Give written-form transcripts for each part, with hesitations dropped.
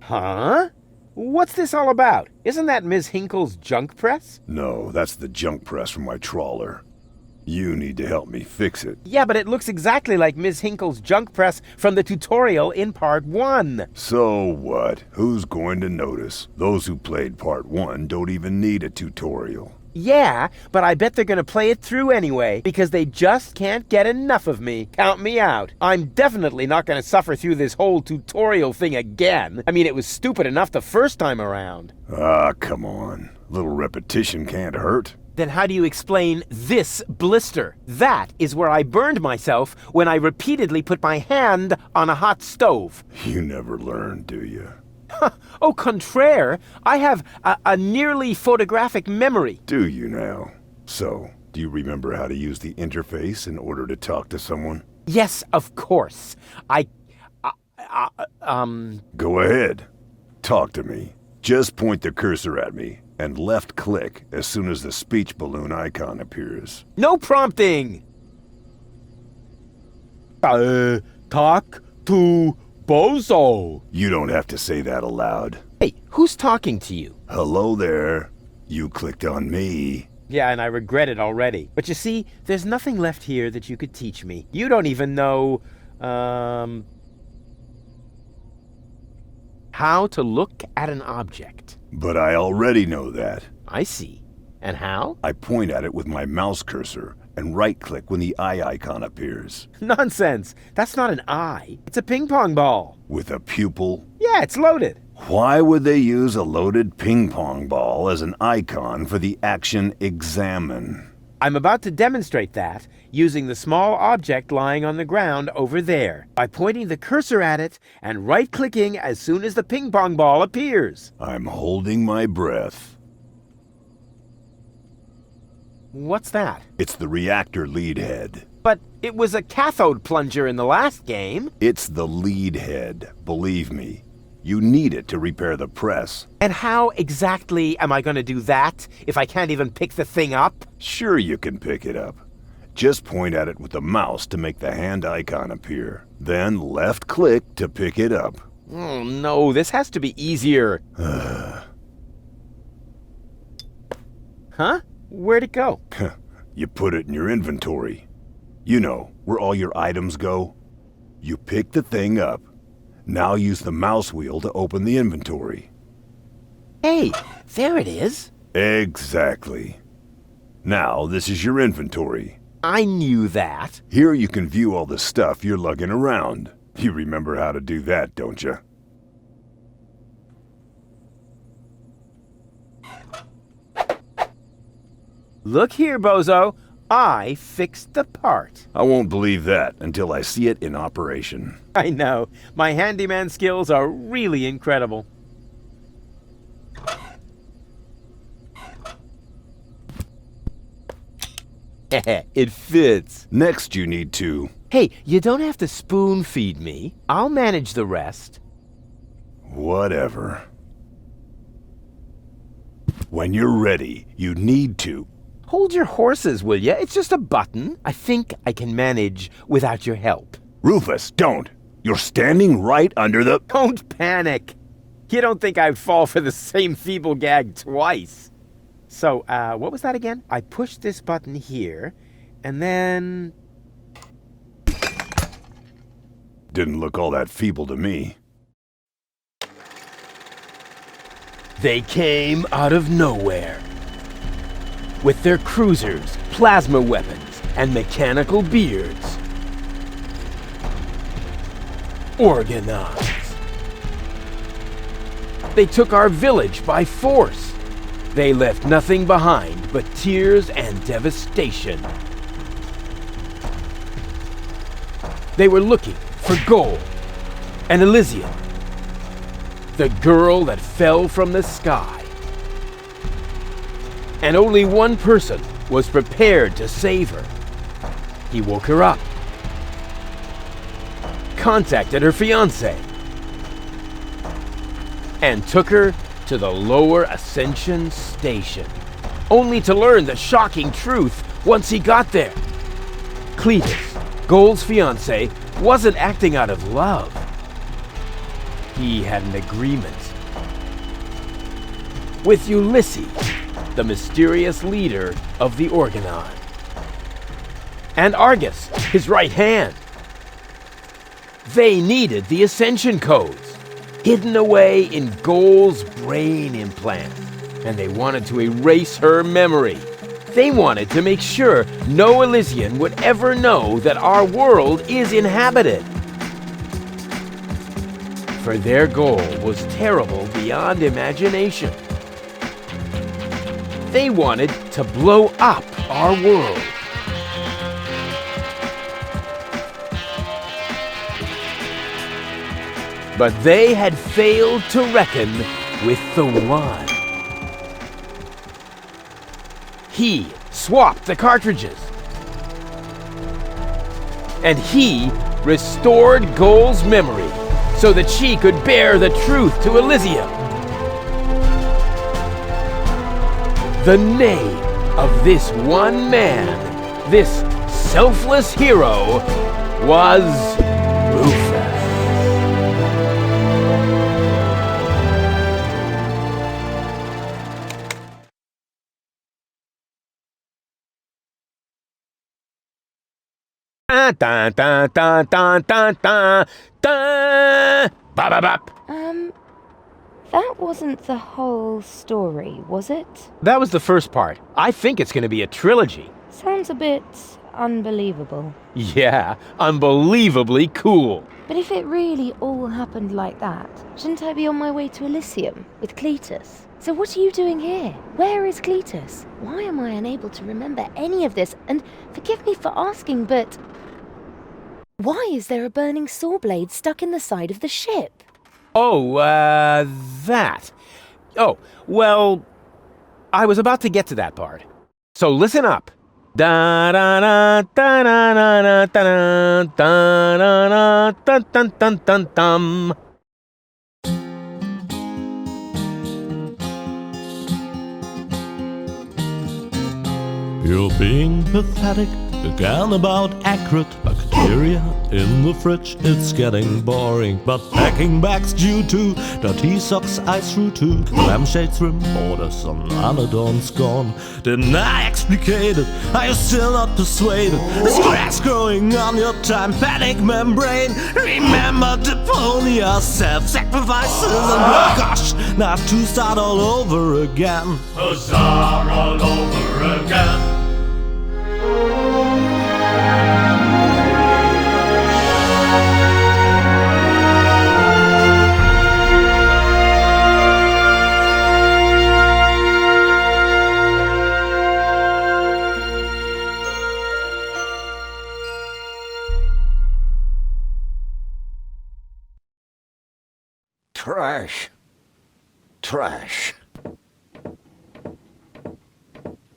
Huh? What's this all about? Isn't that Ms. Hinkle's junk press? No, that's the junk press from my trawler. You need to help me fix it. Yeah, but it looks exactly like Ms. Hinkle's junk press from the tutorial in Part 1. So what? Who's going to notice? Those who played Part 1 don't even need a tutorial. Yeah, but I bet they're gonna play it through anyway, because they just can't get enough of me. Count me out. I'm definitely not gonna suffer through this whole tutorial thing again. I mean, it was stupid enough the first time around. Ah, come on. A little repetition can't hurt. Then how do you explain this blister? That is where I burned myself when I repeatedly put my hand on a hot stove. You never learn, do you? Au contraire, I have a nearly photographic memory. Do you now? So, do you remember how to use the interface in order to talk to someone? Yes, of course. Go ahead. Talk to me. Just point the cursor at me and left click as soon as the speech balloon icon appears. No prompting! Talk to Bozo. You don't have to say that aloud. Hey, who's talking to you? Hello there. You clicked on me. Yeah, and I regret it already. But you see, there's nothing left here that you could teach me. You don't even know, how to look at an object. But I already know that. I see. And how? I point at it with my mouse cursor and right-click when the eye icon appears. Nonsense. That's not an eye. It's a ping pong ball. With a pupil? Yeah, it's loaded. Why would they use a loaded ping pong ball as an icon for the action examine? I'm about to demonstrate that using the small object lying on the ground over there by pointing the cursor at it and right-clicking as soon as the ping pong ball appears. I'm holding my breath. What's that? It's the reactor lead head. But it was a cathode plunger in the last game. It's the lead head, believe me. You need it to repair the press. And how exactly am I going to do that if I can't even pick the thing up? Sure you can pick it up. Just point at it with the mouse to make the hand icon appear. Then left-click to pick it up. Oh no, this has to be easier. Huh? Where'd it go? You put it in your inventory. You know, where all your items go. You pick the thing up. Now use the mouse wheel to open the inventory. Hey, there it is. Exactly. Now, this is your inventory. I knew that. Here you can view all the stuff you're lugging around. You remember how to do that, don't you? Look here, Bozo. I fixed the part. I won't believe that until I see it in operation. I know. My handyman skills are really incredible. It fits. Next you need to... Hey, you don't have to spoon feed me. I'll manage the rest. Whatever. When you're ready, you need to... Hold your horses, will ya? It's just a button. I think I can manage without your help. Rufus, don't! You're standing right under the... Don't panic. You don't think I'd fall for the same feeble gag twice. So, what was that again? I pushed this button here, and then... Didn't look all that feeble to me. They came out of nowhere. With their cruisers, plasma weapons, and mechanical beards. Organized. They took our village by force. They left nothing behind but tears and devastation. They were looking for gold and Elysium, the girl that fell from the sky. And only one person was prepared to save her. He woke her up, contacted her fiancé, and took her to the lower Ascension station, only to learn the shocking truth once he got there. Cletus, Gold's fiancé, wasn't acting out of love. he had an agreement with Ulysses, the mysterious leader of the Organon, and Argus, his right hand. They needed the Ascension codes, hidden away in Goal's brain implant, and they wanted to erase her memory. They wanted to make sure no Elysian would ever know that our world is inhabited. For their goal was terrible beyond imagination. They wanted to blow up our world. But they had failed to reckon with the One. He swapped the cartridges. And he restored Goal's memory so that she could bear the truth to Elysium. The name of this one man, this selfless hero, was Rufus. Dun, dun, dun, dun, dun, dun, dun. Bop, bop, bop. That wasn't the whole story, was it? That was the first part. I think it's going to be a trilogy. Sounds a bit unbelievable. Yeah, unbelievably cool. But if it really all happened like that, shouldn't I be on my way to Elysium with Cletus? So what are you doing here? Where is Cletus? Why am I unable to remember any of this? And forgive me for asking, but why is there a burning saw blade stuck in the side of the ship? Oh, that. Oh, well, I was about to get to that part. So listen up. Da da da da da da da da da da dun dun dun dun. You're being pathetic, again about accurate bacteria in the fridge. It's getting boring, but packing bags due to dirty socks I threw to lampshades, rim borders on Anadon's gone. Didn't I explicate it? Are you still not persuaded? There's cracks growing on your tympanic membrane. Remember Deponia, self-sacrifices, and oh gosh, not to start all over again. Start all over again. Trash. Trash.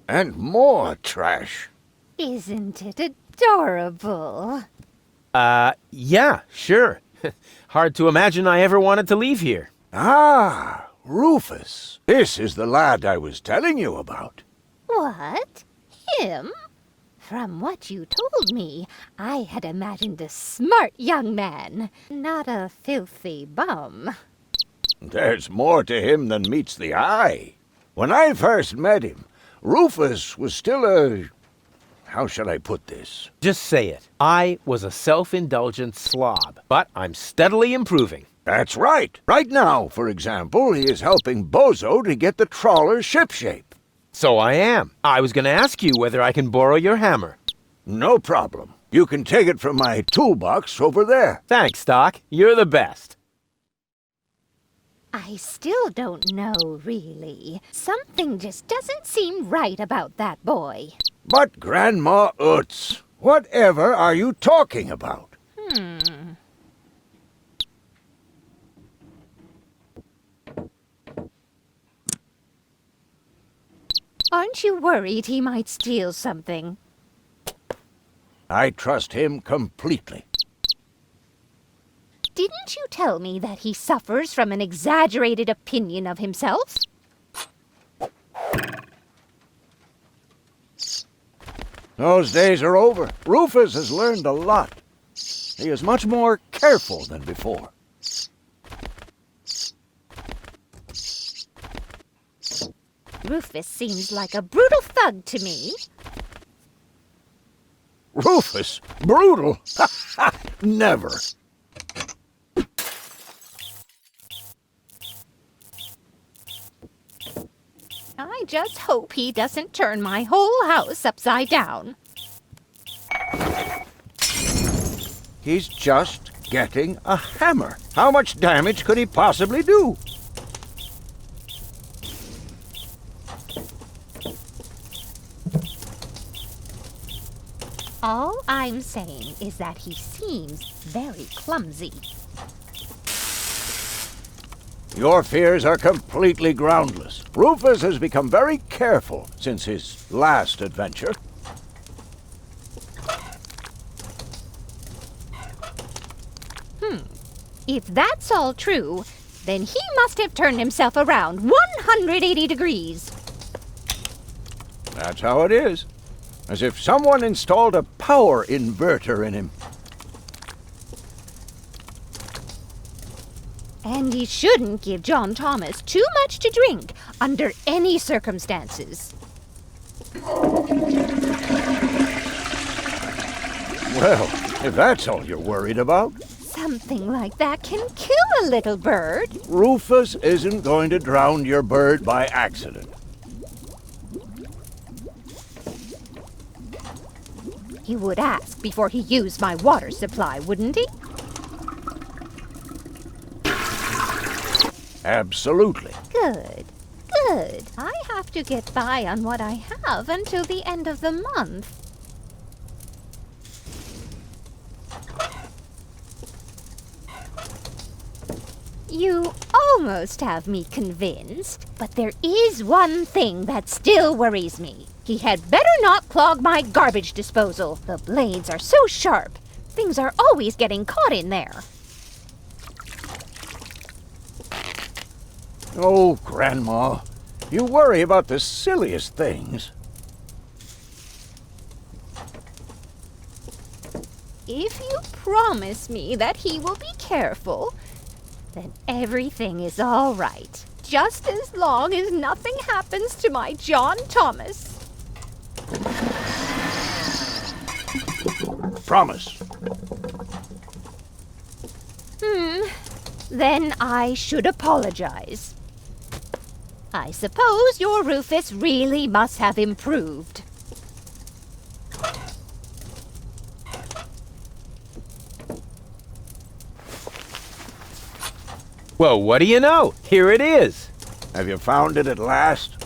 And more trash. Isn't it adorable? Yeah, sure. Hard to imagine I ever wanted to leave here. Ah, Rufus. This is the lad I was telling you about. What? Him? From what you told me, I had imagined a smart young man, not a filthy bum. There's more to him than meets the eye. When I first met him, Rufus was still a... how shall I put this? Just say it. I was a self-indulgent slob, but I'm steadily improving. That's right. Right now, for example, he is helping Bozo to get the trawler shipshape. So I am. I was going to ask you whether I can borrow your hammer. No problem. You can take it from my toolbox over there. Thanks, Doc. You're the best. I still don't know, really. Something just doesn't seem right about that boy. But Grandma Utz, whatever are you talking about? Aren't you worried he might steal something? I trust him completely. Didn't you tell me that he suffers from an exaggerated opinion of himself? Those days are over. Rufus has learned a lot. He is much more careful than before. Rufus seems like a brutal thug to me. Rufus? Brutal? Never. I just hope he doesn't turn my whole house upside down. He's just getting a hammer. How much damage could he possibly do? All I'm saying is that he seems very clumsy. Your fears are completely groundless. Rufus has become very careful since his last adventure. If that's all true, then he must have turned himself around 180 degrees. That's how it is. As if someone installed a power inverter in him. And he shouldn't give John Thomas too much to drink under any circumstances. Well, if that's all you're worried about, Something like that can kill a little bird. Rufus isn't going to drown your bird by accident. He would ask before he used my water supply, wouldn't he? Absolutely. Good. Good. I have to get by on what I have until the end of the month. You almost have me convinced, but there is one thing that still worries me. He had better not clog my garbage disposal. The blades are so sharp. Things are always getting caught in there. Oh, Grandma, you worry about the silliest things. If you promise me that he will be careful, then everything is all right. Just as long as nothing happens to my John Thomas. Promise. Then I should apologize. I suppose your Rufus really must have improved. Well, what do you know? Here it is. Have you found it at last?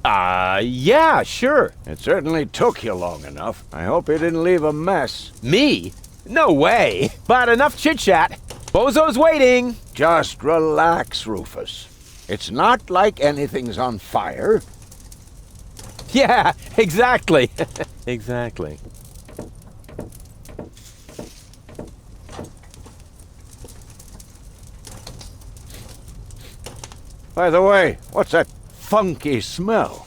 Yeah, sure. It certainly took you long enough. I hope you didn't leave a mess. Me? No way. But enough chit-chat. Bozo's waiting. Just relax, Rufus. It's not like anything's on fire. Yeah, exactly. Exactly. By the way, what's that funky smell?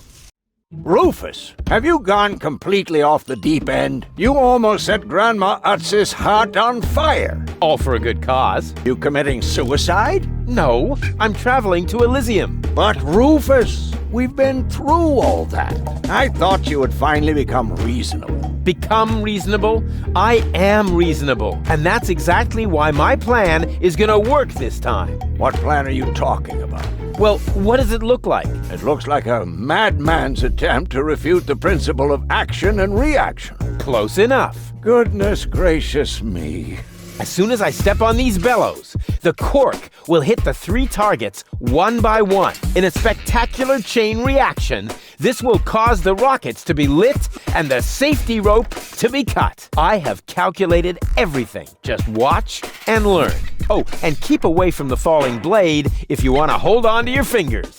Rufus, have you gone completely off the deep end? You almost set Grandma Utz's heart on fire. All for a good cause. You committing suicide? No, I'm traveling to Elysium. But Rufus, we've been through all that. I thought you would finally become reasonable. Become reasonable? I am reasonable. And that's exactly why my plan is gonna work this time. What plan are you talking about? Well, what does it look like? It looks like a madman's attempt to refute the principle of action and reaction. Close enough. Goodness gracious me. As soon as I step on these bellows, the cork will hit the 3 targets one by one. In a spectacular chain reaction, this will cause the rockets to be lit and the safety rope to be cut. I have calculated everything. Just watch and learn. Oh, and keep away from the falling blade if you want to hold on to your fingers.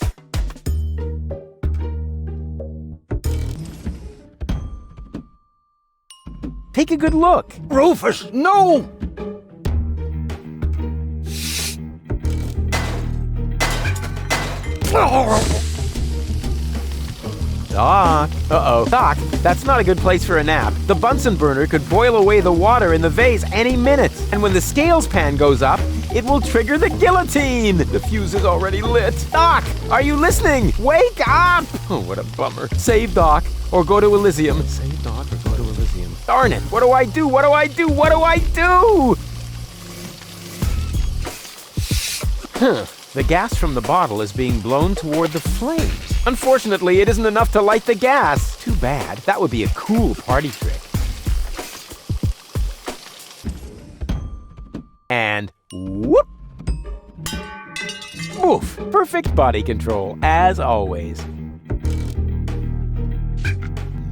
Take a good look. Rufus, no! Doc. Uh-oh. Doc, that's not a good place for a nap. The Bunsen burner could boil away the water in the vase any minute. And when the scales pan goes up, It will trigger the guillotine! The fuse is already lit. Doc, are you listening? Wake up! Oh, what a bummer. Save Doc, or go to Elysium. Save Doc, or go to Elysium. Darn it! What do I do? What do I do? What do I do? The gas from the bottle is being blown toward the flames. Unfortunately, it isn't enough to light the gas. Too bad. That would be a cool party trick. And whoop! Oof! Perfect body control, as always.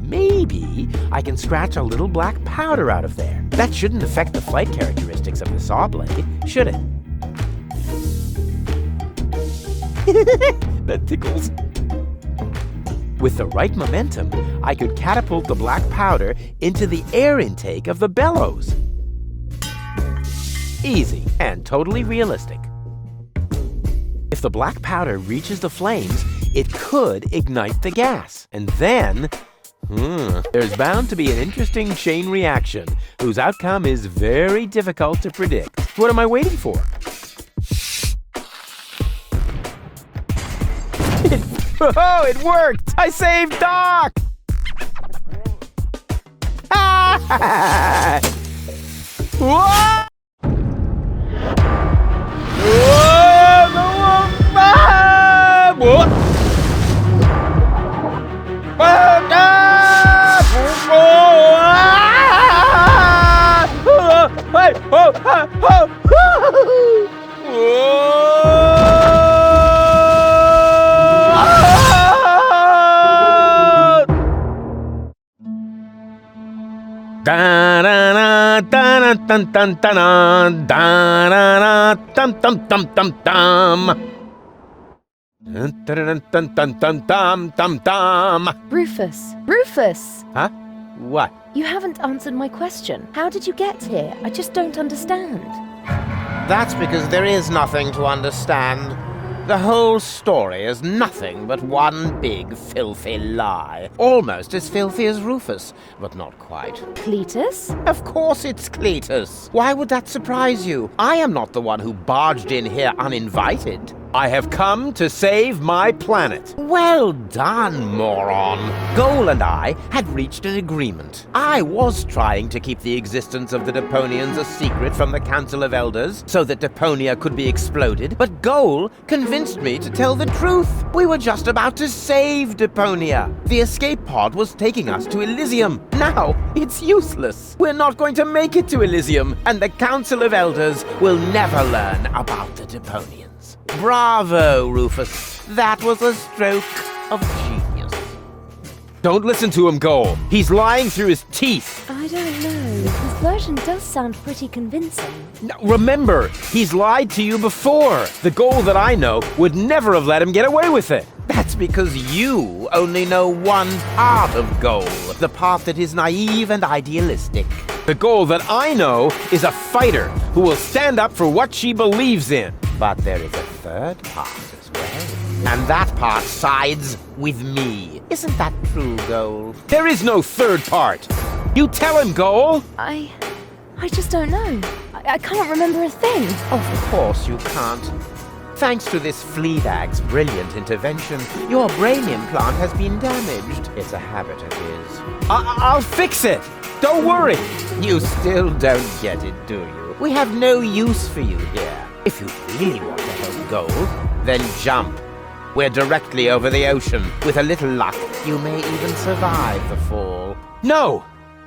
Maybe I can scratch a little black powder out of there. That shouldn't affect the flight characteristics of the saw blade, should it? That tickles. With the right momentum, I could catapult the black powder into the air intake of the bellows. Easy and totally realistic. If the black powder reaches the flames, it could ignite the gas. And then, there's bound to be an interesting chain reaction whose outcome is very difficult to predict. What am I waiting for? Oh, it worked! I saved Doc! Ah! Whoa! Rufus! Rufus! Huh? What? You haven't answered my question. How did you get here? I just don't understand. That's because there is nothing to understand. The whole story is nothing but one big filthy lie. Almost as filthy as Rufus, but not quite. Cletus? Of course it's Cletus. Why would that surprise you? I am not the one who barged in here uninvited. I have come to save my planet. Well done, moron. Goal and I had reached an agreement. I was trying to keep the existence of the Deponians a secret from the Council of Elders so that Deponia could be exploded, but Goal convinced me to tell the truth. We were just about to save Deponia. The escape pod was taking us to Elysium. Now, it's useless. We're not going to make it to Elysium, and the Council of Elders will never learn about the Deponians. Bravo, Rufus. That was a stroke of genius. Don't listen to him, Goal. He's lying through his teeth. I don't know. His version does sound pretty convincing. Now, remember, he's lied to you before. The Goal that I know would never have let him get away with it. That's because you only know one part of Goal, the part that is naive and idealistic. The Goal that I know is a fighter who will stand up for what she believes in. But there is a third part as well. And that part sides with me. Isn't that true, Goal? There is no third part. You tell him, Goal. I just don't know. I can't remember a thing. Of course you can't. Thanks to this Fleabag's brilliant intervention, your brain implant has been damaged. It's a habit of his. I'll fix it. Don't worry. You still don't get it, do you? We have no use for you here. If you really want to help Goal, then jump. We're directly over the ocean. With a little luck, you may even survive the fall. No!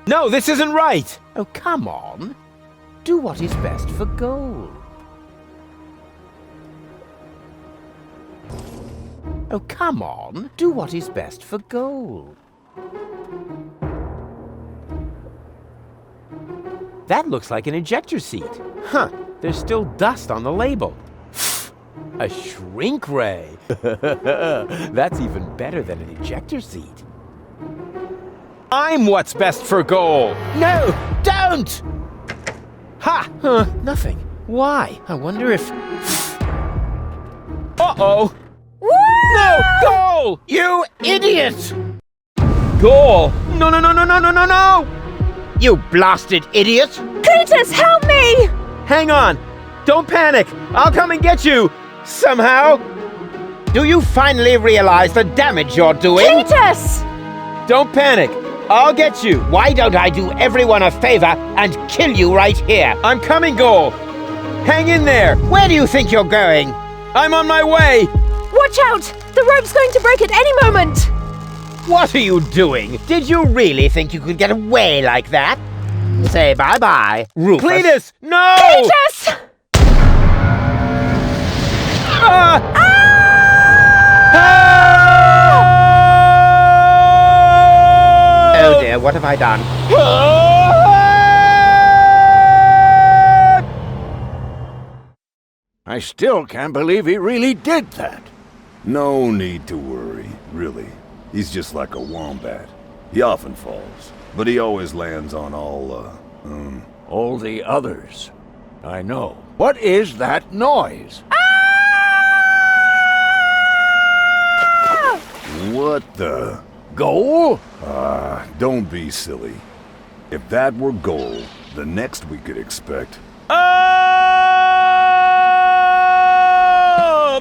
No, this isn't right! Oh, come on. Do what is best for Goal. Oh, come on. Do what is best for Goal. That looks like an ejector seat. Huh, there's still dust on the label. A shrink ray. That's even better than an ejector seat. I'm what's best for Goal. No, don't! Ha! Nothing. Why? I wonder if... Uh-oh! No! Goal! You idiot! Goal! No, no, no, no, no, no, no, no! You blasted idiot! Cletus, help me! Hang on! Don't panic! I'll come and get you! Somehow! Do you finally realize the damage you're doing? Cletus! Don't panic! I'll get you! Why don't I do everyone a favor and kill you right here? I'm coming, Goal! Hang in there! Where do you think you're going? I'm on my way! Watch out! The rope's going to break at any moment! What are you doing? Did you really think you could get away like that? Say bye-bye, Rufus. Cletus! No! Cletus! Oh dear, what have I done? I still can't believe he really did that. No need to worry, really. He's just like a wombat. He often falls, but he always lands on All the others. I know. What is that noise? What the? Goal? Don't be silly. If that were Goal, the next we could expect...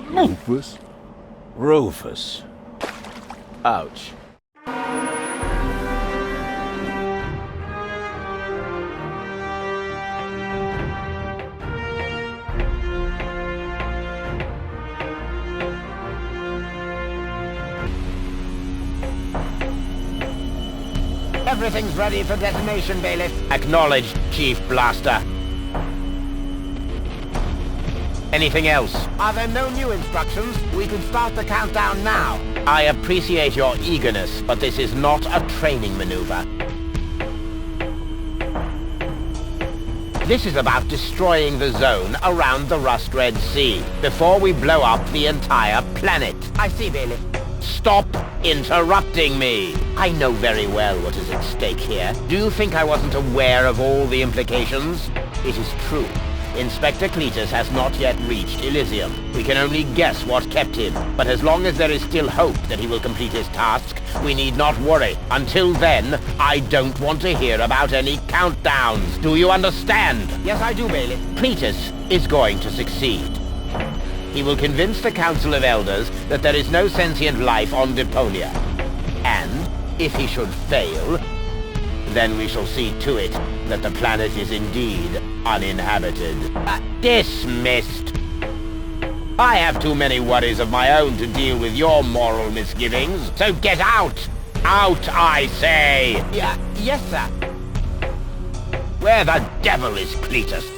Rufus? Rufus. Ouch. Everything's ready for detonation, Bailiff. Acknowledged, Chief Blaster. Anything else? Are there no new instructions? We can start the countdown now. I appreciate your eagerness, but this is not a training maneuver. This is about destroying the zone around the Rust Red Sea before we blow up the entire planet. I see, Bailiff. Stop interrupting me! I know very well what is at stake here. Do you think I wasn't aware of all the implications? It is true. Inspector Cletus has not yet reached Elysium. We can only guess what kept him, but as long as there is still hope that he will complete his task, we need not worry. Until then, I don't want to hear about any countdowns. Do you understand? Yes, I do, Bailiff. Cletus is going to succeed. He will convince the Council of Elders that there is no sentient life on Deponia. And, if he should fail, then we shall see to it that the planet is indeed uninhabited. Dismissed! I have too many worries of my own to deal with your moral misgivings, so get out! Out, I say! Yes, sir. Where the devil is Cletus?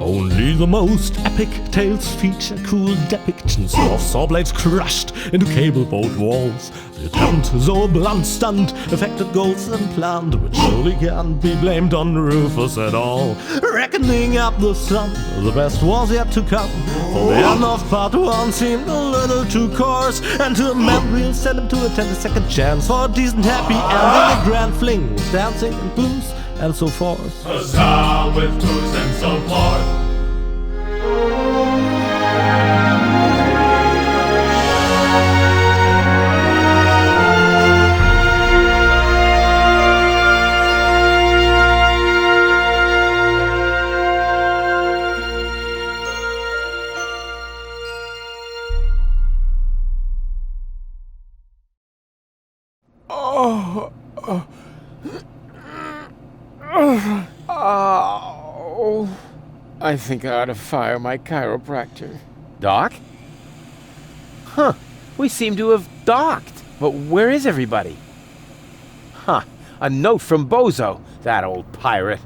Only the most epic tales feature cool depictions of saw blades crushed into cable boat walls. The attempt, though a blunt stunt, affected goals and planned, which surely can't be blamed on Rufus at all. Reckoning up the sum, the best was yet to come. For the end of part one seemed a little too coarse, and to amend we'll send him to attend a second chance for a decent happy ending. A grand fling with dancing and booze and so forth. Huzzah with booze and so forth. Oh, I think I ought to fire my chiropractor. Doc? Huh, we seem to have docked. But where is everybody? Huh, a note from Bozo, that old pirate.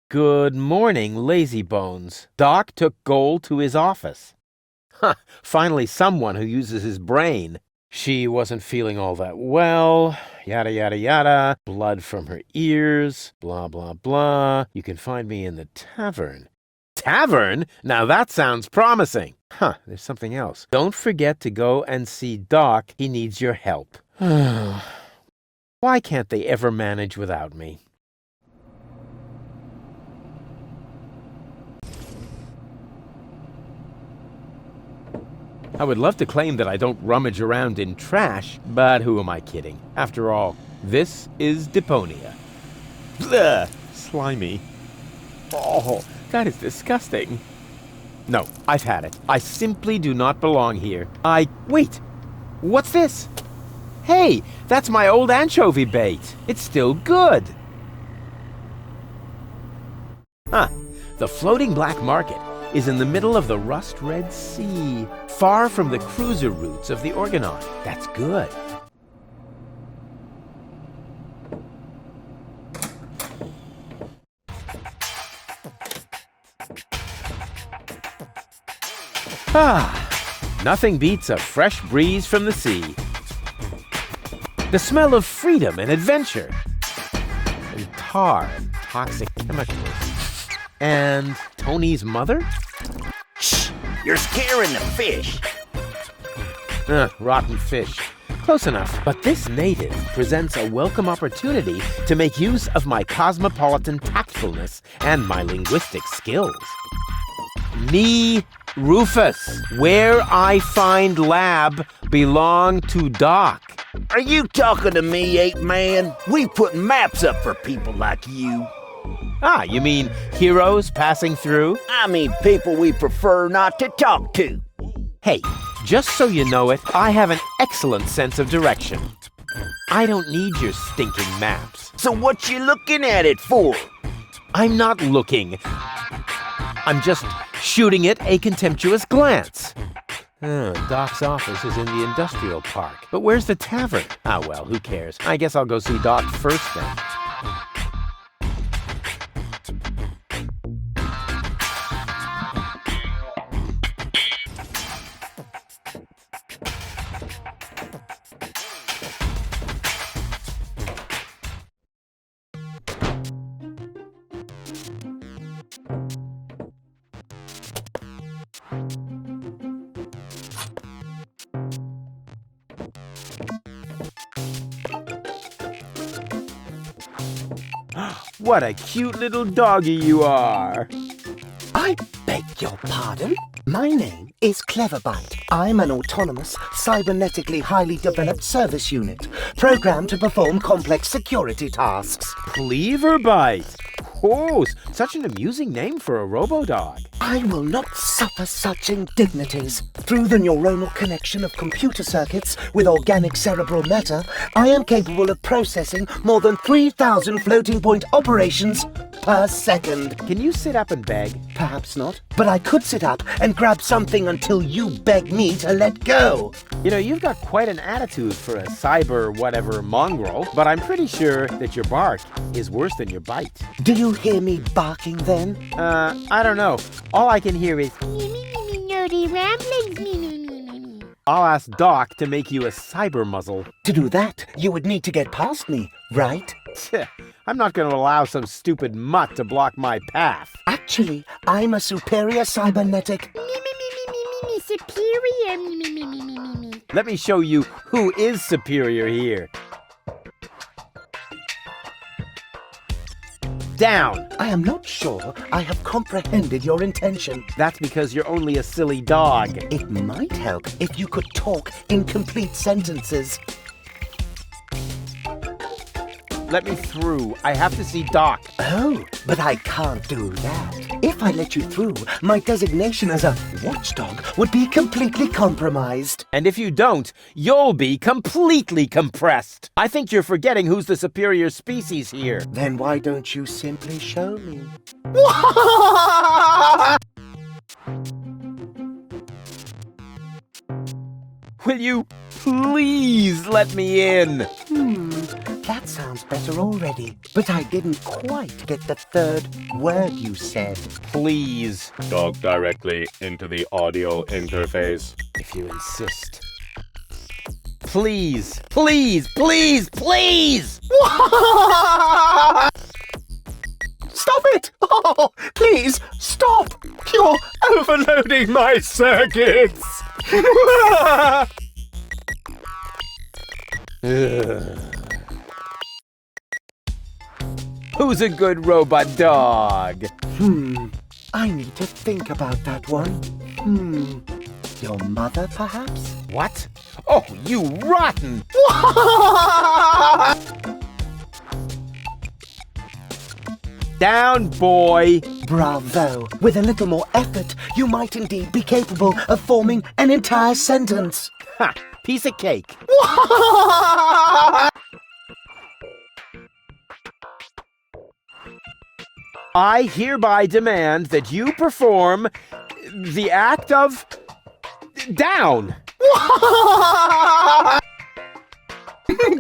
Good morning, lazy bones. Doc took Goal to his office. Huh, finally someone who uses his brain. She wasn't feeling all that well, yada yada yada, blood from her ears, blah blah blah. You can find me in the tavern. Tavern? Now that sounds promising. Huh, there's something else. Don't forget to go and see Doc. He needs your help. Why can't they ever manage without me? I would love to claim that I don't rummage around in trash, but who am I kidding? After all, this is Deponia. Blech! Slimy. Oh, that is disgusting. No, I've had it. I simply do not belong here. Wait! What's this? Hey, that's my old anchovy bait. It's still good. Huh. The floating black market is in the middle of the rust-red sea, far from the cruiser routes of the Orgonaut. That's good. Nothing beats a fresh breeze from the sea. The smell of freedom and adventure. And tar and toxic chemicals. And Tony's mother? Shh! You're scaring the fish. Rotten fish. Close enough. But this native presents a welcome opportunity to make use of my cosmopolitan tactfulness and my linguistic skills. Me, Rufus, where I find lab belong to Doc. Are you talking to me, ape man? We put maps up for people like you. You mean heroes passing through? I mean people we prefer not to talk to. Hey, just so you know it, I have an excellent sense of direction. I don't need your stinking maps. So what you looking at it for? I'm not looking. I'm just shooting it a contemptuous glance. Doc's office is in the industrial park. But where's the tavern? Well, who cares? I guess I'll go see Doc first then. What a cute little doggy you are. I beg your pardon? My name is Cleverbite. I'm an autonomous, cybernetically highly developed service unit, programmed to perform complex security tasks. Cleverbite. Oh, such an amusing name for a robo-dog. I will not suffer such indignities. Through the neuronal connection of computer circuits with organic cerebral matter, I am capable of processing more than 3,000 floating point operations per second. Can you sit up and beg? Perhaps not, but I could sit up and grab something until you beg me to let go. You know, you've got quite an attitude for a cyber whatever mongrel, but I'm pretty sure that your bark is worse than your bite. Do you hear me barking then? I don't know. All I can hear is Nerdy ramblings, I'll ask Doc to make you a cyber muzzle. To do that, you would need to get past me, right? I'm not going to allow some stupid mutt to block my path. Actually, I'm a superior cybernetic... superior. Let me show you who is superior here. Down. I am not sure I have comprehended your intention. That's because you're only a silly dog. It might help if you could talk in complete sentences. Let me through. I have to see Doc. Oh, but I can't do that. If I let you through, my designation as a watchdog would be completely compromised. And if you don't, you'll be completely compressed. I think you're forgetting who's the superior species here. Then why don't you simply show me? Will you please let me in? That sounds better already. But I didn't quite get the third word you said. Please. Talk directly into the audio interface. If you insist. Please, please, please, please! Stop it! Oh, please, stop! You're overloading my circuits! Who's a good robot dog? I need to think about that one. Your mother, perhaps? What? Oh, you rotten! Down, boy! Bravo! With a little more effort, you might indeed be capable of forming an entire sentence. Ha! Piece of cake. I hereby demand that you perform the act of down.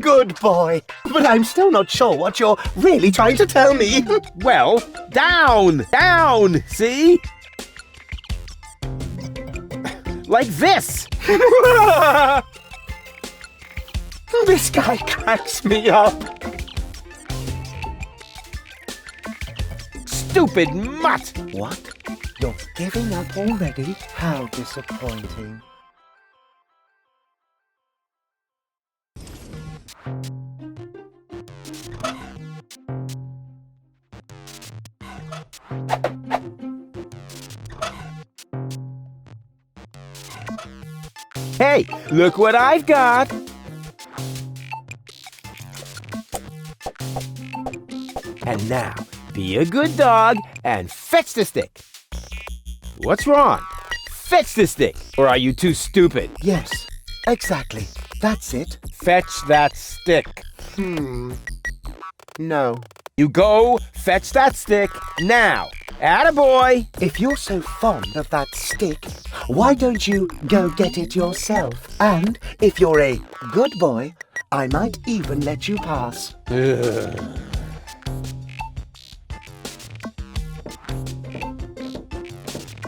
Good boy. But I'm still not sure what you're really trying to tell me. Well, down! Down! See? Like this! This guy cracks me up. Stupid mutt! What? You're giving up already? How disappointing. Hey, look what I've got! And now, be a good dog and fetch the stick. What's wrong? Fetch the stick, or are you too stupid? Yes, exactly. That's it. Fetch that stick. No. You go fetch that stick now. Attaboy! If you're so fond of that stick, why don't you go get it yourself? And if you're a good boy, I might even let you pass.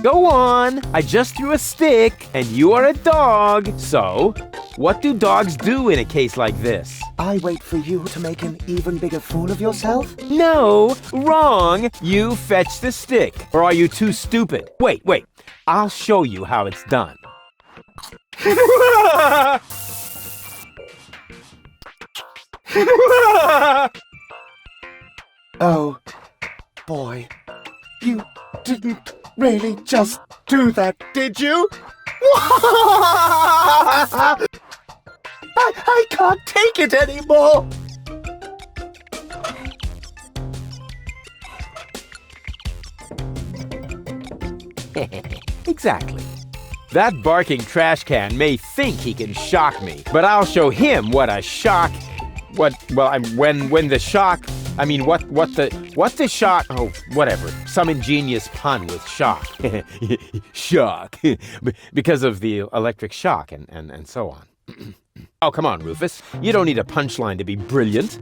Go on! I just threw a stick, and you are a dog. So, what do dogs do in a case like this? I wait for you to make an even bigger fool of yourself? No, wrong! You fetch the stick. Or are you too stupid? Wait. I'll show you how it's done. Oh, boy. You didn't really just do that, did you? I can't take it anymore! Exactly. That barking trash can may think he can shock me, but I'll show him what a shock... what the shock... Oh, whatever. Some ingenious pun with shock. Shock. Because of the electric shock and so on. Oh, come on, Rufus. You don't need a punchline to be brilliant.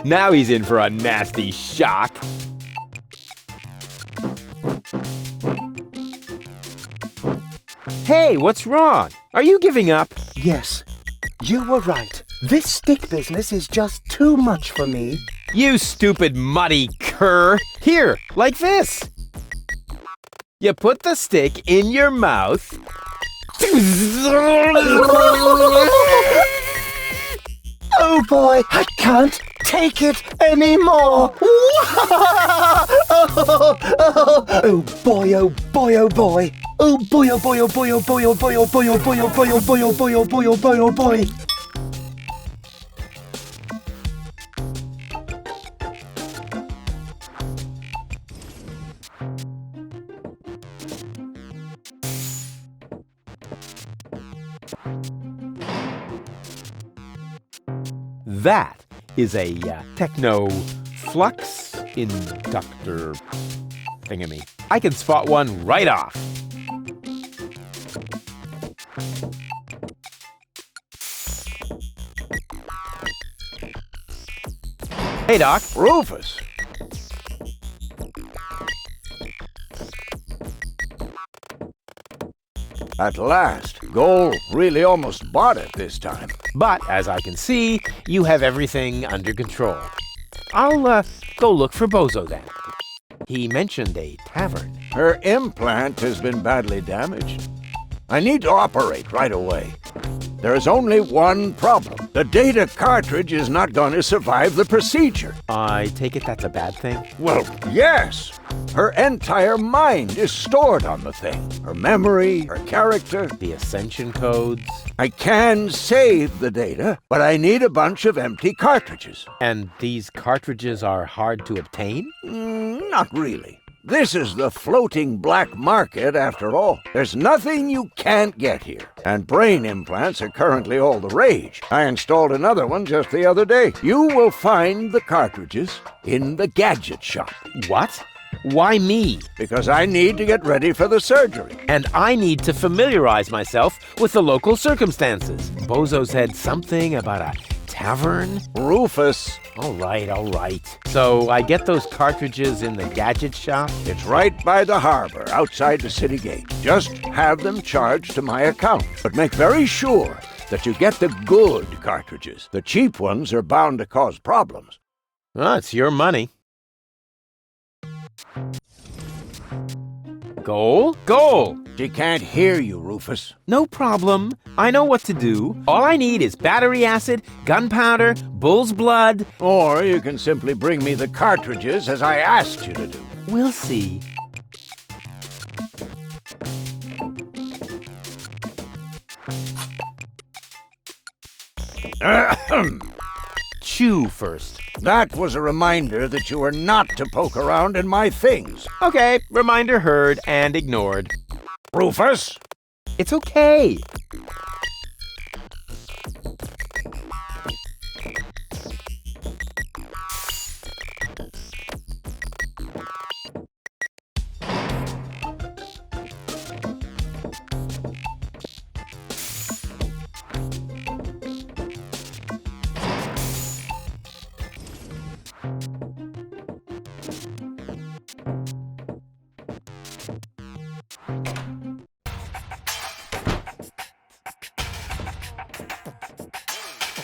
Now he's in for a nasty shock. Hey, what's wrong? Are you giving up? Yes, you were right. This stick business is just too much for me. You stupid muddy cur. Here, like this. You put the stick in your mouth. Oh boy, I can't take it anymore. Oh boy, oh boy, oh boy. Oh boy, oh boy, oh boy, oh boy, oh boy, oh boy, oh boy, oh boy, oh boy, oh boy, oh boy, oh boy, oh boy. That is a techno flux inductor thingamy. I can spot one right off. Hey, Doc. Rufus! At last, Goal really almost bought it this time. But, as I can see, you have everything under control. I'll go look for Bozo then. He mentioned a tavern. Her implant has been badly damaged. I need to operate right away. There is only one problem. The data cartridge is not going to survive the procedure. I take it that's a bad thing? Well, yes. Her entire mind is stored on the thing. Her memory, her character. The ascension codes. I can save the data, but I need a bunch of empty cartridges. And these cartridges are hard to obtain? Not really. This is the floating black market, after all. There's nothing you can't get here. And brain implants are currently all the rage. I installed another one just the other day. You will find the cartridges in the gadget shop. What? Why me? Because I need to get ready for the surgery. And I need to familiarize myself with the local circumstances. Bozo said something about a tavern? Rufus. All right. So I get those cartridges in the gadget shop? It's right by the harbor, outside the city gate. Just have them charged to my account. But make very sure that you get the good cartridges. The cheap ones are bound to cause problems. Well, it's your money. Goal! She can't hear you, Rufus. No problem. I know what to do. All I need is battery acid, gunpowder, bull's blood. Or you can simply bring me the cartridges as I asked you to do. We'll see. Chew first. That was a reminder that you are not to poke around in my things. Okay, reminder heard and ignored. Rufus? It's okay.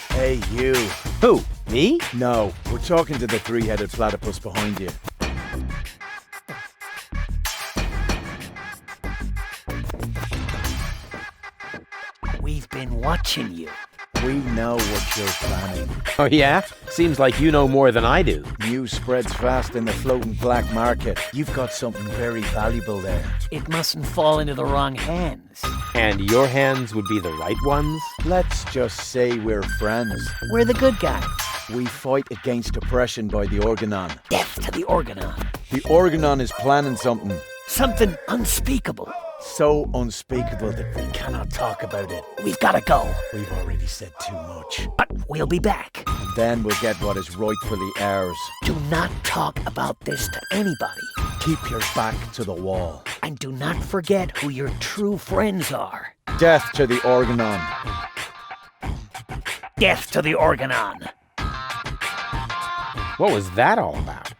Hey, you. Who? Me? No, we're talking to the three-headed platypus behind you. We've been watching you. We know what you're planning. Oh yeah? Seems like you know more than I do. News spreads fast in the floating black market. You've got something very valuable there. It mustn't fall into the wrong hands. And your hands would be the right ones? Let's just say we're friends. We're the good guys. We fight against oppression by the Organon. Death to the Organon. The Organon is planning something. Something unspeakable. So unspeakable that we cannot talk about it. We've got to go. We've already said too much. But we'll be back. And then we'll get what is rightfully ours. Do not talk about this to anybody. Keep your back to the wall. And do not forget who your true friends are. Death to the Organon. Death to the Organon. What was that all about?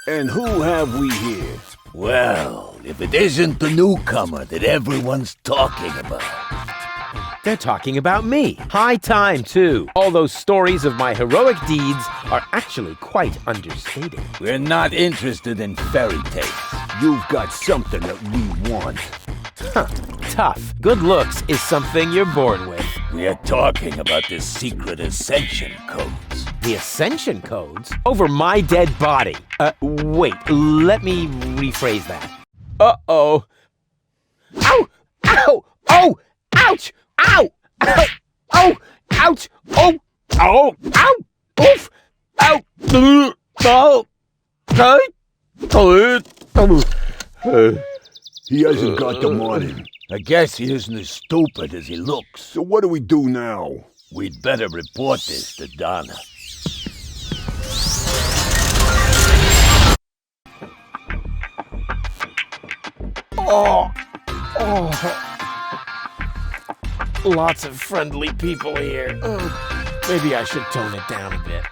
And who have we here? Well, if it isn't the newcomer that everyone's talking about. They're talking about me. High time, too. All those stories of my heroic deeds are actually quite understated. We're not interested in fairy tales. You've got something that we want. Huh. Tough. Good looks is something you're born with. We are talking about the secret ascension codes. The ascension codes? Over my dead body. Wait, let me rephrase that. Uh-oh. Ow! Ow! Oh! Ouch! Ow! Ow! Oh! Ouch! Oh! Oh! Ow! Oof! Ow! Oh! He hasn't got the money. I guess he isn't as stupid as he looks. So what do we do now? We'd better report this to Donna. Oh! Lots of friendly people here. Maybe I should tone it down a bit.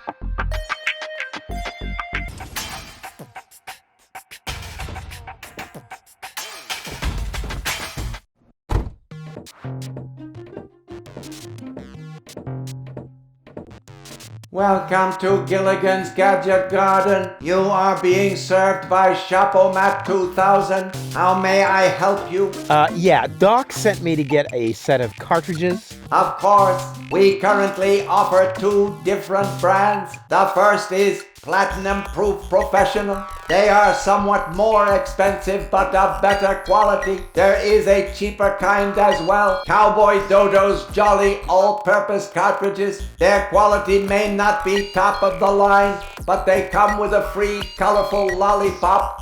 Welcome to Gilligan's Gadget Garden. You are being served by Chapomat 2000. How may I help you? Yeah, Doc sent me to get a set of cartridges. Of course, we currently offer 2 different brands. The first is Platinum Proof Professional. They are somewhat more expensive but of better quality. There is a cheaper kind as well. Cowboy Dodo's Jolly All-Purpose Cartridges. Their quality may not be top of the line, but they come with a free colorful lollipop.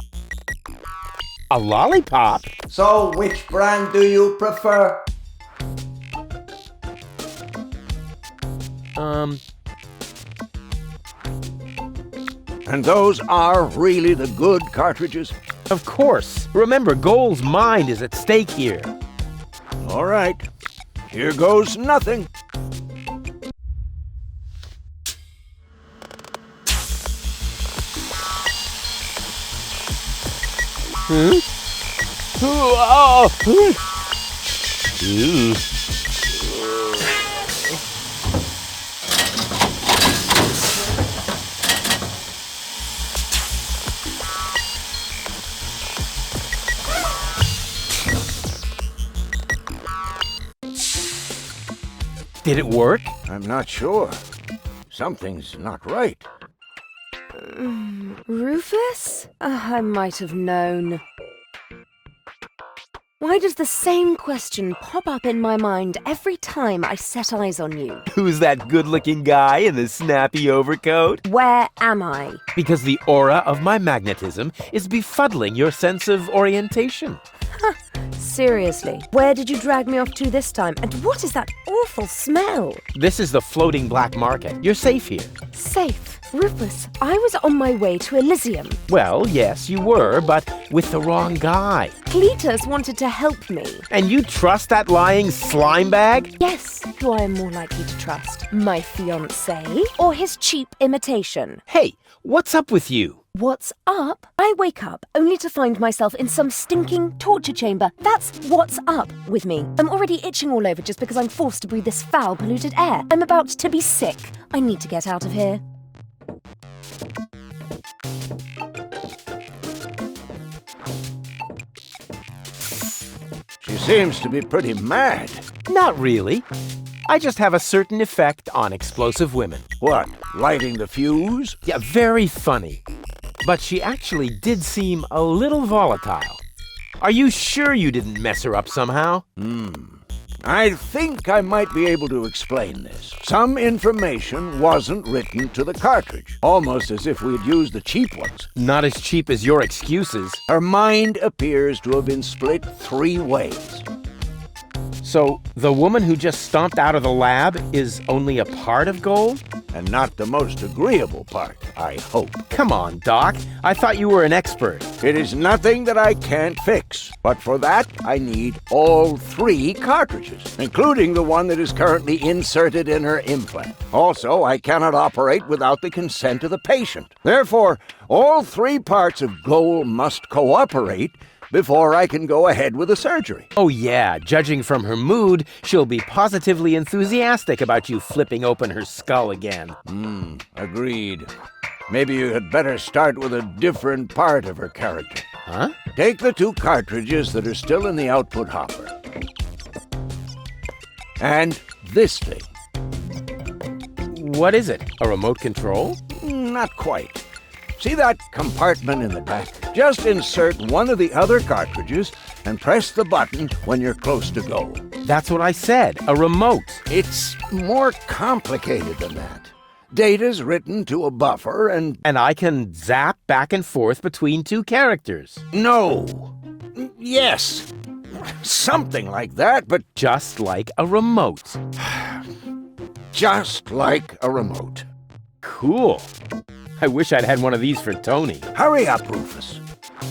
A lollipop? So which brand do you prefer? And those are really the good cartridges? Of course. Remember, Goal's mind is at stake here. All right. Here goes nothing. Did it work? I'm not sure. Something's not right. Rufus? I might have known. Why does the same question pop up in my mind every time I set eyes on you? Who's that good-looking guy in the snappy overcoat? Where am I? Because the aura of my magnetism is befuddling your sense of orientation. Seriously, where did you drag me off to this time? And what is that awful smell? This is the floating black market. You're safe here. Safe? Rufus, I was on my way to Elysium. Well, yes, you were, but with the wrong guy. Cletus wanted to help me. And you trust that lying slime bag? Yes, who I am more likely to trust. My fiancé or his cheap imitation? Hey, what's up with you? What's up? I wake up only to find myself in some stinking torture chamber. That's what's up with me. I'm already itching all over just because I'm forced to breathe this foul, polluted air. I'm about to be sick. I need to get out of here. She seems to be pretty mad. Not really. I just have a certain effect on explosive women. What, lighting the fuse? Yeah, very funny. But she actually did seem a little volatile. Are you sure you didn't mess her up somehow? I think I might be able to explain this. Some information wasn't written to the cartridge, almost as if we'd used the cheap ones. Not as cheap as your excuses. Her mind appears to have been split 3 ways. So, the woman who just stomped out of the lab is only a part of Goal? And not the most agreeable part, I hope. Come on, Doc. I thought you were an expert. It is nothing that I can't fix. But for that, I need all 3 cartridges, including the one that is currently inserted in her implant. Also, I cannot operate without the consent of the patient. Therefore, all 3 parts of Goal must cooperate before I can go ahead with the surgery. Oh yeah, judging from her mood, she'll be positively enthusiastic about you flipping open her skull again. Agreed. Maybe you had better start with a different part of her character. Huh? Take the 2 cartridges that are still in the output hopper. And this thing. What is it? A remote control? Not quite. See that compartment in the back? Just insert one of the other cartridges and press the button when you're close to go. That's what I said, a remote. It's more complicated than that. Data's written to a buffer and... And I can zap back and forth between two characters. No. Yes. Something like that, but... Just like a remote. Just like a remote. Cool. I wish I'd had one of these for Tony. Hurry up, Rufus.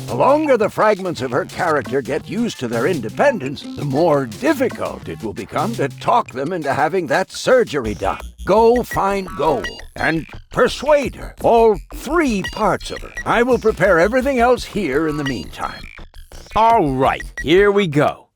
The longer the fragments of her character get used to their independence, the more difficult it will become to talk them into having that surgery done. Go find Goal and persuade her. All 3 parts of her. I will prepare everything else here in the meantime. All right, here we go.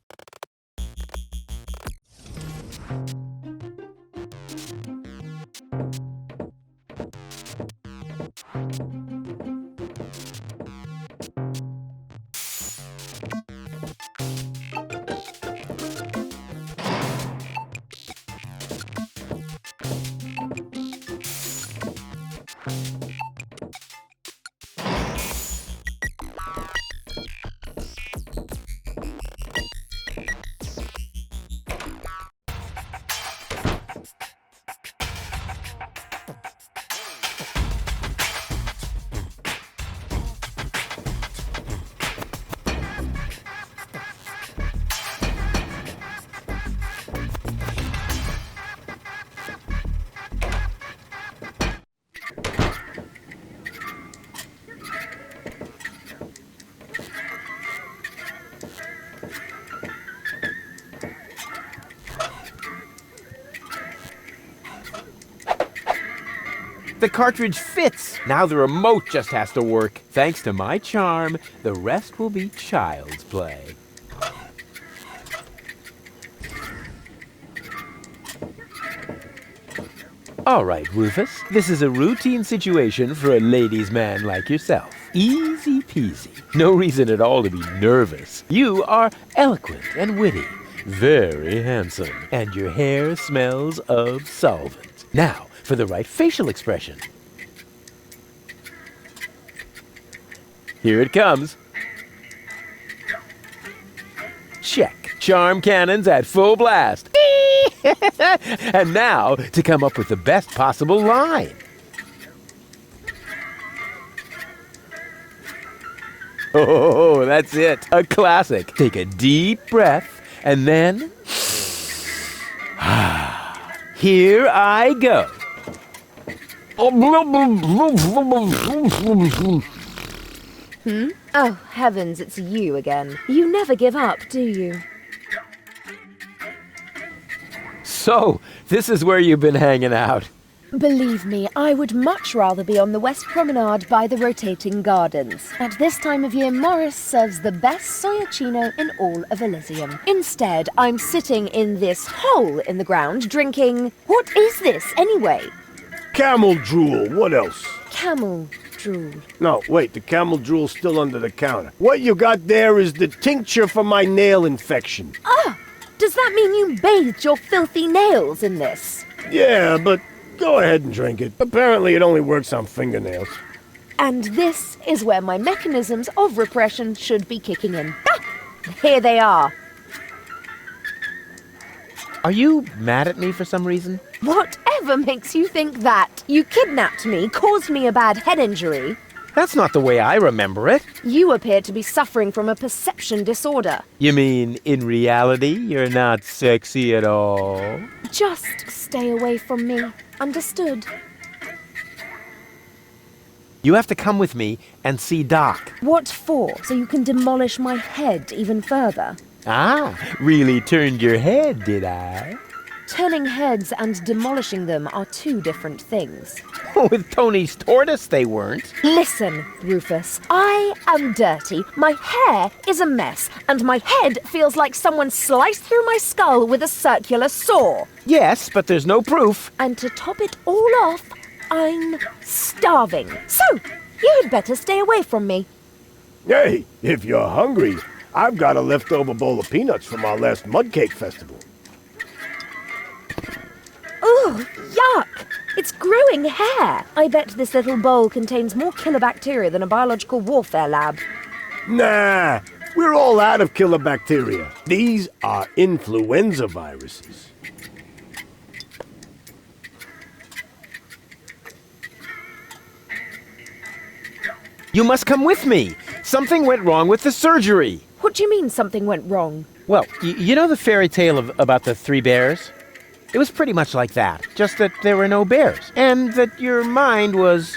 The cartridge fits. Now the remote just has to work. Thanks to my charm, the rest will be child's play. All right, Rufus. This is a routine situation for a ladies' man like yourself. Easy peasy. No reason at all to be nervous. You are eloquent and witty, very handsome, and your hair smells of solvent. Now, for the right facial expression. Here it comes. Check. Charm cannons at full blast. And now, to come up with the best possible line. Oh, that's it. A classic. Take a deep breath, and then... Here I go. Oh, heavens, it's you again. You never give up, do you? So, this is where you've been hanging out. Believe me, I would much rather be on the West Promenade by the rotating gardens. At this time of year, Morris serves the best soyacino in all of Elysium. Instead, I'm sitting in this hole in the ground drinking... What is this, anyway? Camel drool, what else? Camel drool. No, wait, the camel drool's still under the counter. What you got there is the tincture for my nail infection. Ah! Does that mean you bathed your filthy nails in this? Yeah, but go ahead and drink it. Apparently it only works on fingernails. And this is where my mechanisms of repression should be kicking in. Ah! Here they are. Are you mad at me for some reason? Whatever makes you think that? You kidnapped me, caused me a bad head injury. That's not the way I remember it. You appear to be suffering from a perception disorder. You mean, in reality, you're not sexy at all? Just stay away from me. Understood? You have to come with me and see Doc. What for? So you can demolish my head even further? Ah, really turned your head, did I? Turning heads and demolishing them are two different things. With Tony's tortoise, they weren't. Listen, Rufus, I am dirty, my hair is a mess, and my head feels like someone sliced through my skull with a circular saw. Yes, but there's no proof. And to top it all off, I'm starving. So, you had better stay away from me. Hey, if you're hungry, I've got a leftover bowl of peanuts from our last mud cake festival. Ooh, yuck! It's growing hair! I bet this little bowl contains more killer bacteria than a biological warfare lab. Nah, we're all out of killer bacteria. These are influenza viruses. You must come with me. Something went wrong with the surgery. What do you mean something went wrong? Well, you know the fairy tale about the 3 bears? It was pretty much like that, just that there were no bears, and that your mind was,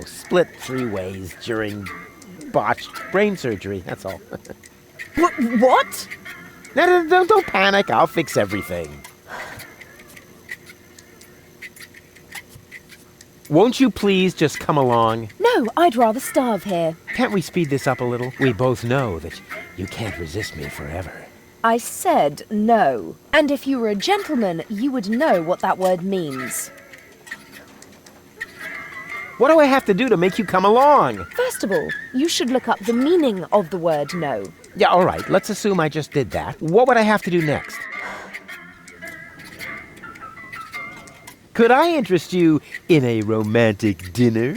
split 3 ways during botched brain surgery, that's all. What? No, don't panic, I'll fix everything. Won't you please just come along? No, I'd rather starve here. Can't we speed this up a little? We both know that you can't resist me forever. I said no. And if you were a gentleman, you would know what that word means. What do I have to do to make you come along? First of all, you should look up the meaning of the word no. Yeah, all right, let's assume I just did that. What would I have to do next? Could I interest you in a romantic dinner?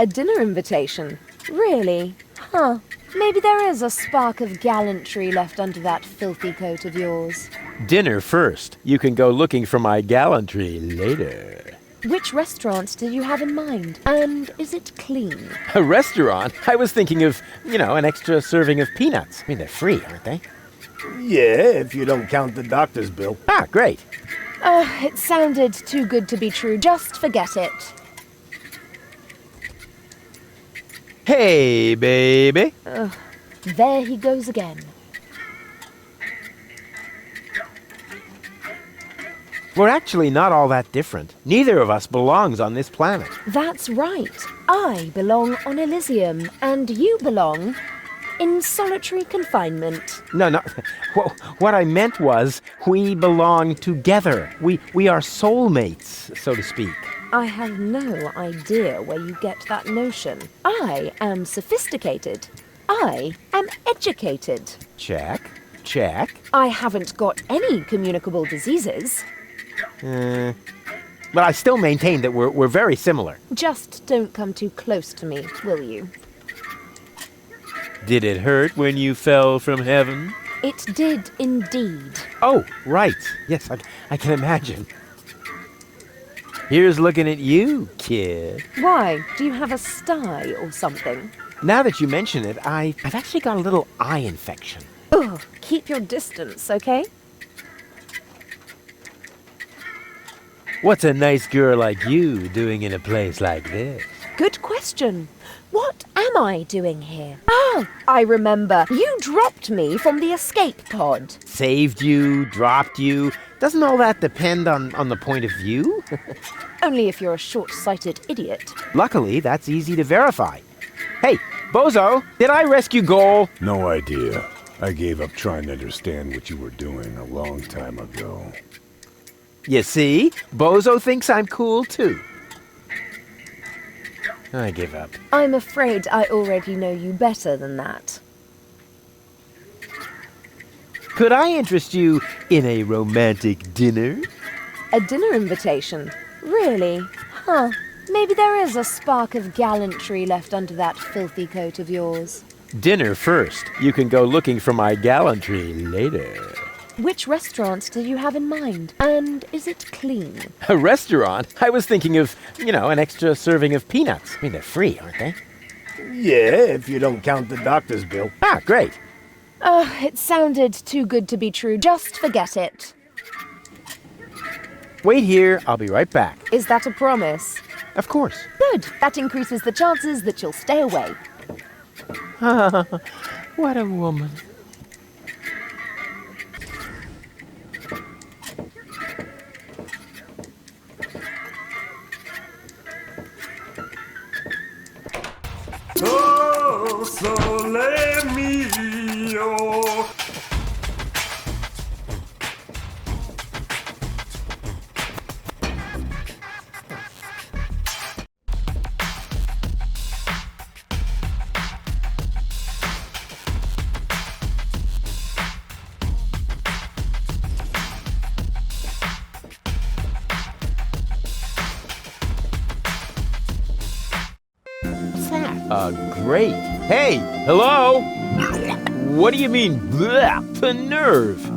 A dinner invitation? Really? Huh. Maybe there is a spark of gallantry left under that filthy coat of yours. Dinner first. You can go looking for my gallantry later. Which restaurant did you have in mind? And is it clean? A restaurant? I was thinking of, an extra serving of peanuts. I mean, they're free, aren't they? Yeah, if you don't count the doctor's bill. Ah, great. It sounded too good to be true. Just forget it. Hey, baby. There he goes again. We're actually not all that different. Neither of us belongs on this planet. That's right. I belong on Elysium, and you belong in solitary confinement. No. What I meant was we belong together. We are soulmates, so to speak. I have no idea where you get that notion. I am sophisticated. I am educated. Check. I haven't got any communicable diseases. But I still maintain that we're very similar. Just don't come too close to me, will you? Did it hurt when you fell from heaven? It did indeed. Oh, right. Yes, I can imagine. Here's looking at you, kid. Why? Do you have a sty or something? Now that you mention it, I've actually got a little eye infection. Ugh, keep your distance, okay? What's a nice girl like you doing in a place like this? Good question. What am I doing here? Oh, I remember. You dropped me from the escape pod. Saved you, dropped you. Doesn't all that depend on the point of view? Only if you're a short-sighted idiot. Luckily, that's easy to verify. Hey, Bozo, did I rescue Goal? No idea. I gave up trying to understand what you were doing a long time ago. You see? Bozo thinks I'm cool, too. I give up. I'm afraid I already know you better than that. Could I interest you in a romantic dinner? A dinner invitation? Really? Huh. Maybe there is a spark of gallantry left under that filthy coat of yours. Dinner first. You can go looking for my gallantry later. Which restaurant did you have in mind? And is it clean? A restaurant? I was thinking of, an extra serving of peanuts. I mean, they're free, aren't they? Yeah, if you don't count the doctor's bill. Ah, great. It sounded too good to be true. Just forget it. Wait here. I'll be right back. Is that a promise? Of course. Good. That increases the chances that you'll stay away. What a woman. Oh, sole mio. What's that? Great. Hey, hello? What do you mean, bleh? The nerve.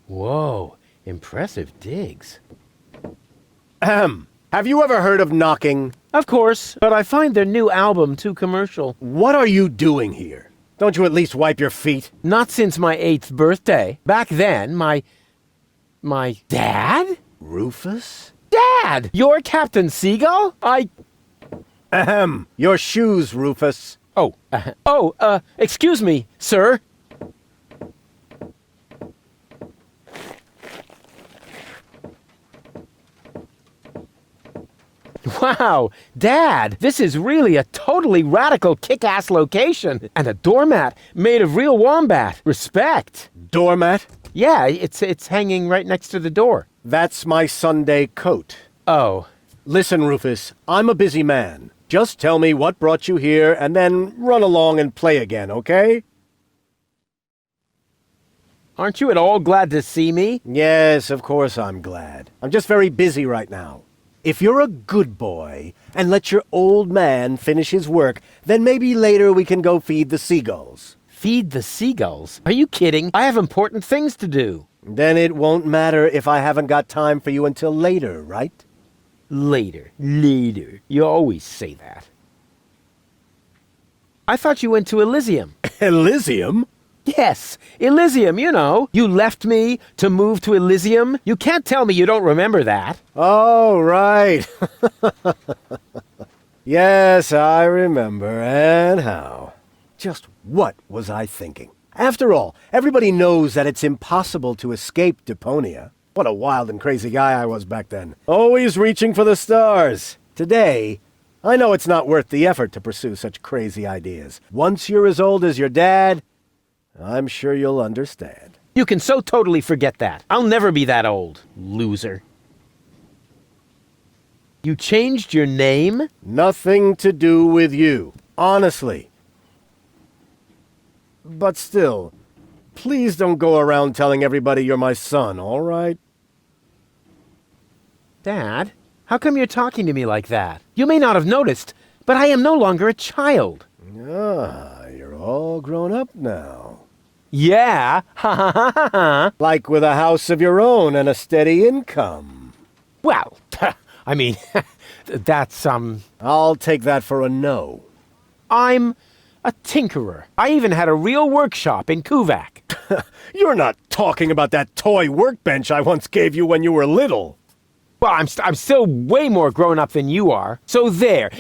Whoa, impressive digs. Ahem. Have you ever heard of knocking? Of course, but I find their new album too commercial. What are you doing here? Don't you at least wipe your feet? Not since my 8th birthday. Back then, my dad? Rufus? Dad! You're Captain Seagull? Ahem. Your shoes, Rufus. Excuse me, sir. Wow, Dad, this is really a totally radical kick-ass location. And a doormat made of real wombat. Respect. Doormat? Yeah, it's hanging right next to the door. That's my Sunday coat. Oh. Listen, Rufus, I'm a busy man. Just tell me what brought you here and then run along and play again, okay? Aren't you at all glad to see me? Yes, of course I'm glad. I'm just very busy right now. If you're a good boy and let your old man finish his work, then maybe later we can go feed the seagulls. Feed the seagulls? Are you kidding? I have important things to do. Then it won't matter if I haven't got time for you until later, right? Later. You always say that. I thought you went to Elysium. Elysium? Yes, Elysium, you know. You left me to move to Elysium. You can't tell me you don't remember that. Oh, right. Yes, I remember. And how? Just what was I thinking? After all, everybody knows that it's impossible to escape Deponia. What a wild and crazy guy I was back then. Always reaching for the stars. Today, I know it's not worth the effort to pursue such crazy ideas. Once you're as old as your dad, I'm sure you'll understand. You can so totally forget that. I'll never be that old, loser. You changed your name? Nothing to do with you. Honestly. But still, please don't go around telling everybody you're my son, all right? Dad, how come you're talking to me like that? You may not have noticed, but I am no longer a child. Ah, you're all grown up now. Yeah, ha. Like with a house of your own and a steady income. Well, I mean, that's, I'll take that for a no. I'm a tinkerer. I even had a real workshop in Kuvak. You're not talking about that toy workbench I once gave you when you were little. Well, I'm still way more grown up than you are. So there.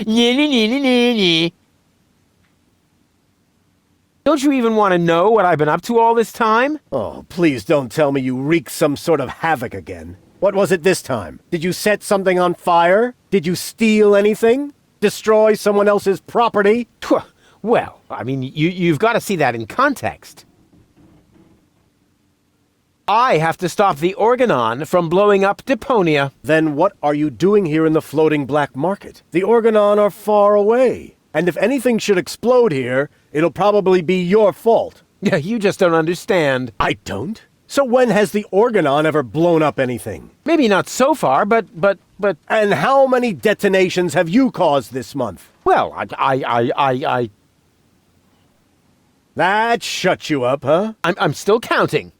Don't you even want to know what I've been up to all this time? Oh, please don't tell me you wreaked some sort of havoc again. What was it this time? Did you set something on fire? Did you steal anything? Destroy someone else's property? Well, I mean, you've got to see that in context. I have to stop the Organon from blowing up Deponia. Then what are you doing here in the floating black market? The Organon are far away. And if anything should explode here, it'll probably be your fault. Yeah, you just don't understand. I don't? So when has the Organon ever blown up anything? Maybe not so far, but... And how many detonations have you caused this month? Well, That shut you up, huh? I'm still counting.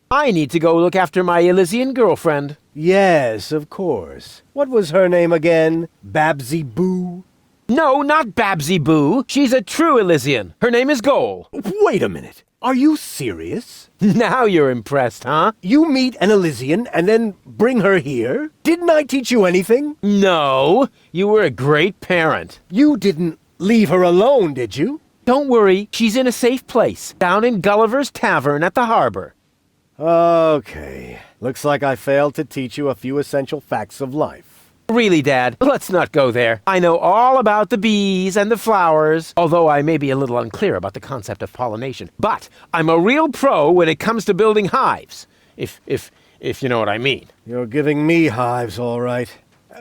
I need to go look after my Elysian girlfriend. Yes, of course. What was her name again? Babsy Boo? No, not Babsy Boo. She's a true Elysian. Her name is Goal. Wait a minute. Are you serious? Now you're impressed, huh? You meet an Elysian and then bring her here? Didn't I teach you anything? No. You were a great parent. You didn't leave her alone, did you? Don't worry, she's in a safe place, down in Gulliver's Tavern at the harbor. Okay. Looks like I failed to teach you a few essential facts of life. Really, Dad, let's not go there. I know all about the bees and the flowers, although I may be a little unclear about the concept of pollination. But I'm a real pro when it comes to building hives, if you know what I mean. You're giving me hives, all right.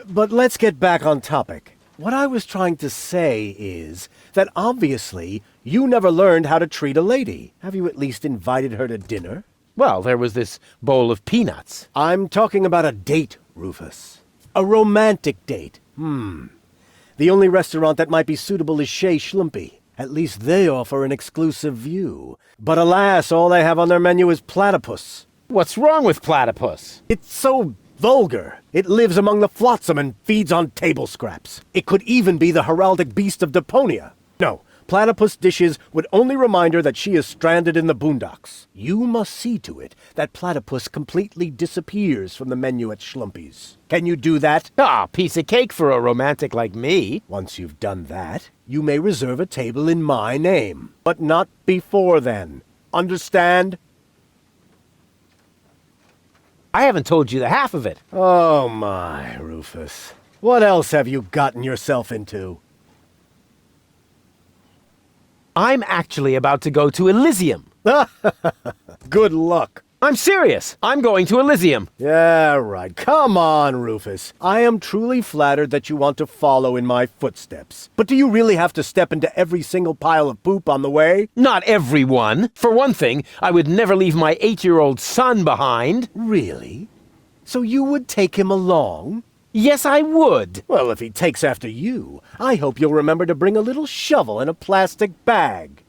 But let's get back on topic. What I was trying to say is that obviously you never learned how to treat a lady. Have you at least invited her to dinner? Well, there was this bowl of peanuts. I'm talking about a date, Rufus. A romantic date. The only restaurant that might be suitable is Chez Schlumpy. At least they offer an exclusive view. But alas, all they have on their menu is platypus. What's wrong with platypus? It's so vulgar. It lives among the flotsam and feeds on table scraps. It could even be the heraldic beast of Deponia. No, platypus dishes would only remind her that she is stranded in the boondocks. You must see to it that platypus completely disappears from the menu at Schlumpy's. Can you do that? Ah, piece of cake for a romantic like me. Once you've done that, you may reserve a table in my name. But not before then. Understand? I haven't told you the half of it. Oh my, Rufus. What else have you gotten yourself into? I'm actually about to go to Elysium. Good luck. I'm serious. I'm going to Elysium. Yeah, right. Come on, Rufus. I am truly flattered that you want to follow in my footsteps. But do you really have to step into every single pile of poop on the way? Not every one. For one thing, I would never leave my 8-year-old son behind. Really? So you would take him along? Yes, I would. Well, if he takes after you, I hope you'll remember to bring a little shovel in a plastic bag.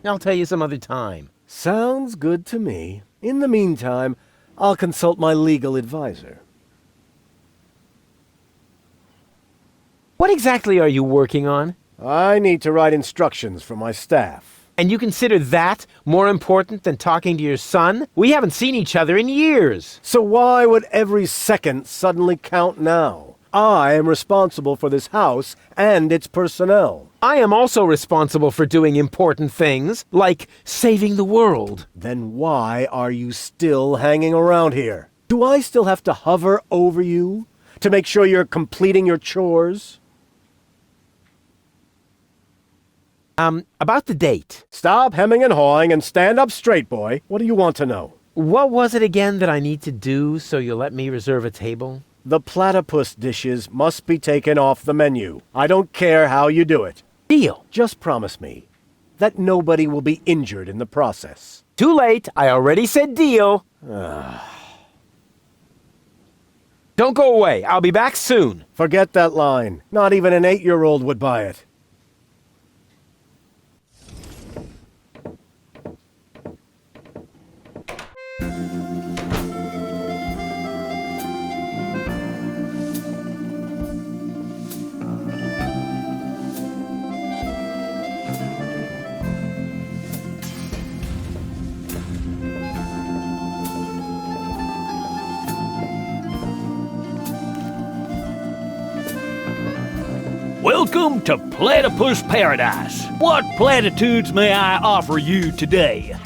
I'll tell you some other time. Sounds good to me. In the meantime, I'll consult my legal advisor. What exactly are you working on? I need to write instructions for my staff. And you consider that more important than talking to your son? We haven't seen each other in years. So why would every second suddenly count now? I am responsible for this house and its personnel. I am also responsible for doing important things, like saving the world. Then why are you still hanging around here? Do I still have to hover over you to make sure you're completing your chores? About the date. Stop hemming and hawing and stand up straight, boy. What do you want to know? What was it again that I need to do so you'll let me reserve a table? The platypus dishes must be taken off the menu. I don't care how you do it. Deal. Just promise me that nobody will be injured in the process. Too late. I already said deal. Don't go away. I'll be back soon. Forget that line. Not even an 8-year-old would buy it. Welcome to Platypus Paradise. What platitudes may I offer you today?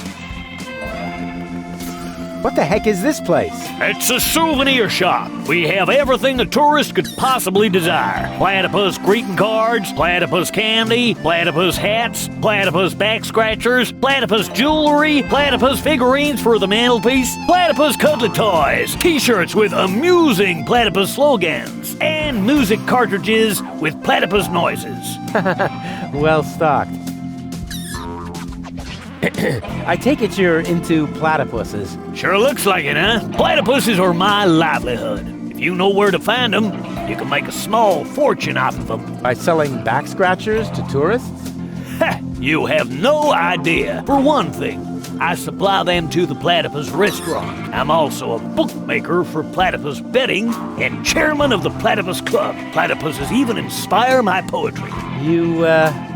What the heck is this place? It's a souvenir shop. We have everything a tourist could possibly desire. Platypus greeting cards, platypus candy, platypus hats, platypus back scratchers, platypus jewelry, platypus figurines for the mantelpiece, platypus cuddly toys, t-shirts with amusing platypus slogans, and music cartridges with platypus noises. Well stocked. I take it you're into platypuses. Sure looks like it, huh? Platypuses are my livelihood. If you know where to find them, you can make a small fortune off of them. By selling back scratchers to tourists? Ha! You have no idea. For one thing, I supply them to the Platypus restaurant. I'm also a bookmaker for Platypus betting and chairman of the Platypus Club. Platypuses even inspire my poetry. You,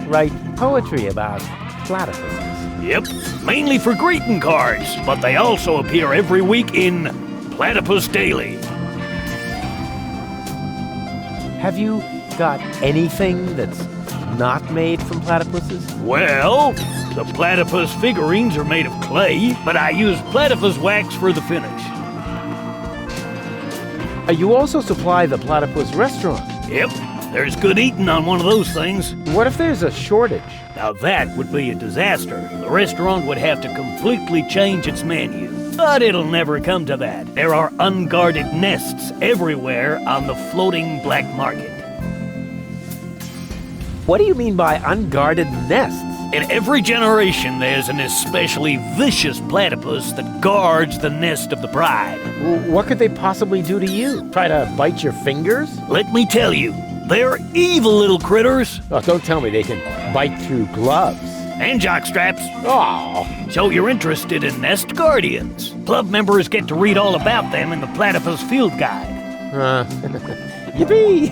write poetry about platypuses? Yep, mainly for greeting cards, but they also appear every week in Platypus Daily. Have you got anything that's not made from platypuses? Well, the platypus figurines are made of clay, but I use platypus wax for the finish. You also supply the platypus restaurant. Yep, there's good eating on one of those things. What if there's a shortage? Now that would be a disaster. The restaurant would have to completely change its menu. But it'll never come to that. There are unguarded nests everywhere on the floating black market. What do you mean by unguarded nests? In every generation, there's an especially vicious platypus that guards the nest of the bride. What could they possibly do to you? Try to bite your fingers? Let me tell you, they're evil little critters. Oh, don't tell me they can bite through gloves. And jockstraps. Oh. So you're interested in nest guardians. Club members get to read all about them in the Platypus Field Guide. Yippee!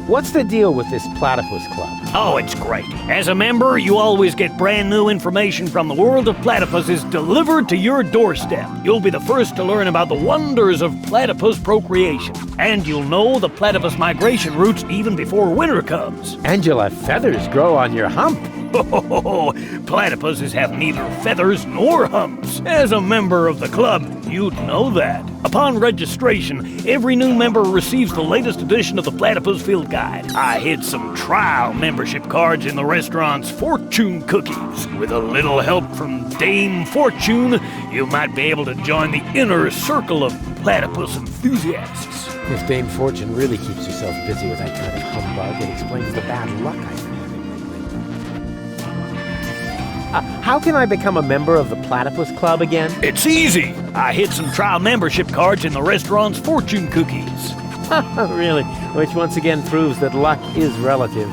What's the deal with this Platypus Club? Oh, it's great. As a member, you always get brand new information from the world of platypuses delivered to your doorstep. You'll be the first to learn about the wonders of platypus procreation. And you'll know the platypus migration routes even before winter comes. And you'll have feathers grow on your hump. Platypuses have neither feathers nor humps. As a member of the club, you'd know that. Upon registration, every new member receives the latest edition of the Platypus Field Guide. I hid some trial membership cards in the restaurant's fortune cookies. With a little help from Dame Fortune, you might be able to join the inner circle of platypus enthusiasts. If Dame Fortune really keeps herself busy with that kind of humbug, it explains the bad luck I've been having lately. How can I become a member of the Platypus Club again? It's easy. I hid some trial membership cards in the restaurant's fortune cookies. Really? Which once again proves that luck is relative.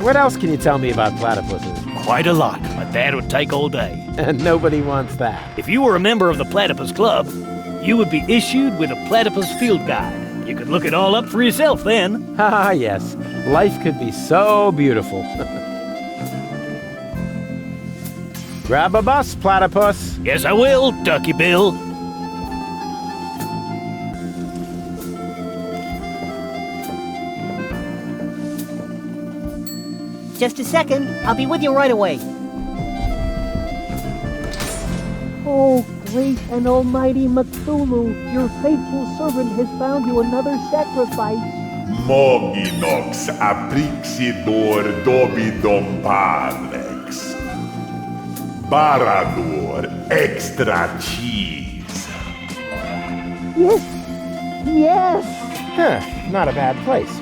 What else can you tell me about platypuses? Quite a lot, but that would take all day. And nobody wants that. If you were a member of the Platypus Club, you would be issued with a Platypus Field Guide. You could look it all up for yourself then. Ah, yes. Life could be so beautiful. Grab a bus, platypus. Yes, I will, Ducky Bill. Just a second. I'll be with you right away. Oh, great and almighty Cthulhu, your faithful servant has found you another sacrifice. Moginox aprixidor dobidom palex. Barador extra cheese. Yes. Yes. Huh, not a bad place.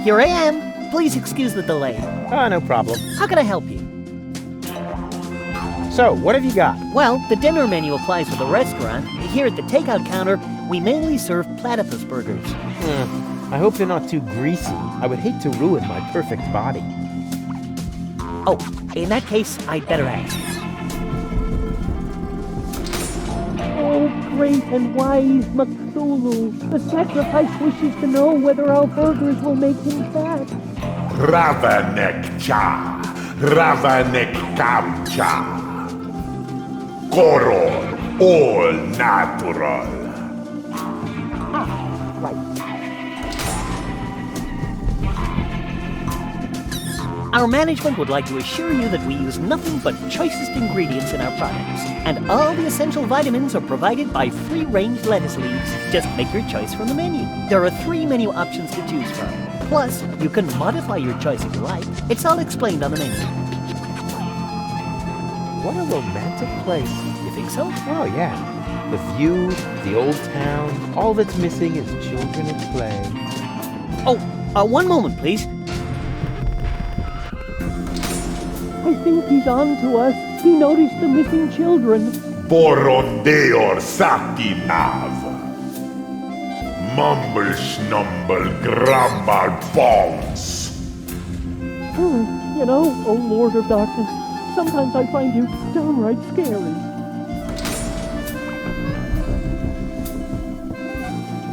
Here I am. Please excuse the delay. No problem. How can I help you? So, what have you got? Well, the dinner menu applies to the restaurant. Here at the takeout counter, we mainly serve platypus burgers. I hope they're not too greasy. I would hate to ruin my perfect body. Oh, in that case, I'd better ask. Oh, great and wise Cthulhu, the sacrifice wishes to know whether our burgers will make him fat. Ravanek cha, Ravanek kamcha. Koron, all natural. Our management would like to assure you that we use nothing but choicest ingredients in our products, and all the essential vitamins are provided by free-range lettuce leaves. Just make your choice from the menu. There are 3 menu options to choose from. Plus, you can modify your choice if you like. It's all explained on the menu. What a romantic place. You think so? Oh, yeah. The view, the old town, all that's missing is children at play. Oh, one moment, please. I think he's on to us. He noticed the missing children. Borondeor sakinav. Mumble snumble grumble bones. You know, oh Lord of Darkness, sometimes I find you downright scary.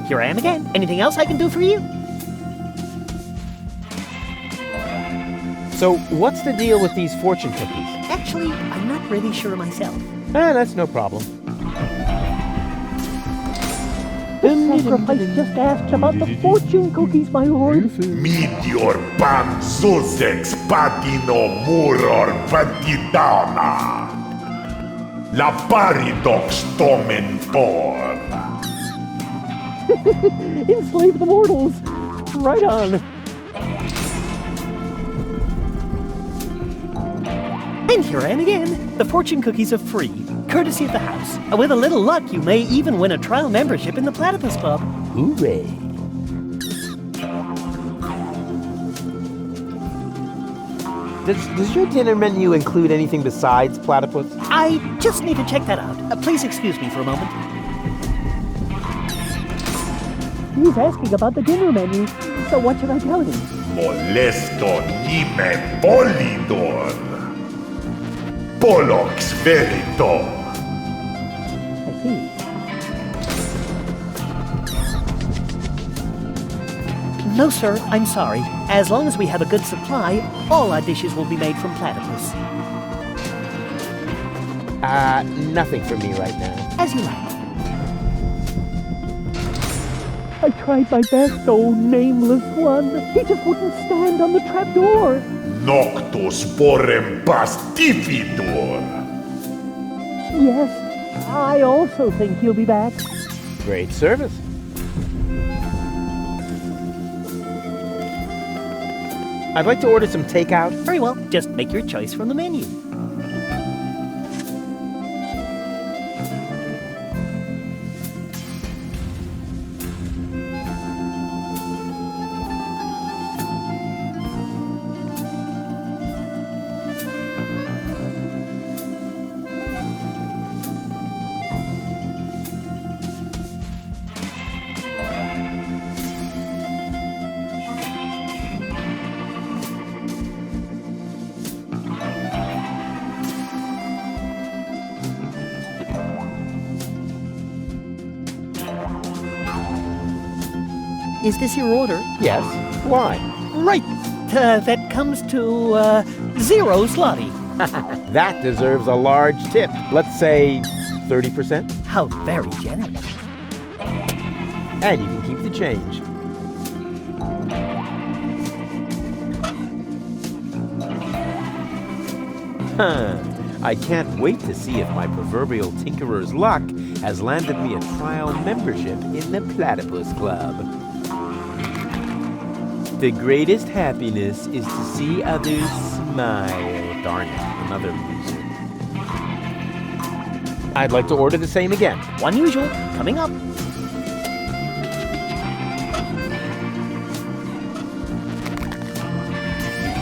Here I am again. Anything else I can do for you? So, what's the deal with these fortune cookies? Actually, I'm not really sure myself. That's no problem. The sacrifice just asked about the fortune cookies, my lord. Meteor pan Sussex patino muror patitana. La paradox tomentor. Enslave the mortals. Right on. And here I am again. The fortune cookies are free, courtesy of the house. And with a little luck, you may even win a trial membership in the Platypus Club. Hooray! Does your dinner menu include anything besides platypus? I just need to check that out. Please excuse me for a moment. He's asking about the dinner menu, so what should I tell him? Molesto nime polidor. Pollux verito. I see. No, sir, I'm sorry. As long as we have a good supply, all our dishes will be made from platypus. Nothing for me right now. As you like. I tried my best, oh nameless one. He just wouldn't stand on the trapdoor. Noctus porem pastifidur. Yes, I also think he'll be back. Great service. I'd like to order some takeout. Very well, just make your choice from the menu. Is this your order? Yes. Why? Right. That comes to, 0 zloty. That deserves a large tip. Let's say 30%. How very generous. And you can keep the change. I can't wait to see if my proverbial tinkerer's luck has landed me a trial membership in the Platypus Club. The greatest happiness is to see others smile. Darn it, another loser. I'd like to order the same again. One usual, coming up.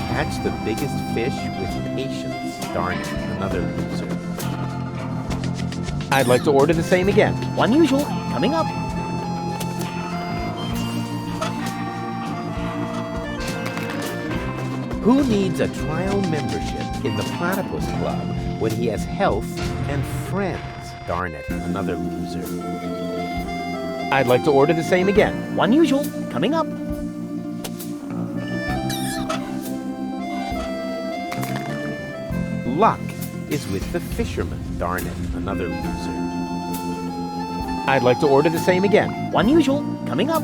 Catch the biggest fish with patience. Darn it, another loser. I'd like to order the same again. One usual, coming up. Who needs a trial membership in the Platypus Club when he has health and friends? Darn it, another loser. I'd like to order the same again. One usual, coming up. Luck is with the fisherman. Darn it, another loser. I'd like to order the same again. One usual, coming up.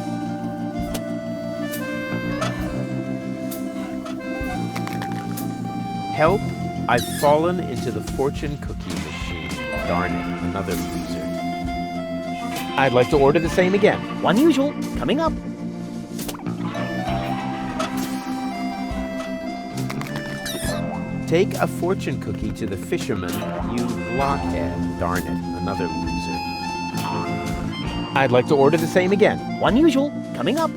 Help, I've fallen into the fortune cookie machine. Darn it, another loser. I'd like to order the same again. One usual, coming up. Take a fortune cookie to the fisherman, you blockhead. Darn it, another loser. I'd like to order the same again. One usual, coming up.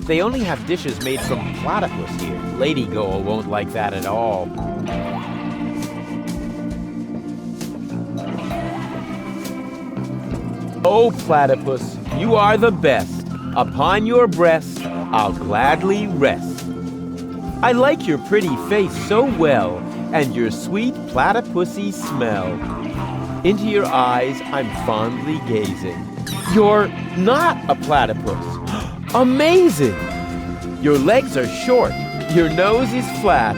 They only have dishes made from platypus here. Lady Goal won't like that at all. Oh, platypus, you are the best. Upon your breast, I'll gladly rest. I like your pretty face so well, and your sweet platypusy smell. Into your eyes, I'm fondly gazing. You're not a platypus. Amazing! Your legs are short, Your nose is flat.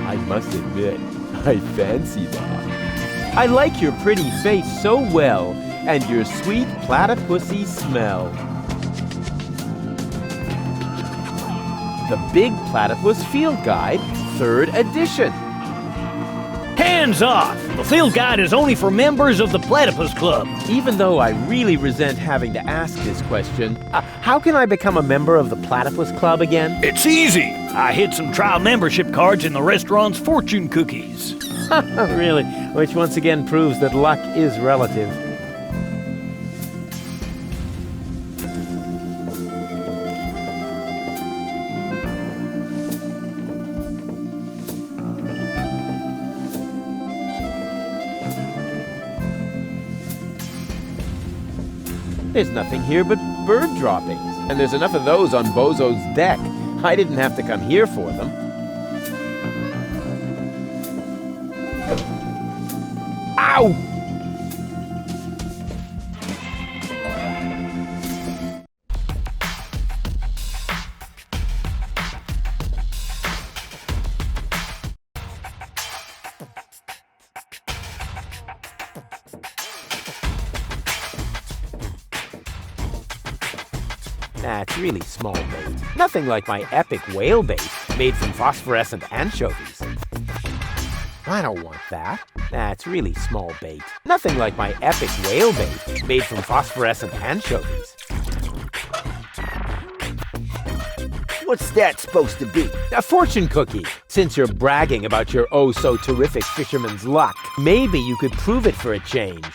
I must admit, I fancy that. I like your pretty face so well, and your sweet platypusy smell. The Big Platypus Field Guide, 3rd edition. Hands off! The field guide is only for members of the Platypus Club. Even though I really resent having to ask this question, how can I become a member of the Platypus Club again? It's easy. I hid some trial membership cards in the restaurant's fortune cookies. Really? Which once again proves that luck is relative. There's nothing here but bird droppings, and there's enough of those on Bozo's deck. I didn't have to come here for them. Ow! It's really small bait. Nothing like my epic whale bait made from phosphorescent anchovies. I don't want that. It's really small bait. Nothing like my epic whale bait made from phosphorescent anchovies. What's that supposed to be? A fortune cookie. Since you're bragging about your oh-so-terrific fisherman's luck, maybe you could prove it for a change.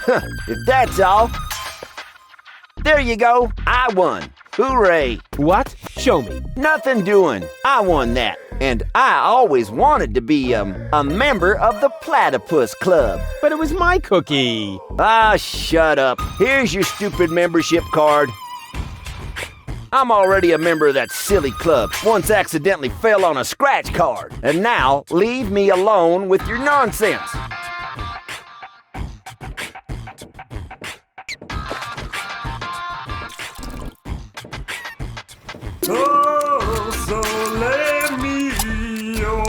If that's all, there you go. I won. Hooray. What? Show me. Nothing doing. I won that. And I always wanted to be, a member of the Platypus Club. But it was my cookie. Ah, shut up. Here's your stupid membership card. I'm already a member of that silly club. Once accidentally fell on a scratch card. And now, leave me alone with your nonsense. Oh, so let me go.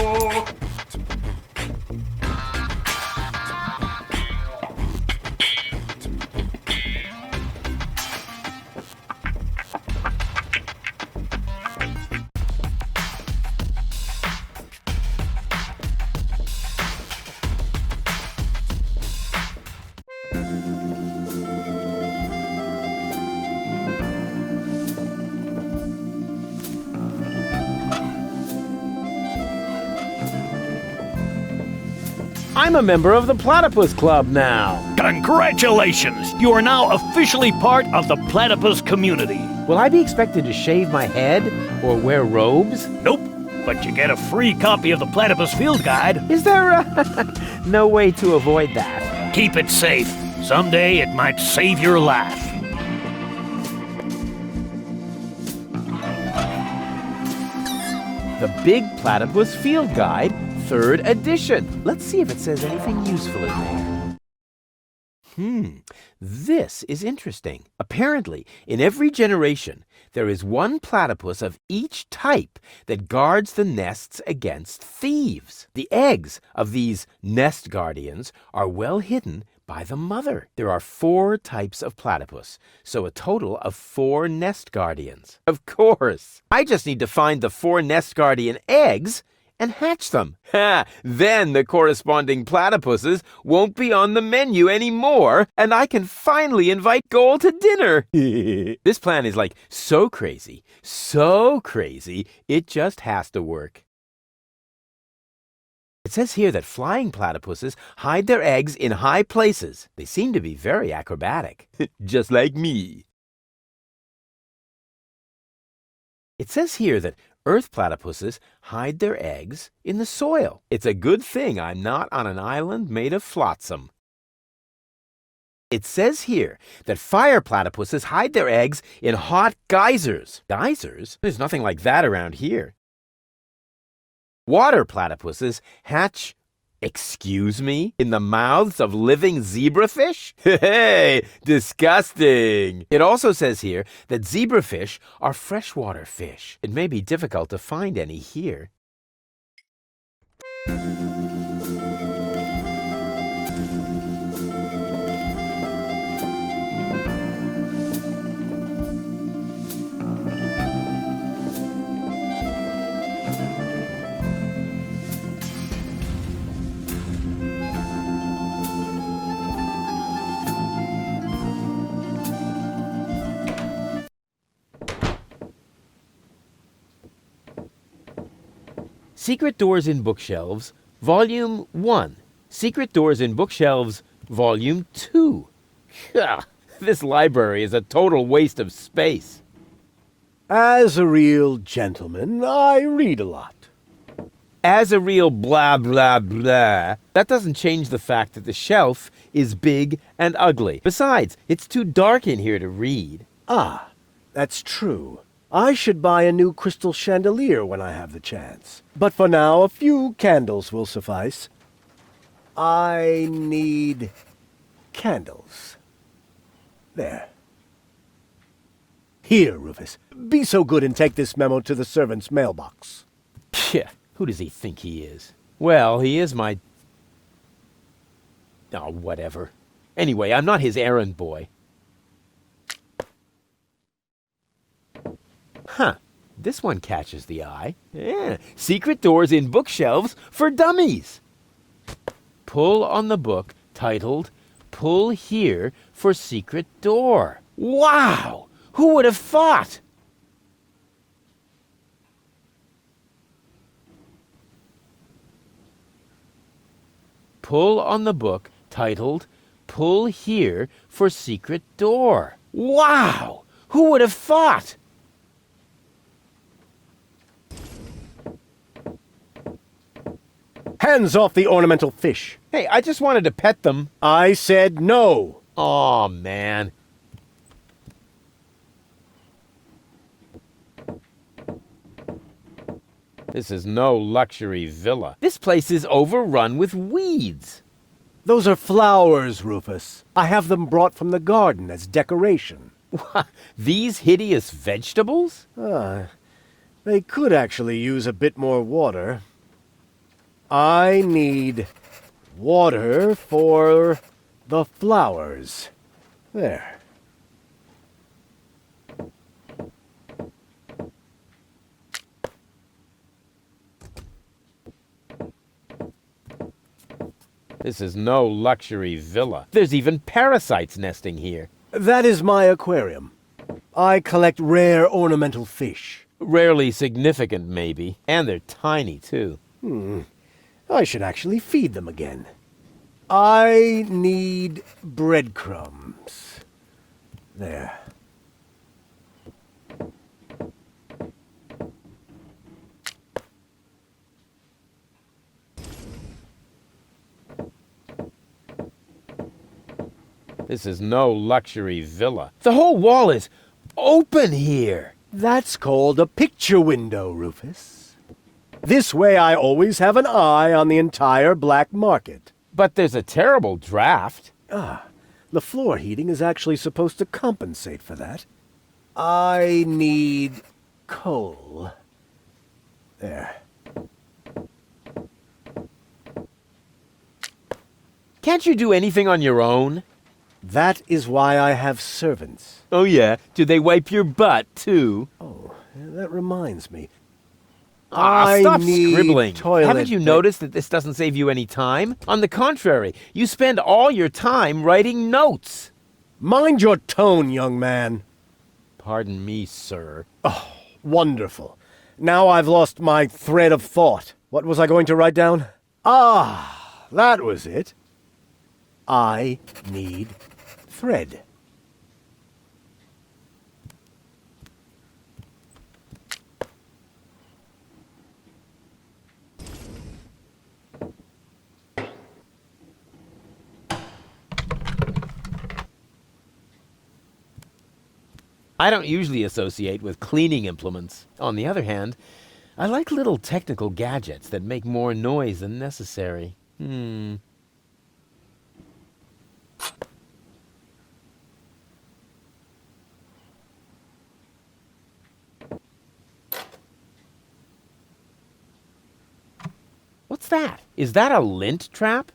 I'm a member of the Platypus Club now. Congratulations! You are now officially part of the platypus community. Will I be expected to shave my head or wear robes? Nope, but you get a free copy of the Platypus Field Guide. Is there no way to avoid that? Keep it safe. Someday it might save your life. The Big Platypus Field Guide, 3rd edition. Let's see if it says anything useful in there. This is interesting. Apparently, in every generation, there is one platypus of each type that guards the nests against thieves. The eggs of these nest guardians are well hidden by the mother. There are 4 types of platypus, so a total of 4 nest guardians. Of course, I just need to find the 4 nest guardian eggs and hatch them. Then the corresponding platypuses won't be on the menu anymore, and I can finally invite Goal to dinner. This plan is like so crazy, it just has to work. It says here that flying platypuses hide their eggs in high places. They seem to be very acrobatic, just like me. It says here that earth platypuses hide their eggs in the soil. It's a good thing I'm not on an island made of flotsam. It says here that fire platypuses hide their eggs in hot geysers. Geysers? There's nothing like that around here. Water platypuses hatch, excuse me, in the mouths of living zebrafish? Hey, disgusting! It also says here that zebrafish are freshwater fish. It may be difficult to find any here. Secret Doors in Bookshelves, Volume 1. Secret Doors in Bookshelves, Volume 2. This library is a total waste of space. As a real gentleman, I read a lot. As a real blah blah blah, that doesn't change the fact that the shelf is big and ugly. Besides, it's too dark in here to read. Ah, that's true. I should buy a new crystal chandelier when I have the chance. But for now, a few candles will suffice. I need candles. There. Here, Rufus. Be so good and take this memo to the servant's mailbox. Yeah, who does he think he is? Well, he is my... Oh, whatever. Anyway, I'm not his errand boy. Huh. This one catches the eye. Yeah. Secret Doors in Bookshelves for Dummies. Pull on the book titled Pull Here for Secret Door. Wow! Who would have thought? Pull on the book titled Pull Here for Secret Door. Wow! Who would have thought? Hands off the ornamental fish. Hey, I just wanted to pet them. I said no. Aw, man. This is no luxury villa. This place is overrun with weeds. Those are flowers, Rufus. I have them brought from the garden as decoration. These hideous vegetables? They could actually use a bit more water. I need water for the flowers. There. This is no luxury villa. There's even parasites nesting here. That is my aquarium. I collect rare ornamental fish. Rarely significant, maybe. And they're tiny, too. I should actually feed them again. I need breadcrumbs. There. This is no luxury villa. The whole wall is open here. That's called a picture window, Rufus. This way I always have an eye on the entire black market. But there's a terrible draft. The floor heating is actually supposed to compensate for that. I need coal. There. Can't you do anything on your own? That is why I have servants. Oh, yeah? Do they wipe your butt, too? Oh, that reminds me. Stop scribbling. Toilet Haven't you noticed that this doesn't save you any time? On the contrary, you spend all your time writing notes. Mind your tone, young man. Pardon me, sir. Oh, wonderful. Now I've lost my thread of thought. What was I going to write down? That was it. I need thread. I don't usually associate with cleaning implements. On the other hand, I like little technical gadgets that make more noise than necessary. What's What's that? Is that a lint trap?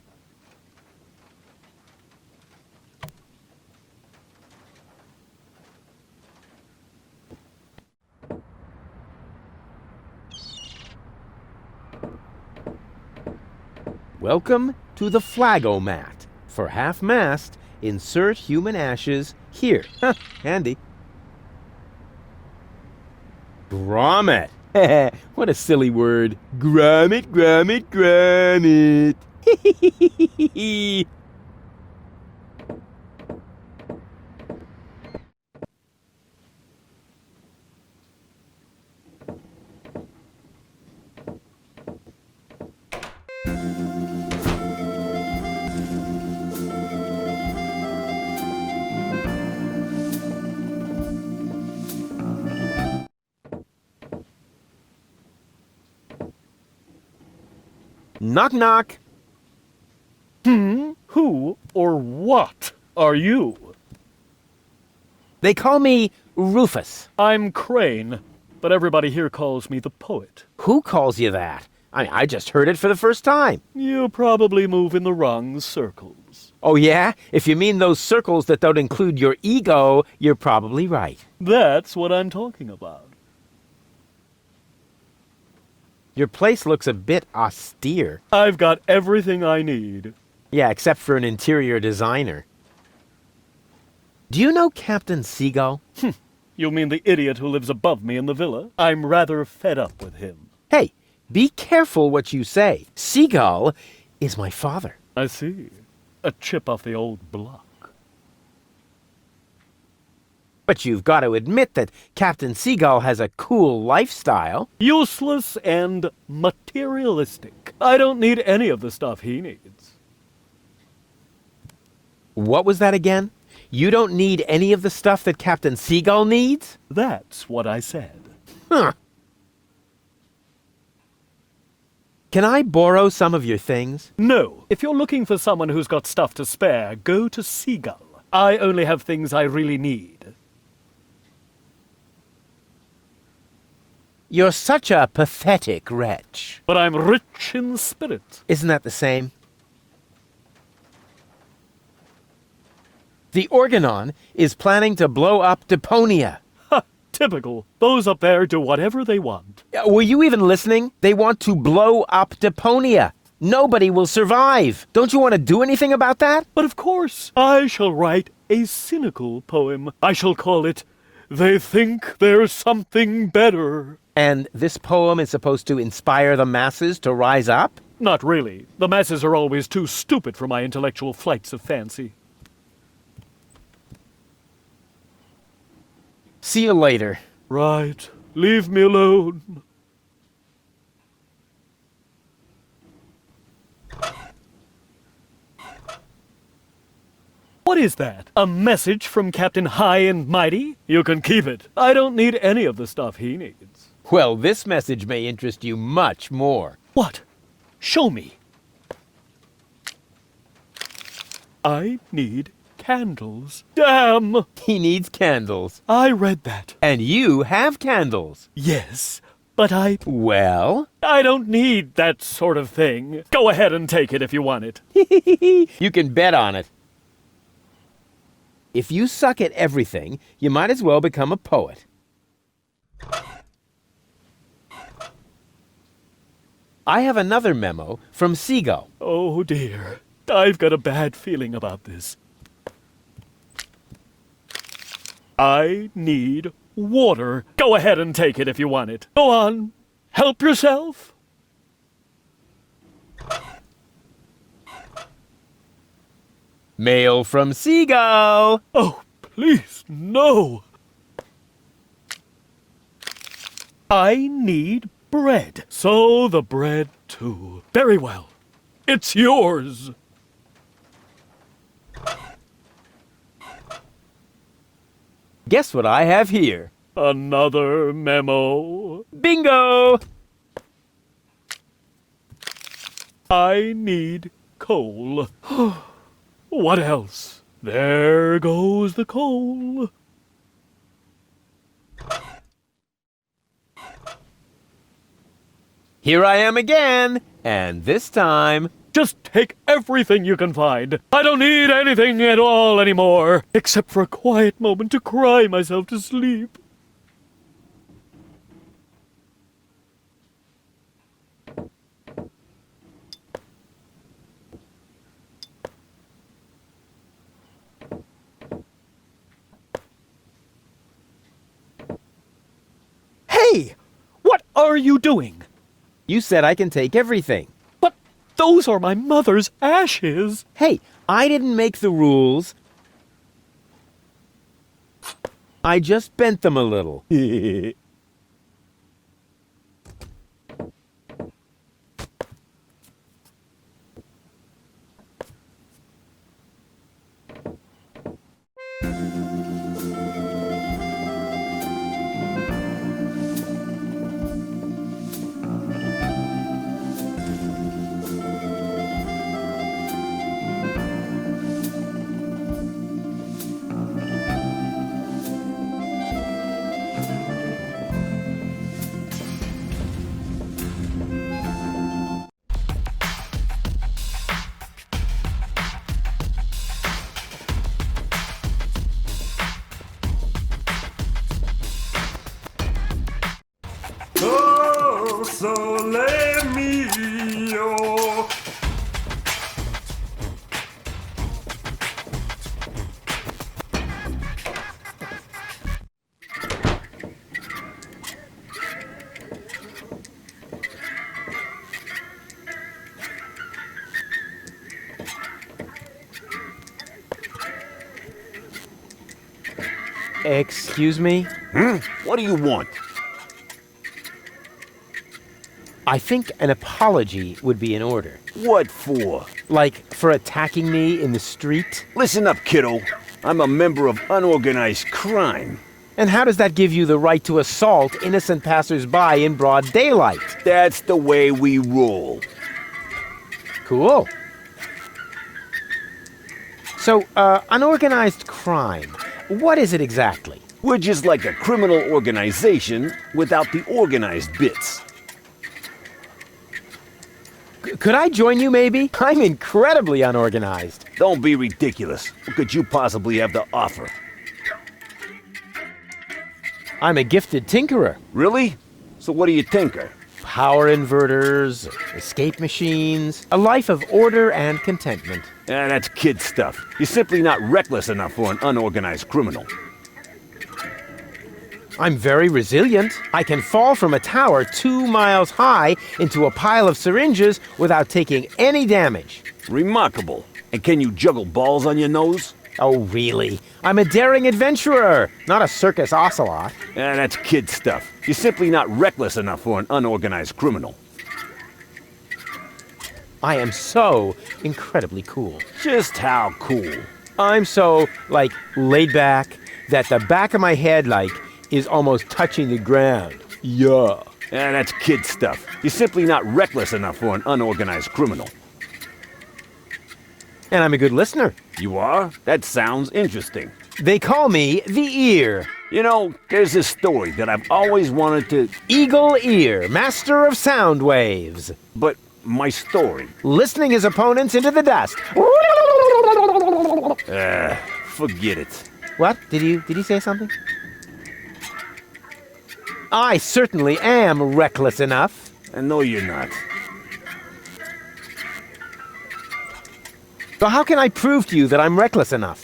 Welcome to the Flagomat. For half-mast, insert human ashes here. Huh, handy. Grommet. What a silly word. Grommet, grommet, grommet. Knock, knock. Who or what are you? They call me Rufus. I'm Crane, but everybody here calls me the poet. Who calls you that? I just heard it for the first time. You probably move in the wrong circles. Oh, yeah? If you mean those circles that don't include your ego, you're probably right. That's what I'm talking about. Your place looks a bit austere. I've got everything I need. Yeah, except for an interior designer. Do you know Captain Seagull? You mean the idiot who lives above me in the villa? I'm rather fed up with him. Hey, be careful what you say. Seagull is my father. I see. A chip off the old block. But you've got to admit that Captain Seagull has a cool lifestyle. Useless and materialistic. I don't need any of the stuff he needs. What was that again? You don't need any of the stuff that Captain Seagull needs? That's what I said. Huh. Can I borrow some of your things? No. If you're looking for someone who's got stuff to spare, go to Seagull. I only have things I really need. You're such a pathetic wretch. But I'm rich in spirit. Isn't that the same? The Organon is planning to blow up Deponia. Ha! Typical. Those up there do whatever they want. Were you even listening? They want to blow up Deponia. Nobody will survive. Don't you want to do anything about that? But of course, I shall write a cynical poem. I shall call it, "They Think There's Something Better." And this poem is supposed to inspire the masses to rise up? Not really. The masses are always too stupid for my intellectual flights of fancy. See you later. Right. Leave me alone. What is that? A message from Captain High and Mighty? You can keep it. I don't need any of the stuff he needs. Well, this message may interest you much more. What? Show me. I need candles. Damn! He needs candles. I read that. And you have candles. Yes, but Well? I don't need that sort of thing. Go ahead and take it if you want it. You can bet on it. If you suck at everything, you might as well become a poet. I have another memo from Seagull. Oh dear. I've got a bad feeling about this. I need water. Go ahead and take it if you want it. Go on. Help yourself. Mail from Seagull. Oh, please, no. I need bread. So the bread, too. Very well. It's yours. Guess what I have here? Another memo. Bingo! I need coal. What else? There goes the coal. Here I am again. And this time... Just take everything you can find. I don't need anything at all anymore, except for a quiet moment to cry myself to sleep. Hey! What are you doing? You said I can take everything. But those are my mother's ashes. Hey, I didn't make the rules. I just bent them a little. Oh, sole mio. Excuse me? What do you want? I think an apology would be in order. What for? Like, for attacking me in the street? Listen up, kiddo. I'm a member of unorganized crime. And how does that give you the right to assault innocent passers-by in broad daylight? That's the way we roll. Cool. So, unorganized crime, what is it exactly? We're just like a criminal organization without the organized bits. Could I join you, maybe? I'm incredibly unorganized. Don't be ridiculous. What could you possibly have to offer? I'm a gifted tinkerer. Really? So what do you tinker? Power inverters, escape machines, a life of order and contentment. That's kid stuff. You're simply not reckless enough for an unorganized criminal. I'm very resilient. I can fall from a tower 2 miles high into a pile of syringes without taking any damage. Remarkable. And can you juggle balls on your nose? Oh, really? I'm a daring adventurer, not a circus ocelot. That's kid stuff. You're simply not reckless enough for an unorganized criminal. I am so incredibly cool. Just how cool? I'm so, laid back that the back of my head, is almost touching the ground. Yeah. That's kid stuff. You're simply not reckless enough for an unorganized criminal. And I'm a good listener. You are? That sounds interesting. They call me the Ear. You know, there's this story that I've always wanted to... Eagle Ear, master of sound waves. But my story... Listening his opponents into the dust. Forget it. What? Did he say something? I certainly am reckless enough. No, you're not. So how can I prove to you that I'm reckless enough?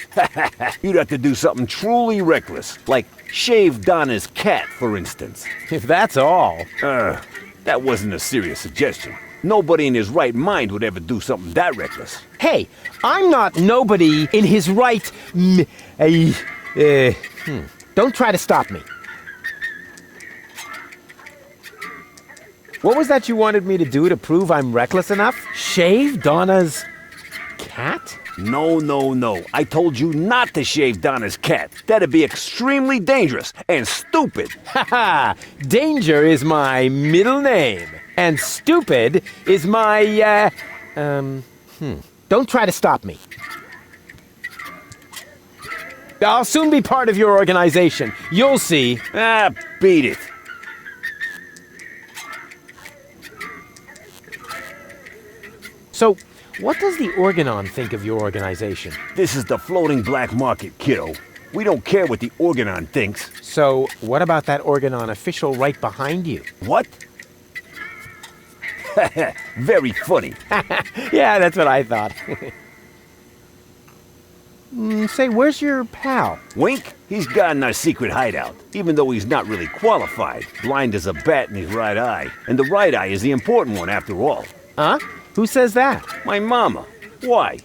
You'd have to do something truly reckless, like shave Donna's cat, for instance. If that's all. That wasn't a serious suggestion. Nobody in his right mind would ever do something that reckless. Hey, I'm not nobody in his right... Don't try to stop me. What was that you wanted me to do to prove I'm reckless enough? Shave Donna's cat? No. I told you not to shave Donna's cat. That'd be extremely dangerous and stupid. Haha! Danger is my middle name. And stupid is my, Don't try to stop me. I'll soon be part of your organization. You'll see. Beat it. So, what does the Organon think of your organization? This is the floating black market, kiddo. We don't care what the Organon thinks. So, what about that Organon official right behind you? What? Very funny. Yeah, that's what I thought. Say, where's your pal? Wink? He's got in our secret hideout, even though he's not really qualified. Blind as a bat in his right eye. And the right eye is the important one after all. Huh? Who says that? My mama. Why?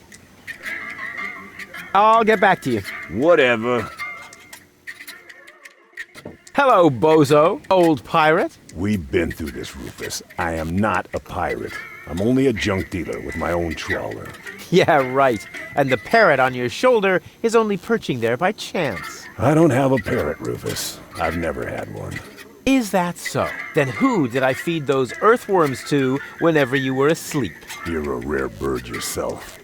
I'll get back to you. Whatever. Hello, bozo, old pirate. We've been through this, Rufus. I am not a pirate. I'm only a junk dealer with my own trawler. Yeah, right. And the parrot on your shoulder is only perching there by chance. I don't have a parrot, Rufus. I've never had one. Is that so? Then who did I feed those earthworms to whenever you were asleep? You're a rare bird yourself.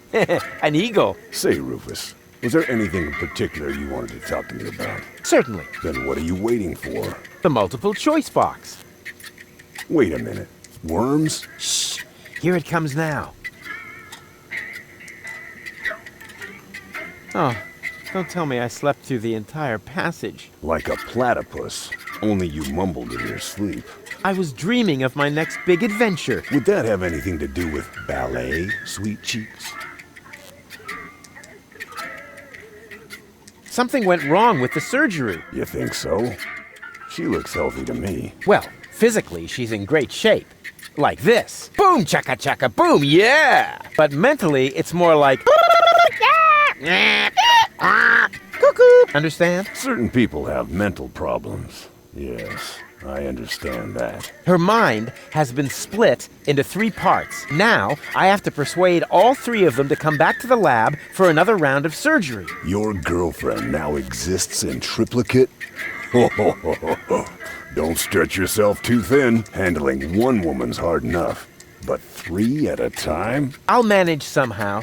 An eagle. Say, Rufus, was there anything in particular you wanted to talk to me about? Certainly. Then what are you waiting for? The multiple choice box. Wait a minute. Worms? Shh. Here it comes now. Oh, don't tell me I slept through the entire passage. Like a platypus, only you mumbled in your sleep. I was dreaming of my next big adventure. Would that have anything to do with ballet, sweet cheeks? Something went wrong with the surgery. You think so? She looks healthy to me. Well, physically, she's in great shape. Like this. Boom, chaka chaka, boom, yeah! But mentally, it's more like... Cuckoo! Understand? Certain people have mental problems. Yes, I understand that. Her mind has been split into 3 parts. Now, I have to persuade all 3 of them to come back to the lab for another round of surgery. Your girlfriend now exists in triplicate? Don't stretch yourself too thin. Handling one woman's hard enough. But 3 at a time? I'll manage somehow.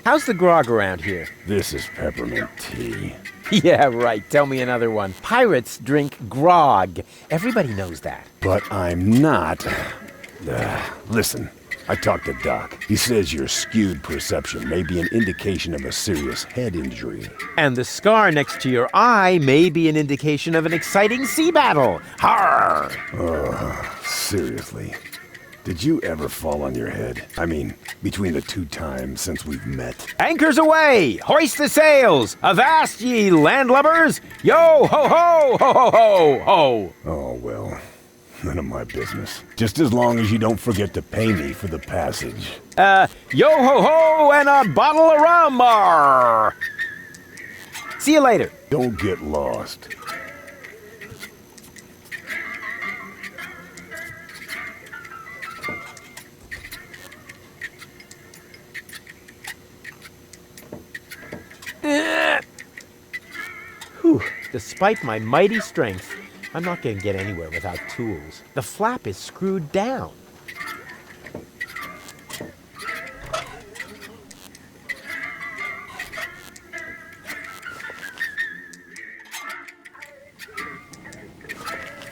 How's the grog around here? This is peppermint tea. Yeah, right. Tell me another one. Pirates drink grog. Everybody knows that. But I'm not. Listen, I talked to Doc. He says your skewed perception may be an indication of a serious head injury. And the scar next to your eye may be an indication of an exciting sea battle. Harr! Seriously. Did you ever fall on your head? I mean, between the 2 times since we've met. Anchors away! Hoist the sails! Avast ye landlubbers! Yo ho ho ho ho ho ho! Oh, well, none of my business. Just as long as you don't forget to pay me for the passage. Yo ho ho and a bottle of rum! Arr. See you later. Don't get lost. Whew. Despite my mighty strength, I'm not going to get anywhere without tools. The flap is screwed down.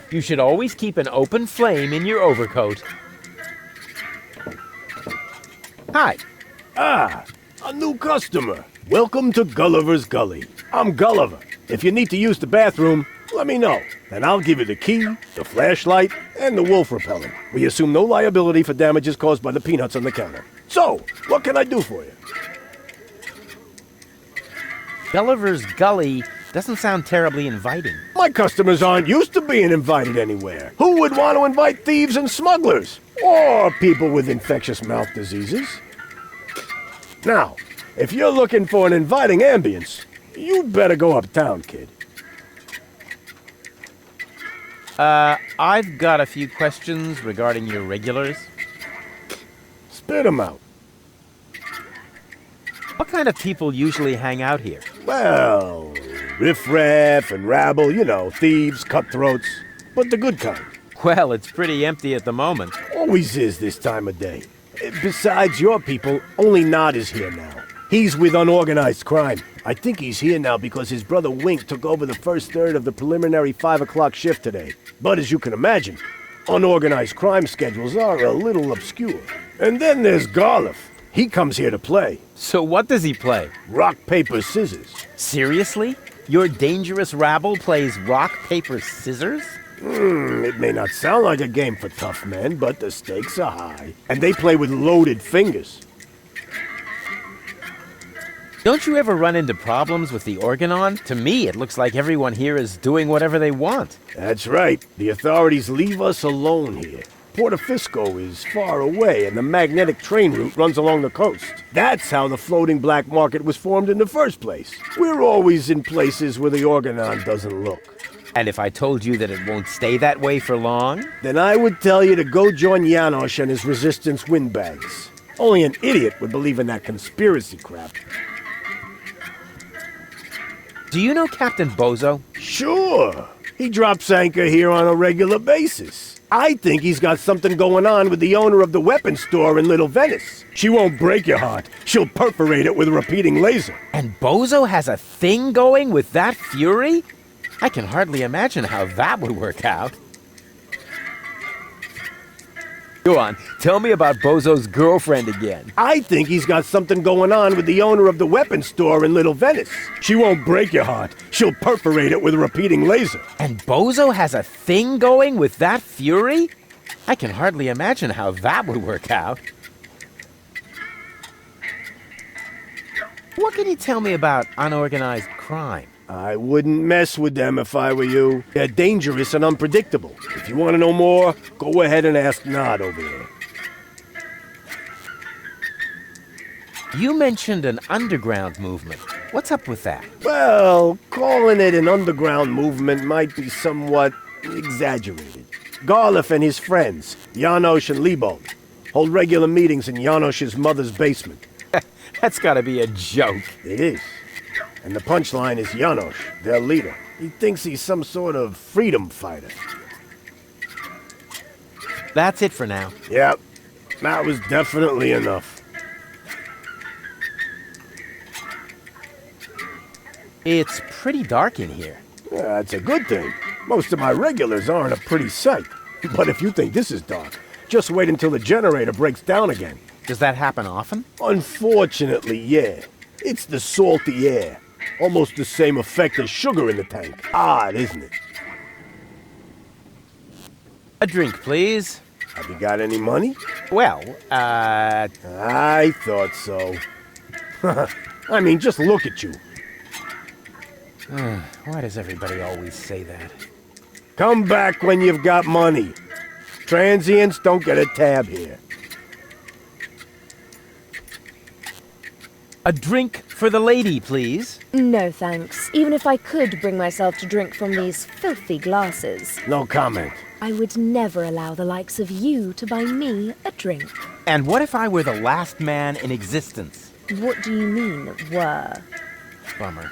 You should always keep an open flame in your overcoat. Hi. Ah, a new customer. Welcome to Gulliver's Gully. I'm Gulliver. If you need to use the bathroom, let me know. And I'll give you the key, the flashlight, and the wolf repellent. We assume no liability for damages caused by the peanuts on the counter. So, what can I do for you? Gulliver's Gully doesn't sound terribly inviting. My customers aren't used to being invited anywhere. Who would want to invite thieves and smugglers? Or people with infectious mouth diseases? Now, if you're looking for an inviting ambience, you'd better go uptown, kid. I've got a few questions regarding your regulars. Spit 'em out. What kind of people usually hang out here? Well, riffraff and rabble, you know, thieves, cutthroats, but the good kind. Well, it's pretty empty at the moment. Always is this time of day. Besides your people, only Nod is here now. He's with unorganized crime. I think he's here now because his brother Wink took over the first third of the preliminary 5 o'clock shift today. But as you can imagine, unorganized crime schedules are a little obscure. And then there's Goal. He comes here to play. So what does he play? Rock, paper, scissors. Seriously? Your dangerous rabble plays rock, paper, scissors? It may not sound like a game for tough men, but the stakes are high. And they play with loaded fingers. Don't you ever run into problems with the organon? To me, it looks like everyone here is doing whatever they want. That's right. The authorities leave us alone here. Portofisco is far away, and the magnetic train route runs along the coast. That's how the floating black market was formed in the first place. We're always in places where the organon doesn't look. And if I told you that it won't stay that way for long? Then I would tell you to go join Janosch and his resistance windbags. Only an idiot would believe in that conspiracy crap. Do you know Captain Bozo? Sure. He drops anchor here on a regular basis. I think he's got something going on with the owner of the weapons store in Little Venice. She won't break your heart. She'll perforate it with a repeating laser. And Bozo has a thing going with that fury? I can hardly imagine how that would work out. Go on, tell me about Bozo's girlfriend again. I think he's got something going on with the owner of the weapons store in Little Venice. She won't break your heart. She'll perforate it with a repeating laser. And Bozo has a thing going with that fury? I can hardly imagine how that would work out. What can you tell me about unorganized crime? I wouldn't mess with them if I were you. They're dangerous and unpredictable. If you want to know more, go ahead and ask Nod over there. You mentioned an underground movement. What's up with that? Well, calling it an underground movement might be somewhat exaggerated. Garliff and his friends, Janosch and Liebold, hold regular meetings in Janosch's mother's basement. That's gotta be a joke. It is. And the punchline is Janosch, their leader. He thinks he's some sort of freedom fighter. That's it for now. Yep, that was definitely enough. It's pretty dark in here. Yeah, that's a good thing. Most of my regulars aren't a pretty sight. But if you think this is dark, just wait until the generator breaks down again. Does that happen often? Unfortunately, yeah. It's the salty air. Almost the same effect as sugar in the tank. Odd, isn't it? A drink, please. Have you got any money? Well, I thought so. I mean, just look at you. Why does everybody always say that? Come back when you've got money. Transients don't get a tab here. A drink for the lady, please. No, thanks. Even if I could bring myself to drink from these filthy glasses. No comment. I would never allow the likes of you to buy me a drink. And what if I were the last man in existence? What do you mean, were? Bummer.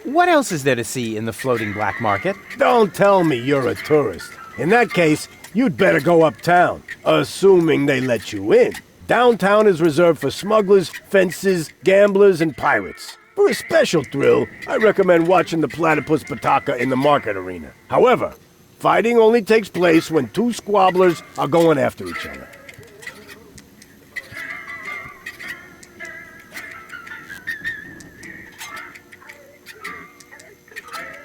What else is there to see in the floating black market? Don't tell me you're a tourist. In that case, you'd better go uptown, assuming they let you in. Downtown is reserved for smugglers, fences, gamblers, and pirates. For a special thrill, I recommend watching the platypus Bataka in the market arena. However, fighting only takes place when two squabblers are going after each other.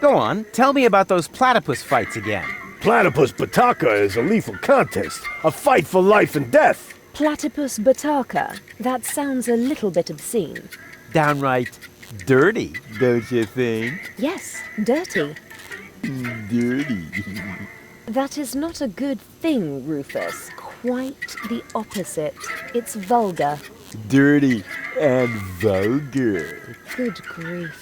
Go on, tell me about those platypus fights again. Platypus Bataka is a lethal contest, a fight for life and death. Platypus Bataka? That sounds a little bit obscene. Downright dirty, don't you think? Yes, dirty. Dirty. That is not a good thing, Rufus. Quite the opposite. It's vulgar. Dirty and vulgar. Good grief.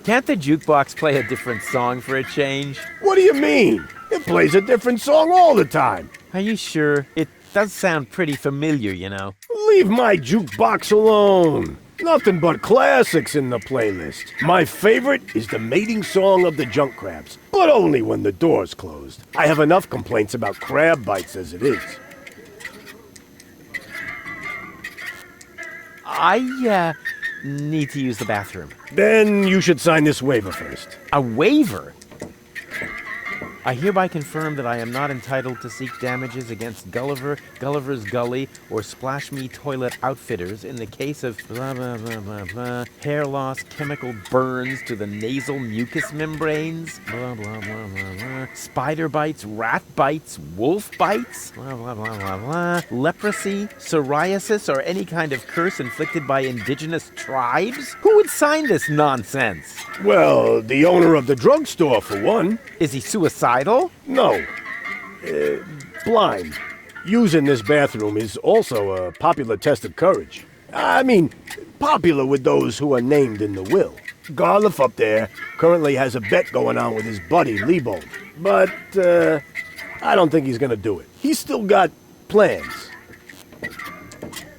Can't the jukebox play a different song for a change? What do you mean? It plays a different song all the time. Are you sure? It does sound pretty familiar, you know. Leave my jukebox alone. Nothing but classics in the playlist. My favorite is the mating song of the junk crabs, but only when the door's closed. I have enough complaints about crab bites as it is. need to use the bathroom. Then you should sign this waiver first. A waiver? I hereby confirm that I am not entitled to seek damages against Gulliver, Gulliver's Gully, or Splash Me Toilet Outfitters in the case of blah blah blah blah blah, hair loss, chemical burns to the nasal mucous membranes, blah blah blah blah blah, spider bites, rat bites, wolf bites, blah blah blah blah blah, leprosy, psoriasis, or any kind of curse inflicted by indigenous tribes? Who would sign this nonsense? Well, the owner of the drugstore, for one. Is he suicidal? No. Blind. Using this bathroom is also a popular test of courage. I mean, popular with those who are named in the will. Garliff up there currently has a bet going on with his buddy, Lebo. But, I don't think he's gonna do it. He's still got plans.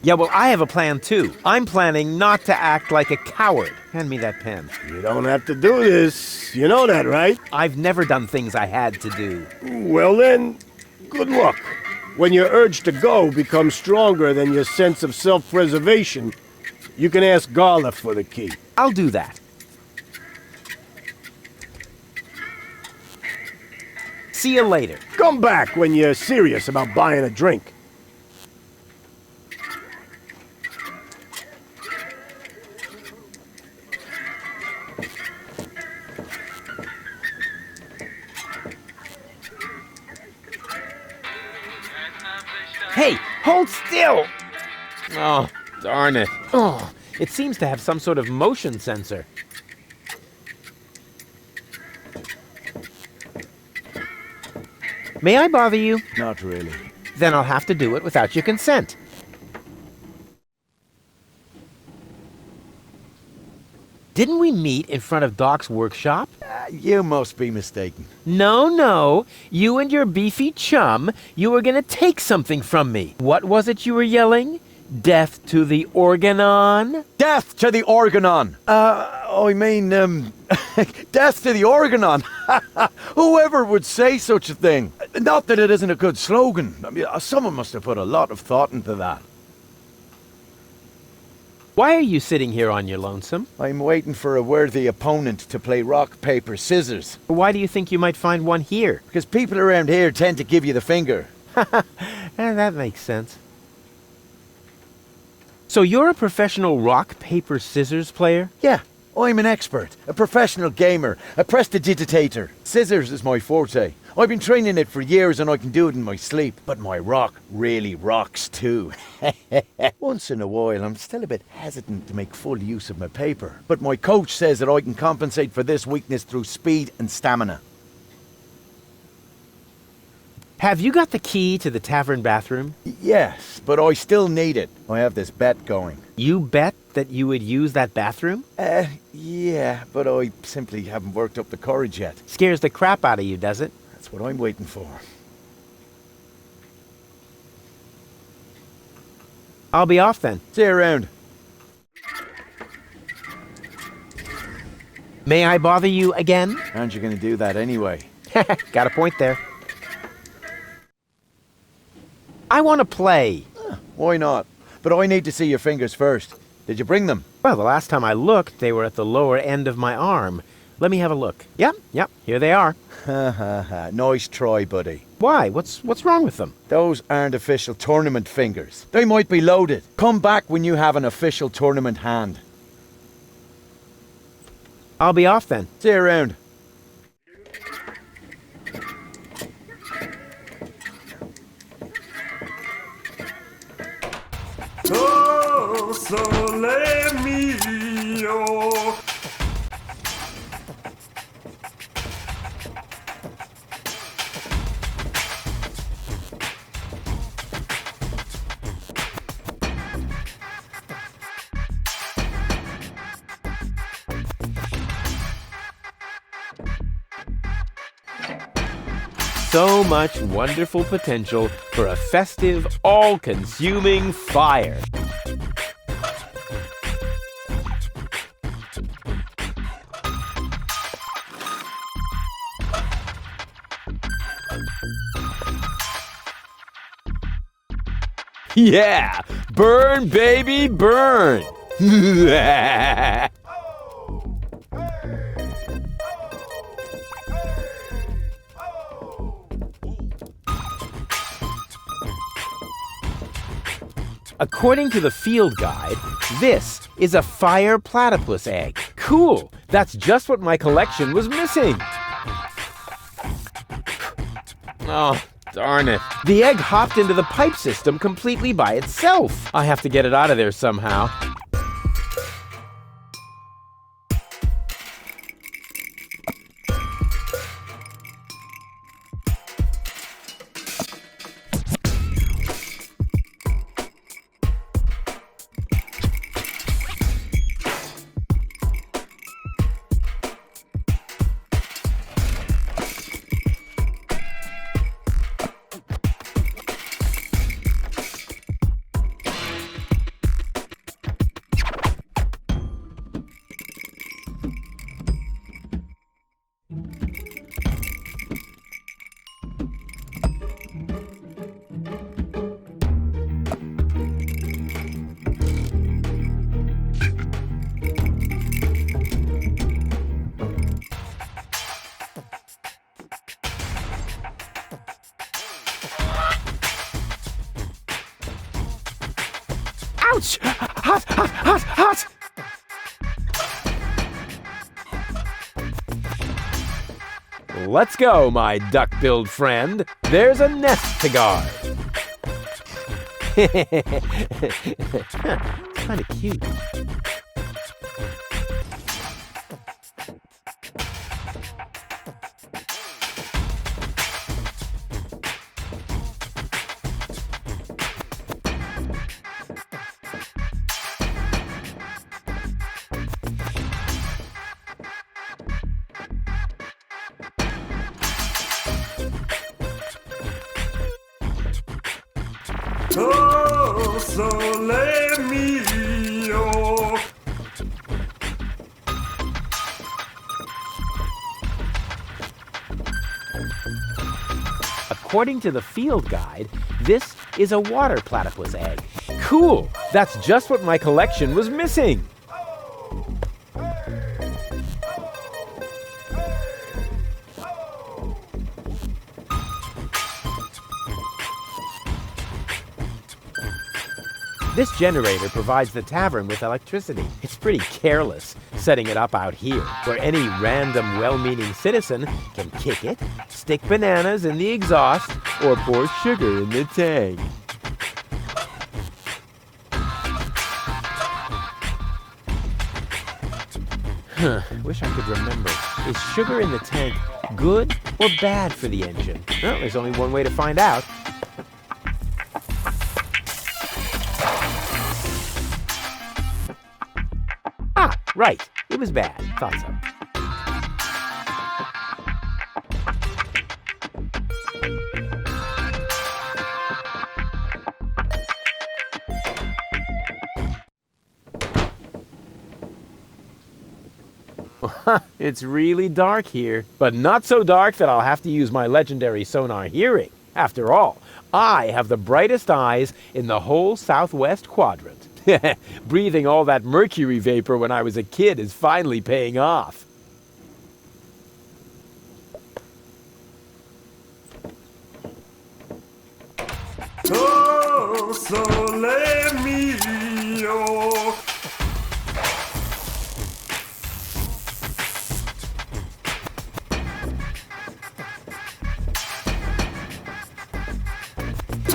Yeah, well, I have a plan, too. I'm planning not to act like a coward. Hand me that pen. You don't have to do this. You know that, right? I've never done things I had to do. Well then, good luck. When your urge to go becomes stronger than your sense of self-preservation, you can ask Garliff for the key. I'll do that. See you later. Come back when you're serious about buying a drink. Hey, hold still! Oh, darn it. Oh, it seems to have some sort of motion sensor. May I bother you? Not really. Then I'll have to do it without your consent. Didn't we meet in front of Doc's workshop? You must be mistaken. No. You and your beefy chum, you were gonna take something from me. What was it you were yelling? Death to the Organon? Death to the Organon! I mean, death to the Organon! Whoever would say such a thing? Not that it isn't a good slogan. I mean, someone must have put a lot of thought into that. Why are you sitting here on your lonesome? I'm waiting for a worthy opponent to play rock, paper, scissors. Why do you think you might find one here? Because people around here tend to give you the finger. That makes sense. So you're a professional rock, paper, scissors player? Yeah, I'm an expert, a professional gamer, a prestidigitator. Scissors is my forte. I've been training it for years and I can do it in my sleep. But my rock really rocks too. Once in a while, I'm still a bit hesitant to make full use of my paper. But my coach says that I can compensate for this weakness through speed and stamina. Have you got the key to the tavern bathroom? Yes, but I still need it. I have this bet going. You bet that you would use that bathroom? Yeah, but I simply haven't worked up the courage yet. Scares the crap out of you, does it? That's what I'm waiting for. I'll be off then. See you around. May I bother you again? Aren't you going to do that anyway? Got a point there. I want to play. Why not? But I need to see your fingers first. Did you bring them? Well, the last time I looked, they were at the lower end of my arm. Let me have a look. Yep, here they are. Nice try, buddy. Why? What's wrong with them? Those aren't official tournament fingers. They might be loaded. Come back when you have an official tournament hand. I'll be off then. See you around. Oh, sole mio. So much wonderful potential for a festive, all-consuming fire. Yeah! Burn, baby, burn! According to the field guide, this is a fire platypus egg. Cool! That's just what my collection was missing. Oh, darn it. The egg hopped into the pipe system completely by itself. I have to get it out of there somehow. Ouch! Hot, hot, hot, hot! Let's go, my duck-billed friend. There's a nest to guard. Kind of cute. Oh, sole mio. According to the field guide, this is a water platypus egg. Cool! That's just what my collection was missing. This generator provides the tavern with electricity. It's pretty careless setting it up out here, where any random well-meaning citizen can kick it, stick bananas in the exhaust, or pour sugar in the tank. Wish I could remember. Is sugar in the tank good or bad for the engine? Well, there's only one way to find out. Right, it was bad. Thought so. It's really dark here, but not so dark that I'll have to use my legendary sonar hearing. After all, I have the brightest eyes in the whole southwest quadrant. Breathing all that mercury vapor when I was a kid is finally paying off. Oh, sole mio.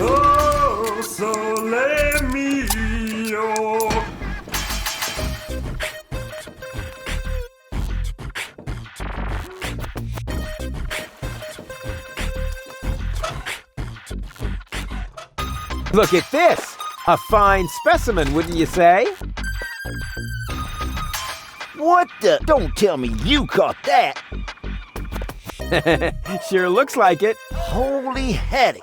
Oh, sole mio. Look at this! A fine specimen, wouldn't you say? What the? Don't tell me you caught that! Sure looks like it. Holy haddock!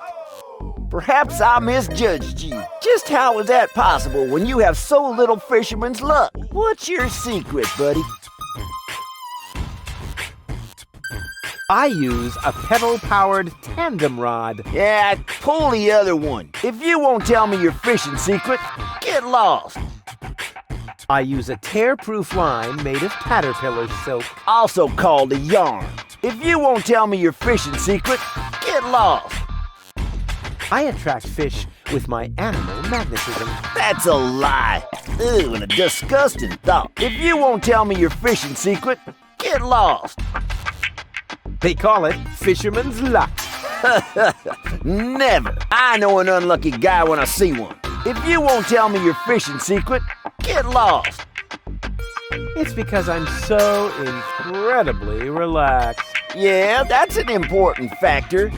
Perhaps I misjudged you. Just how is that possible when you have so little fisherman's luck? What's your secret, buddy? I use a pedal-powered tandem rod. Yeah, pull the other one. If you won't tell me your fishing secret, get lost. I use a tear-proof line made of caterpillar silk. Also called a yarn. If you won't tell me your fishing secret, get lost. I attract fish with my animal magnetism. That's a lie. Ew, and a disgusting thought. If you won't tell me your fishing secret, get lost. They call it fisherman's luck. Never. I know an unlucky guy when I see one. If you won't tell me your fishing secret, get lost. It's because I'm so incredibly relaxed. Yeah, that's an important factor,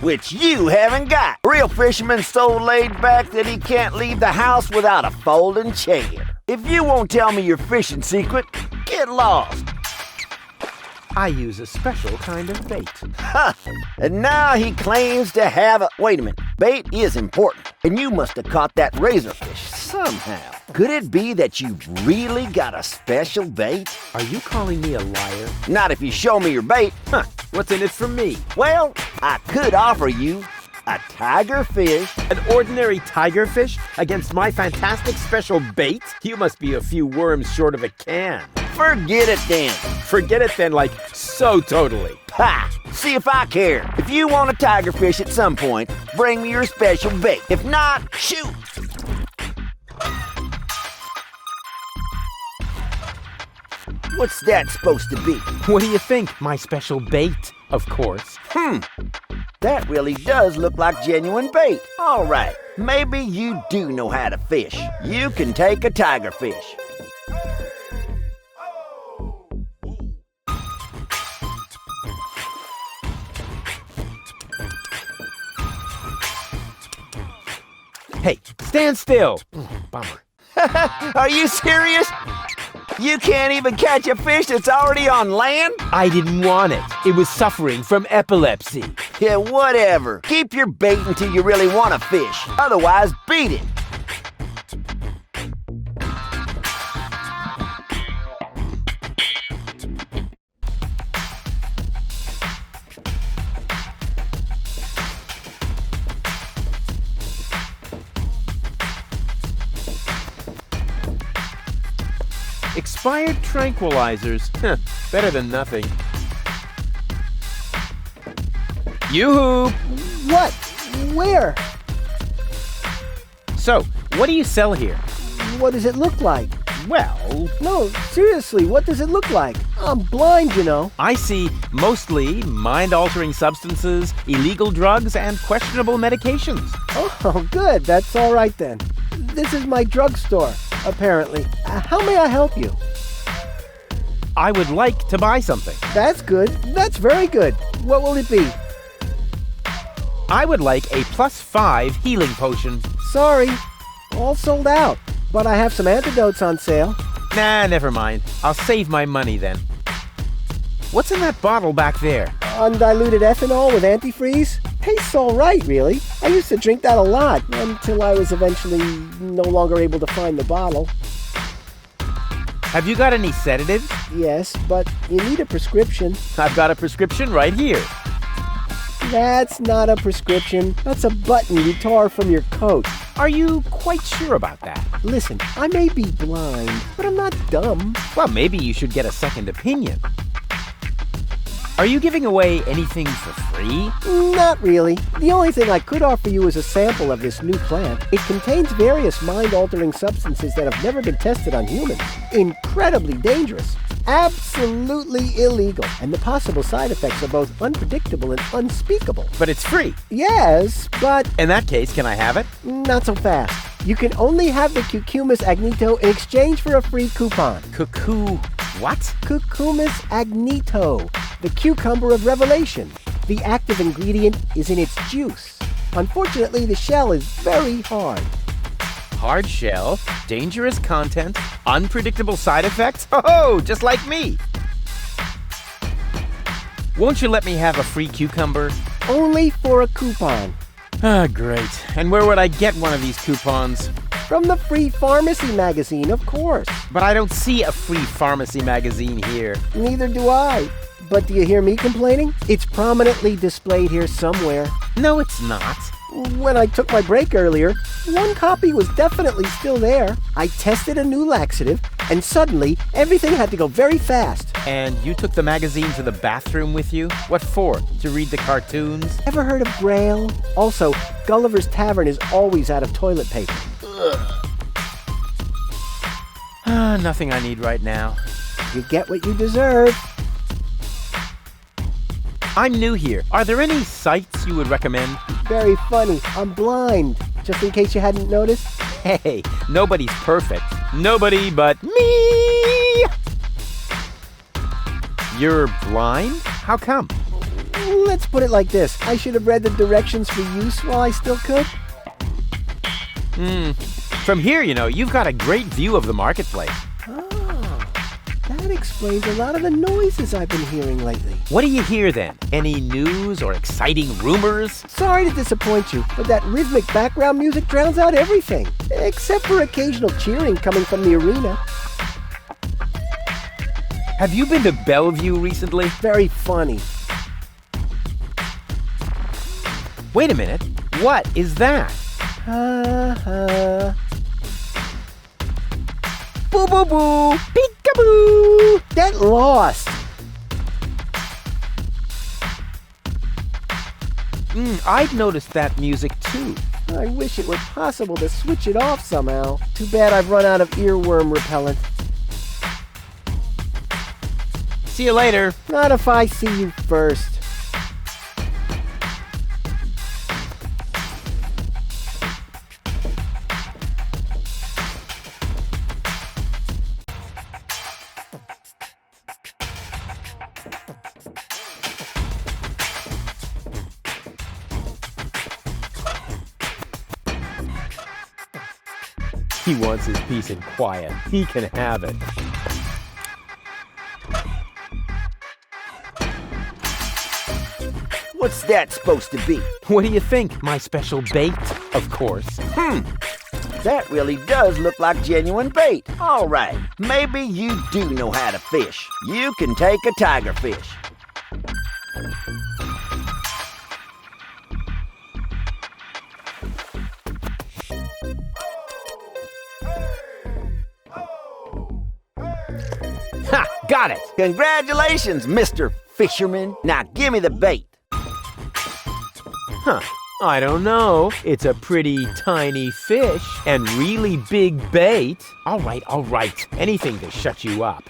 which you haven't got. Real fisherman's so laid back that he can't leave the house without a folding chair. If you won't tell me your fishing secret, get lost. I use a special kind of bait. Ha! And now he claims to have a... Wait a minute. Bait is important, and you must have caught that razorfish somehow. Could it be that you've really got a special bait? Are you calling me a liar? Not if you show me your bait. Huh, what's in it for me? Well, I could offer you a tigerfish. An ordinary tigerfish against my fantastic special bait? You must be a few worms short of a can. Forget it then. Forget it then, like, so totally. Ha! See if I care. If you want a tigerfish at some point, bring me your special bait. If not, shoot! What's that supposed to be? What do you think? My special bait, of course. That really does look like genuine bait. All right, maybe you do know how to fish. You can take a tigerfish. Hey, stand still. Bummer. Are you serious? You can't even catch a fish that's already on land? I didn't want it. It was suffering from epilepsy. Yeah, whatever. Keep your bait until you really want to fish. Otherwise, beat it. Expired tranquilizers. Better than nothing. Yoo-hoo! What? Where? So, what do you sell here? What does it look like? Well... No, seriously, what does it look like? I'm blind, you know. I see mostly mind-altering substances, illegal drugs, and questionable medications. Oh, good. That's all right then. This is my drugstore, apparently. How may I help you? I would like to buy something. That's good. That's very good. What will it be? I would like a +5 healing potion. Sorry, all sold out. But I have some antidotes on sale. Nah, never mind. I'll save my money then. What's in that bottle back there? Undiluted ethanol with antifreeze? Tastes all right, really. I used to drink that a lot until I was eventually no longer able to find the bottle. Have you got any sedatives? Yes, but you need a prescription. I've got a prescription right here. That's not a prescription. That's a button you tore from your coat. Are you quite sure about that? Listen, I may be blind, but I'm not dumb. Well, maybe you should get a second opinion. Are you giving away anything for free? Not really. The only thing I could offer you is a sample of this new plant. It contains various mind-altering substances that have never been tested on humans. Incredibly dangerous. Absolutely illegal. And the possible side effects are both unpredictable and unspeakable. But it's free. Yes, but... In that case, can I have it? Not so fast. You can only have the Cucumis agnito in exchange for a free coupon. What? Cucumis agnito, the cucumber of revelation. The active ingredient is in its juice. Unfortunately, the shell is very hard. Hard shell, dangerous content, unpredictable side effects? Oh, just like me! Won't you let me have a free cucumber? Only for a coupon. Ah, great. And where would I get one of these coupons? From the Free Pharmacy magazine, of course. But I don't see a free pharmacy magazine here. Neither do I. But do you hear me complaining? It's prominently displayed here somewhere. No, it's not. When I took my break earlier, one copy was definitely still there. I tested a new laxative, and suddenly everything had to go very fast. And you took the magazine to the bathroom with you? What for? To read the cartoons? Ever heard of Braille? Also, Gulliver's Tavern is always out of toilet paper. Nothing I need right now. You get what you deserve. I'm new here. Are there any sites you would recommend? Very funny. I'm blind. Just in case you hadn't noticed. Hey, nobody's perfect. Nobody but me! You're blind? How come? Let's put it like this. I should have read the directions for use while I still could. From here, you know, you've got a great view of the marketplace. Oh, that explains a lot of the noises I've been hearing lately. What do you hear then? Any news or exciting rumors? Sorry to disappoint you, but that rhythmic background music drowns out everything. Except for occasional cheering coming from the arena. Have you been to Bellevue recently? Very funny. Wait a minute. What is that? Boo boo boo! Peekaboo! Get lost! I'd noticed that music too. I wish it were possible to switch it off somehow. Too bad I've run out of earworm repellent. See you later. Not if I see you first. He wants his peace and quiet. He can have it. What's that supposed to be? What do you think? My special bait? Of course. That really does look like genuine bait. All right, maybe you do know how to fish. You can take a tiger fish. Ha! Got it! Congratulations, Mr. Fisherman. Now give me the bait. Huh. I don't know. It's a pretty tiny fish and really big bait. All right. Anything to shut you up.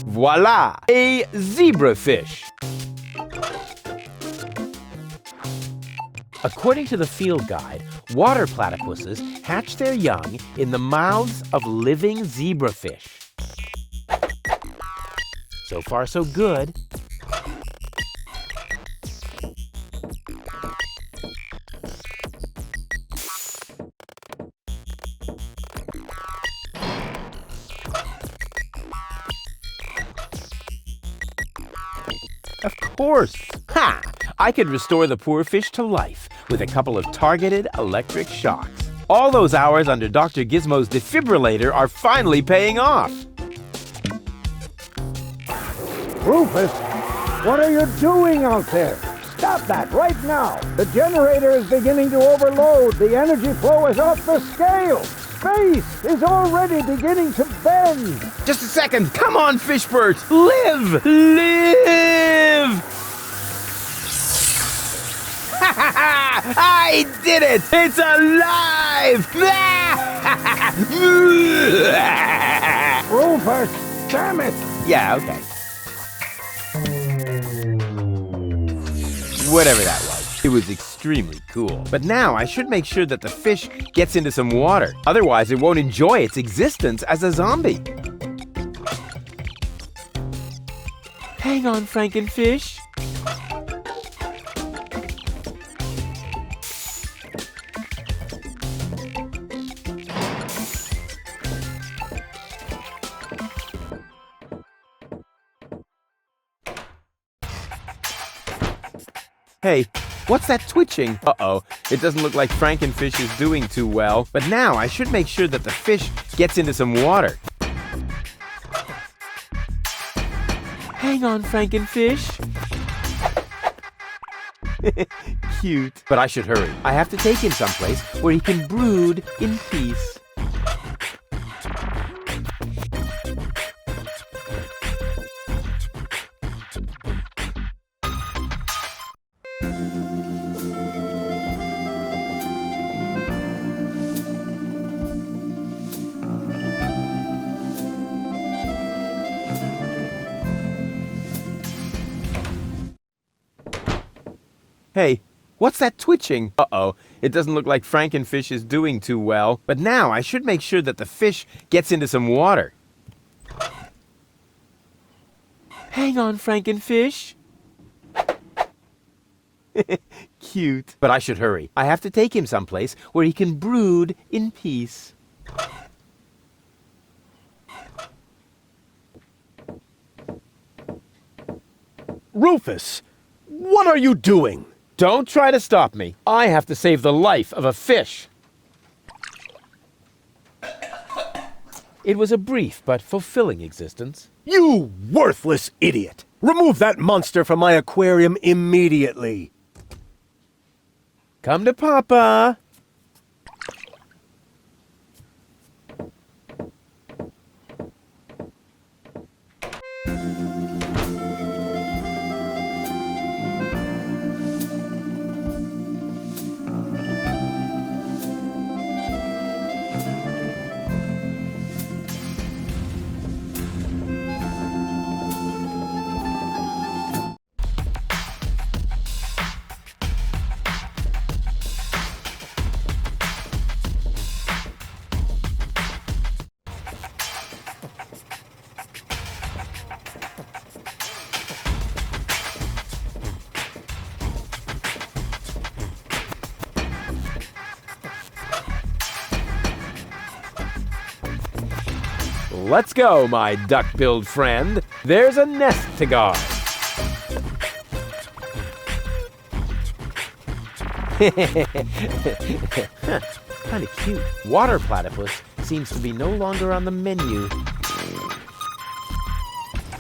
Voila! A zebrafish. According to the field guide, water platypuses hatch their young in the mouths of living zebrafish. So far, so good. Of course. Ha! I could restore the poor fish to life with a couple of targeted electric shocks. All those hours under Dr. Gizmo's defibrillator are finally paying off. Rufus, what are you doing out there? Stop that right now. The generator is beginning to overload. The energy flow is off the scale. Space is already beginning to bend. Just a second. Come on, Fishbert. Live! Live! I did it! It's alive! Rufus, damn it! Yeah, okay. Whatever that was. It was extremely cool. But now I should make sure that the fish gets into some water. Otherwise, it won't enjoy its existence as a zombie. Hang on, Frankenfish. Hey, what's that twitching? Uh-oh, it doesn't look like Frankenfish is doing too well. But now I should make sure that the fish gets into some water. Hang on, Frankenfish. Cute. But I should hurry. I have to take him someplace where he can brood in peace. Hey, what's that twitching? Uh-oh, it doesn't look like Frankenfish is doing too well. But now I should make sure that the fish gets into some water. Hang on, Frankenfish. Cute. But I should hurry. I have to take him someplace where he can brood in peace. Rufus, what are you doing? Don't try to stop me. I have to save the life of a fish. It was a brief but fulfilling existence. You worthless idiot! Remove that monster from my aquarium immediately. Come to Papa. Let's go, my duck-billed friend. There's a nest to guard. Kind of cute. Water platypus seems to be no longer on the menu.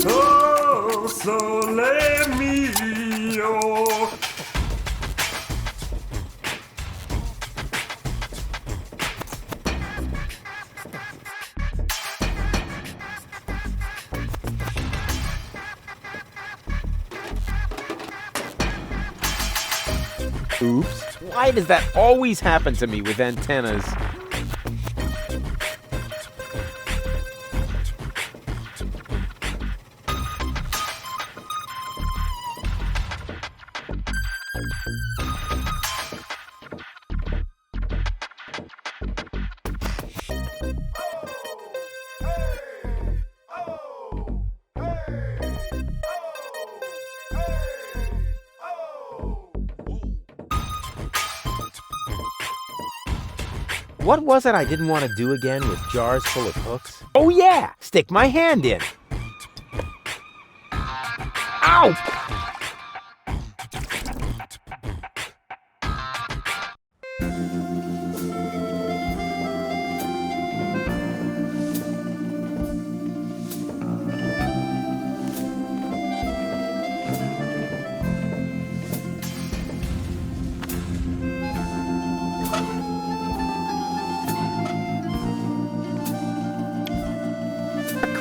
Oh, sole mio. Oops. Why does that always happen to me with antennas? What was it I didn't want to do again with jars full of hooks? Oh yeah! Stick my hand in! Ow!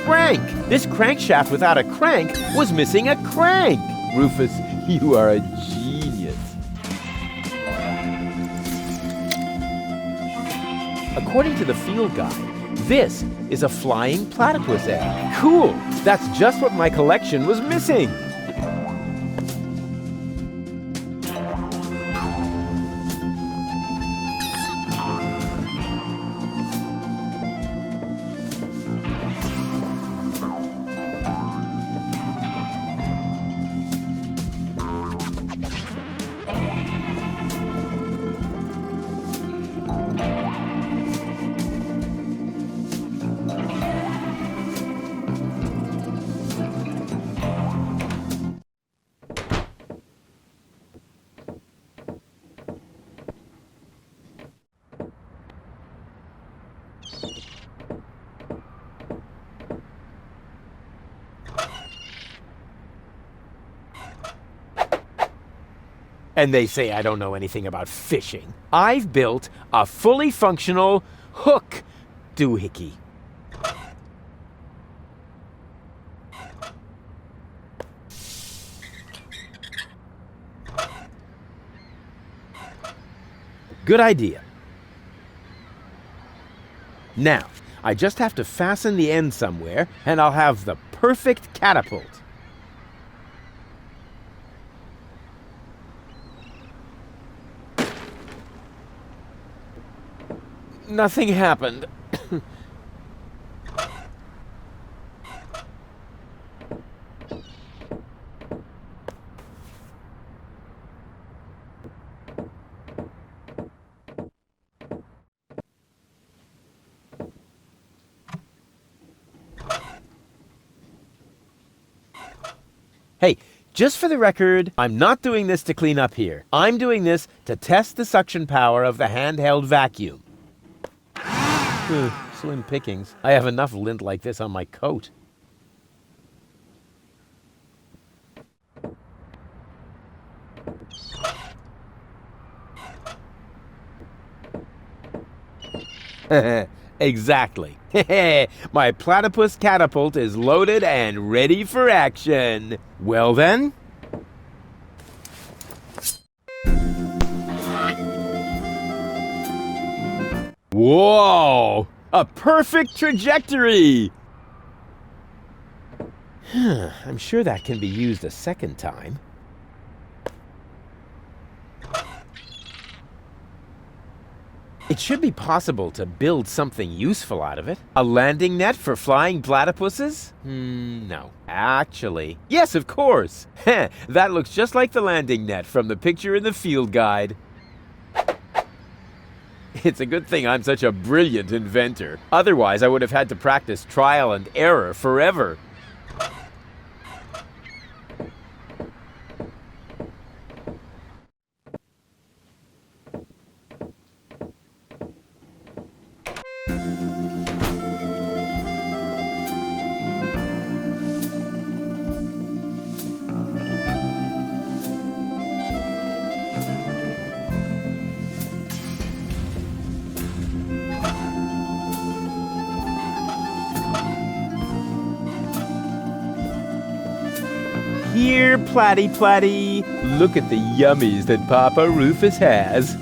Crank! This crankshaft without a crank was missing a crank! Rufus, you are a genius. According to the field guide, this is a flying platypus egg. Cool! That's just what my collection was missing! And they say I don't know anything about fishing. I've built a fully functional hook doohickey. Good idea. Now, I just have to fasten the end somewhere, and I'll have the perfect catapult. Nothing happened. Hey, just for the record, I'm not doing this to clean up here. I'm doing this to test the suction power of the handheld vacuum. Slim pickings. I have enough lint like this on my coat. Exactly. My platypus catapult is loaded and ready for action. Well then. Whoa! A perfect trajectory! I'm sure that can be used a second time. It should be possible to build something useful out of it. A landing net for flying platypuses? No. Actually, yes, of course. That looks just like the landing net from the picture in the field guide. It's a good thing I'm such a brilliant inventor. Otherwise, I would have had to practice trial and error forever. Here, Platty Platty, look at the yummies that Papa Rufus has.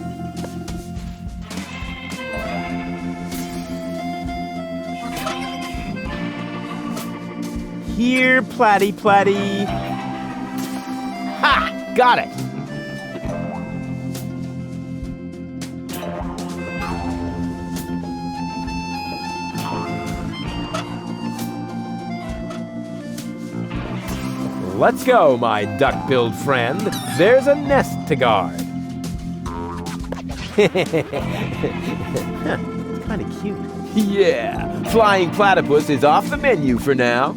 Here, Platty Platty. Ha! Got it! Let's go, my duck-billed friend. There's a nest to guard. It's kind of cute. Yeah, flying platypus is off the menu for now.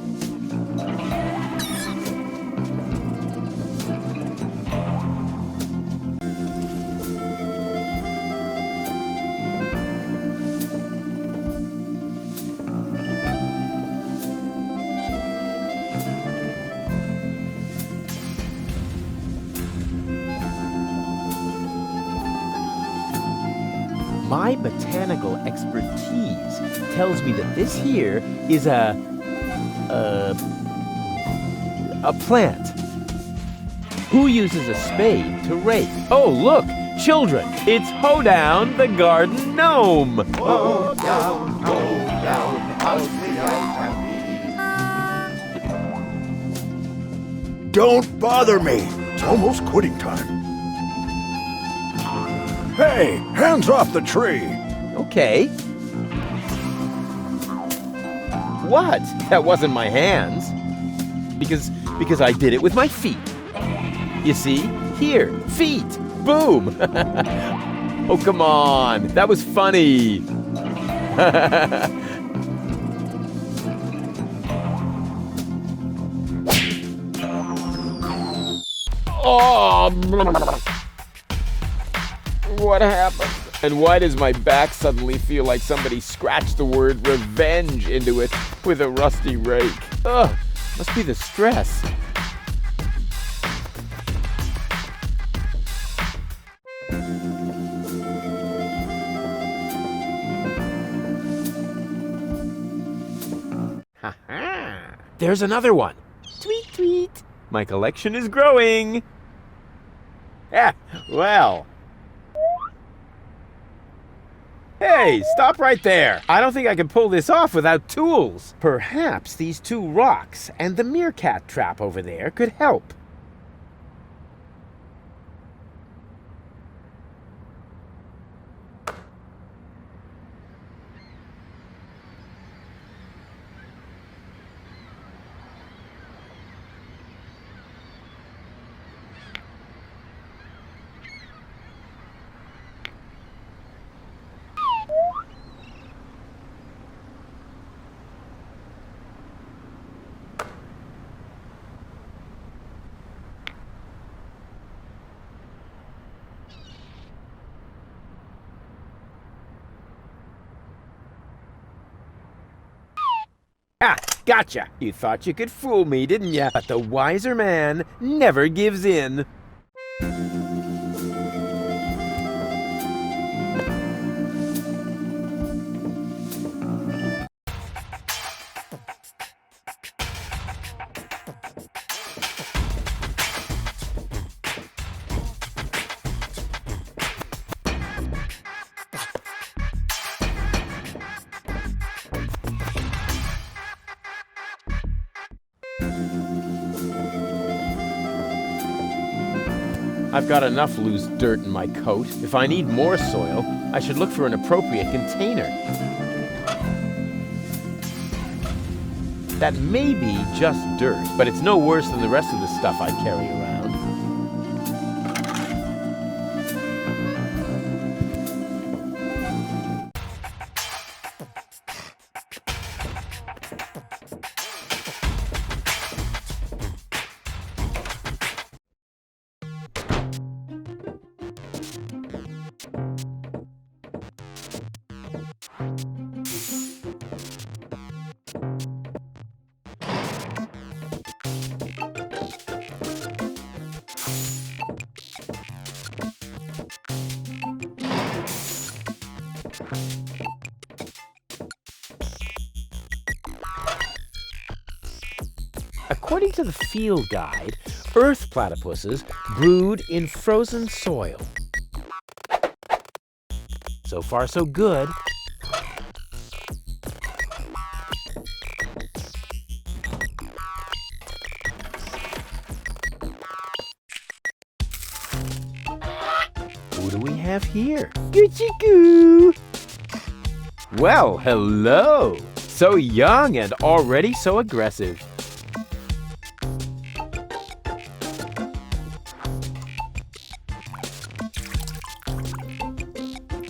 My botanical expertise tells me that this here is a plant. Who uses a spade to rake? Oh, look, children, it's Hoedown the garden gnome. Hoedown, how's the Don't bother me. It's almost quitting time. Hey, hands off the tree. Okay. What? That wasn't my hands. Because I did it with my feet. You see? Here, feet. Boom. Oh, come on. That was funny. Oh. What happened? And why does my back suddenly feel like somebody scratched the word revenge into it with a rusty rake? Ugh, must be the stress. there's another one. Tweet, tweet. My collection is growing. Ah, well. Hey, stop right there. I don't think I can pull this off without tools. Perhaps these two rocks and the meerkat trap over there could help. Ah, gotcha! You thought you could fool me, didn't ya? But the wiser man never gives in. I've got enough loose dirt in my coat. If I need more soil, I should look for an appropriate container. That may be just dirt, but it's no worse than the rest of the stuff I carry around. According to the field guide, earth platypuses brood in frozen soil. So far, so good. Who do we have here? Goochie-goo! Well, hello! So young and already so aggressive.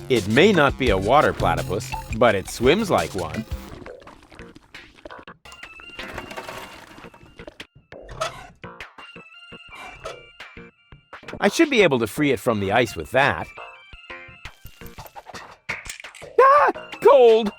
It may not be a water platypus, but it swims like one. I should be able to free it from the ice with that. Ah! Cold!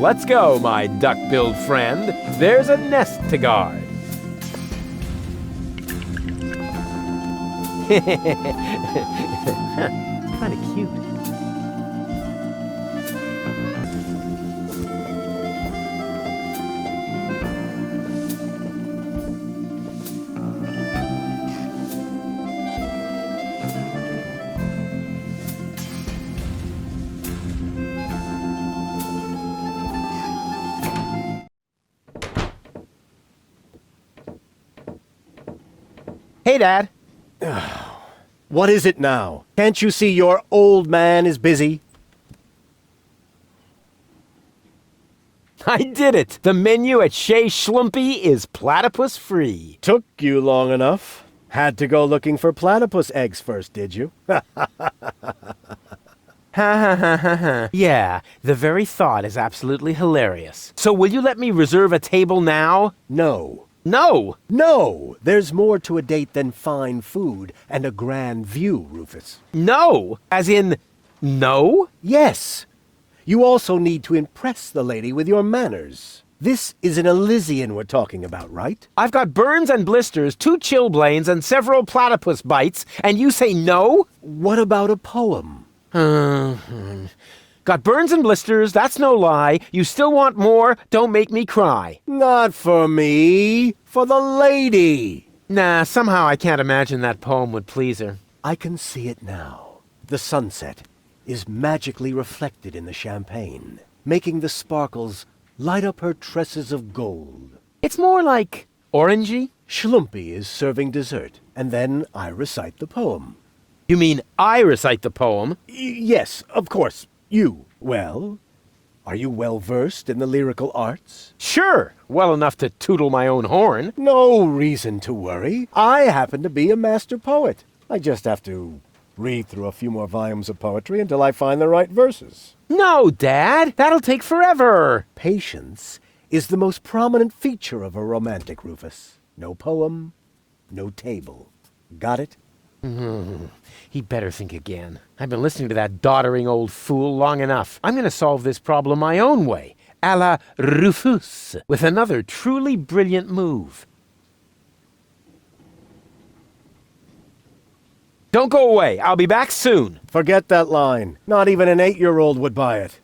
Let's go, my duck-billed friend. There's a nest to guard. Kind of cute. Hey, Dad. What is it now? Can't you see your old man is busy? I did it! The menu at Chez Schlumpy is platypus free. Took you long enough. Had to go looking for platypus eggs first, did you? Ha ha ha ha ha. Yeah, the very thought is absolutely hilarious. So will you let me reserve a table now? No. No! No! There's more to a date than fine food and a grand view, Rufus. No! As in, no? Yes. You also need to impress the lady with your manners. This is an Elysian we're talking about, right? I've got burns and blisters, 2 chilblains, and several platypus bites, and you say no? What about a poem? Got burns and blisters, that's no lie. You still want more? Don't make me cry. Not for me. For the lady. Nah, somehow I can't imagine that poem would please her. I can see it now. The sunset is magically reflected in the champagne, making the sparkles light up her tresses of gold. It's more like orangey. Schlumpy is serving dessert, and then I recite the poem. You mean I recite the poem? Yes, of course. You. Well, are you well versed in the lyrical arts? Sure, well enough to tootle my own horn. No reason to worry. I happen to be a master poet. I just have to read through a few more volumes of poetry until I find the right verses. No, Dad, that'll take forever. Patience is the most prominent feature of a romantic, Rufus. No poem, no table. Got it? He'd better think again. I've been listening to that doddering old fool long enough. I'm going to solve this problem my own way, a la Rufus, with another truly brilliant move. Don't go away. I'll be back soon. Forget that line. Not even an 8-year-old would buy it.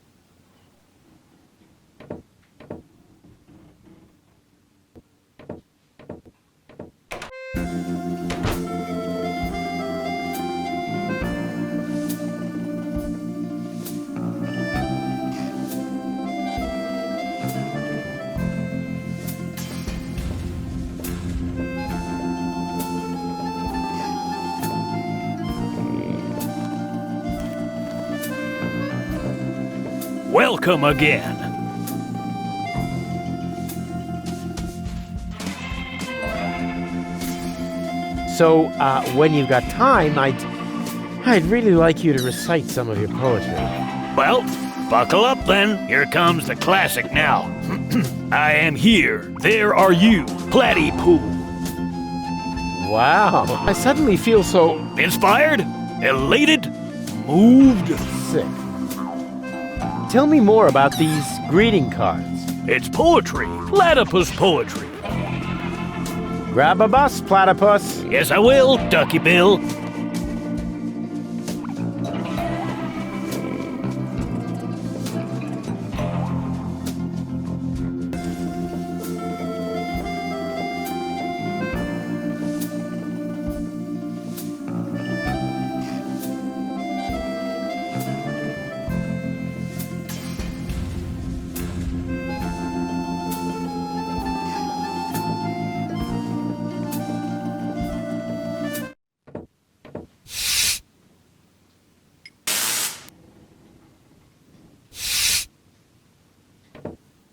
Welcome again. So, when you've got time, I'd really like you to recite some of your poetry. Well, buckle up then. Here comes the classic now. I am here. There are you. Platypoo. Wow. I suddenly feel so... Inspired? Elated? Moved? Sick. Tell me more about these greeting cards. It's poetry. Platypus poetry. Grab a bus, platypus. Yes, I will, Ducky Bill.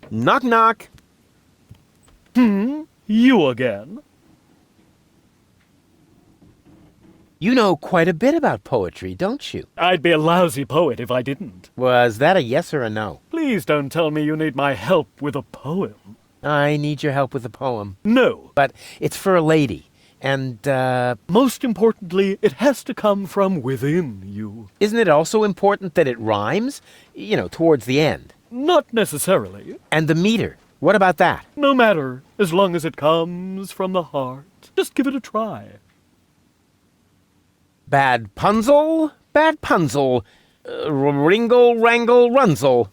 Knock, knock. You again? You know quite a bit about poetry, don't you? I'd be a lousy poet if I didn't. Was that a yes or a no? Please don't tell me you need my help with a poem. I need your help with a poem. No. But it's for a lady. And, most importantly, it has to come from within you. Isn't it also important that it rhymes? You know, towards the end. Not necessarily. And the meter. What about that? No matter, as long as it comes from the heart. Just give it a try. Bad punzel, bad punzel. Ringle, wrangle, runzel.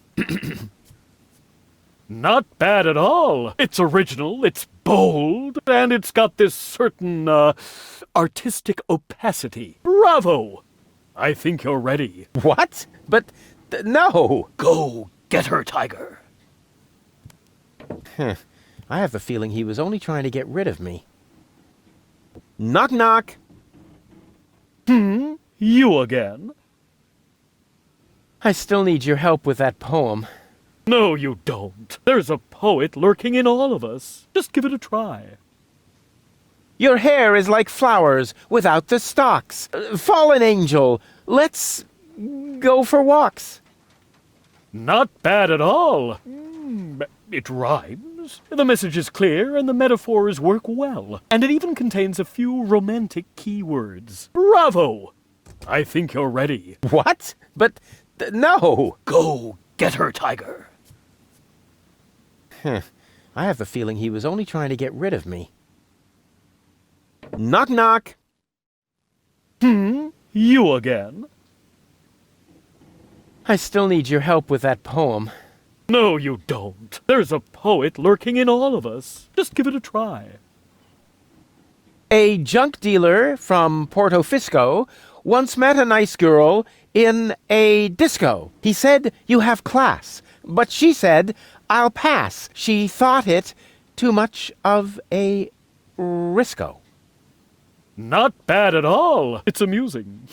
Not bad at all. It's original, it's bold, and it's got this certain, artistic opacity. Bravo! I think you're ready. What? But, no! Go get her, Tiger. I have the feeling he was only trying to get rid of me. Knock, knock. You again? I still need your help with that poem. No, you don't. There's a poet lurking in all of us. Just give it a try. Your hair is like flowers without the stalks. Fallen angel, let's go for walks. Not bad at all. It rhymes. The message is clear and the metaphors work well. And it even contains a few romantic keywords. Bravo! I think you're ready. What? But no. Go get her, Tiger. I have the feeling he was only trying to get rid of me. Knock, knock. You again? I still need your help with that poem. No, you don't. There's a poet lurking in all of us. Just give it a try. A junk dealer from Porto Fisco once met a nice girl in a disco. He said, "You have class." But she said, "I'll pass." She thought it too much of a risco. Not bad at all. It's amusing.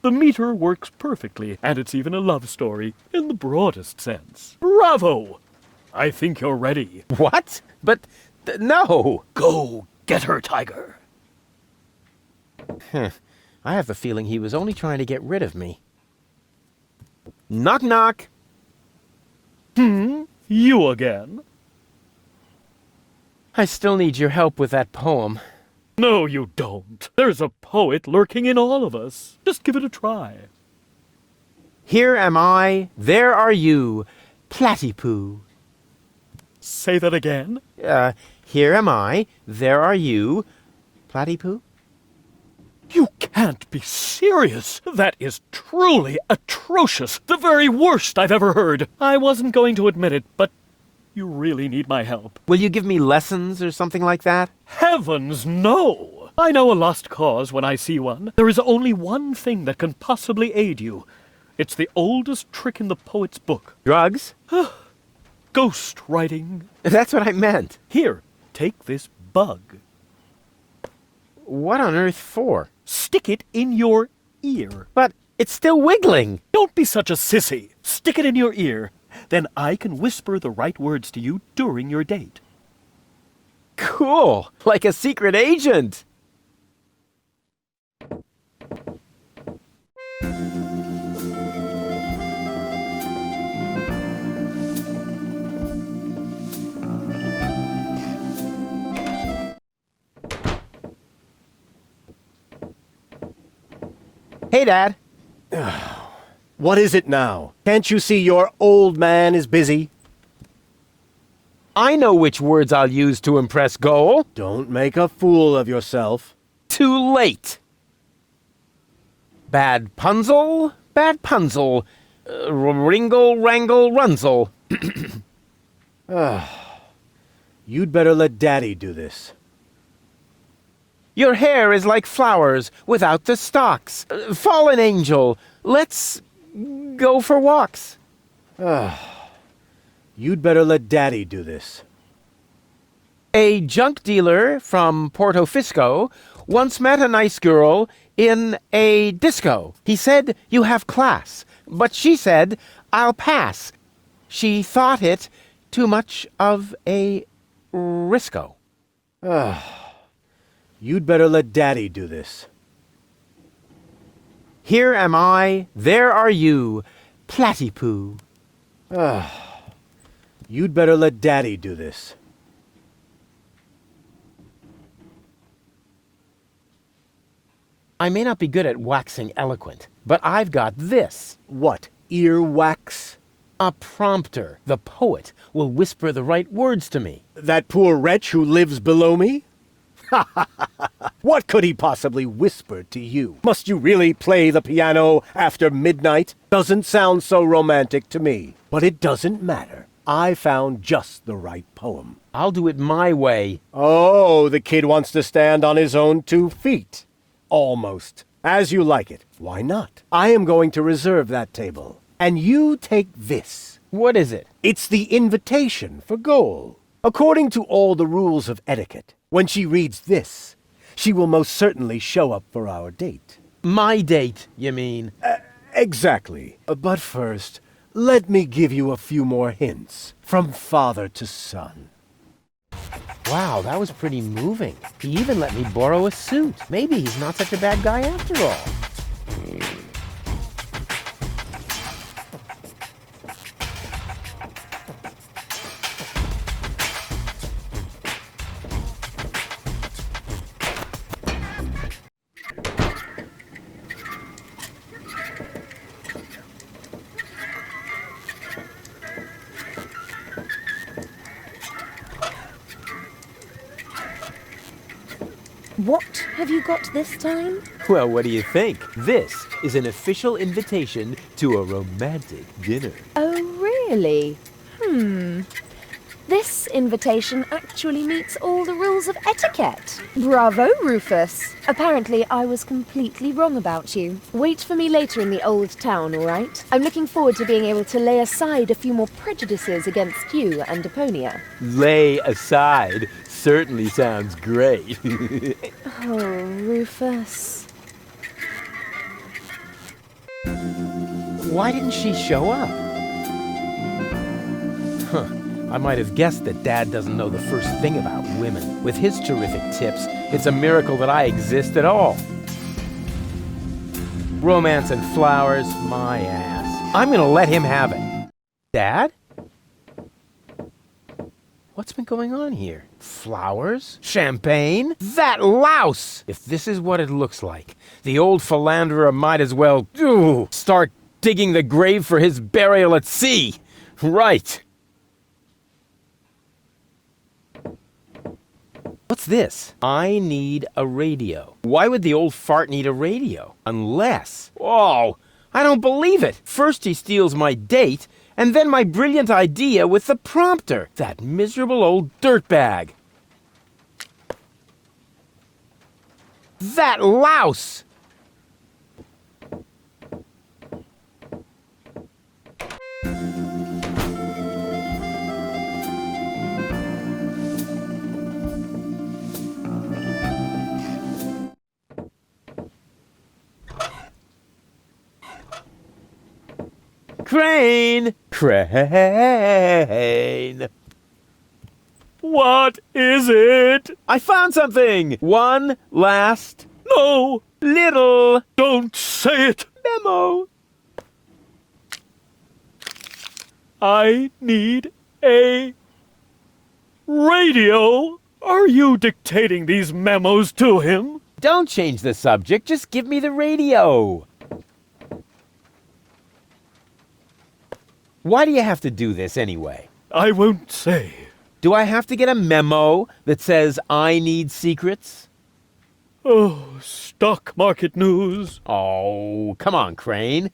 The meter works perfectly, and it's even a love story in the broadest sense. Bravo! I think you're ready. What? But no. Go get her, Tiger. I have the feeling he was only trying to get rid of me. Knock, knock. You again? I still need your help with that poem. No, you don't. There's a poet lurking in all of us. Just give it a try. Here am I, there are you, Platypoo. Say that again? Here am I, there are you, Platypoo. You can't be serious. That is truly atrocious. The very worst I've ever heard. I wasn't going to admit it, but you really need my help. Will you give me lessons or something like that? Heavens, no! I know a lost cause when I see one. There is only one thing that can possibly aid you. It's the oldest trick in the poet's book. Drugs? Ghost writing. That's what I meant. Here, take this bug. What on earth for? Stick it in your ear. But it's still wiggling. Don't be such a sissy. Stick it in your ear. Then I can whisper the right words to you during your date. Cool. Like a secret agent. Hey, Dad. What is it now? Can't you see your old man is busy? I know which words I'll use to impress Goal. Don't make a fool of yourself. Too late. Bad punzel, bad punzel. Ringle, wrangle, runzel. You'd better let Daddy do this. Your hair is like flowers without the stalks. Fallen angel, let's go for walks. You'd better let Daddy do this. A junk dealer from Porto Fisco once met a nice girl in a disco. He said, "You have class." But she said, "I'll pass." She thought it too much of a risco. You'd better let Daddy do this. Here am I, there are you, Platypoo. You'd better let Daddy do this. I may not be good at waxing eloquent, but I've got this. What, earwax? A prompter. The poet will whisper the right words to me. That poor wretch who lives below me? What could he possibly whisper to you? Must you really play the piano after midnight? Doesn't sound so romantic to me. But it doesn't matter. I found just the right poem. I'll do it my way. Oh, the kid wants to stand on his own 2 feet. Almost. As you like it. Why not? I am going to reserve that table. And you take this. What is it? It's the invitation for Goal. According to all the rules of etiquette, when she reads this, she will most certainly show up for our date. My date, you mean? Exactly. But first, let me give you a few more hints from father to son. Wow, that was pretty moving. He even let me borrow a suit. Maybe he's not such a bad guy after all. What have you got this time? Well, what do you think? This is an official invitation to a romantic dinner. Oh, really? This invitation actually meets all the rules of etiquette. Bravo, Rufus. Apparently, I was completely wrong about you. Wait for me later in the old town, all right? I'm looking forward to being able to lay aside a few more prejudices against you and Deponia. Lay aside certainly sounds great. Oh, Rufus. Why didn't she show up? Huh. I might have guessed that Dad doesn't know the first thing about women. With his terrific tips, it's a miracle that I exist at all. Romance and flowers, my ass. I'm gonna let him have it. Dad? What's been going on here? Flowers? Champagne? That louse! If this is what it looks like, the old philanderer might as well start digging the grave for his burial at sea. Right. What's this? I need a radio. Why would the old fart need a radio? Unless... Oh, I don't believe it. First he steals my date, and then my brilliant idea with the prompter. That miserable old dirtbag. That louse! Crane! Crane! What is it? I found something! One last... No! Little... Don't say it! Memo! I need a... radio? Are you dictating these memos to him? Don't change the subject, just give me the radio. Why do you have to do this anyway? I won't say. Do I have to get a memo that says I need secrets? Oh, stock market news. Oh, come on, Crane.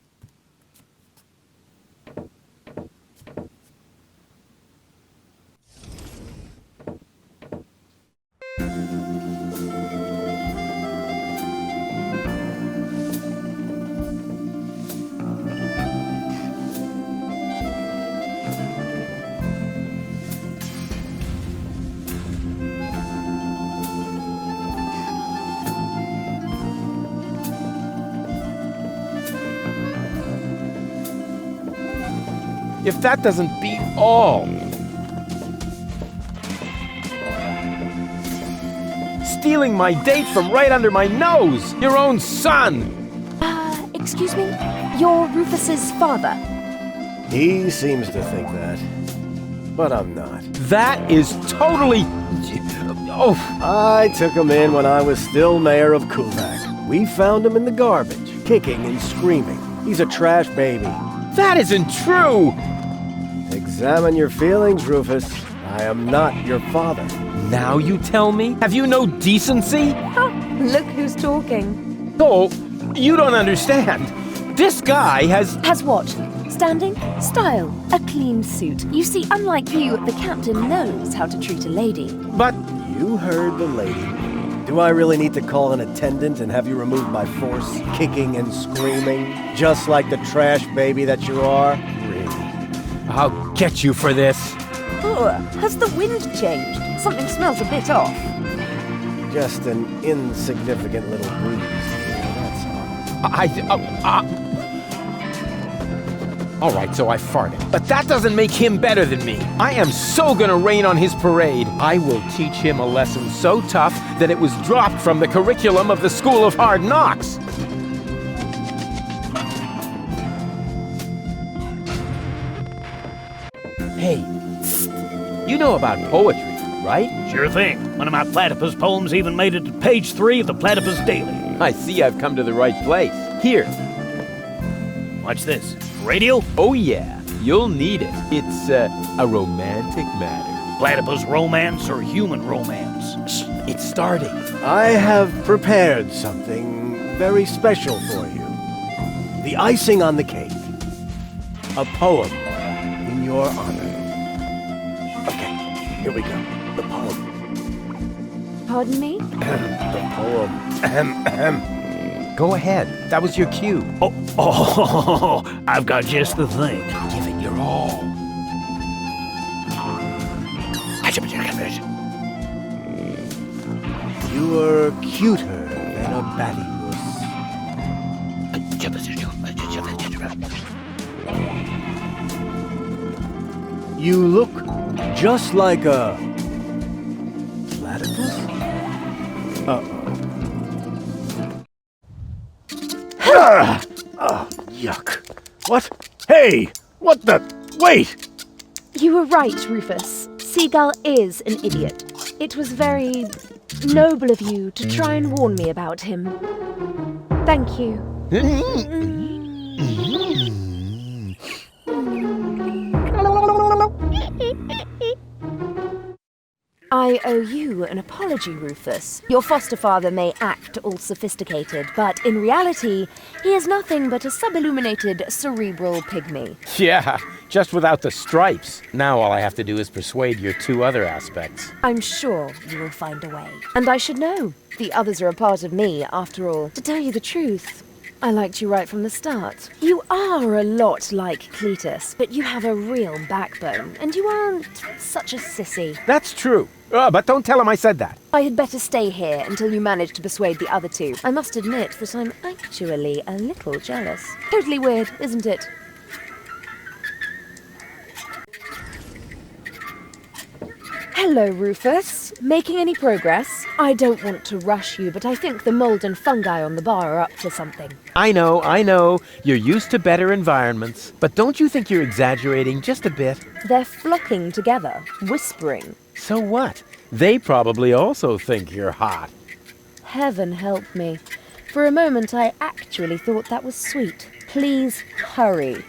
If that doesn't beat all. Stealing my date from right under my nose! Your own son! Excuse me? You're Rufus's father? He seems to think that. But I'm not. That is totally... Oh. I took him in when I was still mayor of Kulak. We found him in the garbage, kicking and screaming. He's a trash baby. That isn't true! Examine your feelings, Rufus. I am not your father. Now you tell me? Have you no decency? Look who's talking. Oh, you don't understand. This guy has... Has what? Standing? Style? A clean suit. You see, unlike you, the captain knows how to treat a lady. But... You heard the lady. Do I really need to call an attendant and have you removed by force, kicking and screaming, just like the trash baby that you are? Really? I'll get you for this. Oh, has the wind changed? Something smells a bit off. Just an insignificant little breeze. That's all. All right, so I farted. But that doesn't make him better than me. I am so gonna rain on his parade. I will teach him a lesson so tough that it was dropped from the curriculum of the School of Hard Knocks. Hey, you know about poetry, right? Sure thing. One of my platypus poems even made it to page 3 of the Platypus Daily. I see I've come to the right place. Here. Watch this. Radio? Oh yeah, you'll need it. It's a romantic matter. Platypus romance or human romance? Shh, it's starting. I have prepared something very special for you. The icing on the cake. A poem in your honor. Okay, here we go. The poem. Pardon me? The poem. Go ahead. That was your cue. Oh, I've got just the thing. Give it your all. You were cuter than a battywuss. You look just like a platypus? Oh, yuck. What? Hey! What the? Wait! You were right, Rufus. Seagull is an idiot. It was very noble of you to try and warn me about him. Thank you. I owe you an apology, Rufus. Your foster father may act all sophisticated, but in reality, he is nothing but a sub-illuminated cerebral pygmy. Yeah, just without the stripes. Now all I have to do is persuade your 2 other aspects. I'm sure you will find a way. And I should know. The others are a part of me, after all. To tell you the truth, I liked you right from the start. You are a lot like Cletus, but you have a real backbone, and you aren't such a sissy. That's true. But don't tell him I said that. I had better stay here until you manage to persuade the other 2. I must admit that I'm actually a little jealous. Totally weird, isn't it? Hello, Rufus. Making any progress? I don't want to rush you, but I think the mold and fungi on the bar are up to something. I know. You're used to better environments. But don't you think you're exaggerating just a bit? They're flocking together, whispering. So what? They probably also think you're hot. Heaven help me. For a moment, I actually thought that was sweet. Please hurry.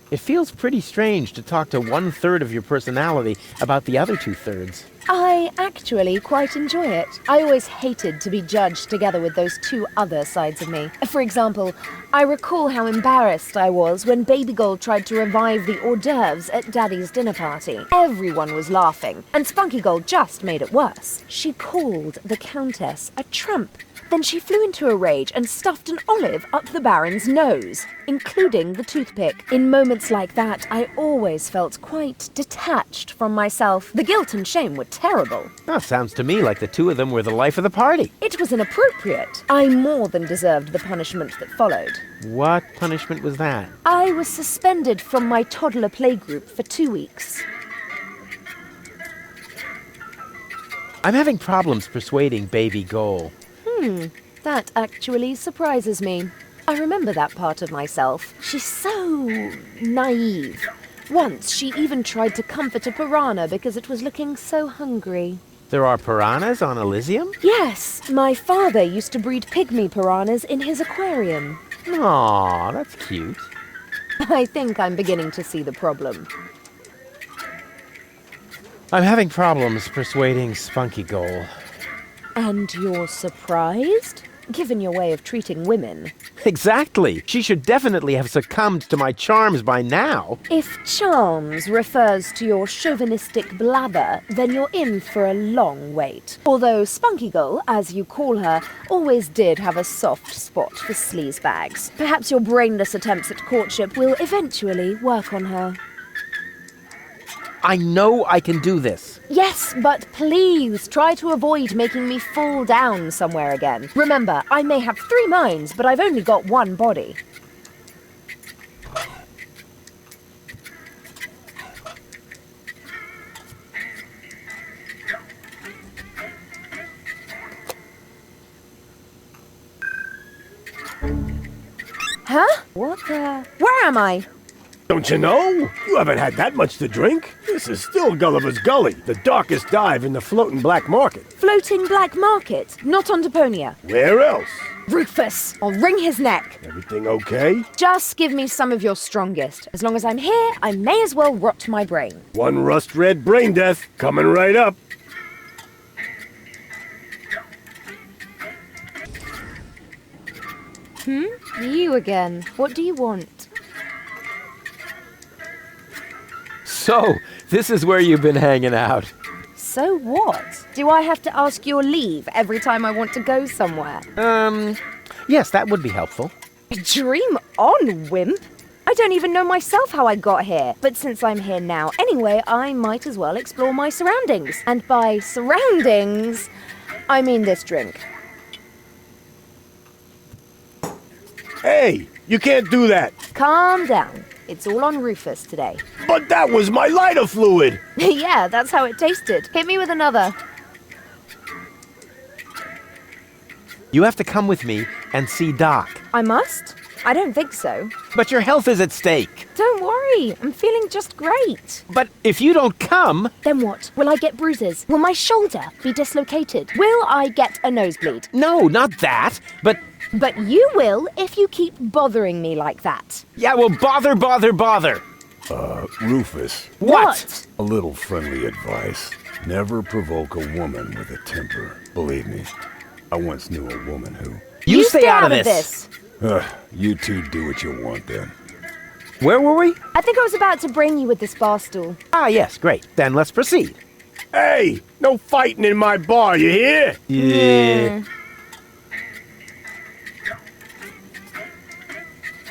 It feels pretty strange to talk to 1/3 of your personality about the other 2/3. I actually quite enjoy it. I always hated to be judged together with those 2 other sides of me. For example, I recall how embarrassed I was when Baby Gold tried to revive the hors d'oeuvres at Daddy's dinner party. Everyone was laughing, and Spunky Gold just made it worse. She called the Countess a tramp. Then she flew into a rage and stuffed an olive up the Baron's nose, including the toothpick. In moments like that, I always felt quite detached from myself. The guilt and shame were terrible. Oh, sounds to me like the 2 of them were the life of the party. It was inappropriate. I more than deserved the punishment that followed. What punishment was that? I was suspended from my toddler playgroup for 2 weeks. I'm having problems persuading Baby Goal. That actually surprises me. I remember that part of myself. She's so naive. Once, she even tried to comfort a piranha because it was looking so hungry. There are piranhas on Elysium? Yes, my father used to breed pygmy piranhas in his aquarium. Aw, that's cute. I think I'm beginning to see the problem. I'm having problems persuading Spunky Goal. And you're surprised? Given your way of treating women. Exactly. She should definitely have succumbed to my charms by now. If charms refers to your chauvinistic blather, then you're in for a long wait. Although Spunky Gull, as you call her, always did have a soft spot for sleazebags. Perhaps your brainless attempts at courtship will eventually work on her. I know I can do this. Yes, but please try to avoid making me fall down somewhere again. Remember, I may have 3 minds, but I've only got 1 body. Huh? What the? Where am I? Don't you know? You haven't had that much to drink. This is still Gulliver's Gully, the darkest dive in the floating black market. Floating black market? Not on Deponia. Where else? Rufus, I'll wring his neck. Everything okay? Just give me some of your strongest. As long as I'm here, I may as well rot my brain. One rust-red brain death coming right up. You again. What do you want? So, this is where you've been hanging out. So what? Do I have to ask your leave every time I want to go somewhere? Yes, that would be helpful. Dream on, wimp. I don't even know myself how I got here. But since I'm here now anyway, I might as well explore my surroundings. And by surroundings, I mean this drink. Hey, you can't do that. Calm down. It's all on Rufus today. But that was my lighter fluid. Yeah, that's how it tasted. Hit me with another. You have to come with me and see Doc. I must? I don't think so. But your health is at stake. Don't worry, I'm feeling just great. But if you don't come... Then what? Will I get bruises? Will my shoulder be dislocated? Will I get a nosebleed? No, not that, but... But you will if you keep bothering me like that. Yeah, well, bother. Rufus. What? A little friendly advice. Never provoke a woman with a temper. Believe me, I once knew a woman who... You stay out of this. You two do what you want then. Where were we? I think I was about to brain you with this bar stool. Ah, yes, great. Then let's proceed. Hey, no fighting in my bar, you hear? Yeah.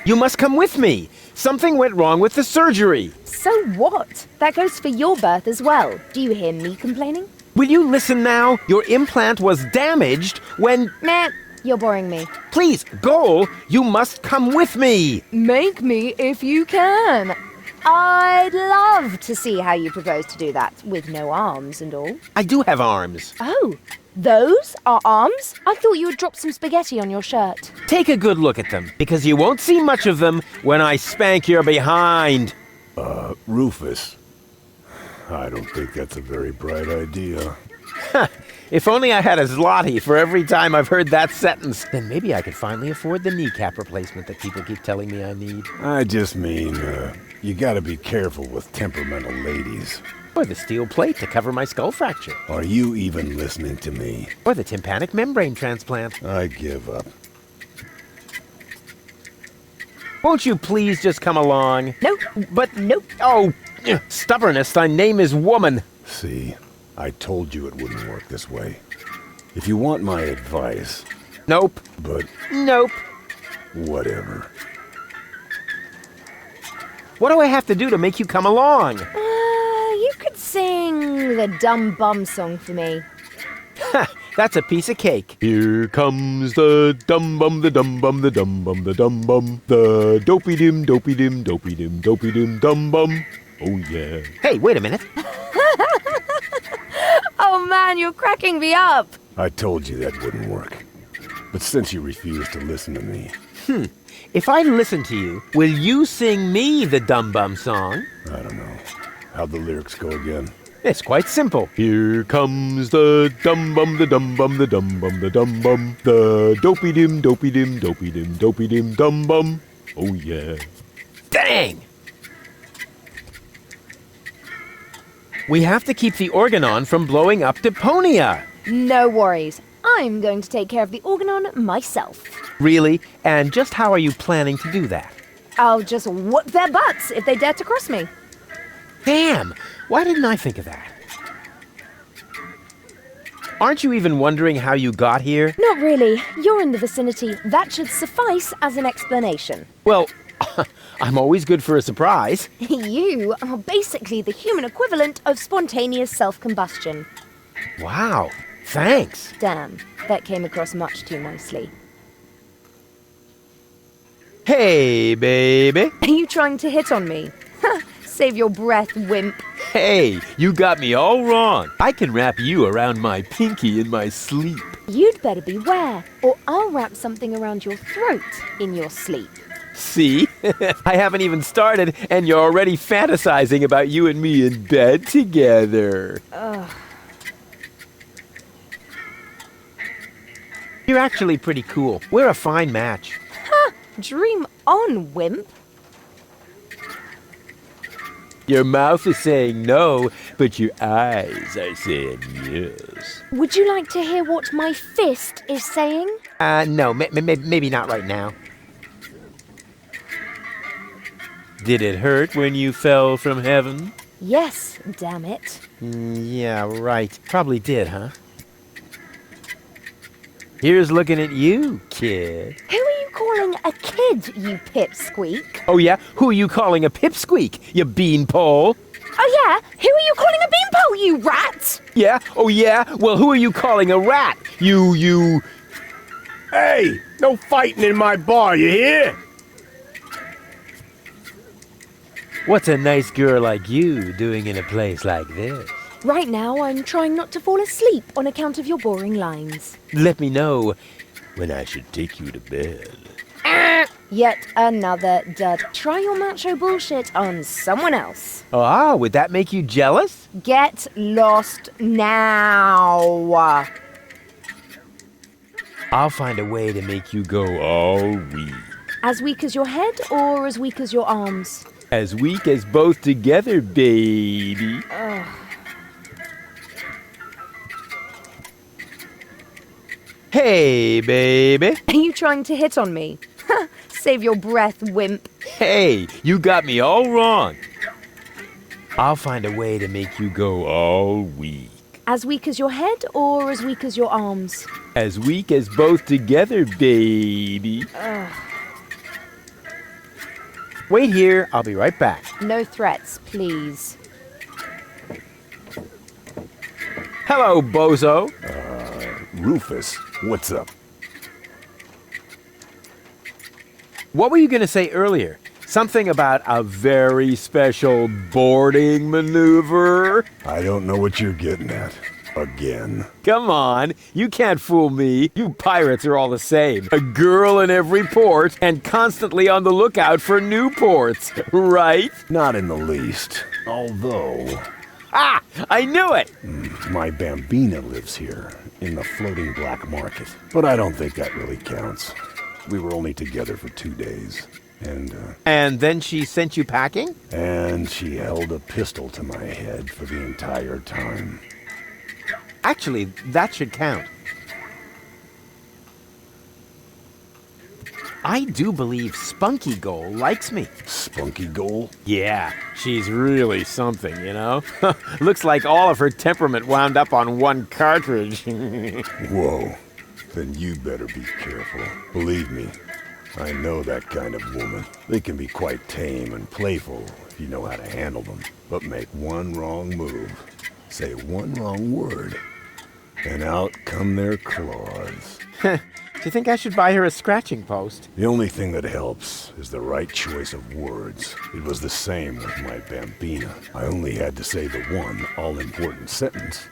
You must come with me. Something went wrong with the surgery. So what? That goes for your birth as well. Do you hear me complaining? Will you listen now? Your implant was damaged when... Meh, you're boring me. Please, Goal, you must come with me. Make me if you can. I'd love to see how you propose to do that, with no arms and all. I do have arms. Oh, those are arms? I thought you had dropped some spaghetti on your shirt. Take a good look at them, because you won't see much of them when I spank your behind. Rufus. I don't think that's a very bright idea. If only I had a zloty for every time I've heard that sentence, then maybe I could finally afford the kneecap replacement that people keep telling me I need. I just mean, you gotta be careful with temperamental ladies. Or the steel plate to cover my skull fracture. Are you even listening to me? Or the tympanic membrane transplant. I give up. Won't you please just come along? Nope. But nope. Oh, stubbornness, thy name is woman. See, I told you it wouldn't work this way. If you want my advice... Nope. But... Nope. Whatever. What do I have to do to make you come along? You could sing the Dumb Bum song for me. Ha! That's a piece of cake. Here comes the dum bum, the dum bum, the dum bum, the dum bum, the dopey dim, dopey dim, dopey dim, dopey dim, dum bum. Oh yeah. Hey, wait a minute. Oh man, you're cracking me up. I told you that wouldn't work. But since you refuse to listen to me... If I listen to you, will you sing me the Dum Bum song? I don't know. How'd the lyrics go again? It's quite simple. Here comes the dum bum, the dum bum, the dum bum, the dum bum, the dopey dim, dopey dim, dopey dim, dopey dim, dum bum. Oh yeah. Dang! We have to keep the organon from blowing up Deponia. No worries. I'm going to take care of the organon myself. Really? And just how are you planning to do that? I'll just whoop their butts if they dare to cross me. Damn! Why didn't I think of that? Aren't you even wondering how you got here? Not really. You're in the vicinity. That should suffice as an explanation. Well, I'm always good for a surprise. You are basically the human equivalent of spontaneous self-combustion. Wow, thanks. Damn, that came across much too nicely. Hey, baby. Are you trying to hit on me? Save your breath, wimp. Hey, you got me all wrong. I can wrap you around my pinky in my sleep. You'd better beware, or I'll wrap something around your throat in your sleep. See? I haven't even started, and you're already fantasizing about you and me in bed together. Ugh. You're actually pretty cool. We're a fine match. Ha! Dream on, wimp. Your mouth is saying no, but your eyes are saying yes. Would you like to hear what my fist is saying? No, maybe not right now. Did it hurt when you fell from heaven? Yes, damn it. Yeah, right. Probably did, huh? Here's looking at you, kid. Who are you calling a kid, you pipsqueak? Oh, yeah? Who are you calling a pipsqueak, you beanpole? Oh, yeah? Who are you calling a beanpole, you rat? Yeah? Oh, yeah? Well, who are you calling a rat? You... Hey! No fighting in my bar, you hear? What's a nice girl like you doing in a place like this? Right now, I'm trying not to fall asleep on account of your boring lines. Let me know when I should take you to bed. Yet another dud. Try your macho bullshit on someone else. Ah, would that make you jealous? Get lost now. I'll find a way to make you go all weak. As weak as your head or as weak as your arms? As weak as both together, baby. Ugh. Hey, baby. Are you trying to hit on me? Save your breath, wimp. Hey, you got me all wrong. I'll find a way to make you go all weak. As weak as your head or as weak as your arms? As weak as both together, baby. Ugh. Wait here, I'll be right back. No threats, please. Hello, bozo. Rufus, what's up? What were you going to say earlier? Something about a very special boarding maneuver? I don't know what you're getting at. Again. Come on, you can't fool me. You pirates are all the same. A girl in every port and constantly on the lookout for new ports, right? Not in the least. Although... Ah! I knew it! My bambina lives here, in the floating black market. But I don't think that really counts. We were only together for 2 days. And then she sent you packing? And she held a pistol to my head for the entire time. Actually, that should count. I do believe Spunky Goal likes me. Spunky Goal? Yeah, she's really something, you know? Looks like all of her temperament wound up on one cartridge. Whoa. Then you better be careful. Believe me, I know that kind of woman. They can be quite tame and playful if you know how to handle them. But make one wrong move, say one wrong word, and out come their claws. Do you think I should buy her a scratching post? The only thing that helps is the right choice of words. It was the same with my bambina. I only had to say the one all-important sentence,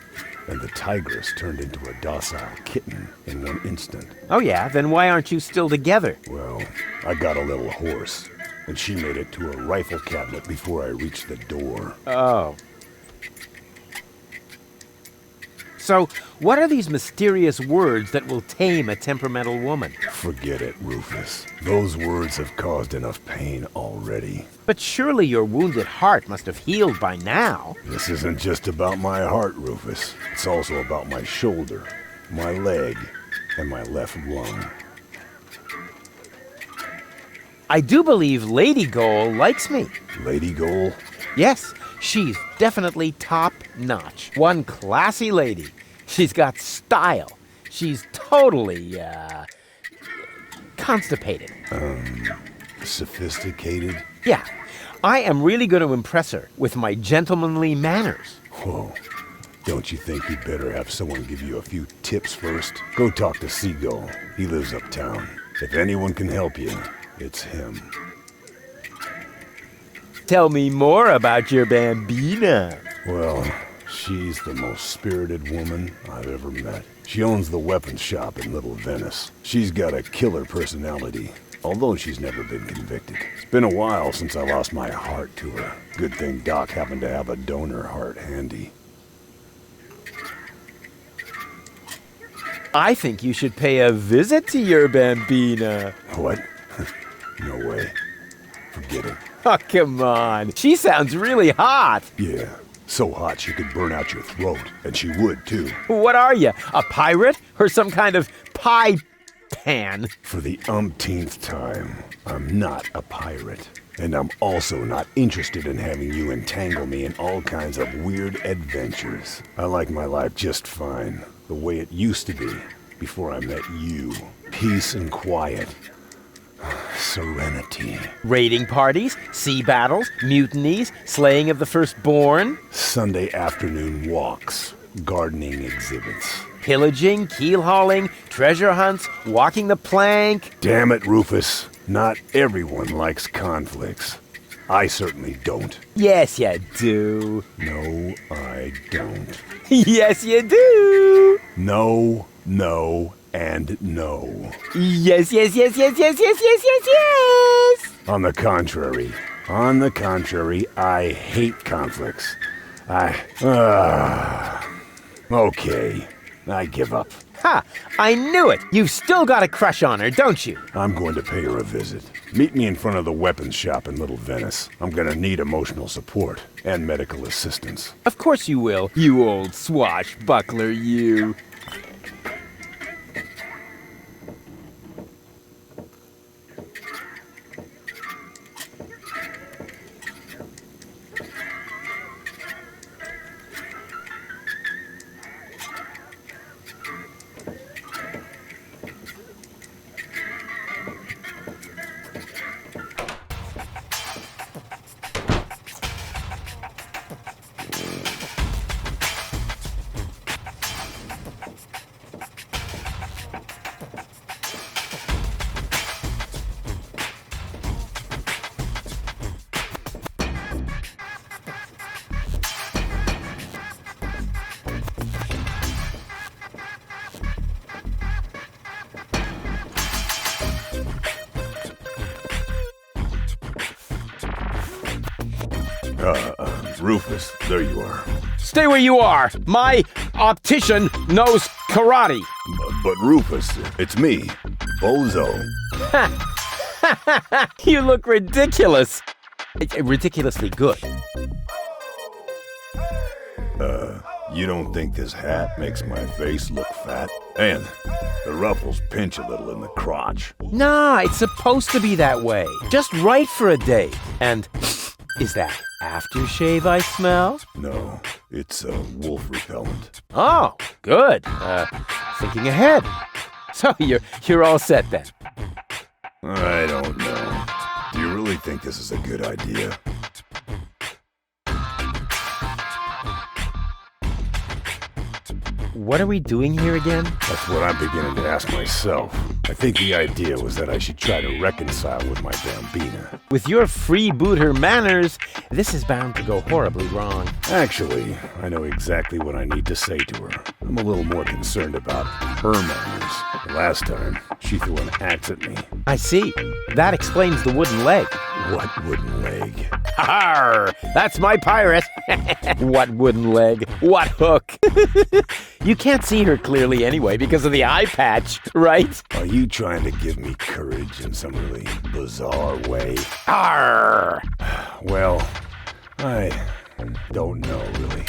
and the tigress turned into a docile kitten in one instant. Oh yeah? Then why aren't you still together? Well, I got a little horse, and she made it to a rifle cabinet before I reached the door. Oh. So, what are these mysterious words that will tame a temperamental woman? Forget it, Rufus. Those words have caused enough pain already. But surely your wounded heart must have healed by now. This isn't just about my heart, Rufus. It's also about my shoulder, my leg, and my left lung. I do believe Lady Goal likes me. Lady Goal? Yes, she's definitely top-notch. One classy lady. She's got style. She's totally, constipated. Sophisticated? Yeah. I am really going to impress her with my gentlemanly manners. Whoa. Don't you think you'd better have someone give you a few tips first? Go talk to Seagull. He lives uptown. If anyone can help you, it's him. Tell me more about your bambina. Well, she's the most spirited woman I've ever met. She owns the weapons shop in Little Venice. She's got a killer personality, although she's never been convicted. It's been a while since I lost my heart to her. Good thing Doc happened to have a donor heart handy. I think you should pay a visit to your Bambina. What? No way. Forget it. Oh, come on. She sounds really hot. Yeah, so hot she could burn out your throat, and she would too. What are you, a pirate or some kind of pie pan? For the umpteenth time, I'm not a pirate. And I'm also not interested in having you entangle me in all kinds of weird adventures. I like my life just fine, the way it used to be, before I met you. Peace and quiet. Serenity. Raiding parties, sea battles, mutinies, slaying of the firstborn. Sunday afternoon walks, gardening exhibits. Pillaging, keel hauling, treasure hunts, walking the plank. Damn it, Rufus. Not everyone likes conflicts. I certainly don't. Yes, you do. No, I don't. Yes, you do. No, no, and no. Yes, yes, yes, yes, yes, yes, yes, yes, yes. On the contrary, I hate conflicts. Okay, I give up. Ha! I knew it! You've still got a crush on her, don't you? I'm going to pay her a visit. Meet me in front of the weapons shop in Little Venice. I'm gonna need emotional support and medical assistance. Of course you will, you old swashbuckler, you. Rufus, there you are. Stay where you are! My optician knows karate! But Rufus, it's me, Bozo. You look ridiculous! Ridiculously good. You don't think this hat makes my face look fat? And the ruffles pinch a little in the crotch. Nah, it's supposed to be that way. Just right for a date. And is that aftershave I smell? No, it's wolf repellent. Oh, good. Thinking ahead. So you're all set then. I don't know. Do you really think this is a good idea? What are we doing here again? That's what I'm beginning to ask myself. I think the idea was that I should try to reconcile with my Bambina. With your freebooter manners, this is bound to go horribly wrong. Actually, I know exactly what I need to say to her. I'm a little more concerned about her manners. Last time, she threw an axe at me. I see. That explains the wooden leg. What wooden leg? Arr! That's my pirate! What wooden leg? What hook? You can't see her clearly anyway because of the eye patch, right? Are you trying to give me courage in some really bizarre way? Arr! Well, I don't know, really.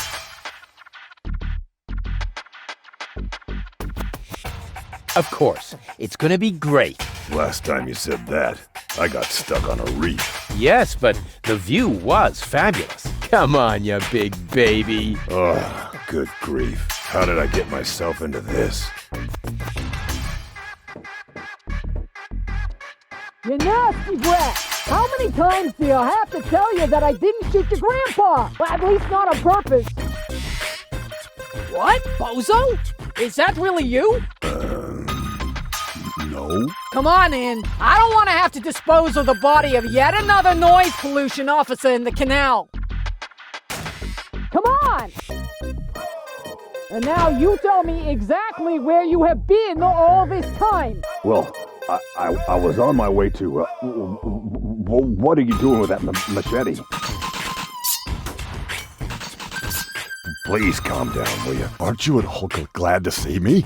Of course. It's gonna be great. Last time you said that, I got stuck on a reef. Yes, but the view was fabulous. Come on, you big baby. Oh, good grief. How did I get myself into this? You nasty brat! How many times do I have to tell you that I didn't shoot your grandpa? Well, at least not on purpose. What? Bozo? Is that really you? No. Come on in. I don't want to have to dispose of the body of yet another noise pollution officer in the canal. Come on! And now you tell me exactly where you have been all this time. Well, I was on my way to... what are you doing with that machete? Please calm down, will you? Aren't you at all glad to see me?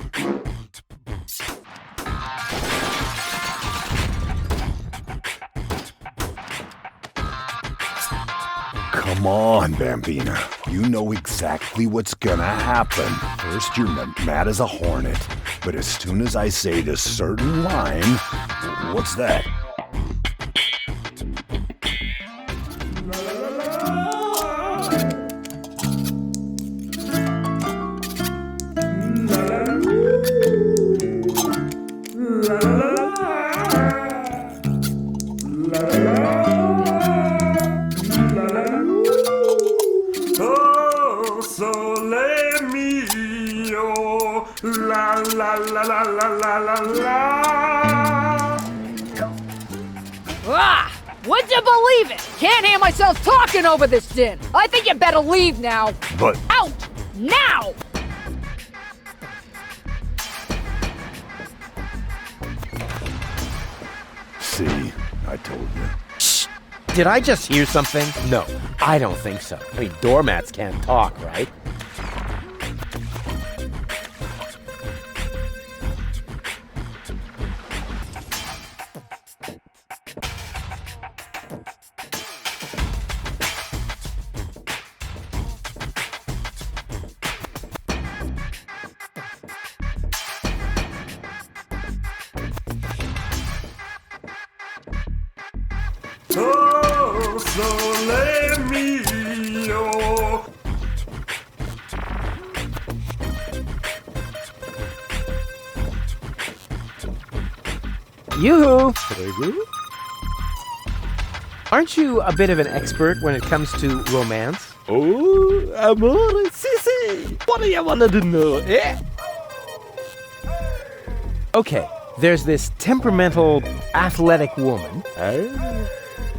Come on, Bambina. You know exactly what's gonna happen. First, you're mad as a hornet. But as soon as I say this certain line... What's that? Ah! Would you believe it? Can't hear myself talking over this din. I think you better leave now. But... Out! Now! See, I told you. Shh! Did I just hear something? No, I don't think so. I mean, doormats can't talk, right? Yoo-hoo! Aren't you a bit of an expert when it comes to romance? Oh, amore, sì. What do you wanted to know, eh? Okay, there's this temperamental, athletic woman.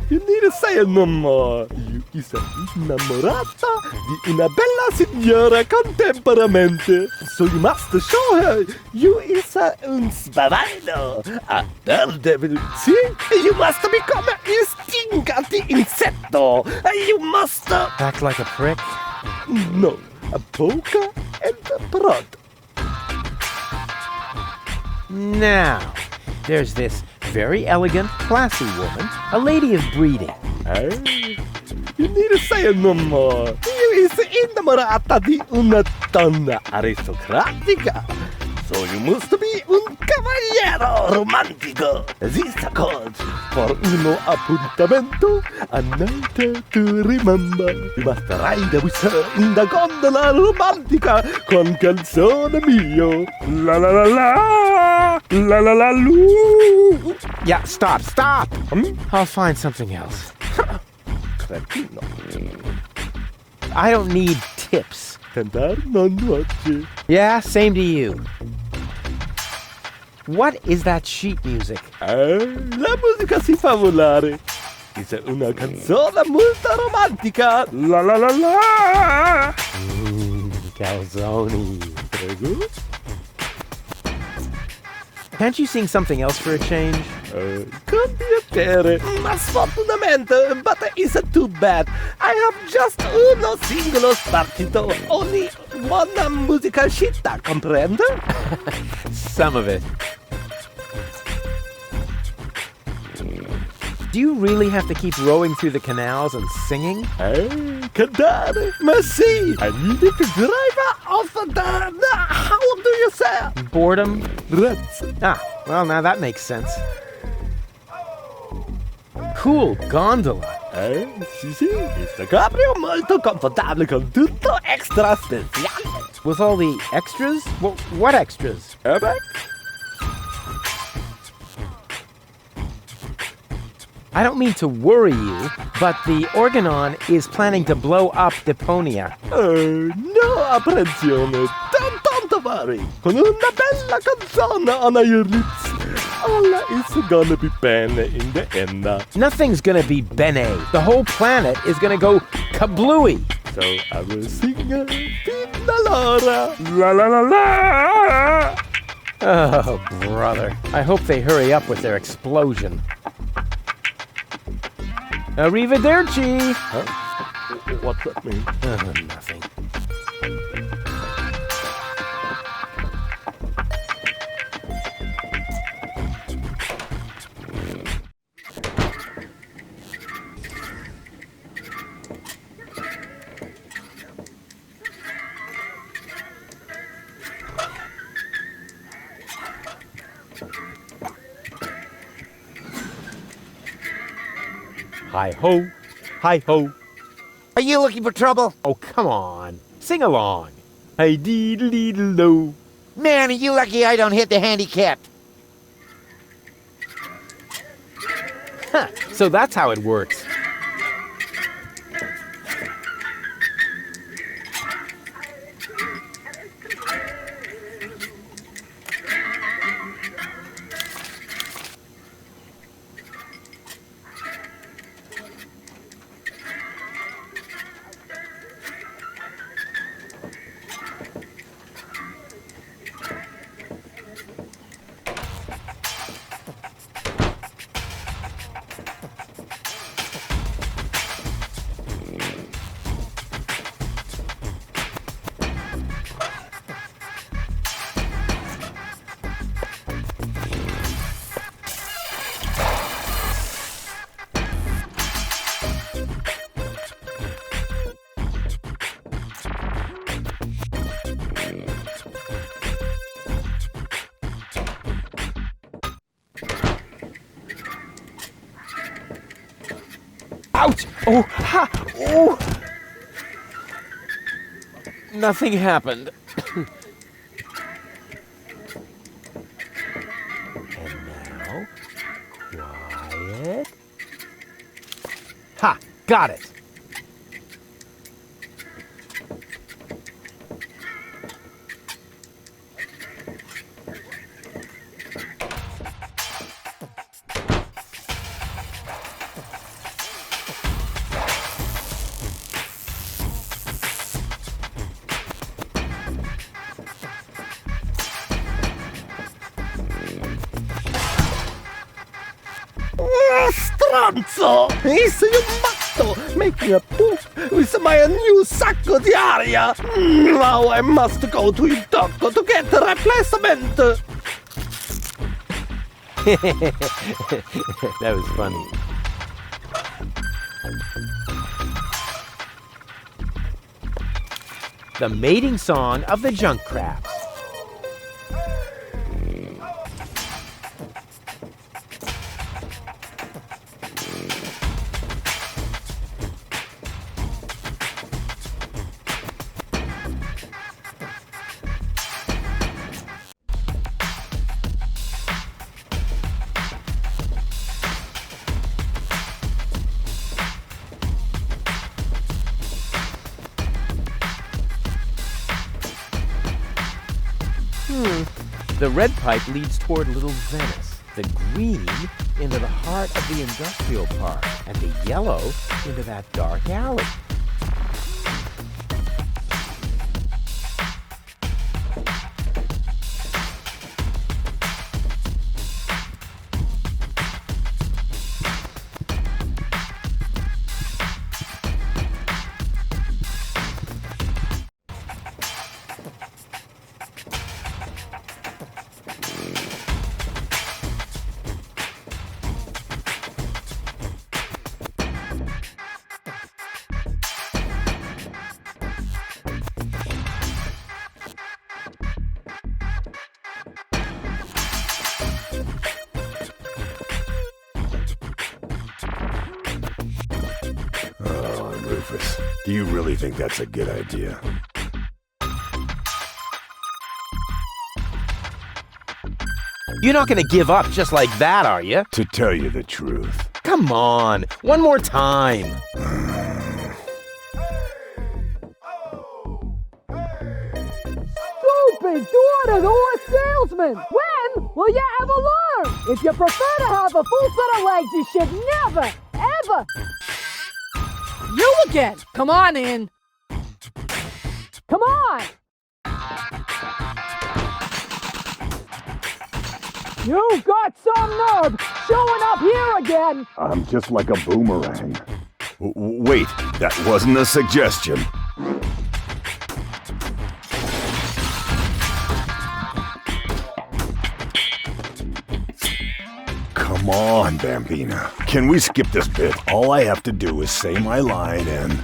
You need to say no more. You is innamorata di una bella signora con temperamento. So you must show her you is un spavaldo, a daredevil. See? You must become a stingante insecto. You must... Act like a prick? No, a poker and a prod. Now, there's this very elegant, classy woman, a lady of breeding. You need to say no more. You is innamorata di una donna aristocratica. So you must be un cavaliero romantico. This calls for uno appuntamento, a night to remember. You must ride with her in the gondola romantica con canzone mio. La la la la, la la la lu. Yeah, stop. I'll find something else. I don't need tips. Yeah, same to you. What is that sheet music? La musica si fa volare. È una canzone molto romantica. La la la la. Calzone. Prego. Can't you sing something else for a change? Could be a piacere, ma sfortunatamente, but it's too bad. I have just uno singolo spartito, only one musical scitta, comprende? Some of it. Do you really have to keep rowing through the canals and singing? Cantare, ma sì! I needed to drive off the... How do you say? Boredom? Rats. Ah, well, now that makes sense. Cool gondola. Sì, sì, questo cabrio molto confortabile con tutto extra speciale. With all the extras? What extras? I don't mean to worry you, but the Organon is planning to blow up Deponia. No apprensione, don't worry. Con una bella canzone on your lips, all is gonna be bene in the end. Nothing's gonna be bene. The whole planet is gonna go kablooey. So I will sing Fina Laura, la la la la. Oh, brother. I hope they hurry up with their explosion. Arrivederci! Huh? What's that mean? Nothing. Hi-ho, hi-ho. Are you looking for trouble? Oh, come on. Sing along. Hi-dee-dee-dee-do. Man, are you lucky I don't hit the handicap. Huh, so that's how it works. Ouch! Oh, ha! Oh! Nothing happened. And now, quiet. Ha! Got it! Stronzo! Is you matto making a poof with my new sacco di aria? Now I must go to il doctor to get a replacement. That was funny. The mating song of the junk crabs. The red pipe leads toward Little Venice, the green into the heart of the industrial park, and the yellow into that dark alley. Rufus, do you really think that's a good idea? You're not gonna give up just like that, are you? To tell you the truth. Come on, one more time. Stupid door-to-door salesman! When will you ever learn? If you prefer to have a full set of legs, you should never, ever... You again! Come on in! Come on! You've got some nerve showing up here again! I'm just like a boomerang. Wait, that wasn't a suggestion. Come on, Bambina. Can we skip this bit? All I have to do is say my line and...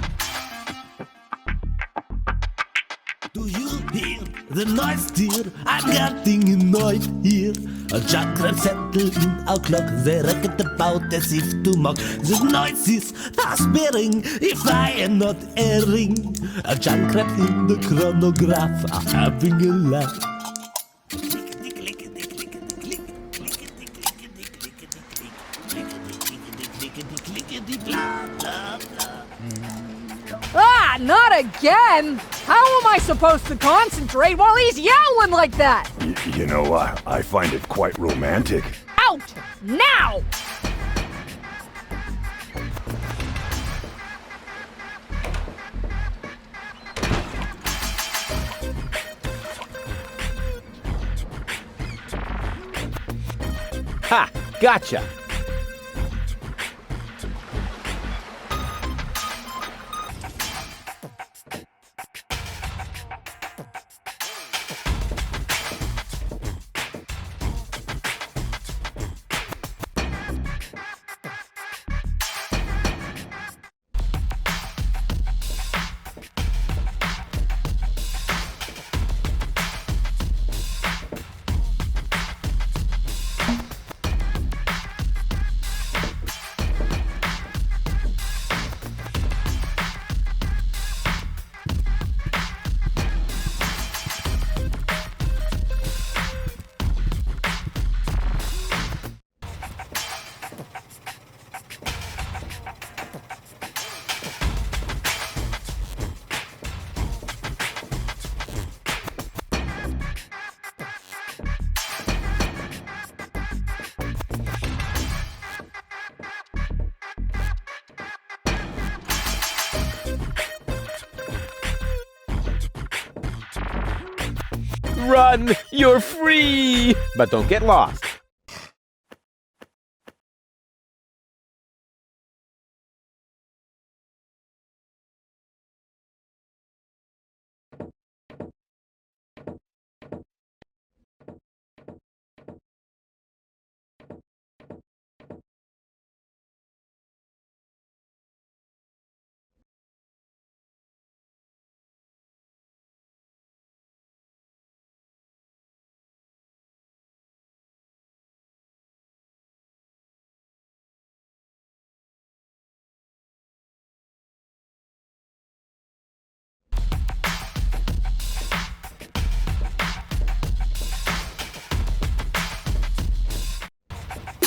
Do you hear the noise, dear? I'm getting annoyed here. A jackrat settled in our clock. They reckon about as if to mock. The noise is fast bearing, if I am not erring. A jackrat in the chronograph are having a laugh. Ah, not again! How am I supposed to concentrate while he's yowling like that? You know, I find it quite romantic. Out! Now! Ha! Gotcha! Run! You're free! But don't get lost.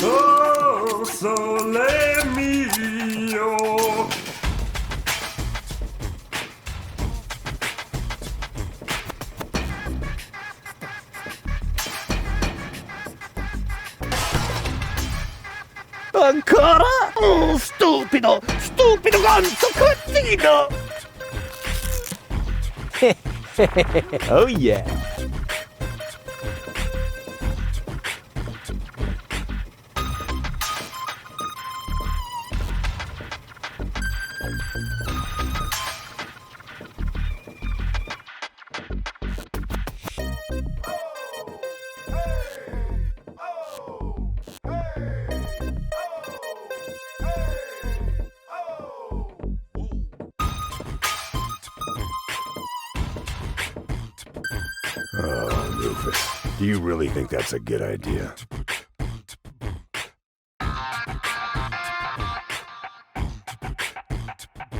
Oh, sole mio. Ancora? Oh, stupido! Stupido ganzo cretino! Oh yeah. Oh, Rufus, do you really think that's a good idea?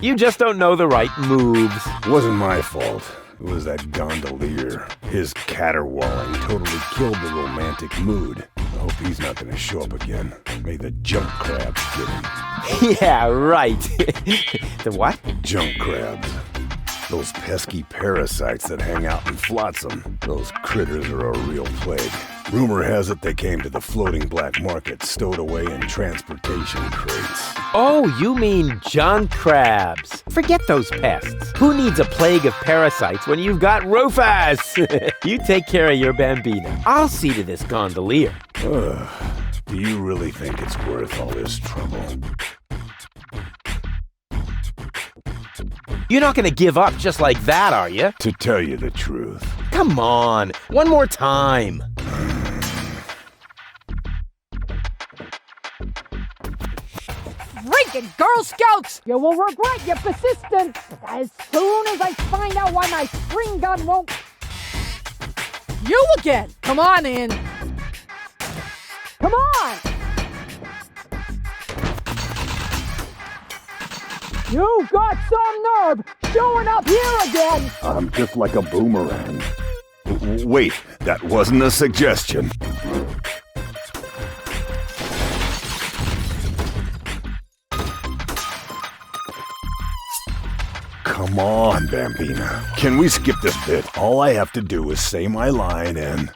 You just don't know the right moves. Wasn't my fault. It was that gondolier. His caterwauling totally killed the romantic mood. I hope he's not gonna show up again. May the junk crabs get him. Yeah, right. The what? Junk crabs. Those pesky parasites that hang out in flotsam. Those critters are a real plague. Rumor has it they came to the floating black market stowed away in transportation crates. Oh, you mean junk crabs. Forget those pests. Who needs a plague of parasites when you've got Rufus? You take care of your bambina. I'll see to this gondolier. Do you really think it's worth all this trouble? You're not gonna give up just like that, are you? To tell you the truth. Come on, one more time. Freaking Girl Scouts! You will regret your persistence as soon as I find out why my spring gun won't... You again! Come on in! Come on! You've got some nerve showing up here again! I'm just like a boomerang. Wait, that wasn't a suggestion. Come on, Bambina. Can we skip this bit? All I have to do is say my line and...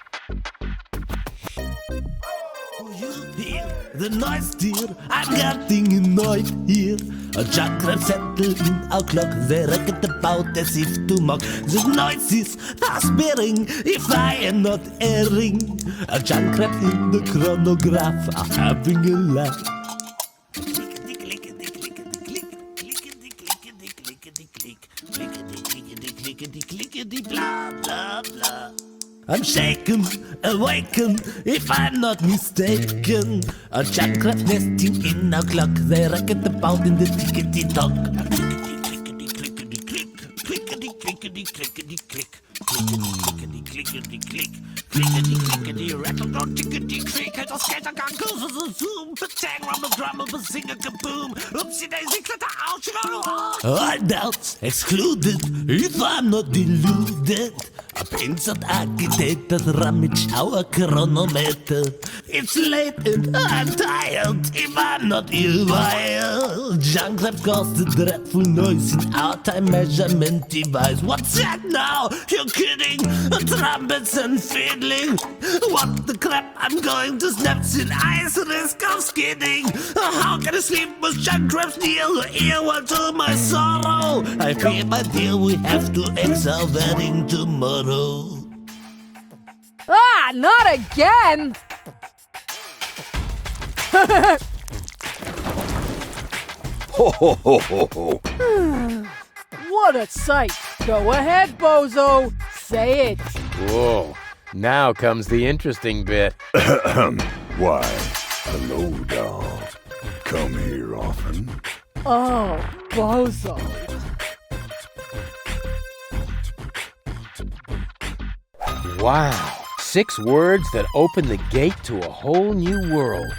The noise, dear, I'm getting annoyed here. A chakra settled in our clock, they reckon about as if to mock. The noise is aspirating, if I am not erring. A chakra in the chronograph are having a laugh. Blah, blah, blah. I'm shaken, awakened, if I'm not mistaken. A chakra nesting in our clock, they reckon about in the tickety-tock. Clickety-click, clickety-clickety-click, clickety-clickety-rattle, on tickety-click, at a scattergun goes as a zoom, tang rumble drumble, but sing a kaboom, oopsie-daisy, clatter, ouch, I doubt, excluded, if I'm not deluded. A penciled architect that rummage our chronometer. It's late and I'm tired, if I'm not ill-wired. Junk lab caused the dreadful noise in our time measurement device. What's that now? You're kidding? Trumpets and fiddling. What the crap? I'm going to snaps in ice, risk of skidding. How can I sleep with junk traps near the earwell to my sorrow? I fear, my dear, we have to exile wedding tomorrow. Ah, not again! Ho ho ho ho ho! What a sight! Go ahead, bozo! Say it! Whoa, now comes the interesting bit. Why, hello, doll. Come here often. Oh, bozo. Wow, 6 words that open the gate to a whole new world.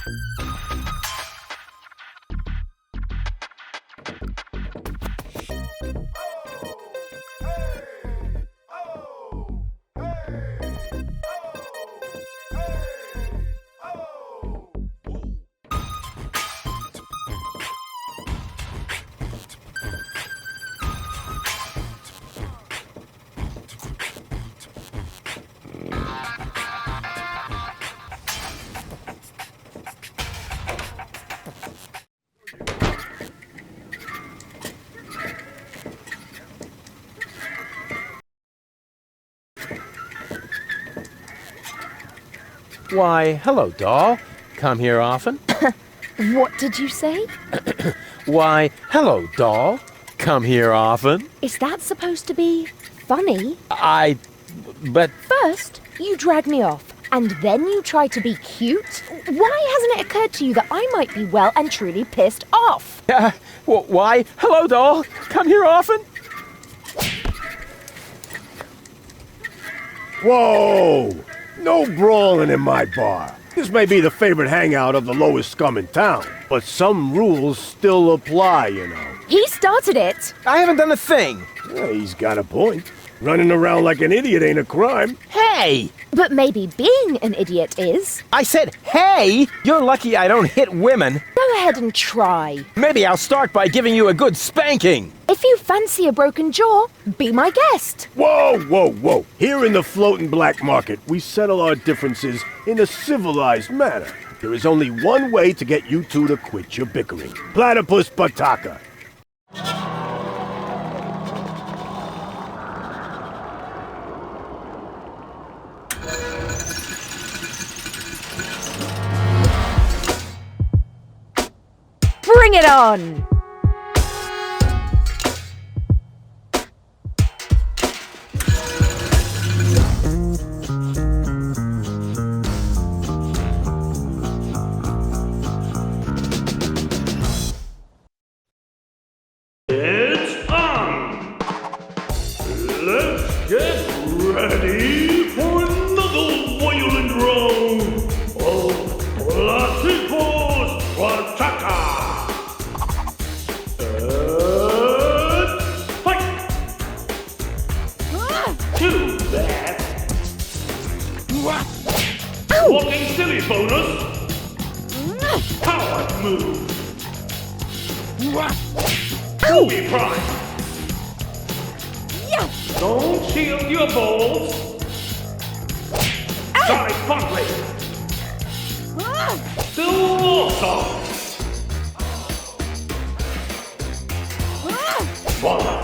Why, hello, doll. Come here often? What did you say? Why, hello, doll. Come here often? Is that supposed to be funny? But... First, you drag me off, and then you try to be cute? Why hasn't it occurred to you that I might be well and truly pissed off? Why, hello, doll. Come here often? Whoa! No brawling in my bar. This may be the favorite hangout of the lowest scum in town, but some rules still apply, you know. He started it. I haven't done a thing. Yeah, he's got a point. Running around like an idiot ain't a crime. Hey! But maybe being an idiot is. I said, hey! You're lucky I don't hit women. Go ahead and try. Maybe I'll start by giving you a good spanking. If you fancy a broken jaw, be my guest. Whoa, whoa, whoa. Here in the floating black market, we settle our differences in a civilized manner. There is only one way to get you two to quit your bickering. Platypus Pataka. Bring it on! It's on! Let's get ready for another violent round of Platypus Pataka! Fight! Too bad! Walking silly bonus! Power move! Booby prime! Don't shield your balls! Side bumping! Still awesome! Voila!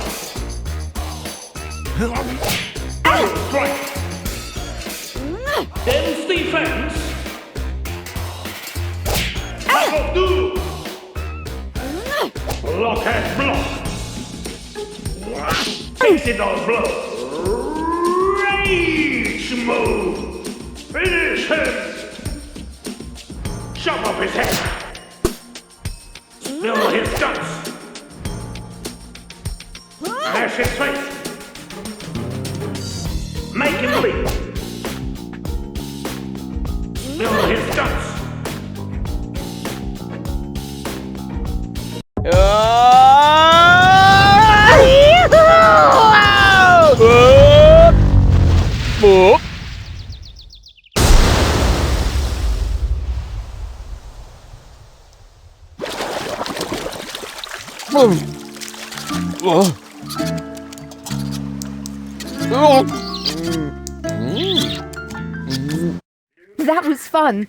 Arrow strike! Dense defense! Apple do! Block and block! Face it on blow! Rage move! Finish him! Chop off his head! Spill his guts! Smash his face! Make him bleed! Spill his guts! That was fun.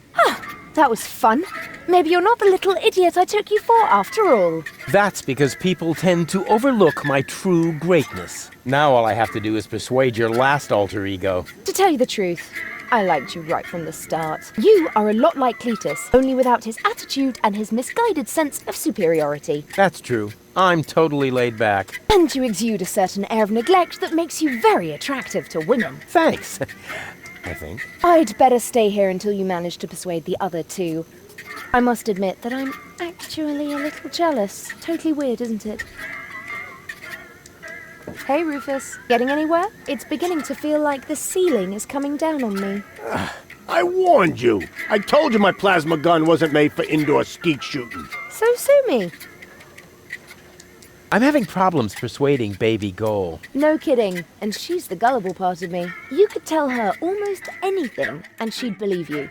That was fun. Maybe you're not the little idiot I took you for after all. That's because people tend to overlook my true greatness. Now all I have to do is persuade your last alter ego. To tell you the truth, I liked you right from the start. You are a lot like Cletus, only without his attitude and his misguided sense of superiority. That's true. I'm totally laid back. And you exude a certain air of neglect that makes you very attractive to women. Thanks. I think. I'd better stay here until you manage to persuade the other two. I must admit that I'm actually a little jealous. Totally weird, isn't it? Hey, Rufus. Getting anywhere? It's beginning to feel like the ceiling is coming down on me. I warned you. I told you my plasma gun wasn't made for indoor skeet shooting. So sue me. I'm having problems persuading baby Goal. No kidding. And she's the gullible part of me. You could tell her almost anything, and she'd believe you.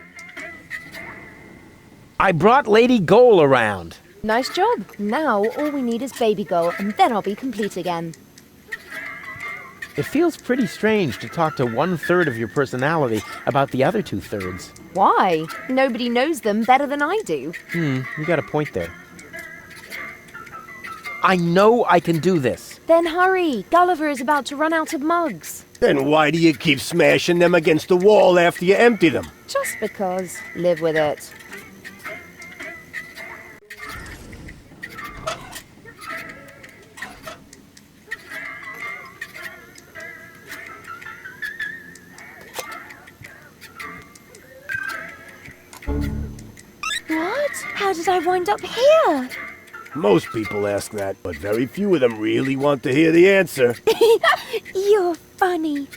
I brought Lady Goal around. Nice job. Now all we need is baby Goal, and then I'll be complete again. It feels pretty strange to talk to 1/3 of your personality about the other 2/3. Why? Nobody knows them better than I do. You got a point there. I know I can do this. Then hurry. Gulliver is about to run out of mugs. Then why do you keep smashing them against the wall after you empty them? Just because. Live with it. What? How did I wind up here? Most people ask that, but very few of them really want to hear the answer. You're funny.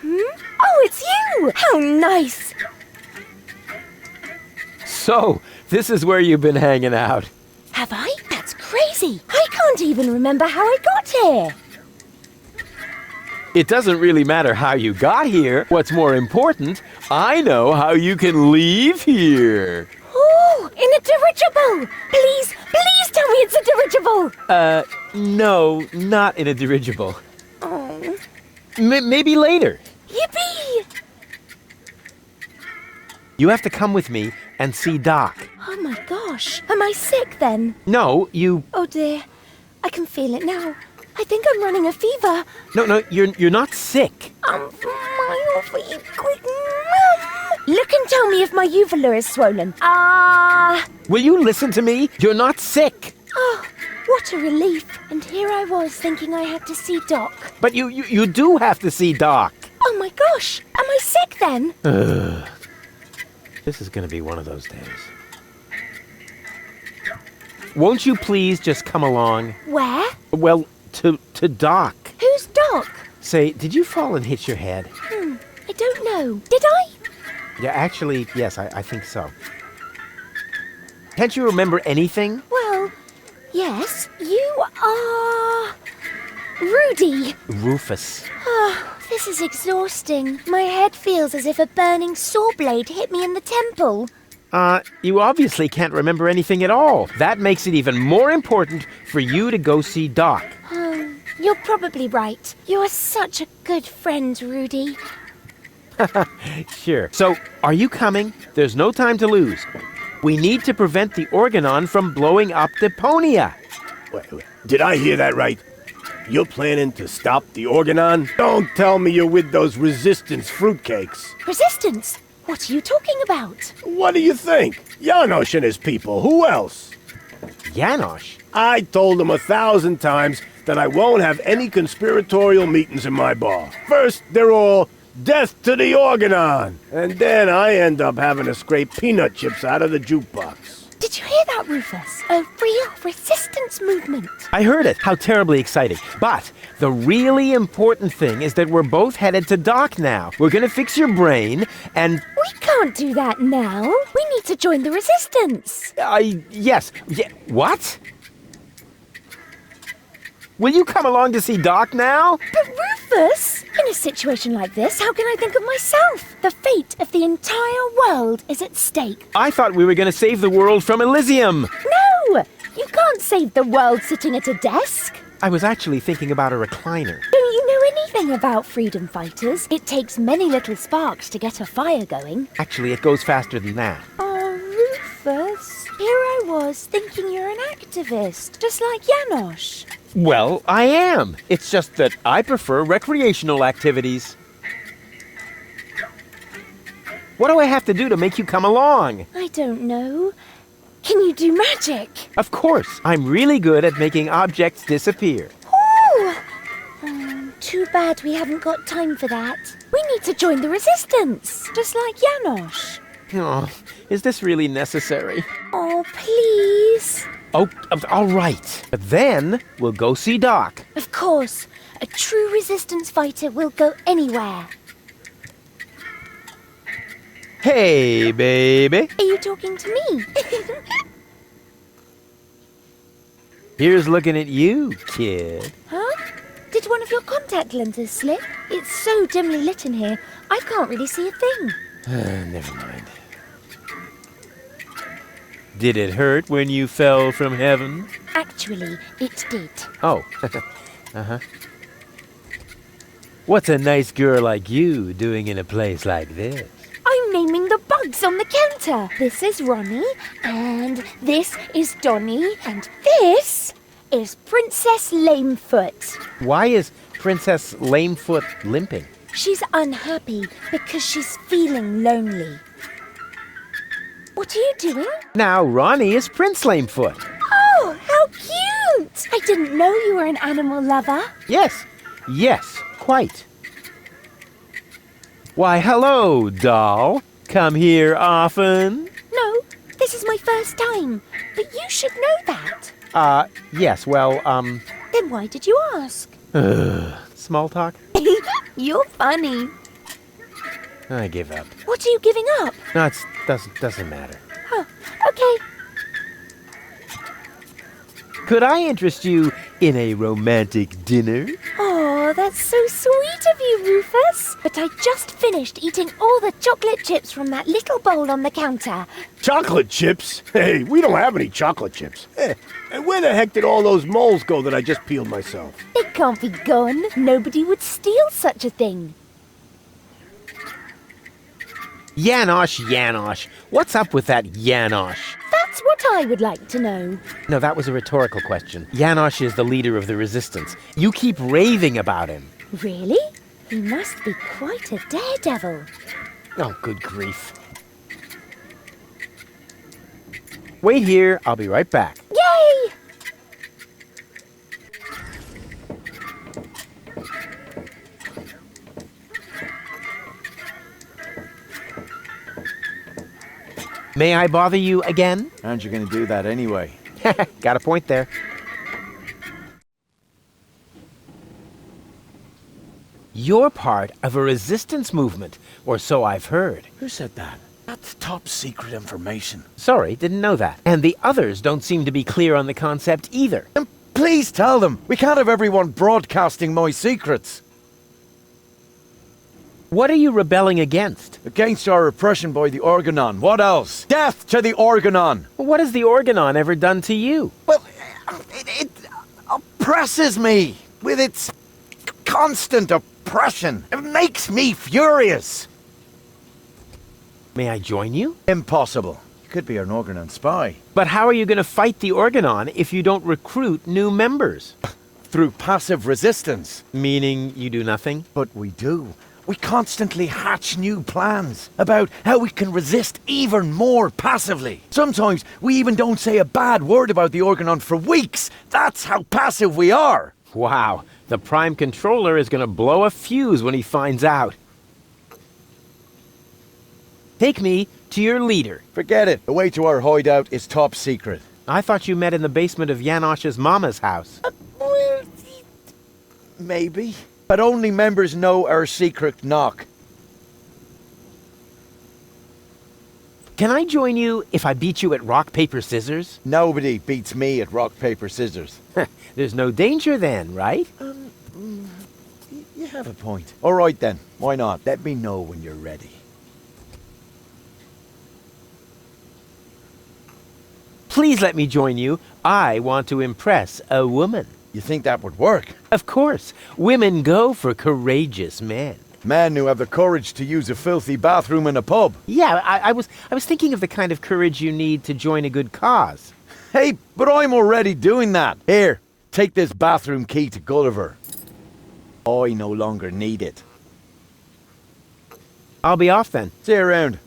Oh, it's you! How nice! So, this is where you've been hanging out. Have I? That's crazy! I can't even remember how I got here! It doesn't really matter how you got here. What's more important, I know how you can leave here. Oh, in a dirigible! Please, please tell me it's a dirigible! No, not in a dirigible. Oh. Maybe later. Yippee! You have to come with me and see Doc. Oh my gosh. Am I sick then? No, you... Oh dear. I can feel it now. I think I'm running a fever. No, you're not sick. Quick, Mum! Look and tell me if my uvula is swollen. Will you listen to me? You're not sick. Oh, what a relief. And here I was thinking I had to see Doc. But you do have to see Doc. Oh my gosh. Am I sick then? This is going to be one of those days. Won't you please just come along? Where? Well, to Doc. Who's Doc? Say, did you fall and hit your head? I don't know. Did I? Yeah, actually, yes, I think so. Can't you remember anything? Well, yes. You are... Rudy. Rufus. Oh, this is exhausting. My head feels as if a burning saw blade hit me in the temple. You obviously can't remember anything at all. That makes it even more important for you to go see Doc. You're probably right. You're such a good friend, Rudy. Sure. So, are you coming? There's no time to lose. We need to prevent the Organon from blowing up Deponia. Wait, did I hear that right? You're planning to stop the Organon? Don't tell me you're with those resistance fruitcakes. Resistance? What are you talking about? What do you think? Janosch and his people. Who else? Janosch? I told him 1,000 times that I won't have any conspiratorial meetings in my bar. First, they're all death to the Organon. And then I end up having to scrape peanut chips out of the jukebox. Did you hear that, Rufus? A real resistance movement. I heard it. How terribly exciting. But the really important thing is that we're both headed to Doc now. We're gonna fix your brain, and... We can't do that now. We need to join the resistance. Yes. What? Will you come along to see Doc now? But Rufus, in a situation like this, how can I think of myself? The fate of the entire world is at stake. I thought we were going to save the world from Elysium. No! You can't save the world sitting at a desk. I was actually thinking about a recliner. Don't you know anything about freedom fighters? It takes many little sparks to get a fire going. Actually, it goes faster than that. Oh, Rufus, here I was thinking you're an activist, just like Janosch. Well, I am. It's just that I prefer recreational activities. What do I have to do to make you come along? I don't know. Can you do magic? Of course. I'm really good at making objects disappear. Ooh! Too bad we haven't got time for that. We need to join the resistance, just like Janosch. Oh, is this really necessary? Oh, please. Oh, all right. But then we'll go see Doc. Of course. A true resistance fighter will go anywhere. Hey, baby. Are you talking to me? Here's looking at you, kid. Huh? Did one of your contact lenses slip? It's so dimly lit in here, I can't really see a thing. Never mind. Did it hurt when you fell from heaven? Actually, it did. Oh. Uh-huh. What's a nice girl like you doing in a place like this? I'm naming the bugs on the counter. This is Ronnie, and this is Donnie, and this is Princess Lamefoot. Why is Princess Lamefoot limping? She's unhappy because she's feeling lonely. What are you doing? Now Ronnie is Prince Lamefoot. Oh, how cute! I didn't know you were an animal lover. Yes, quite. Why, hello, doll. Come here often? No, this is my first time, but you should know that. Yes, well, Then why did you ask? Small talk? You're funny. I give up. What are you giving up? No, it doesn't matter. Huh, okay. Could I interest you in a romantic dinner? Oh, that's so sweet of you, Rufus. But I just finished eating all the chocolate chips from that little bowl on the counter. Chocolate chips? Hey, we don't have any chocolate chips. And where the heck did all those moles go that I just peeled myself? They can't be gone. Nobody would steal such a thing. Janosch. What's up with that Janosch? That's what I would like to know. No, that was a rhetorical question. Janosch is the leader of the resistance. You keep raving about him. Really? He must be quite a daredevil. Oh, good grief. Wait here, I'll be right back. Yay! May I bother you again? And you're gonna do that anyway. Got a point there. You're part of a resistance movement, or so I've heard. Who said that? That's top secret information. Sorry, didn't know that. And the others don't seem to be clear on the concept either. And please tell them. We can't have everyone broadcasting my secrets. What are you rebelling against? Against our oppression by the Organon. What else? Death to the Organon! What has the Organon ever done to you? Well, it oppresses me with its constant oppression. It makes me furious. May I join you? Impossible. You could be an Organon spy. But how are you going to fight the Organon if you don't recruit new members? Through passive resistance. Meaning you do nothing? But we do. We constantly hatch new plans about how we can resist even more passively. Sometimes we even don't say a bad word about the Organon for weeks. That's how passive we are. Wow, the Prime Controller is going to blow a fuse when he finds out. Take me to your leader. Forget it. The way to our hideout is top secret. I thought you met in the basement of Janosch's mama's house. Well, maybe. But only members know our secret knock. Can I join you if I beat you at rock, paper, scissors? Nobody beats me at rock, paper, scissors. There's no danger then, right? You have a point. All right then. Why not? Let me know when you're ready. Please let me join you. I want to impress a woman. You think that would work? Of course. Women go for courageous men. Men who have the courage to use a filthy bathroom in a pub. Yeah, I was thinking of the kind of courage you need to join a good cause. Hey, but I'm already doing that. Here, take this bathroom key to Gulliver. I no longer need it. I'll be off then. See you around.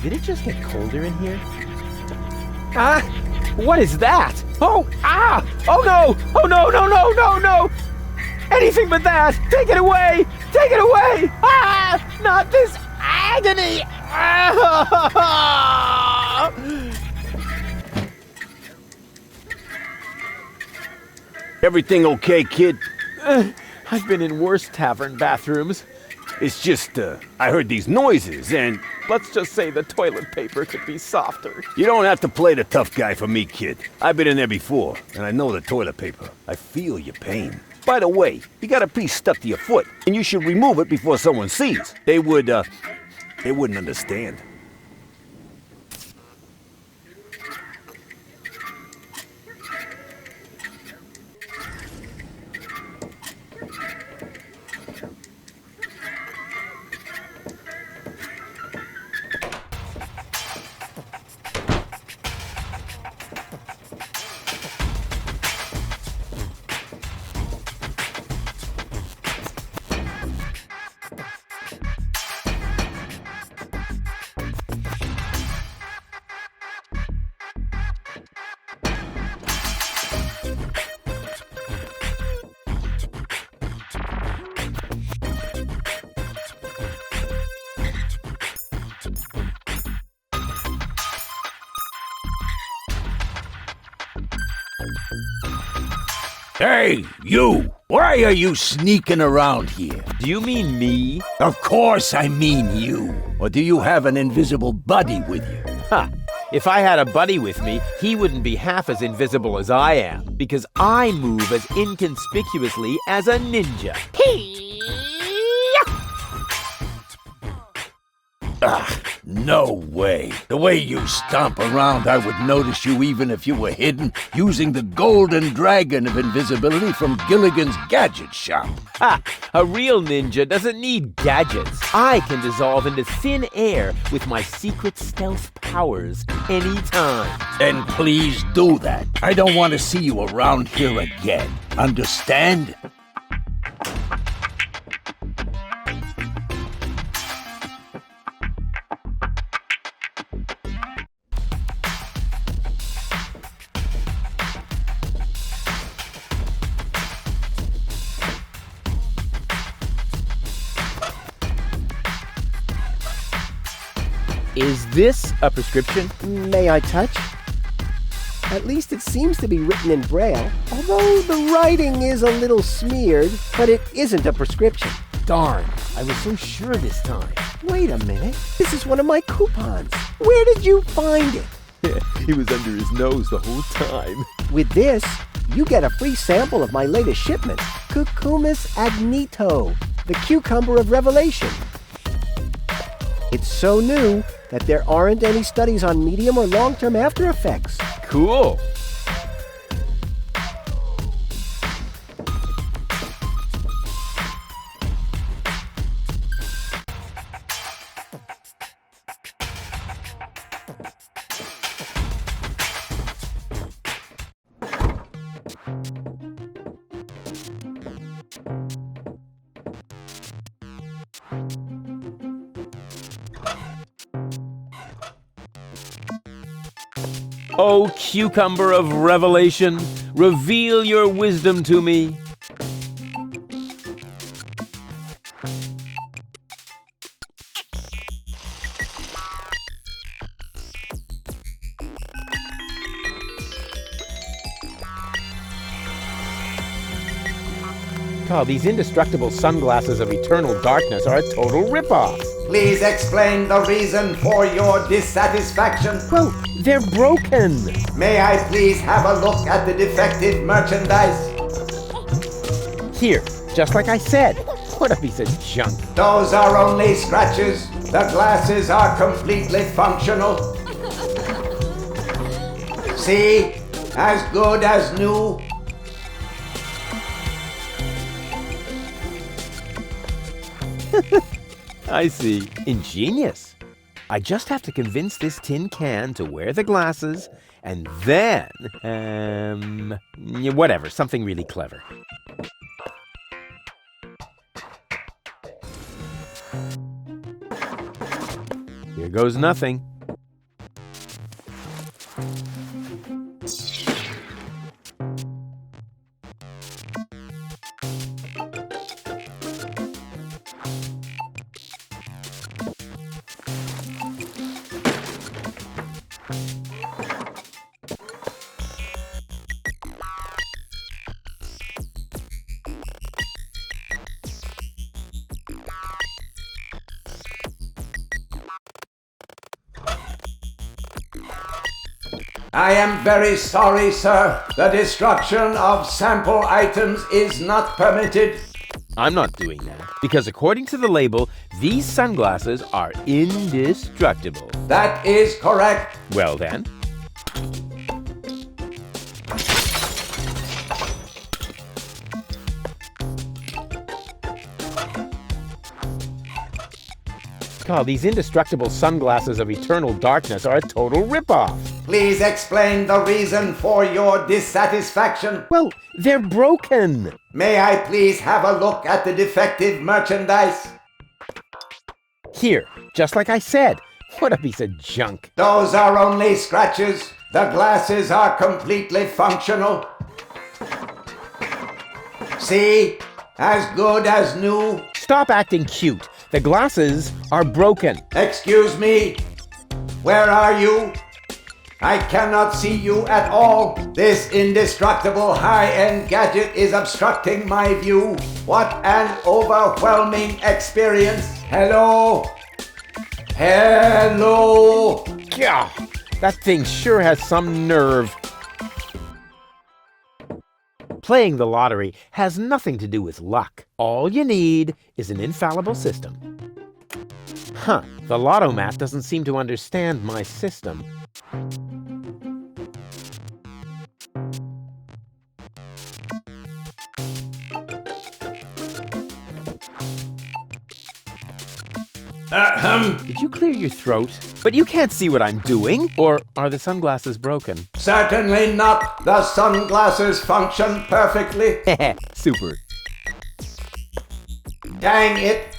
Did it just get colder in here? Ah! What is that? Oh! Ah! Oh no! Oh no, no, no, no, no! Anything but that! Take it away! Take it away! Ah! Not this agony! Ah! Everything okay, kid? I've been in worse tavern bathrooms. It's just, I heard these noises and... Let's just say the toilet paper could be softer. You don't have to play the tough guy for me, kid. I've been in there before, and I know the toilet paper. I feel your pain. By the way, you got a piece stuck to your foot, and you should remove it before someone sees. They wouldn't understand. Hey, you! Why are you sneaking around here? Do you mean me? Of course I mean you. Or do you have an invisible buddy with you? Ha! If I had a buddy with me, he wouldn't be half as invisible as I am, because I move as inconspicuously as a ninja. No way. The way you stomp around, I would notice you even if you were hidden using the golden dragon of invisibility from Gilligan's Gadget Shop. Ha! A real ninja doesn't need gadgets. I can dissolve into thin air with my secret stealth powers anytime. Then please do that. I don't want to see you around here again. Understand? Is this a prescription? May I touch? At least it seems to be written in Braille, although the writing is a little smeared, but it isn't a prescription. Darn, I was so sure this time. Wait a minute, this is one of my coupons. Where did you find it? It was under his nose the whole time. With this, you get a free sample of my latest shipment, Cucumis agnito, the cucumber of revelation. It's so new that there aren't any studies on medium or long-term after effects. Cool. O cucumber of revelation, reveal your wisdom to me. Oh, these indestructible sunglasses of eternal darkness are a total ripoff. Please explain the reason for your dissatisfaction. Well, they're broken. May I please have a look at the defective merchandise? Here, just like I said. What a piece of junk. Those are only scratches. The glasses are completely functional. See? As good as new. I see. Ingenious. I just have to convince this tin can to wear the glasses, and then, whatever, something really clever. Here goes nothing. I am very sorry, sir. The destruction of sample items is not permitted. I'm not doing that, because according to the label, these sunglasses are indestructible. That is correct. Well then. God, these indestructible sunglasses of eternal darkness are a total ripoff. Please explain the reason for your dissatisfaction. Well, they're broken. May I please have a look at the defective merchandise? Here, just like I said. What a piece of junk. Those are only scratches. The glasses are completely functional. See? As good as new. Stop acting cute. The glasses are broken. Excuse me. Where are you? I cannot see you at all. This indestructible high-end gadget is obstructing my view. What an overwhelming experience. Hello? Hello? Gah, that thing sure has some nerve. Playing the lottery has nothing to do with luck. All you need is an infallible system. Huh, the Lotto-Mat doesn't seem to understand my system. Did you clear your throat? But you can't see what I'm doing? Or are the sunglasses broken? Certainly not. The sunglasses function perfectly. Super. Dang it.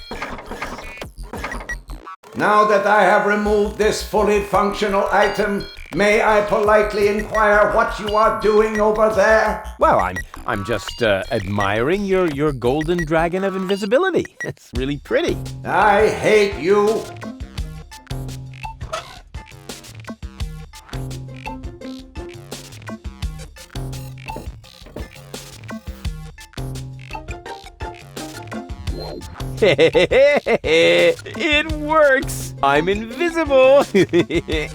Now that I have removed this fully functional item, may I politely inquire what you are doing over there? Well, I'm just admiring your golden dragon of invisibility. It's really pretty. I hate you. It works! I'm invisible!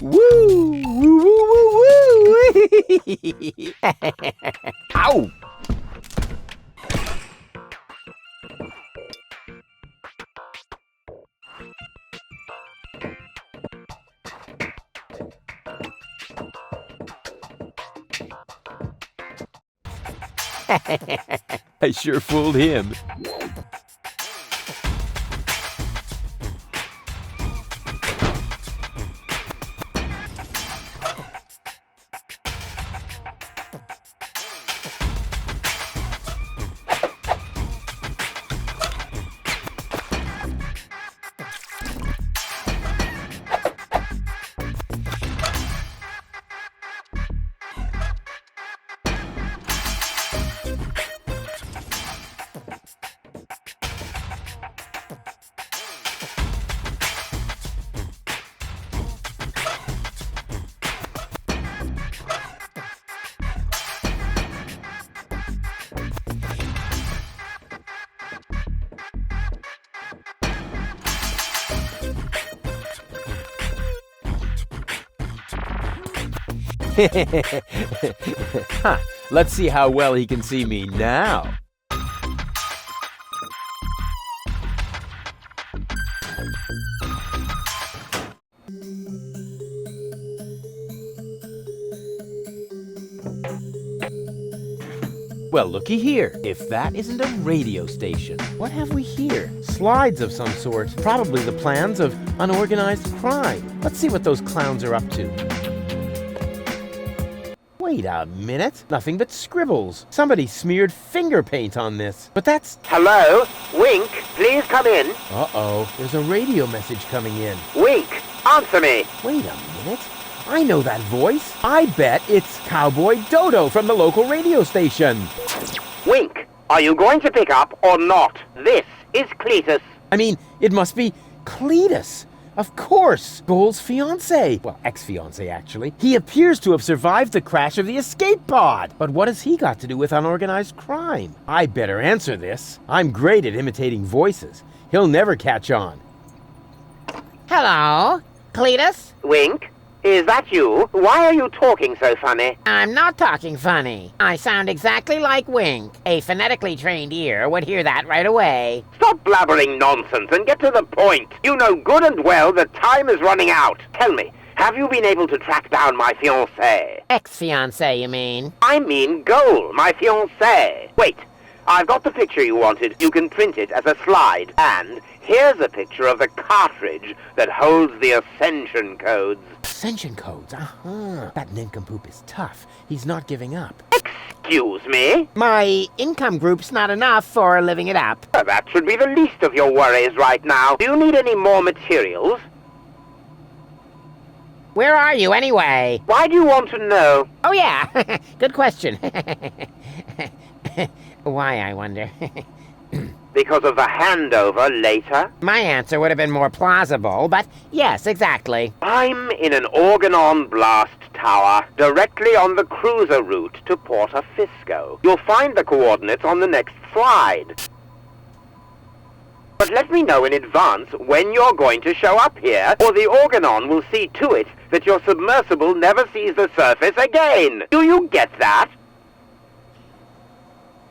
Woo! Woo, woo, woo, woo! Ow! I sure fooled him. Huh, let's see how well he can see me now. Well, looky here. If that isn't a radio station, what have we here? Slides of some sort. Probably the plans of unorganized crime. Let's see what those clowns are up to. Wait a minute. Nothing but scribbles. Somebody smeared finger paint on this. But that's... Hello? Wink, please come in. Uh-oh. There's a radio message coming in. Wink, answer me. Wait a minute. I know that voice. I bet it's Cowboy Dodo from the local radio station. Wink, are you going to pick up or not? This is Cletus. I mean, it must be Cletus. Of course, Goal's fiancé. Well, ex-fiancé, actually. He appears to have survived the crash of the escape pod. But what has he got to do with unorganized crime? I better answer this. I'm great at imitating voices. He'll never catch on. Hello, Cletus? Wink, is that you? Why are you talking so funny? I'm not talking funny. I sound exactly like Wink. A phonetically trained ear would hear that right away. Stop blabbering nonsense and get to the point. You know good and well that time is running out. Tell me, have you been able to track down my fiancé? Ex-fiancé, you mean? I mean Goal, my fiancé. Wait, I've got the picture you wanted. You can print it as a slide. And here's a picture of the cartridge that holds the ascension codes. Ascension codes? Uh-huh. That nincompoop is tough. He's not giving up. Excuse me? My income group's not enough for living it up. That should be the least of your worries right now. Do you need any more materials? Where are you, anyway? Why do you want to know? Oh, yeah. Good question. Why, I wonder? Because of the handover later? My answer would have been more plausible, but yes, exactly. I'm in an organon blast tower, directly on the cruiser route to Porto Fisco. You'll find the coordinates on the next slide. But let me know in advance when you're going to show up here, or the organon will see to it that your submersible never sees the surface again. Do you get that?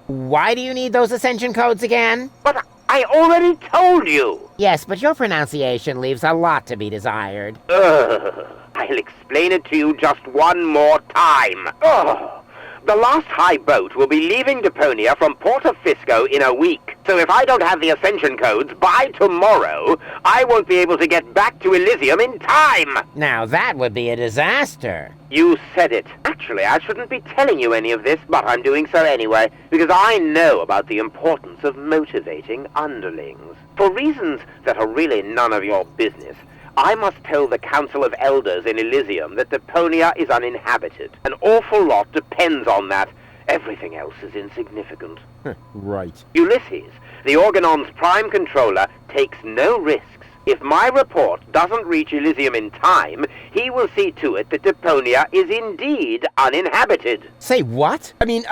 Why do you need those ascension codes again? But I already told you. Yes, but your pronunciation leaves a lot to be desired. I'll explain it to you just one more time. The last high boat will be leaving Deponia from Portofisco in a week. So if I don't have the ascension codes by tomorrow, I won't be able to get back to Elysium in time. Now that would be a disaster. You said it. Actually, I shouldn't be telling you any of this, but I'm doing so anyway, because I know about the importance of motivating underlings. For reasons that are really none of your business, I must tell the Council of Elders in Elysium that Deponia is uninhabited. An awful lot depends on that. Everything else is insignificant. Right. Ulysses, the Organon's prime controller, takes no risks. If my report doesn't reach Elysium in time, he will see to it that Deponia is indeed uninhabited. Say what? I mean,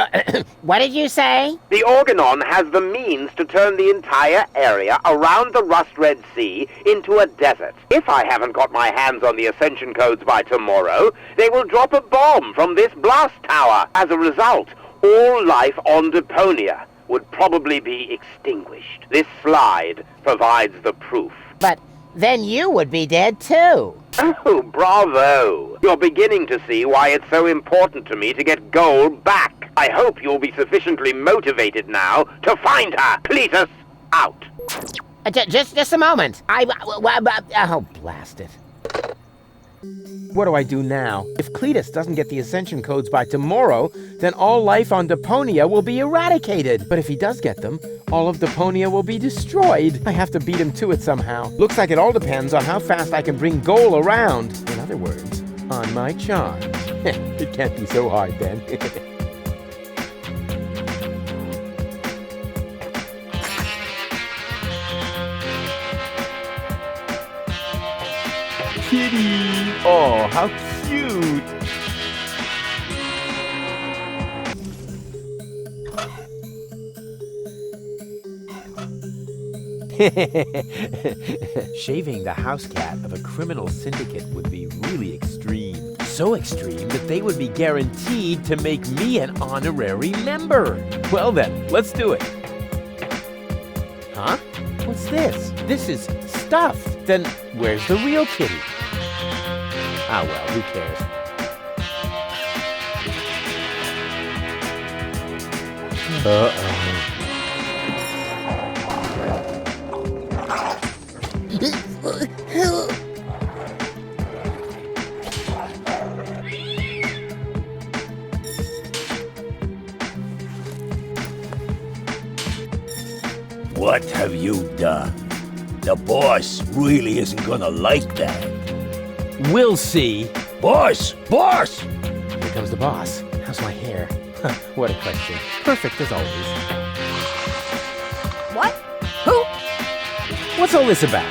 what did you say? The Organon has the means to turn the entire area around the Rust-Red Sea into a desert. If I haven't got my hands on the Ascension codes by tomorrow, they will drop a bomb from this blast tower. As a result, all life on Deponia would probably be extinguished. This slide provides the proof. But then you would be dead too. Oh, bravo! You're beginning to see why it's so important to me to get Goal back. I hope you'll be sufficiently motivated now to find her. Cletus, out. Just a moment. Oh, blast it. What do I do now? If Cletus doesn't get the ascension codes by tomorrow, then all life on Deponia will be eradicated. But if he does get them, all of Deponia will be destroyed. I have to beat him to it somehow. Looks like it all depends on how fast I can bring Goal around. In other words, on my charm. It can't be so hard then. Kitty! Oh, how cute! Shaving the house cat of a criminal syndicate would be really extreme. So extreme that they would be guaranteed to make me an honorary member. Well then, let's do it. Huh? What's this? This is stuffed. Then where's the real kitty? Ah, well, who cares? What have you done? The boss really isn't gonna like that. We'll see. Boss! Boss! Here comes the boss. How's my hair? What a question. Perfect as always. What? Who? What's all this about?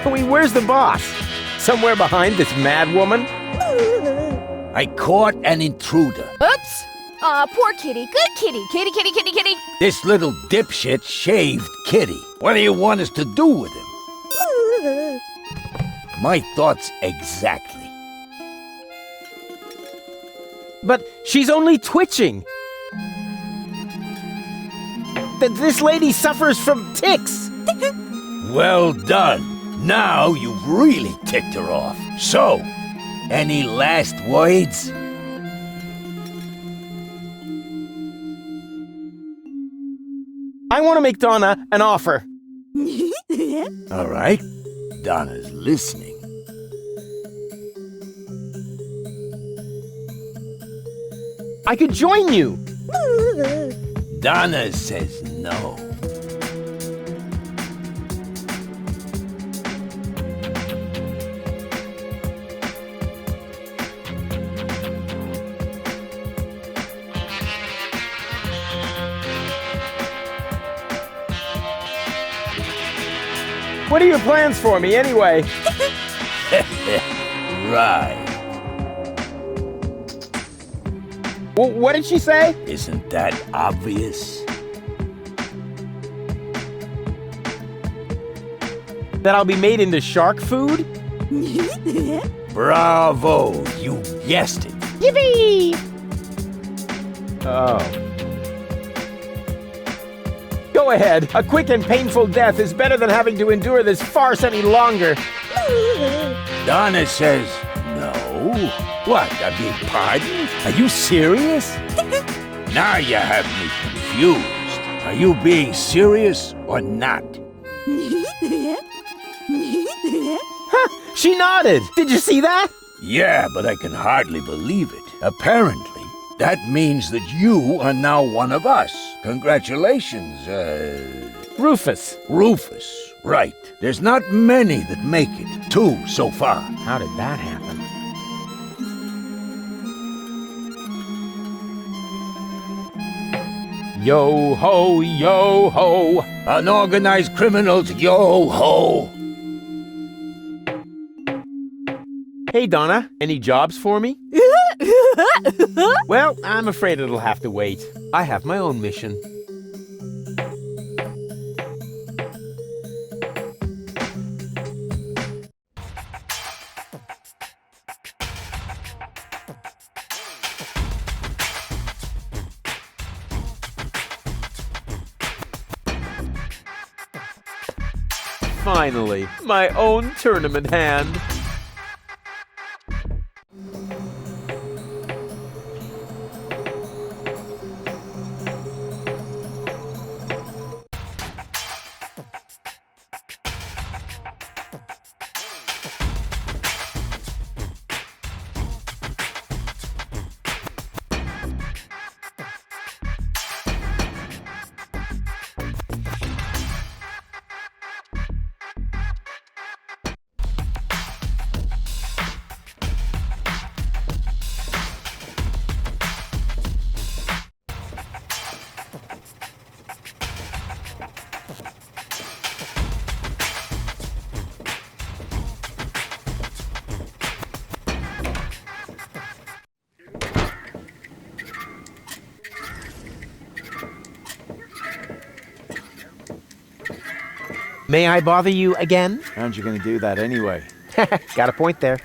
I mean, where's the boss? Somewhere behind this mad woman? I caught an intruder. Oops! Aw, poor kitty. Good kitty. Kitty, kitty, kitty, kitty. This little dipshit shaved Kitty. What do you want us to do with him? My thoughts exactly. But she's only twitching. This lady suffers from tics. Well done. Now you've really ticked her off. So, any last words? I want to make Donna an offer. All right. Donna's listening. I could join you. Donna says no. What are your plans for me, anyway? Right. Well, what did she say? Isn't that obvious? That I'll be made into shark food? Bravo! You guessed it. Yippee! Oh. Go ahead. A quick and painful death is better than having to endure this farce any longer. Donna says no. What, I beg pardon? Are you serious? Now you have me confused. Are you being serious or not? Huh, she nodded. Did you see that? Yeah, but I can hardly believe it. Apparently, that means that you are now one of us. Congratulations, Rufus. Rufus, right. There's not many that make it. 2 so far. How did that happen? Yo ho, yo ho. Unorganized criminals, yo ho. Hey, Donna, any jobs for me? Well, I'm afraid it'll have to wait. I have my own mission. Finally, my own tournament hand. May I bother you again? Aren't you going to do that anyway? Got a point there.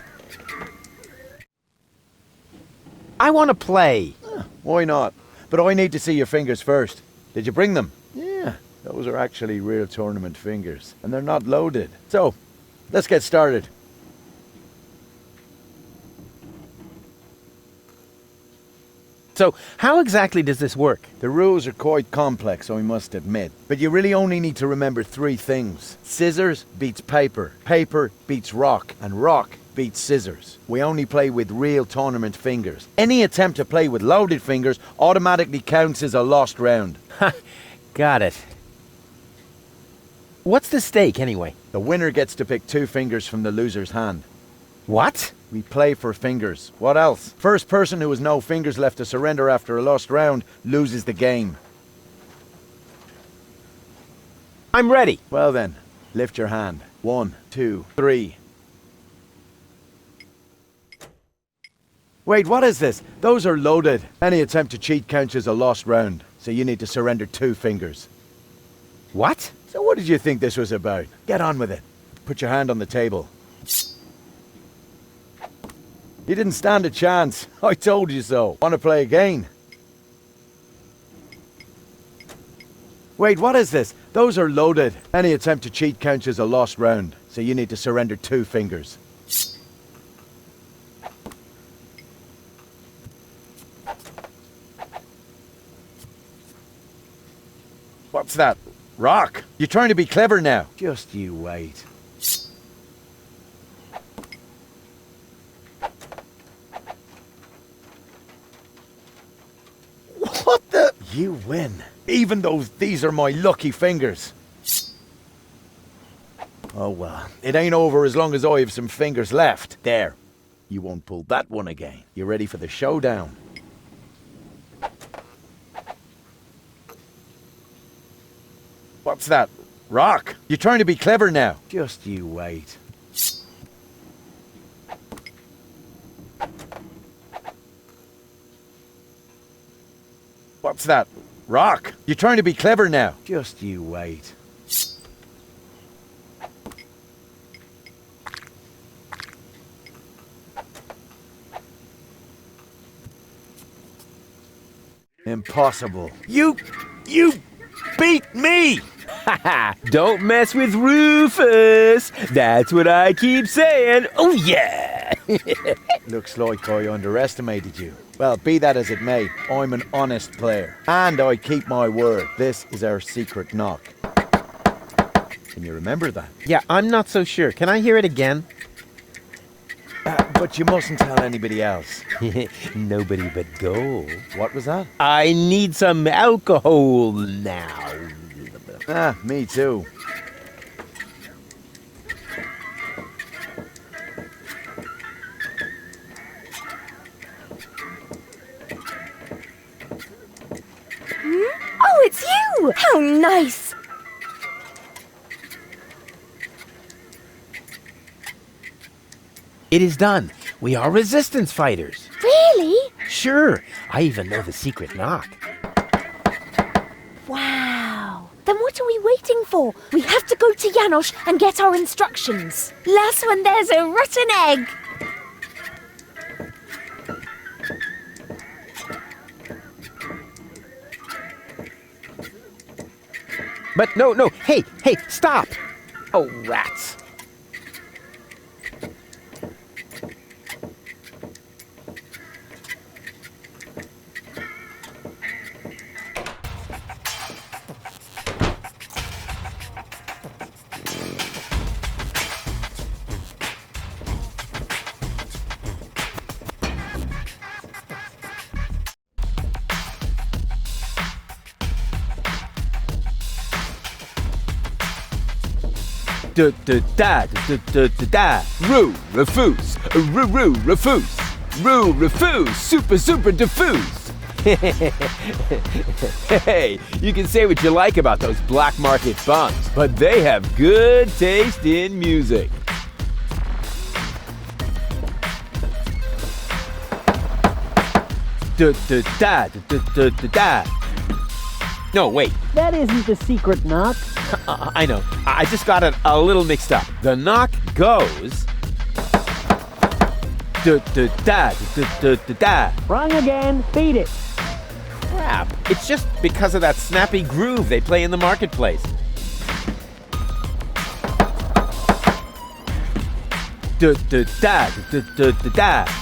I want to play. Why not? But I need to see your fingers first. Did you bring them? Yeah, those are actually real tournament fingers, and they're not loaded. So, let's get started. So, how exactly does this work? The rules are quite complex, I must admit. But you really only need to remember 3 things. Scissors beats paper, paper beats rock, and rock beats scissors. We only play with real tournament fingers. Any attempt to play with loaded fingers automatically counts as a lost round. Got it. What's the stake, anyway? The winner gets to pick 2 fingers from the loser's hand. What? We play for fingers. What else? First person who has no fingers left to surrender after a lost round loses the game. I'm ready. Well then, lift your hand. 1, 2, 3. Wait, what is this? Those are loaded. Any attempt to cheat counts as a lost round, so you need to surrender 2 fingers. What? So what did you think this was about? Get on with it. Put your hand on the table. You didn't stand a chance. I told you so. Want to play again? Wait, what is this? Those are loaded. Any attempt to cheat counts as a lost round, so you need to surrender 2 fingers. What's that? Rock? You're trying to be clever now. Just you wait. What the? You win. Even though these are my lucky fingers. Oh well, it ain't over as long as I have some fingers left. There. You won't pull that one again. You ready for the showdown? What's that? Rock? You're trying to be clever now. Just you wait. What's that? Rock? You're trying to be clever now. Just you wait. Impossible. You beat me! Don't mess with Rufus. That's what I keep saying. Oh, yeah. Looks like I underestimated you. Well, be that as it may, I'm an honest player. And I keep my word. This is our secret knock. Can you remember that? Yeah, I'm not so sure. Can I hear it again? But you mustn't tell anybody else. Nobody but Goal. What was that? I need some alcohol now. Ah, me too. Oh, it's you! How nice! It is done. We are resistance fighters. Really? Sure. I even know the secret knock. Wow. Then what are we waiting for? We have to go to Janosch and get our instructions. Last when there's a rotten egg. But no. Hey, stop. Oh, rats. Da. Rufus. Rufus. Super diffuse. Hey, you can say what you like about those black market bums, but they have good taste in music. Da. No, wait. That isn't the secret knock. I know. I just got it a little mixed up. The knock goes... Wrong again. Beat it. Crap. It's just because of that snappy groove they play in the marketplace.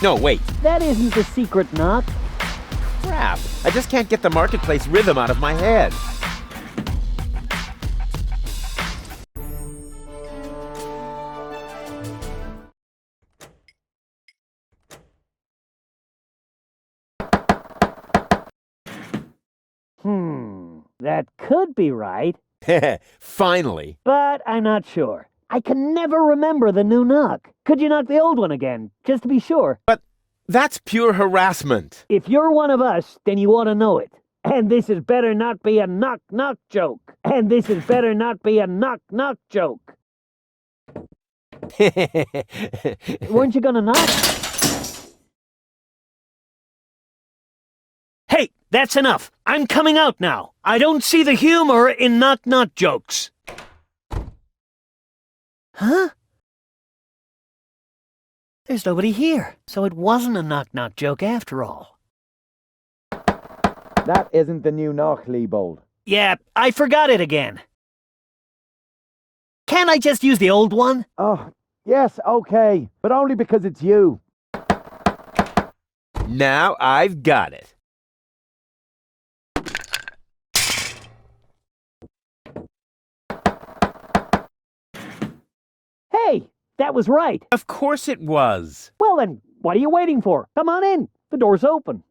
No, wait. That isn't the secret knock. Crap. I just can't get the marketplace rhythm out of my head. That could be right. Finally. But I'm not sure. I can never remember the new knock. Could you knock the old one again, just to be sure? But that's pure harassment. If you're one of us, then you ought to know it. And this had better not be a knock-knock joke. And this had better not be a knock-knock joke. Weren't you gonna knock? Hey, that's enough. I'm coming out now. I don't see the humor in knock-knock jokes. Huh? There's nobody here, so it wasn't a knock-knock joke after all. That isn't the new knock, Leibold. Yeah, I forgot it again. Can't I just use the old one? Oh, yes, okay, but only because it's you. Now I've got it. Hey, that was right. Of course it was. Well then, what are you waiting for? Come on in. The door's open.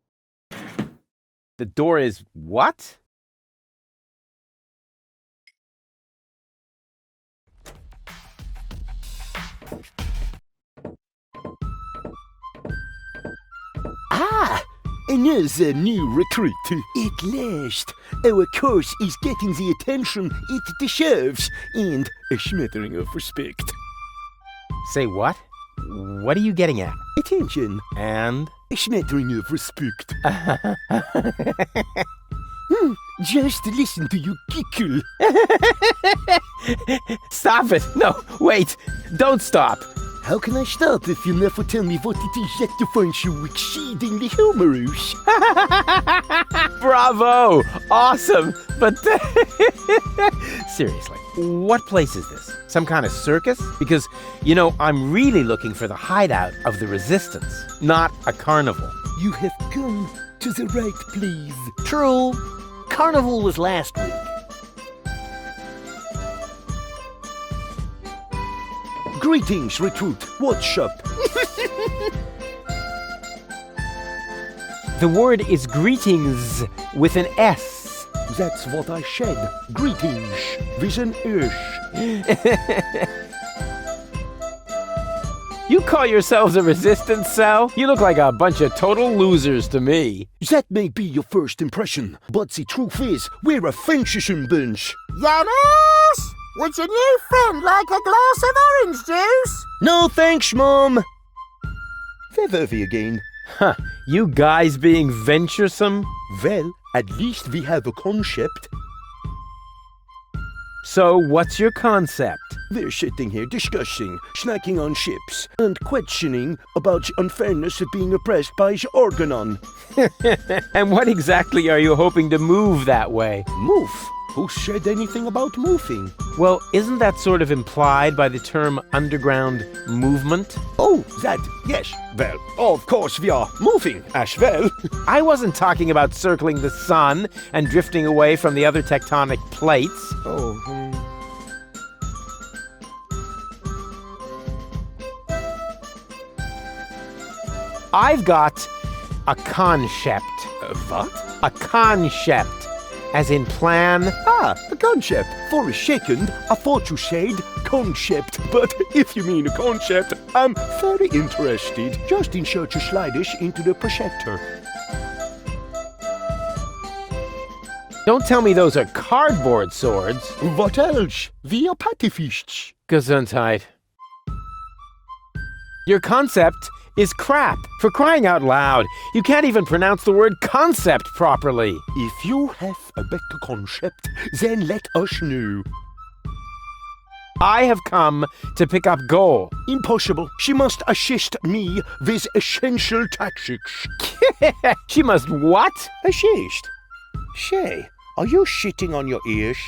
The door is what? Another new recruit. At last, our course is getting the attention it deserves and a smattering of respect. Say what? What are you getting at? Attention. And? A smattering of respect. Just listen to you giggle. Stop it! No, wait! Don't stop! How can I start if you never tell me what it is that you find so exceedingly humorous? Bravo! Awesome! But seriously, what place is this? Some kind of circus? Because, you know, I'm really looking for the hideout of the resistance, not a carnival. You have come to the right place. True. Carnival was last week. Greetings, recruit. What's up? The word is greetings with an S. That's what I said. Greetings with an S. You call yourselves a resistance cell? You look like a bunch of total losers to me. That may be your first impression, but the truth is, we're a fantasy bunch. Janos! Would your new friend like a glass of orange juice? No thanks, Mom. Where were we again? Huh, you guys being venturesome? Well, at least we have a concept. So, what's your concept? We're sitting here discussing, snacking on chips, and questioning about the unfairness of being oppressed by the Organon. And what exactly are you hoping to move that way? Move? Who said anything about moving? Well, isn't that sort of implied by the term underground movement? Oh, that, yes. Well, of course we are moving as well. I wasn't talking about circling the sun and drifting away from the other tectonic plates. Oh, I've got a concept. What? A concept. As in plan? Ah, a concept. For a second, I thought you said concept. But if you mean a concept, I'm very interested. Just insert your sliders into the projector. Don't tell me those are cardboard swords. What else? We are pacifists. Gesundheit. Your concept is crap. For crying out loud, you can't even pronounce the word concept properly. If you have a better concept, then let us know. I have come to pick up Goal. Impossible. She must assist me with essential tactics. She must what? Assist. Say, are you shitting on your ears?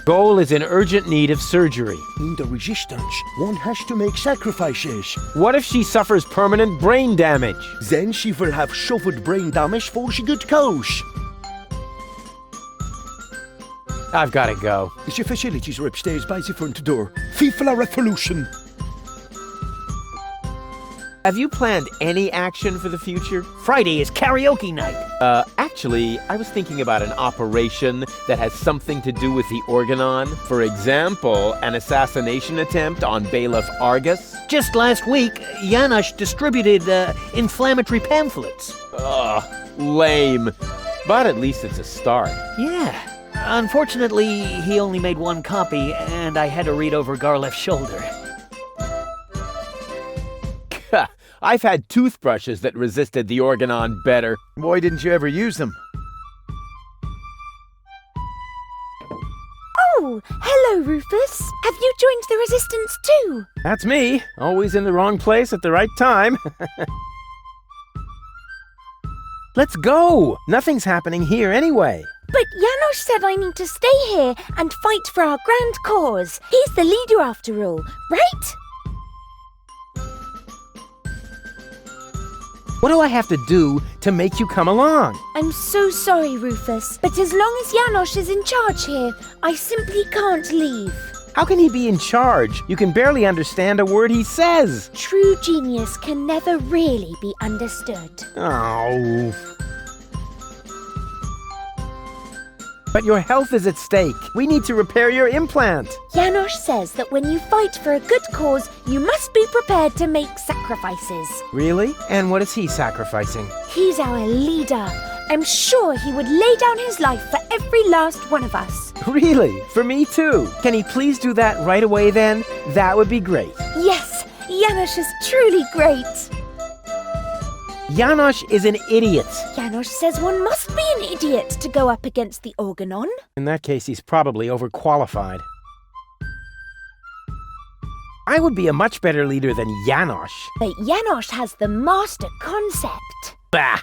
Goal is in urgent need of surgery. In the resistance, one has to make sacrifices. What if she suffers permanent brain damage? Then she will have suffered brain damage for the good cause. I've got to go. The facilities are upstairs by the front door. FIFA Revolution. Have you planned any action for the future? Friday is karaoke night. Actually, I was thinking about an operation that has something to do with the Organon. For example, an assassination attempt on Bailiff Argus. Just last week, Janos distributed inflammatory pamphlets. Ugh, lame. But at least it's a start. Yeah. Unfortunately, he only made one copy, and I had to read over Garleff's shoulder. I've had toothbrushes that resisted the Organon better. Why didn't you ever use them? Oh, hello, Rufus. Have you joined the Resistance too? That's me. Always in the wrong place at the right time. Let's go. Nothing's happening here anyway. But Janos said I need to stay here and fight for our grand cause. He's the leader after all, right? What do I have to do to make you come along? I'm so sorry, Rufus, but as long as Janos is in charge here, I simply can't leave. How can he be in charge? You can barely understand a word he says. True genius can never really be understood. Oh. But your health is at stake. We need to repair your implant. Janos says that when you fight for a good cause, you must be prepared to make sacrifices. Really? And what is he sacrificing? He's our leader. I'm sure he would lay down his life for every last one of us. Really? For me too? Can he please do that right away then? That would be great. Yes, Janos is truly great. Janos is an idiot. Janos says one must be an idiot to go up against the Organon. In that case, he's probably overqualified. I would be a much better leader than Janosch. But Janosch has the master concept. Bah!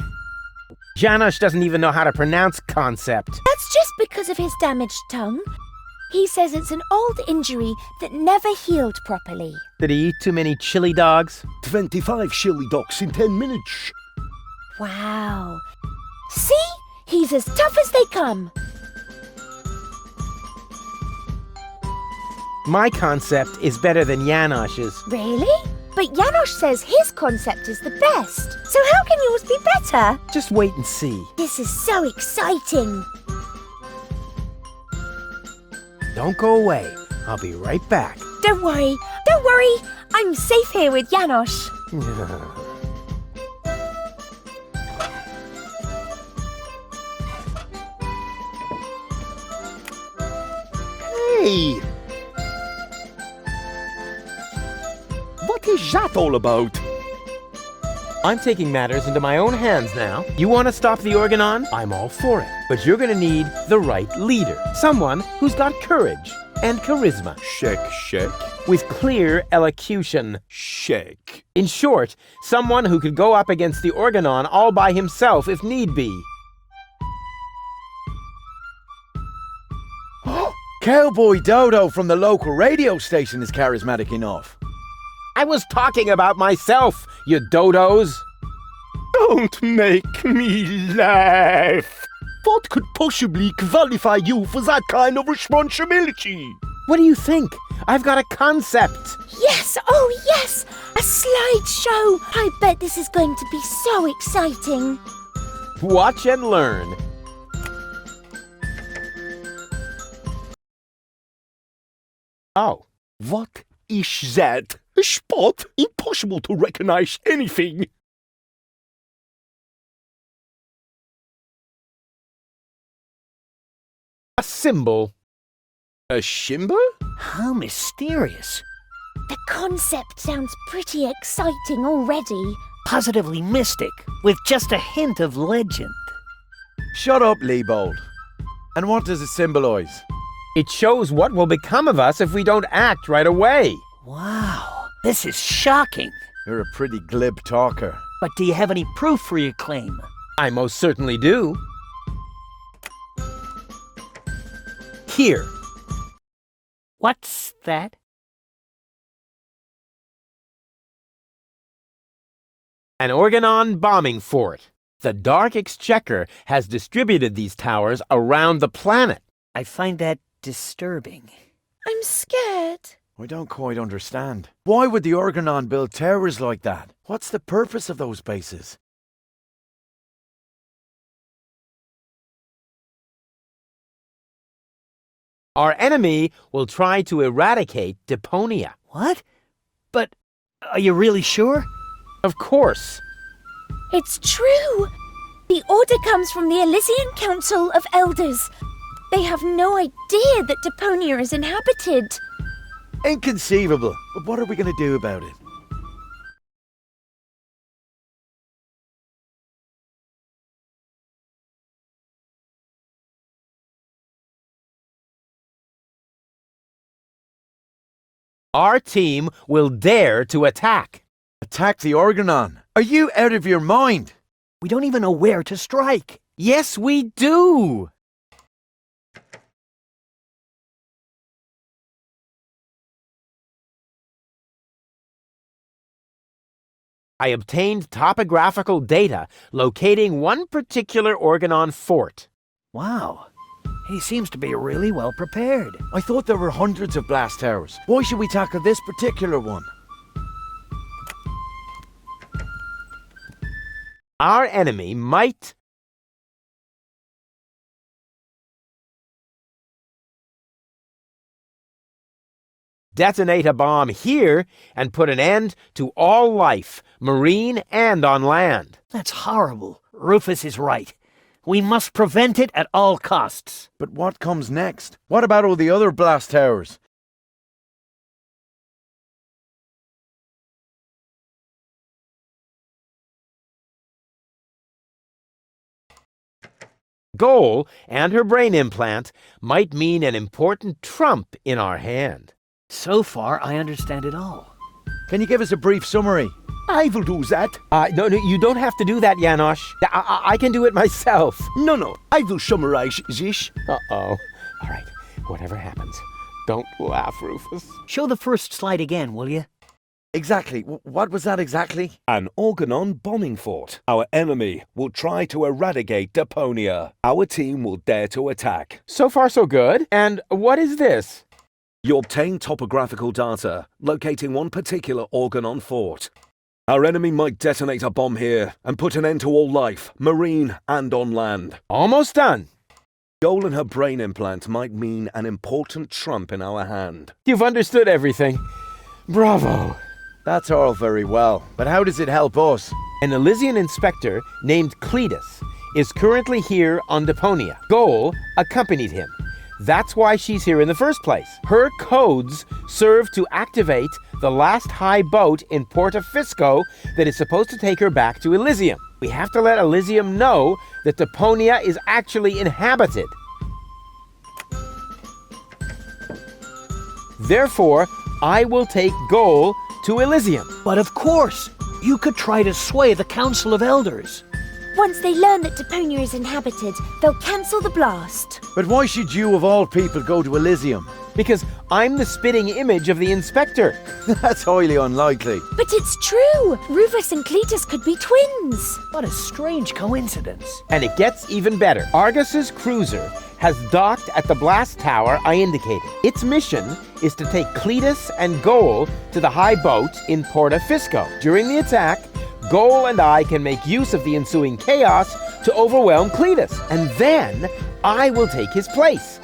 Janosch doesn't even know how to pronounce concept. That's just because of his damaged tongue. He says it's an old injury that never healed properly. Did he eat too many chili dogs? 25 chili dogs in 10 minutes. Wow. See? He's as tough as they come. My concept is better than Janosch's. Really? But Janosch says his concept is the best. So how can yours be better? Just wait and see. This is so exciting. Don't go away. I'll be right back. Don't worry. Don't worry. I'm safe here with Janosch. Hey! What is that all about? I'm taking matters into my own hands now. You want to stop the Organon? I'm all for it. But you're going to need the right leader. Someone who's got courage and charisma. Shake. With clear elocution. Shake. In short, someone who could go up against the Organon all by himself if need be. Cowboy Dodo from the local radio station is charismatic enough. I was talking about myself, you dodos. Don't make me laugh. What could possibly qualify you for that kind of responsibility? What do you think? I've got a concept. Yes, oh yes! A slideshow! I bet this is going to be so exciting. Watch and learn. Oh. What is that? A spot? Impossible to recognize anything. A symbol. A symbol? How mysterious. The concept sounds pretty exciting already. Positively mystic, with just a hint of legend. Shut up, Leibold. And what does it symbolize? It shows what will become of us if we don't act right away. Wow, this is shocking. You're a pretty glib talker. But do you have any proof for your claim? I most certainly do. Here. What's that? An Organon bombing fort. The Dark Exchequer has distributed these towers around the planet. I find that disturbing. I'm scared. I don't quite understand. Why would the Organon build towers like that? What's the purpose of those bases? Our enemy will try to eradicate Deponia. What? But are you really sure? Of course. It's true. The order comes from the Elysian Council of Elders. They have no idea that Deponia is inhabited. Inconceivable. But what are we going to do about it? Our team will dare to attack. Attack the Organon? Are you out of your mind? We don't even know where to strike. Yes, we do. I obtained topographical data locating one particular Organon fort. Wow. He seems to be really well prepared. I thought there were hundreds of blast towers. Why should we tackle this particular one? Our enemy might detonate a bomb here and put an end to all life, marine and on land. That's horrible. Rufus is right. We must prevent it at all costs. But what comes next? What about all the other blast towers? Goal and her brain implant might mean an important trump in our hand. So far, I understand it all. Can you give us a brief summary? I will do that. No, you don't have to do that, Janosch. I can do it myself. No, I will summarize this. Uh-oh. All right, whatever happens, don't laugh, Rufus. Show the first slide again, will you? Exactly. What was that exactly? An Organon bombing fort. Our enemy will try to eradicate Deponia. Our team will dare to attack. So far, so good. And what is this? You obtain topographical data, locating one particular Organon fort. Our enemy might detonate a bomb here and put an end to all life, marine and on land. Almost done. Goal and her brain implant might mean an important trump in our hand. You've understood everything. Bravo. That's all very well, but how does it help us? An Elysian inspector named Cletus is currently here on Deponia. Goal accompanied him. That's why she's here in the first place. Her codes serve to activate the last high boat in Porta Fisco that is supposed to take her back to Elysium. We have to let Elysium know that Deponia is actually inhabited. Therefore, I will take Goal to Elysium. But of course, you could try to sway the Council of Elders. Once they learn that Deponia is inhabited, they'll cancel the blast. But why should you, of all people, go to Elysium? Because I'm the spitting image of the inspector. That's highly unlikely. But it's true! Rufus and Cletus could be twins. What a strange coincidence. And it gets even better. Argus's cruiser has docked at the blast tower I indicated. Its mission is to take Cletus and Goal to the high boat in Porta Fisco. During the attack, Goal and I can make use of the ensuing chaos to overwhelm Cletus, and then I will take his place.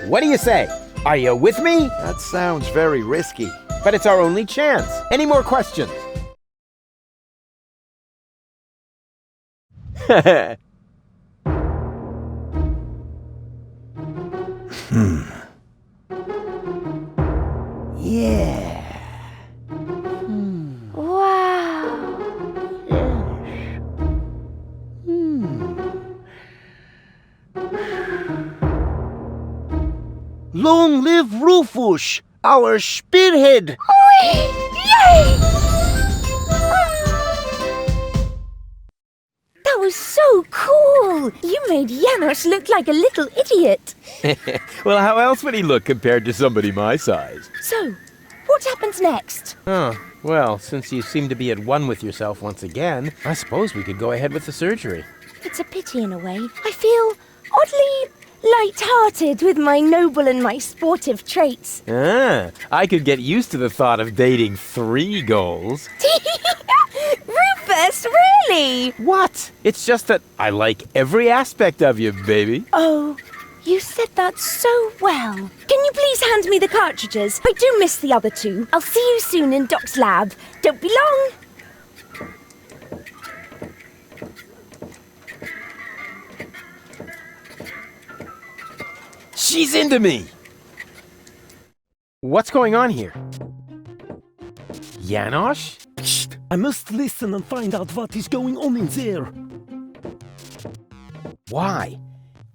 What do you say? Are you with me? That sounds very risky. But it's our only chance. Any more questions? Yeah. Wow. Long live Rufus, our spearhead! Yay! That was so cool! You made Janosch look like a little idiot. Well, how else would he look compared to somebody my size? So, what happens next? Oh, well, since you seem to be at one with yourself once again, I suppose we could go ahead with the surgery. It's a pity in a way. I feel oddly light-hearted with my noble and my sportive traits. I could get used to the thought of dating 3 goals. Rufus, really? What? It's just that I like every aspect of you, baby. Oh, you said that so well. Can you please hand me the cartridges? I do miss the other 2. I'll see you soon in Doc's lab. Don't be long. She's into me! What's going on here? Janosch? Psst, I must listen and find out what is going on in there. Why?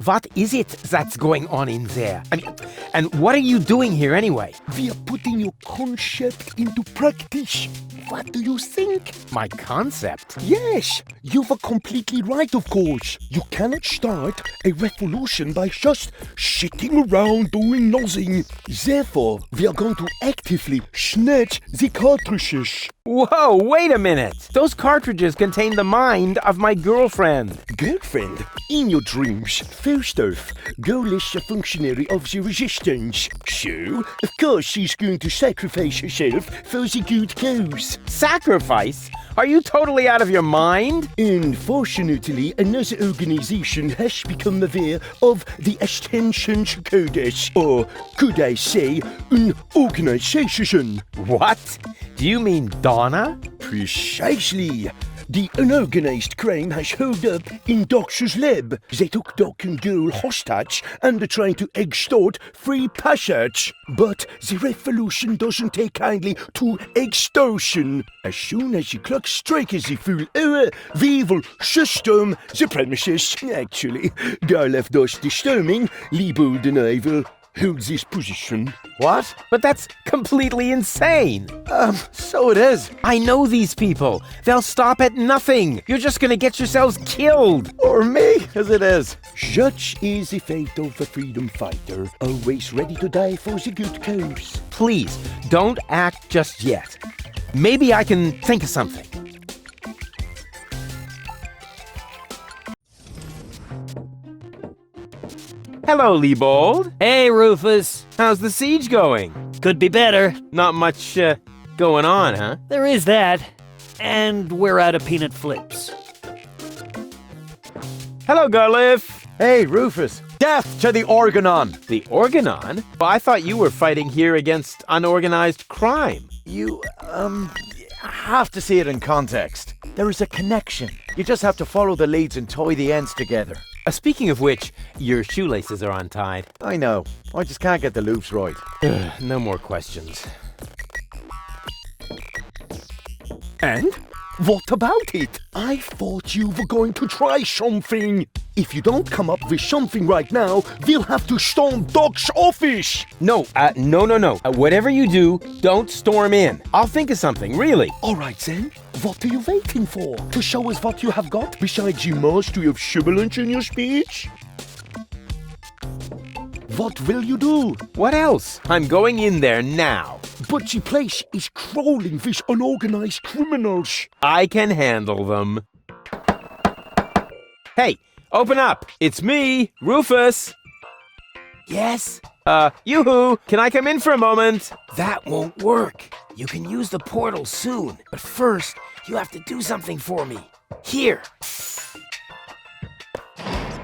What is it that's going on in there? I mean, and what are you doing here anyway? We are putting your concept into practice. What do you think? My concept? Yes, you were completely right, of course. You cannot start a revolution by just sitting around doing nothing. Therefore, we are going to actively snatch the cartridges. Whoa, wait a minute! Those cartridges contain the mind of my girlfriend. Girlfriend? In your dreams. First off, Goal is a functionary of the resistance. So, of course she's going to sacrifice herself for the good cause. Sacrifice? Are you totally out of your mind? Unfortunately, another organization has become aware of the Ascension's Codex, or could I say, an organization. What? Do you mean Donna? Precisely. The unorganized crime has held up in Doc's lab. They took Doc and Goal hostage and are trying to extort free passage. But the revolution doesn't take kindly to extortion. As soon as the clock strikes the full hour, we will system the premises. Actually, Goal left us disturbing. Liebold and I will hold this position. What? But that's completely insane. So it is. I know these people. They'll stop at nothing. You're just gonna get yourselves killed. Or me, as it is. Such is the fate of a freedom fighter, always ready to die for the good cause. Please, don't act just yet. Maybe I can think of something. Hello, Liebold. Hey, Rufus. How's the siege going? Could be better. Not much, going on, huh? There is that. And we're out of peanut flips. Hello, Garliff. Hey, Rufus. Death to the Organon. The Organon? Well, I thought you were fighting here against unorganized crime. You, have to see it in context. There is a connection. You just have to follow the leads and tie the ends together. Speaking of which, your shoelaces are untied. I know. I just can't get the loops right. No more questions. And? What about it? I thought you were going to try something. If you don't come up with something right now, we'll have to storm Doc's office. No. Whatever you do, don't storm in. I'll think of something, really. All right, then. What are you waiting for? To show us what you have got besides your mastery of sibilance in your speech? What will you do? What else? I'm going in there now. But the place is crawling with unorganized criminals. I can handle them. Hey, open up. It's me, Rufus. Yes? Yoo-hoo, can I come in for a moment? That won't work. You can use the portal soon, but first, you have to do something for me. Here.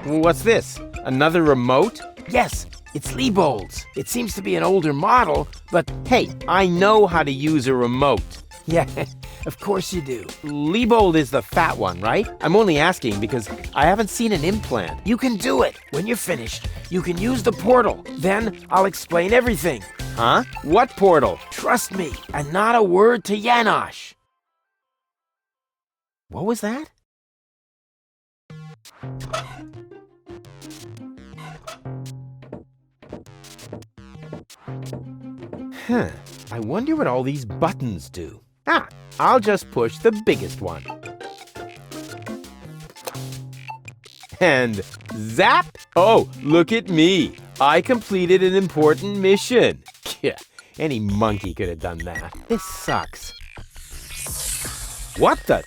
What's this? Another remote? Yes, it's Liebold's. It seems to be an older model, but hey, I know how to use a remote. yeah, of course you do. Liebold is the fat one, right? I'm only asking because I haven't seen an implant. You can do it. When you're finished, you can use the portal. Then I'll explain everything. Huh? What portal? Trust me, and not a word to Janosch. What was that? I wonder what all these buttons do. I'll just push the biggest one. And zap! Oh, look at me. I completed an important mission. Any monkey could have done that. This sucks. What the?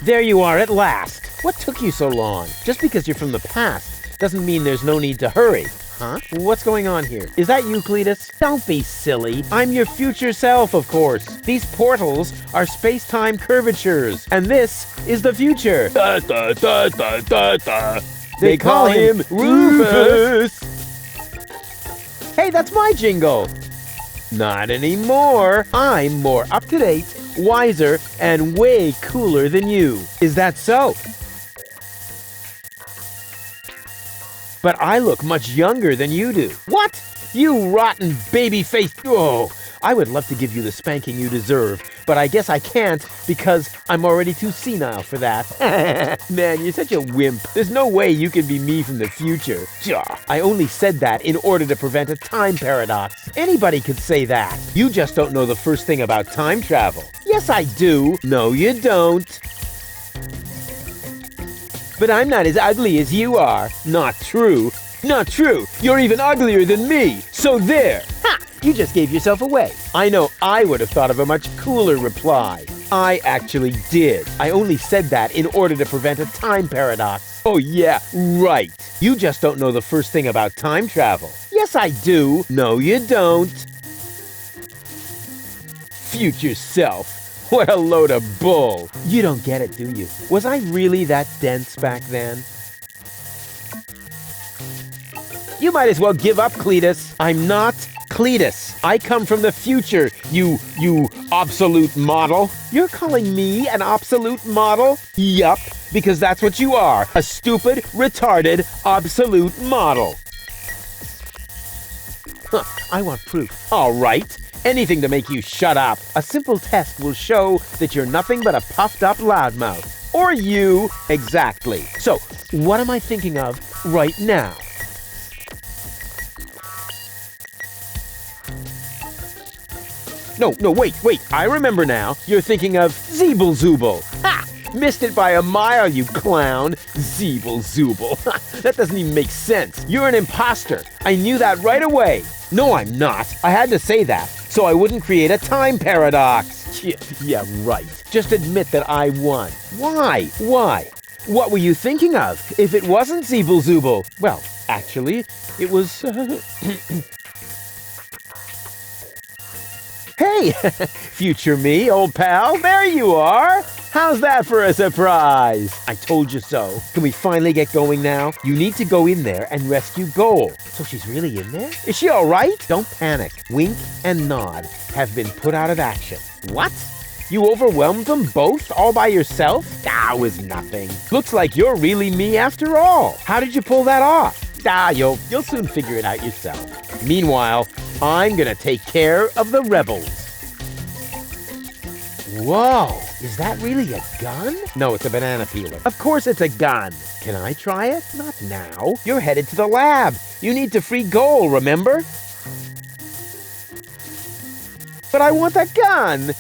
There you are at last. What took you so long? Just because you're from the past doesn't mean there's no need to hurry. Huh? What's going on here? Is that you, Cletus? Don't be silly. I'm your future self, of course. These portals are space-time curvatures, and this is the future. Da, da, da, da, da, da. They call him Rufus. Hey, that's my jingle. Not anymore. I'm more up-to-date, wiser, and way cooler than you. Is that so? But I look much younger than you do. What? You rotten baby-faced... Oh, I would love to give you the spanking you deserve, but I guess I can't because I'm already too senile for that. Man, you're such a wimp. There's no way you can be me from the future. I only said that in order to prevent a time paradox. Anybody could say that. You just don't know the first thing about time travel. Yes, I do. No, you don't. But I'm not as ugly as you are. Not true. Not true. You're even uglier than me. So there. Ha! You just gave yourself away. I know I would have thought of a much cooler reply. I actually did. I only said that in order to prevent a time paradox. Oh yeah, right. You just don't know the first thing about time travel. Yes, I do. No, you don't. Future self. What a load of bull. You don't get it, do you? Was I really that dense back then? You might as well give up, Cletus. I'm not Cletus. I come from the future, you obsolete model. You're calling me an obsolete model? Yup, because that's what you are. A stupid, retarded, obsolete model. I want proof. All right. Anything to make you shut up. A simple test will show that you're nothing but a puffed up loudmouth. Or you. Exactly. So, what am I thinking of right now? No, wait. I remember now. You're thinking of Zeeble-Zooble. Ha! Missed it by a mile, you clown. Zeeble-Zooble. That doesn't even make sense. You're an imposter. I knew that right away. No, I'm not. I had to say that, so I wouldn't create a time paradox. Yeah, right. Just admit that I won. Why? What were you thinking of if it wasn't Zeeble-Zooble? Well, actually, it was... Hey, future me, old pal, there you are. How's that for a surprise? I told you so. Can we finally get going now? You need to go in there and rescue Goal. So she's really in there? Is she all right? Don't panic. Wink and Nod have been put out of action. What? You overwhelmed them both all by yourself? It was nothing. Looks like you're really me after all. How did you pull that off? You'll soon figure it out yourself. Meanwhile, I'm gonna take care of the rebels. Whoa, is that really a gun? No, it's a banana peeler. Of course it's a gun. Can I try it? Not now. You're headed to the lab. You need to free Goal, remember? But I want that gun!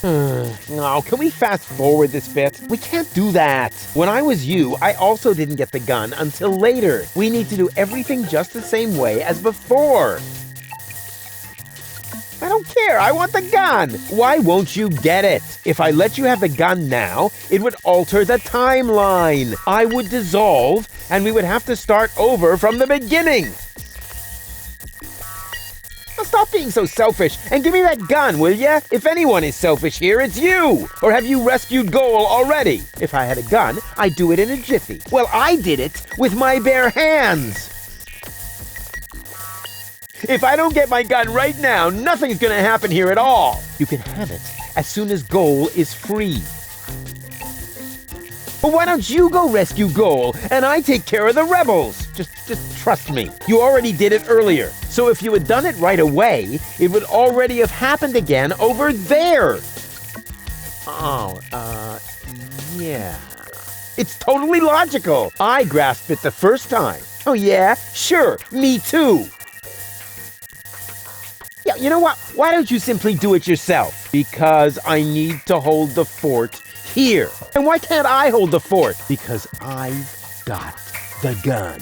No, can we fast forward this bit? We can't do that. When I was you, I also didn't get the gun until later. We need to do everything just the same way as before. I don't care, I want the gun! Why won't you get it? If I let you have the gun now, it would alter the timeline. I would dissolve, and we would have to start over from the beginning. Now stop being so selfish and give me that gun, will ya? If anyone is selfish here, it's you! Or have you rescued Goal already? If I had a gun, I'd do it in a jiffy. Well, I did it with my bare hands! If I don't get my gun right now, nothing's gonna happen here at all! You can have it as soon as Goal is free. But why don't you go rescue Goal, and I take care of the rebels? Just trust me. You already did it earlier. So if you had done it right away, it would already have happened again over there. Yeah. It's totally logical. I grasped it the first time. Oh yeah? Sure, me too. Yeah, you know what? Why don't you simply do it yourself? Because I need to hold the fort here. And why can't I hold the fort? Because I've got the gun.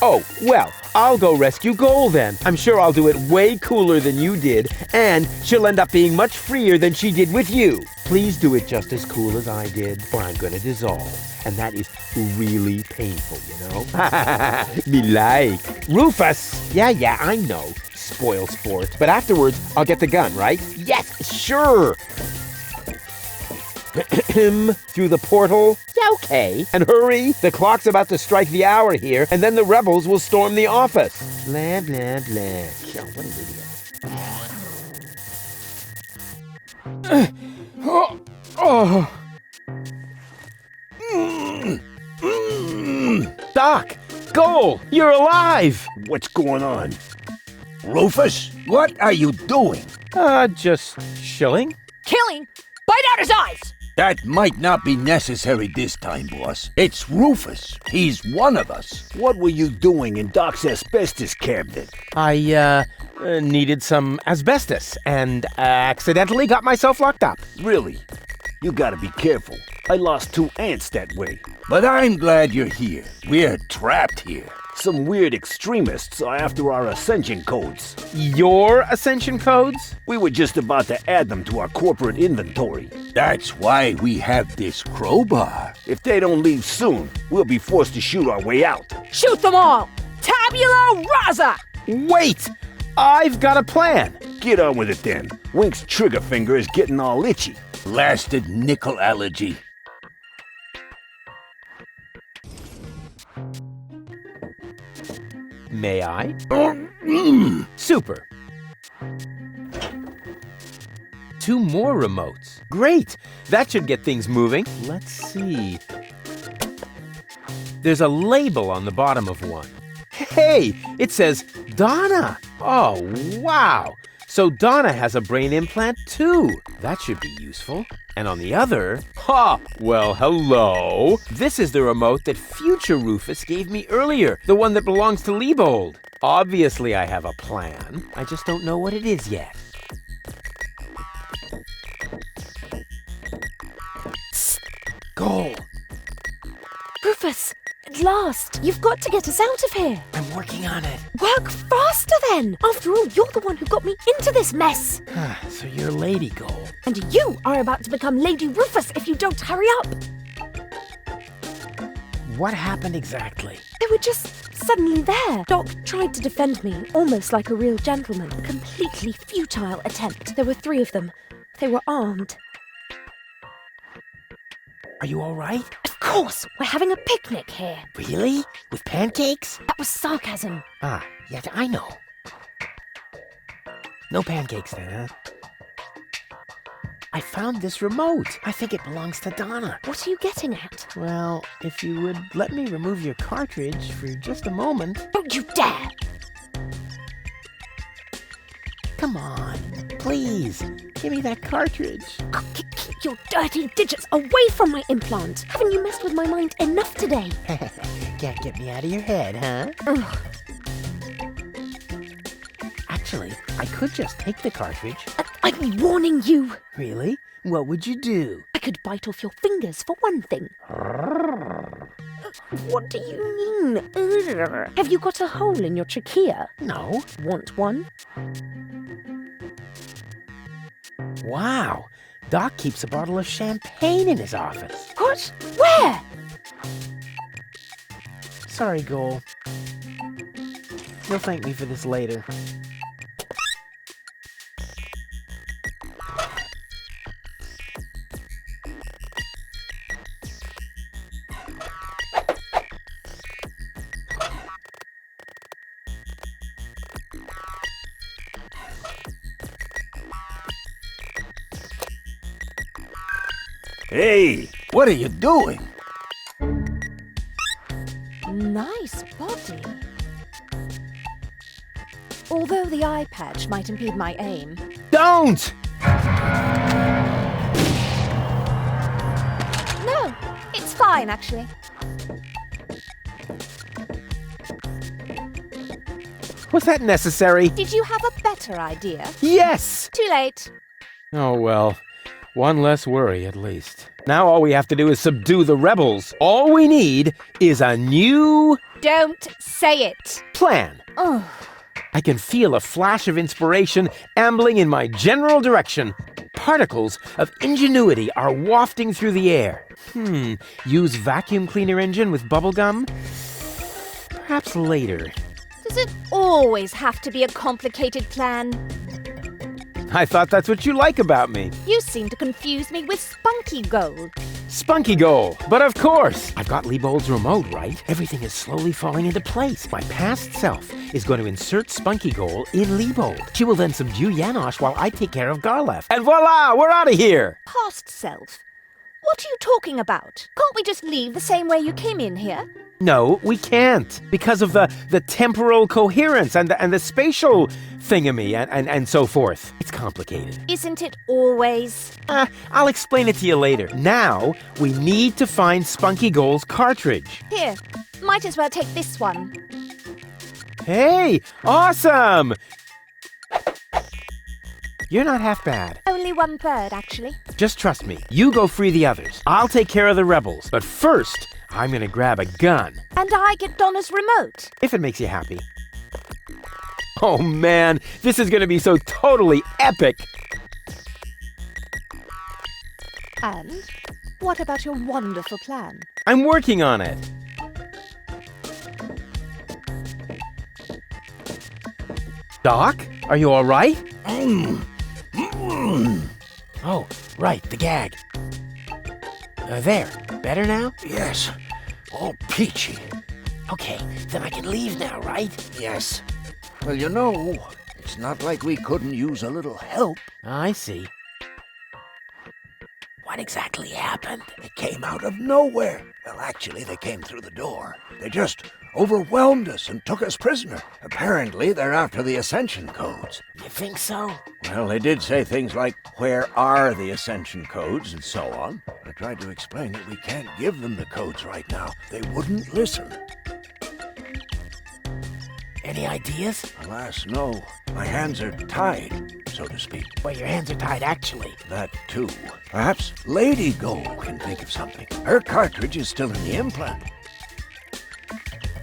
Oh, well, I'll go rescue Goal then. I'm sure I'll do it way cooler than you did, and she'll end up being much freer than she did with you. Please do it just as cool as I did, or I'm gonna dissolve. And that is really painful, you know? Me like. Rufus! Yeah, I know. Spoil sport. But afterwards, I'll get the gun, right? Yes, sure! Through the portal? Yeah, okay. And hurry, the clock's about to strike the hour here, and then the rebels will storm the office. Blah, blah, blah. Oh, what an idiot. Doc! Goal! You're alive! What's going on? Rufus, what are you doing? Just chilling. Killing? Bite out his eyes! That might not be necessary this time, boss. It's Rufus. He's one of us. What were you doing in Doc's asbestos cabinet? I, needed some asbestos and accidentally got myself locked up. Really? You gotta be careful. I lost 2 ants that way. But I'm glad you're here. We're trapped here. Some weird extremists are after our ascension codes. Your ascension codes? We were just about to add them to our corporate inventory. That's why we have this crowbar. If they don't leave soon, we'll be forced to shoot our way out. Shoot them all! Tabula rasa! Wait! I've got a plan. Get on with it then. Wink's trigger finger is getting all itchy. Blasted nickel allergy. May I? Super. 2 more remotes. Great! That should get things moving. Let's see. There's a label on the bottom of one. Hey! It says Donna! Oh, wow! So Donna has a brain implant too. That should be useful. And on the other, well, hello. This is the remote that future Rufus gave me earlier, the one that belongs to Liebold. Obviously, I have a plan. I just don't know what it is yet. Psst. Goal. Rufus, at last. You've got to get us out of here. I'm working on it. Work faster then. After all, you're the one who got me into this mess. So you're Lady Goal. And you are about to become Lady Rufus if you don't hurry up. What happened exactly? They were just suddenly there. Doc tried to defend me, almost like a real gentleman. A completely futile attempt. There were 3 of them. They were armed. Are you all right? Of course! We're having a picnic here. Really? With pancakes? That was sarcasm. Yeah, I know. No pancakes then, huh? I found this remote. I think it belongs to Donna. What are you getting at? Well, if you would let me remove your cartridge for just a moment. Don't you dare! Come on, please. Give me that cartridge. Keep your dirty digits away from my implant. Haven't you messed with my mind enough today? Can't get me out of your head, huh? Ugh. Actually, I could just take the cartridge. I'm warning you. Really? What would you do? I could bite off your fingers, for one thing. What do you mean? Have you got a hole in your trachea? No. Want one? Wow. Doc keeps a bottle of champagne in his office. What? Where? Sorry, Goal. You'll thank me for this later. Hey, what are you doing? Nice body. Although the eye patch might impede my aim. Don't! No, it's fine actually. Was that necessary? Did you have a better idea? Yes! Too late. Oh, well. One less worry, at least. Now all we have to do is subdue the rebels. All we need is a new... Don't say it. Plan. Oh. I can feel a flash of inspiration ambling in my general direction. Particles of ingenuity are wafting through the air. Use vacuum cleaner engine with bubblegum? Perhaps later. Does it always have to be a complicated plan? I thought that's what you like about me. You seem to confuse me with Spunky Gold. Spunky Goal. But of course, I've got Liebold's remote, right? Everything is slowly falling into place. My past self is going to insert Spunky Goal in Liebold. She will then subdue Janosch while I take care of Garlef. And voila, we're out of here! Past self? What are you talking about? Can't we just leave the same way you came in here? No, we can't. Because of the temporal coherence and the spatial thingamy and so forth. It's complicated. Isn't it always? I'll explain it to you later. Now, we need to find Spunky Goal's cartridge. Here, might as well take this one. Hey, awesome! You're not half bad. Only 1/3, actually. Just trust me. You go free the others. I'll take care of the rebels. But first, I'm gonna grab a gun. And I get Donna's remote. If it makes you happy. Oh man, this is gonna be so totally epic! And what about your wonderful plan? I'm working on it. Doc, are you all right? Oh, right, the gag. There, better now? Yes, all peachy. Okay, then I can leave now, right? Yes. Well, you know, it's not like we couldn't use a little help. I see. What exactly happened? They came out of nowhere. Well, actually, they came through the door. They just overwhelmed us and took us prisoner. Apparently, they're after the Ascension codes. You think so? Well, they did say things like, where are the Ascension codes, and so on. I tried to explain that we can't give them the codes right now. They wouldn't listen. Any ideas? Alas, no. My hands are tied, so to speak. Well, your hands are tied, actually. That, too. Perhaps Lady Goal can think of something. Her cartridge is still in the implant.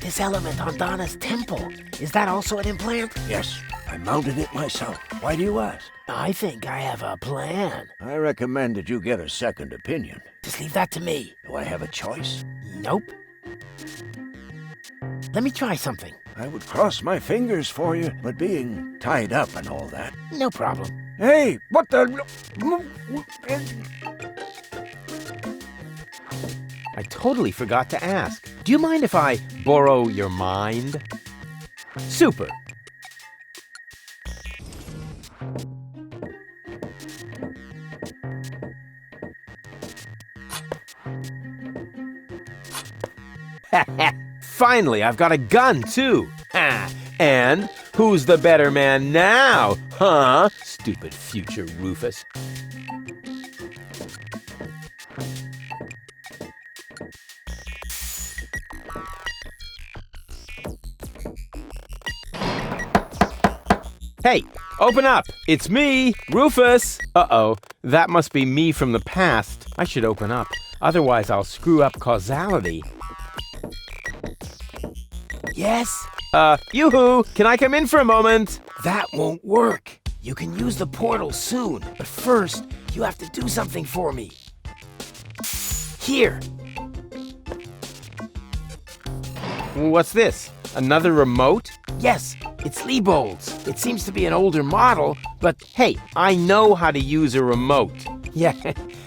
This element on Donna's temple, is that also an implant? Yes, I mounted it myself. Why do you ask? I think I have a plan. I recommend that you get a second opinion. Just leave that to me. Do I have a choice? Nope. Let me try something. I would cross my fingers for you, but being tied up and all that. No problem. Hey, what the... I totally forgot to ask. Do you mind if I borrow your mind? Super. Finally, I've got a gun, too. Ha! And who's the better man now? Huh? Stupid future Rufus. Hey, open up! It's me, Rufus! Uh-oh, that must be me from the past. I should open up, otherwise I'll screw up causality. Yes? Yoo-hoo! Can I come in for a moment? That won't work. You can use the portal soon, but first, you have to do something for me. Here. What's this? Another remote? Yes, it's Liebold's. It seems to be an older model, but hey, I know how to use a remote. Yeah,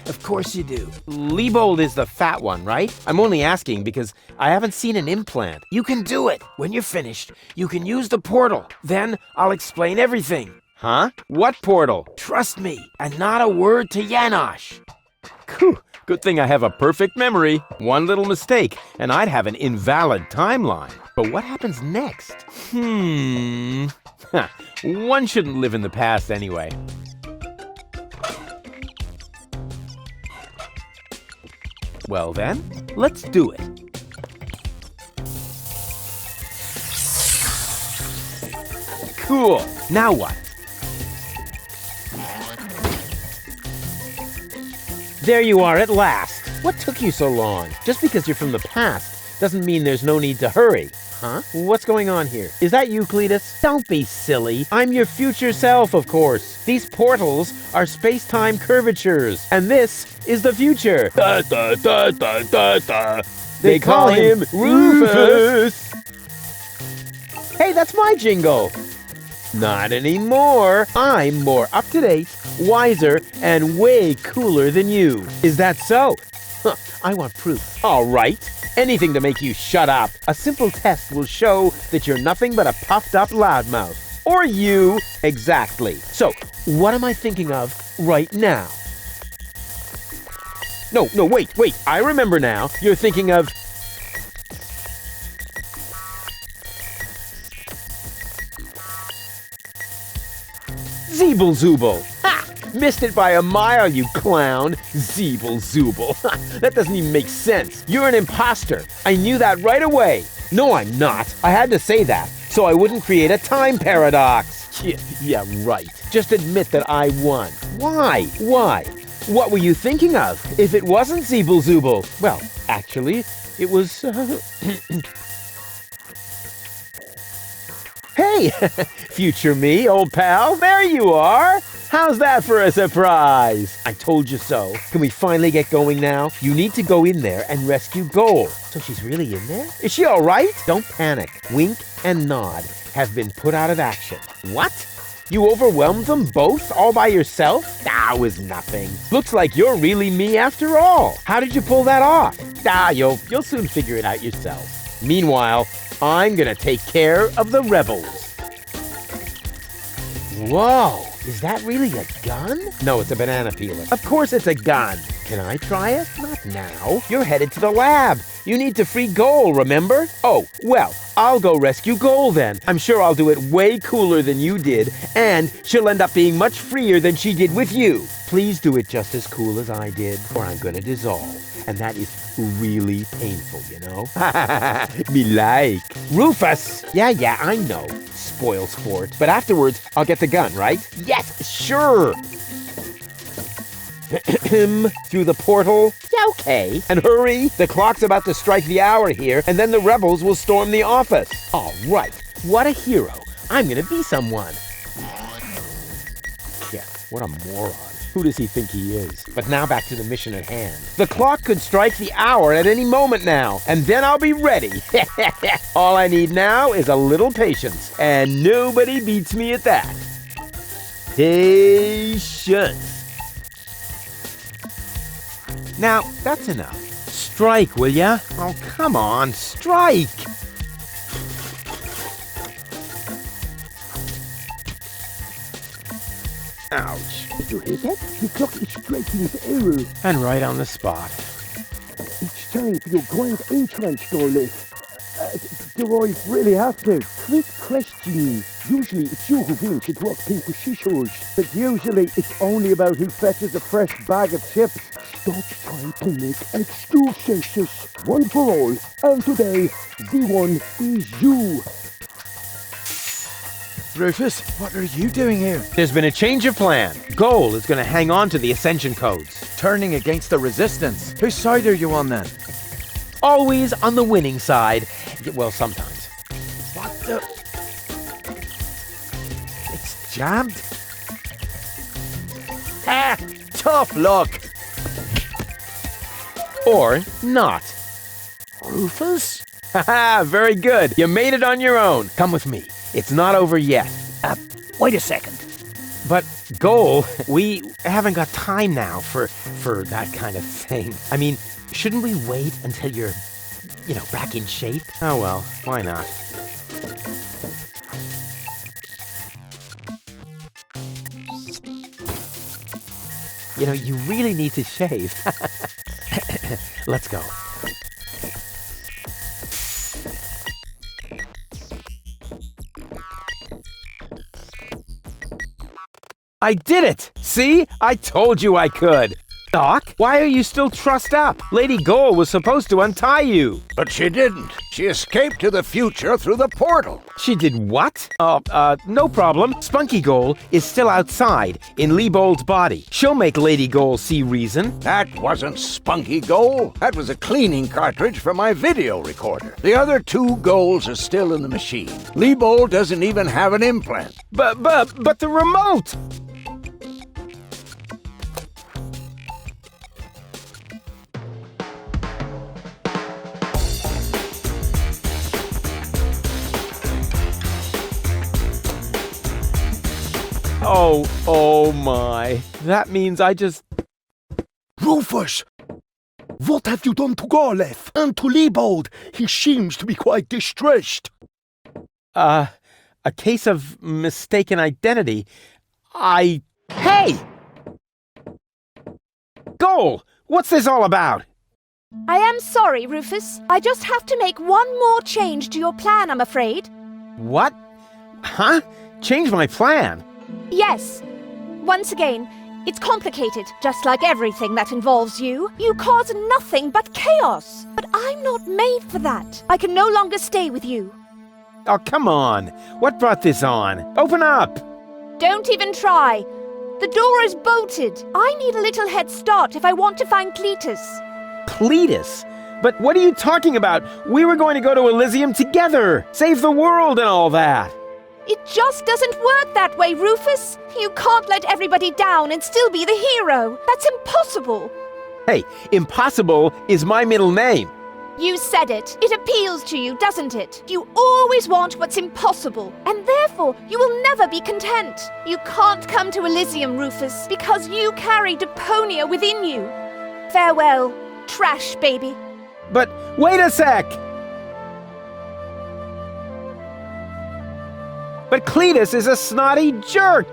of course you do. Liebold is the fat one, right? I'm only asking because I haven't seen an implant. You can do it. When you're finished, you can use the portal. Then I'll explain everything. Huh? What portal? Trust me, and not a word to Janosch. Whew. Good thing I have a perfect memory. One little mistake, and I'd have an invalid timeline. But what happens next? One shouldn't live in the past anyway. Well then, let's do it. Cool. Now what? There you are at last. What took you so long? Just because you're from the past doesn't mean there's no need to hurry. Huh? What's going on here? Is that you, Cletus? Don't be silly. I'm your future self, of course. These portals are space-time curvatures, and this is the future. Da, da, da, da, da, da. They call him Rufus. Hey, that's my jingle. Not anymore. I'm more up-to-date, wiser, and way cooler than you. Is that so? Huh, I want proof. All right. Anything to make you shut up. A simple test will show that you're nothing but a puffed-up loudmouth. Or you. Exactly. So, what am I thinking of right now? No, wait. I remember now. You're thinking of... Zeeble-zooble. Ha! Missed it by a mile, you clown. Zeeble-zooble. That doesn't even make sense. You're an imposter. I knew that right away. No, I'm not. I had to say that, so I wouldn't create a time paradox. Yeah, right. Just admit that I won. Why? What were you thinking of? If it wasn't Zeeble-zooble? Well, actually, it was... Hey, future me, old pal, there you are. How's that for a surprise? I told you so. Can we finally get going now? You need to go in there and rescue Goal. So she's really in there? Is she all right? Don't panic. Wink and nod have been put out of action. What? You overwhelmed them both all by yourself? That was nothing. Looks like you're really me after all. How did you pull that off? You'll soon figure it out yourself. Meanwhile, I'm gonna take care of the rebels. Whoa! Is that really a gun? No, it's a banana peeler. Of course it's a gun. Can I try it? Not now. You're headed to the lab. You need to free Goal, remember? Oh, well, I'll go rescue Goal then. I'm sure I'll do it way cooler than you did, and she'll end up being much freer than she did with you. Please do it just as cool as I did, or I'm gonna dissolve. And that is really painful, you know? Me like. Rufus! Yeah, I know. Spoil sport. But afterwards, I'll get the gun, right? Yes, sure! Through the portal? Yeah, okay. And hurry! The clock's about to strike the hour here, and then the rebels will storm the office. All right. What a hero. I'm gonna be someone. Yeah, what a moron. Who does he think he is? But now back to the mission at hand. The clock could strike the hour at any moment now, and then I'll be ready. All I need now is a little patience, and nobody beats me at that. Patience. Now, that's enough. Strike, will ya? Oh, come on, strike! Ouch. Did you hear that? The clock is striking the arrow. And right on the spot. It's time for your grand entrance, Scarlet. Do I really have to? Quick question. Usually it's you who wins at rock, paper, scissors. But usually it's only about who fetches a fresh bag of chips. Stop trying to make excuses. One for all. And today, the one is you. Rufus, what are you doing here? There's been a change of plan. Goal is going to hang on to the Ascension codes. Turning against the Resistance. Whose side are you on then? Always on the winning side. Well, sometimes. What the? It's jammed? Ha! Tough luck! Or not. Rufus? Haha, very good. You made it on your own. Come with me. It's not over yet. Wait a second. But, Goal, we haven't got time now for that kind of thing. I mean, shouldn't we wait until you're, back in shape? Oh well, why not? You really need to shave. Let's go. I did it! See? I told you I could! Doc, why are you still trussed up? Lady Goal was supposed to untie you. But she didn't. She escaped to the future through the portal. She did what? No problem. Spunky Goal is still outside, in Leibold's body. She'll make Lady Goal see reason. That wasn't Spunky Goal. That was a cleaning cartridge for my video recorder. The other two Goals are still in the machine. Leibold doesn't even have an implant. But the remote! Oh my. That means I just... Rufus! What have you done to Garleth and to Leibold? He seems to be quite distressed. A case of mistaken identity. Hey! Goal! What's this all about? I am sorry, Rufus. I just have to make one more change to your plan, I'm afraid. What? Huh? Change my plan? Yes. Once again, it's complicated, just like everything that involves you. You cause nothing but chaos. But I'm not made for that. I can no longer stay with you. Oh, come on. What brought this on? Open up! Don't even try. The door is bolted. I need a little head start if I want to find Cletus. Cletus? But what are you talking about? We were going to go to Elysium together. Save the world and all that. It just doesn't work that way, Rufus. You can't let everybody down and still be the hero. That's impossible. Hey, impossible is my middle name. You said it. It appeals to you, doesn't it? You always want what's impossible, and therefore you will never be content. You can't come to Elysium, Rufus, because you carry Deponia within you. Farewell, trash baby. But wait a sec! But Cletus is a snotty jerk!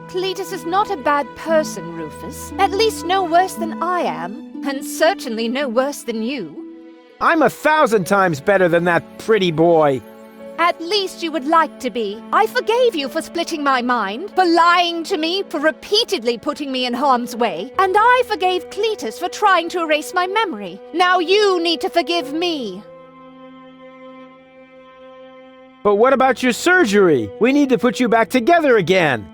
Cletus is not a bad person, Rufus. At least no worse than I am, and certainly no worse than you. I'm 1,000 times better than that pretty boy. At least you would like to be. I forgave you for splitting my mind, for lying to me, for repeatedly putting me in harm's way, and I forgave Cletus for trying to erase my memory. Now you need to forgive me. But what about your surgery? We need to put you back together again.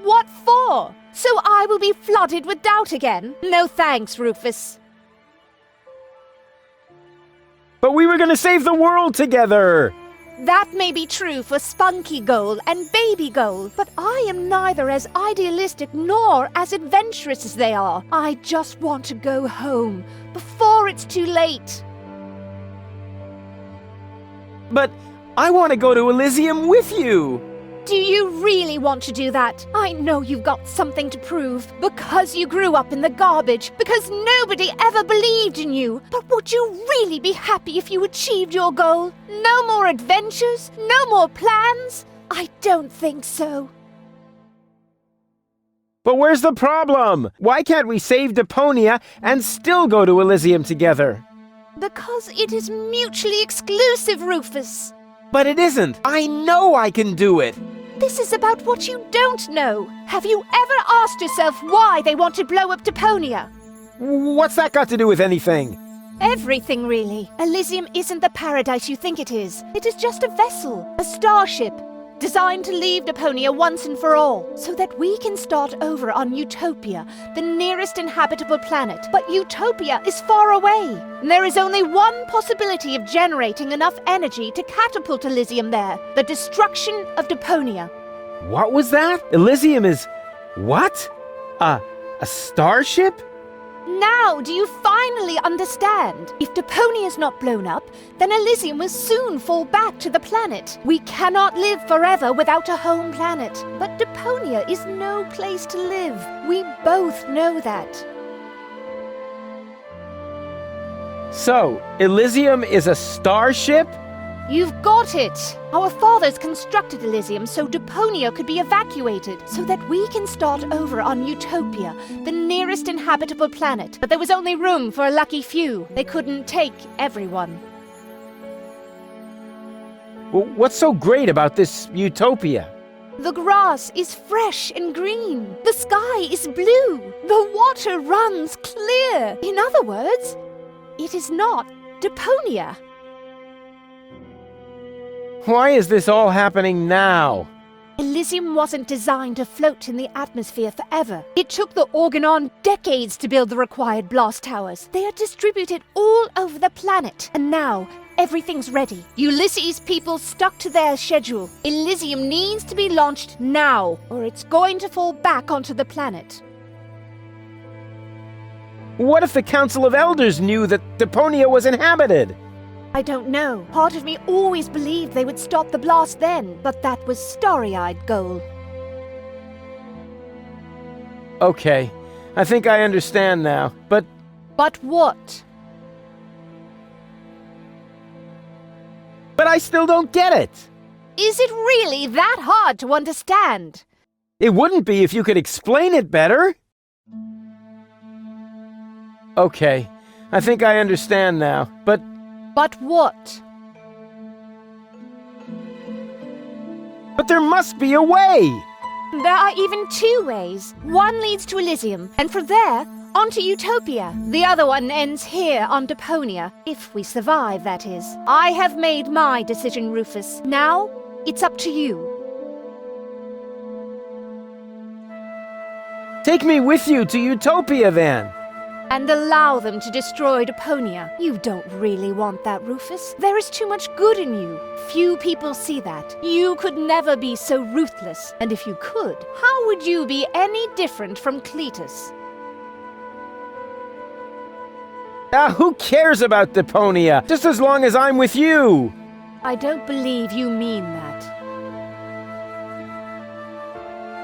What for? So I will be flooded with doubt again? No thanks, Rufus. But we were gonna save the world together! That may be true for Spunky Goal and Baby Goal, but I am neither as idealistic nor as adventurous as they are. I just want to go home, before it's too late. But I want to go to Elysium with you! Do you really want to do that? I know you've got something to prove. Because you grew up in the garbage. Because nobody ever believed in you. But would you really be happy if you achieved your goal? No more adventures? No more plans? I don't think so. But where's the problem? Why can't we save Deponia and still go to Elysium together? Because it is mutually exclusive, Rufus. But it isn't. I know I can do it. This is about what you don't know. Have you ever asked yourself why they want to blow up Deponia? What's that got to do with anything? Everything, really. Elysium isn't the paradise you think it is. It is just a vessel, a starship, designed to leave Deponia once and for all, so that we can start over on Utopia, the nearest inhabitable planet. But Utopia is far away. There is only one possibility of generating enough energy to catapult Elysium there, the destruction of Deponia. What was that? Elysium is... what? A starship? Now do you finally understand? If Deponia is not blown up, then Elysium will soon fall back to the planet. We cannot live forever without a home planet. But Deponia is no place to live. We both know that. So, Elysium is a starship? You've got it! Our fathers constructed Elysium so Deponia could be evacuated, so that we can start over on Utopia, the nearest inhabitable planet. But there was only room for a lucky few. They couldn't take everyone. Well, what's so great about this Utopia? The grass is fresh and green. The sky is blue. The water runs clear. In other words, it is not Deponia. Why is this all happening now? Elysium wasn't designed to float in the atmosphere forever. It took the Organon decades to build the required blast towers. They are distributed all over the planet. And now, everything's ready. Ulysses' people stuck to their schedule. Elysium needs to be launched now, or it's going to fall back onto the planet. What if the Council of Elders knew that Deponia was inhabited? I don't know. Part of me always believed they would stop the blast then, but that was starry-eyed Goal. Okay, I think I understand now, but... But what? But I still don't get it! Is it really that hard to understand? It wouldn't be if you could explain it better. Okay, I think I understand now, but... But what? But there must be a way! There are even two ways. One leads to Elysium, and from there, onto Utopia. The other one ends here on Deponia, if we survive, that is. I have made my decision, Rufus. Now, it's up to you. Take me with you to Utopia, then! And allow them to destroy Deponia. You don't really want that, Rufus. There is too much good in you. Few people see that. You could never be so ruthless. And if you could, how would you be any different from Cletus? Who cares about Deponia? Just as long as I'm with you! I don't believe you mean that.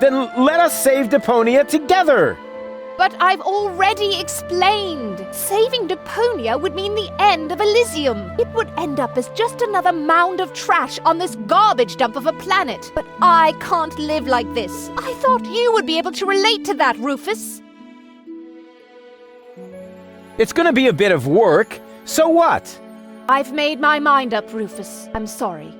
Then let us save Deponia together! But I've already explained. Saving Deponia would mean the end of Elysium. It would end up as just another mound of trash on this garbage dump of a planet. But I can't live like this. I thought you would be able to relate to that, Rufus. It's gonna be a bit of work. So what? I've made my mind up, Rufus. I'm sorry.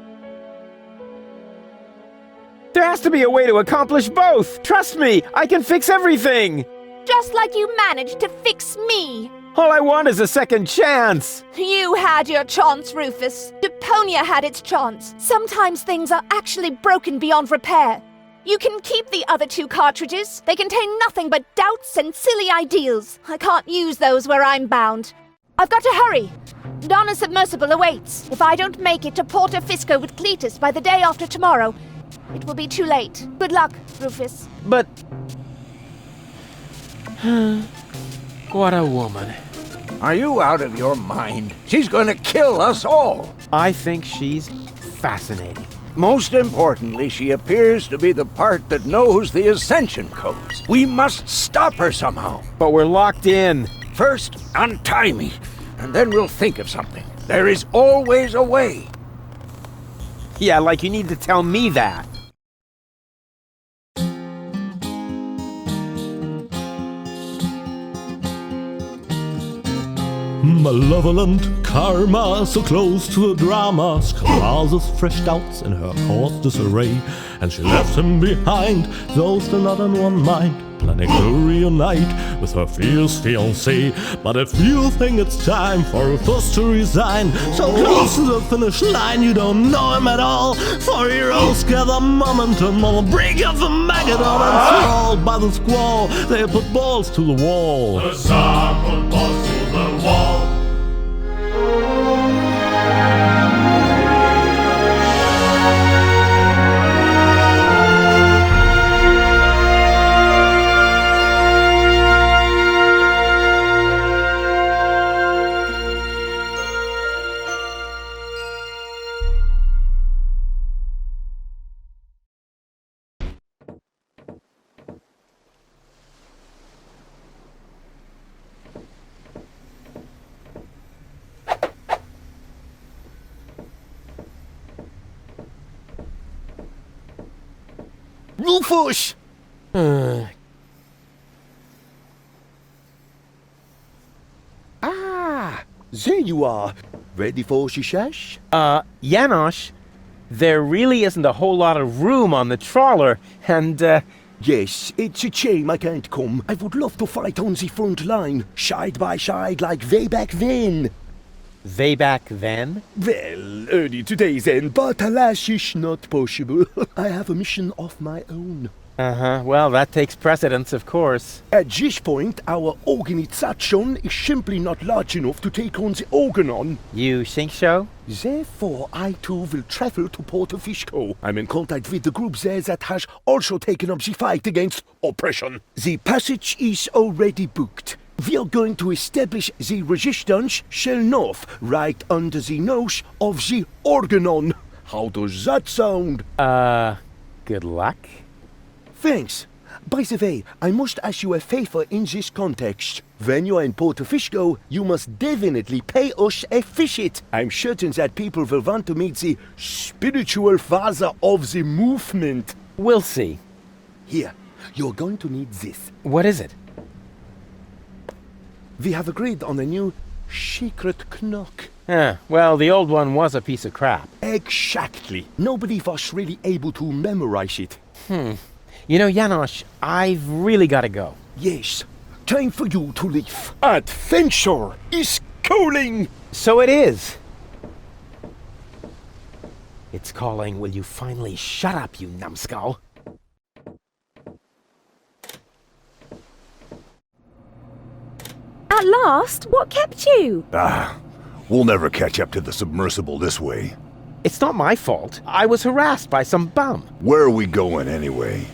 There has to be a way to accomplish both. Trust me, I can fix everything. Just like you managed to fix me. All I want is a second chance. You had your chance, Rufus. Deponia had its chance. Sometimes things are actually broken beyond repair. You can keep the other 2 cartridges. They contain nothing but doubts and silly ideals. I can't use those where I'm bound. I've got to hurry. Donna's submersible awaits. If I don't make it to Porto Fisco with Cletus by the day after tomorrow, it will be too late. Good luck, Rufus. But... what a woman. Are you out of your mind? She's gonna kill us all. I think she's fascinating. Most importantly, she appears to be the part that knows the Ascension codes. We must stop her somehow. But we're locked in. First, untie me, and then we'll think of something. There is always a way. Yeah, like you need to tell me that. Malevolent karma, so close to a drama, causes fresh doubts in her heart's disarray, and she left him behind, though still not in one mind, planning to reunite with her fierce fiancé. But if you think it's time for Ruфus to resign, so close to the finish line you don't know him at all, for heroes gather momentum on the brink of the Mageddon, and swallowed by the squall, they put balls to the wall. The Tsar put balls to the wall. Rufus! Ah, there you are. Ready for shishash? Janosch, there really isn't a whole lot of room on the trawler, and, Yes, it's a shame I can't come. I would love to fight on the front line, side by side like way back then. Way back then? Well, early today then, but alas, it's not possible. I have a mission of my own. Uh-huh, well, that takes precedence, of course. At this point, our organization is simply not large enough to take on the Organon. You think so? Therefore, I too will travel to Porto Fisco. I'm in contact with the group there that has also taken up the fight against oppression. The passage is already booked. We are going to establish the resistance shell north, right under the nose of the Organon. How does that sound? Good luck. Thanks. By the way, I must ask you a favor in this context. When you are in Porto Fisco, you must definitely pay us a visit. I'm certain that people will want to meet the spiritual father of the movement. We'll see. Here, you're going to need this. What is it? We have agreed on a new secret knock. Well, the old one was a piece of crap. Exactly. Nobody was really able to memorize it. You know, Janosch, I've really got to go. Yes, time for you to leave. Adventure is calling! So it is. It's calling, will you finally shut up, you numbskull? At last? What kept you? We'll never catch up to the submersible this way. It's not my fault. I was harassed by some bum. Where are we going anyway?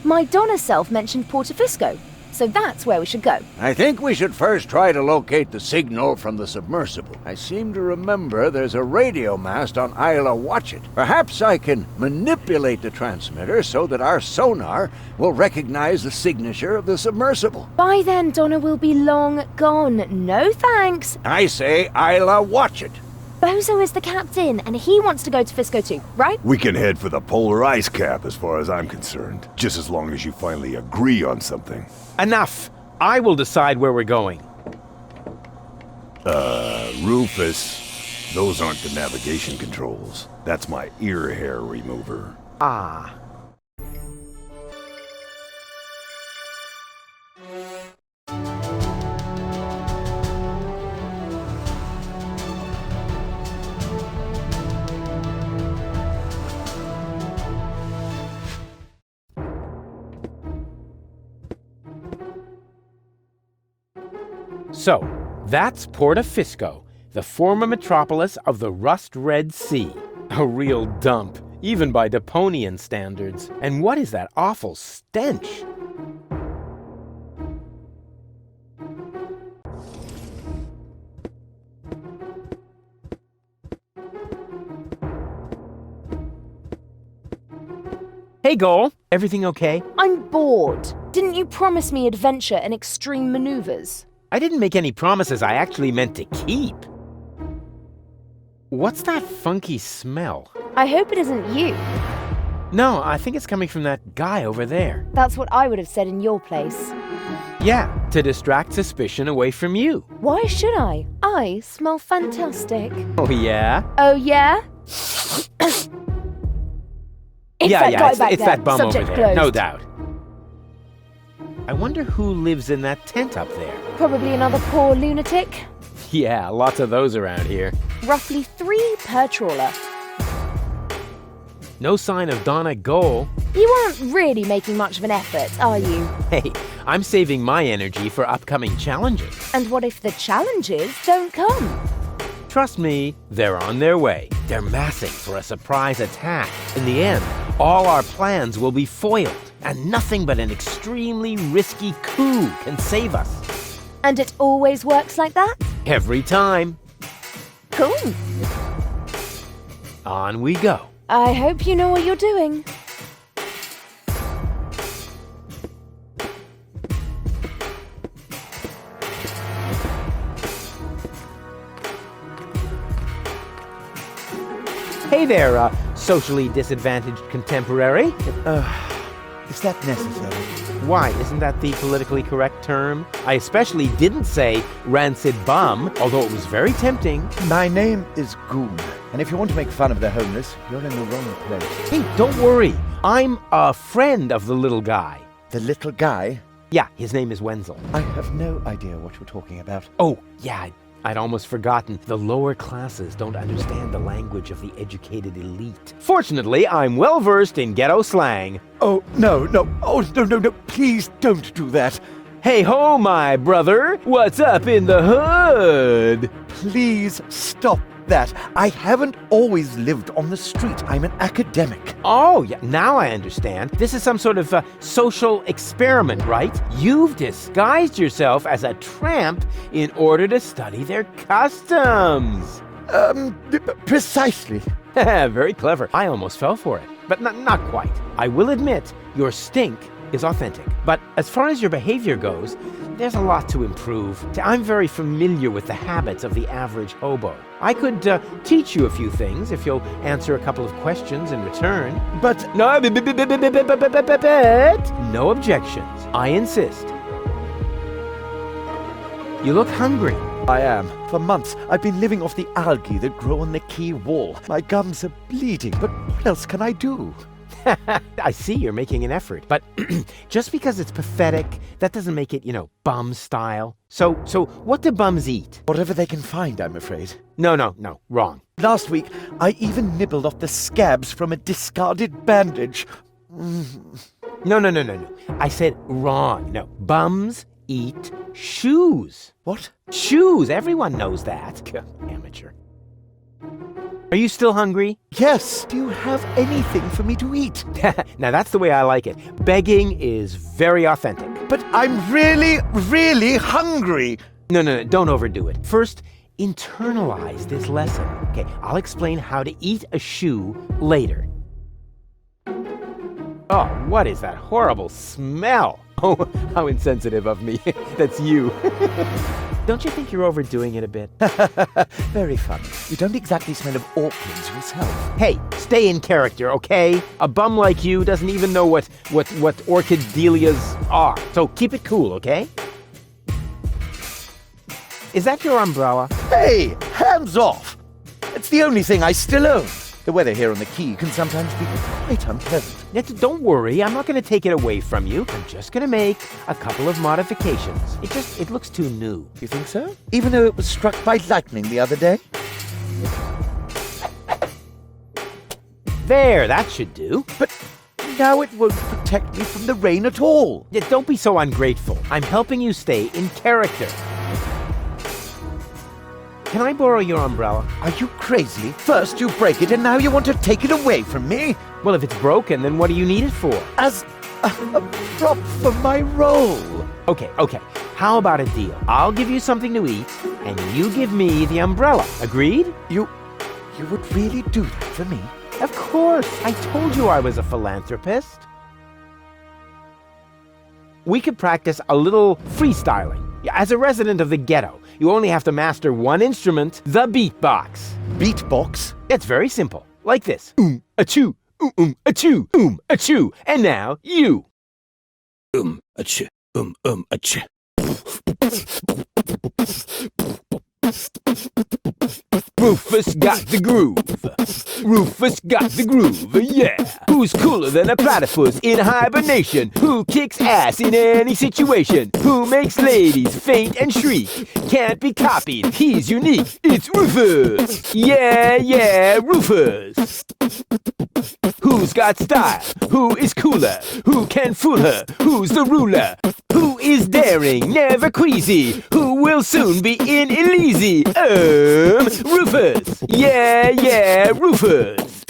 My Donna self mentioned Porto Fisco. so that's where we should go. I think we should first try to locate the signal from the submersible. I seem to remember there's a radio mast on Isla Watchet. Perhaps I can manipulate the transmitter so that our sonar will recognize the signature of the submersible. By then, Donna will be long gone. No thanks. I say Isla Watchet. Bozo is the captain, and he wants to go to Fisco too, right? We can head for the polar ice cap as far as I'm concerned. Just as long as you finally agree on something. Enough! I will decide where we're going. Rufus, those aren't the navigation controls. That's my ear hair remover. Ah. So, that's Porta Fisco, the former metropolis of the rust-red sea. A real dump, even by Deponian standards. And what is that awful stench? Hey, Goal. Everything okay? I'm bored. Didn't you promise me adventure and extreme maneuvers? I didn't make any promises I actually meant to keep. What's that funky smell? I hope it isn't you. No, I think it's coming from that guy over there. That's what I would have said in your place. Yeah, to distract suspicion away from you. Why should I? I smell fantastic. Oh, yeah? Oh, yeah? It's that bum Subject over there, closed. no doubt. I wonder who lives in that tent up there. Probably another poor lunatic. Yeah, lots of those around here. Roughly 3 per trawler. No sign of Donna Goal. You aren't really making much of an effort, are you? Hey, I'm saving my energy for upcoming challenges. And what if the challenges don't come? Trust me, they're on their way. They're massing for a surprise attack. In the end, all our plans will be foiled, and nothing but an extremely risky coup can save us. And it always works like that? Every time. Cool. On we go. I hope you know what you're doing. Hey there, socially disadvantaged contemporary. Is that necessary? Why, isn't that the politically correct term? I especially didn't say rancid bum, although it was very tempting. My name is Goon, and if you want to make fun of the homeless, you're in the wrong place. Hey, don't worry. I'm a friend of the little guy. The little guy? Yeah, his name is Wenzel. I have no idea what you're talking about. Oh, yeah, I'd almost forgotten. The lower classes don't understand the language of the educated elite. Fortunately, I'm well versed in ghetto slang. Oh, no. Oh, no. Please don't do that. Hey ho, my brother. What's up in the hood? Please stop that. I haven't always lived on the street. I'm an academic. Oh, yeah, now I understand. This is some sort of social experiment, right? You've disguised yourself as a tramp in order to study their customs. Precisely. Very clever. I almost fell for it, but not quite. I will admit, your stink is authentic. But as far as your behavior goes, there's a lot to improve. I'm very familiar with the habits of the average hobo. I could teach you a few things if you'll answer a couple of questions in return. But no objections. I insist. You look hungry. I am. For months, I've been living off the algae that grow on the quay wall. My gums are bleeding, but what else can I do? I see you're making an effort, but just because it's pathetic, that doesn't make it, bum style. So what do bums eat? Whatever they can find, I'm afraid. No, wrong. Last week, I even nibbled off the scabs from a discarded bandage. No. I said wrong. No, bums eat shoes. What? Shoes. Everyone knows that. Amateur. Are you still hungry? Yes. Do you have anything for me to eat? Now that's the way I like it. Begging is very authentic. But I'm really hungry. No, don't overdo it. First, internalize this lesson. Okay, I'll explain how to eat a shoe later. Oh, what is that horrible smell? Oh, how insensitive of me. That's you. Don't you think you're overdoing it a bit? Very funny. You don't exactly smell of orchids yourself. Hey, stay in character, okay? A bum like you doesn't even know what orchid dahlias are. So keep it cool, okay? Is that your umbrella? Hey, hands off! It's the only thing I still own. The weather here on the quay can sometimes be quite unpleasant. Don't worry, I'm not going to take it away from you. I'm just going to make a couple of modifications. It looks too new. You think so? Even though it was struck by lightning the other day? There, that should do. But now it won't protect me from the rain at all. Yeah, don't be so ungrateful. I'm helping you stay in character. Can I borrow your umbrella? Are you crazy? First you break it and now you want to take it away from me? Well, if it's broken, then what do you need it for? As a prop for my role. Okay. How about a deal? I'll give you something to eat, and you give me the umbrella. Agreed? You would really do that for me? Of course. I told you I was a philanthropist. We could practice a little freestyling. As a resident of the ghetto, you only have to master one instrument, the beatbox. Beatbox? It's very simple. Like this. Achoo, achoo, achoo. And now, you. Achoo, achoo. Rufus got the groove. Rufus got the groove, yeah. Who's cooler than a platypus in hibernation? Who kicks ass in any situation? Who makes ladies faint and shriek? Can't be copied, he's unique. It's Rufus. Yeah, Rufus. Who's got style? Who is cooler? Who can fool her? Who's the ruler? Who is daring, never queasy? Who will soon be in Elysee? Rufus! Yeah, Rufus!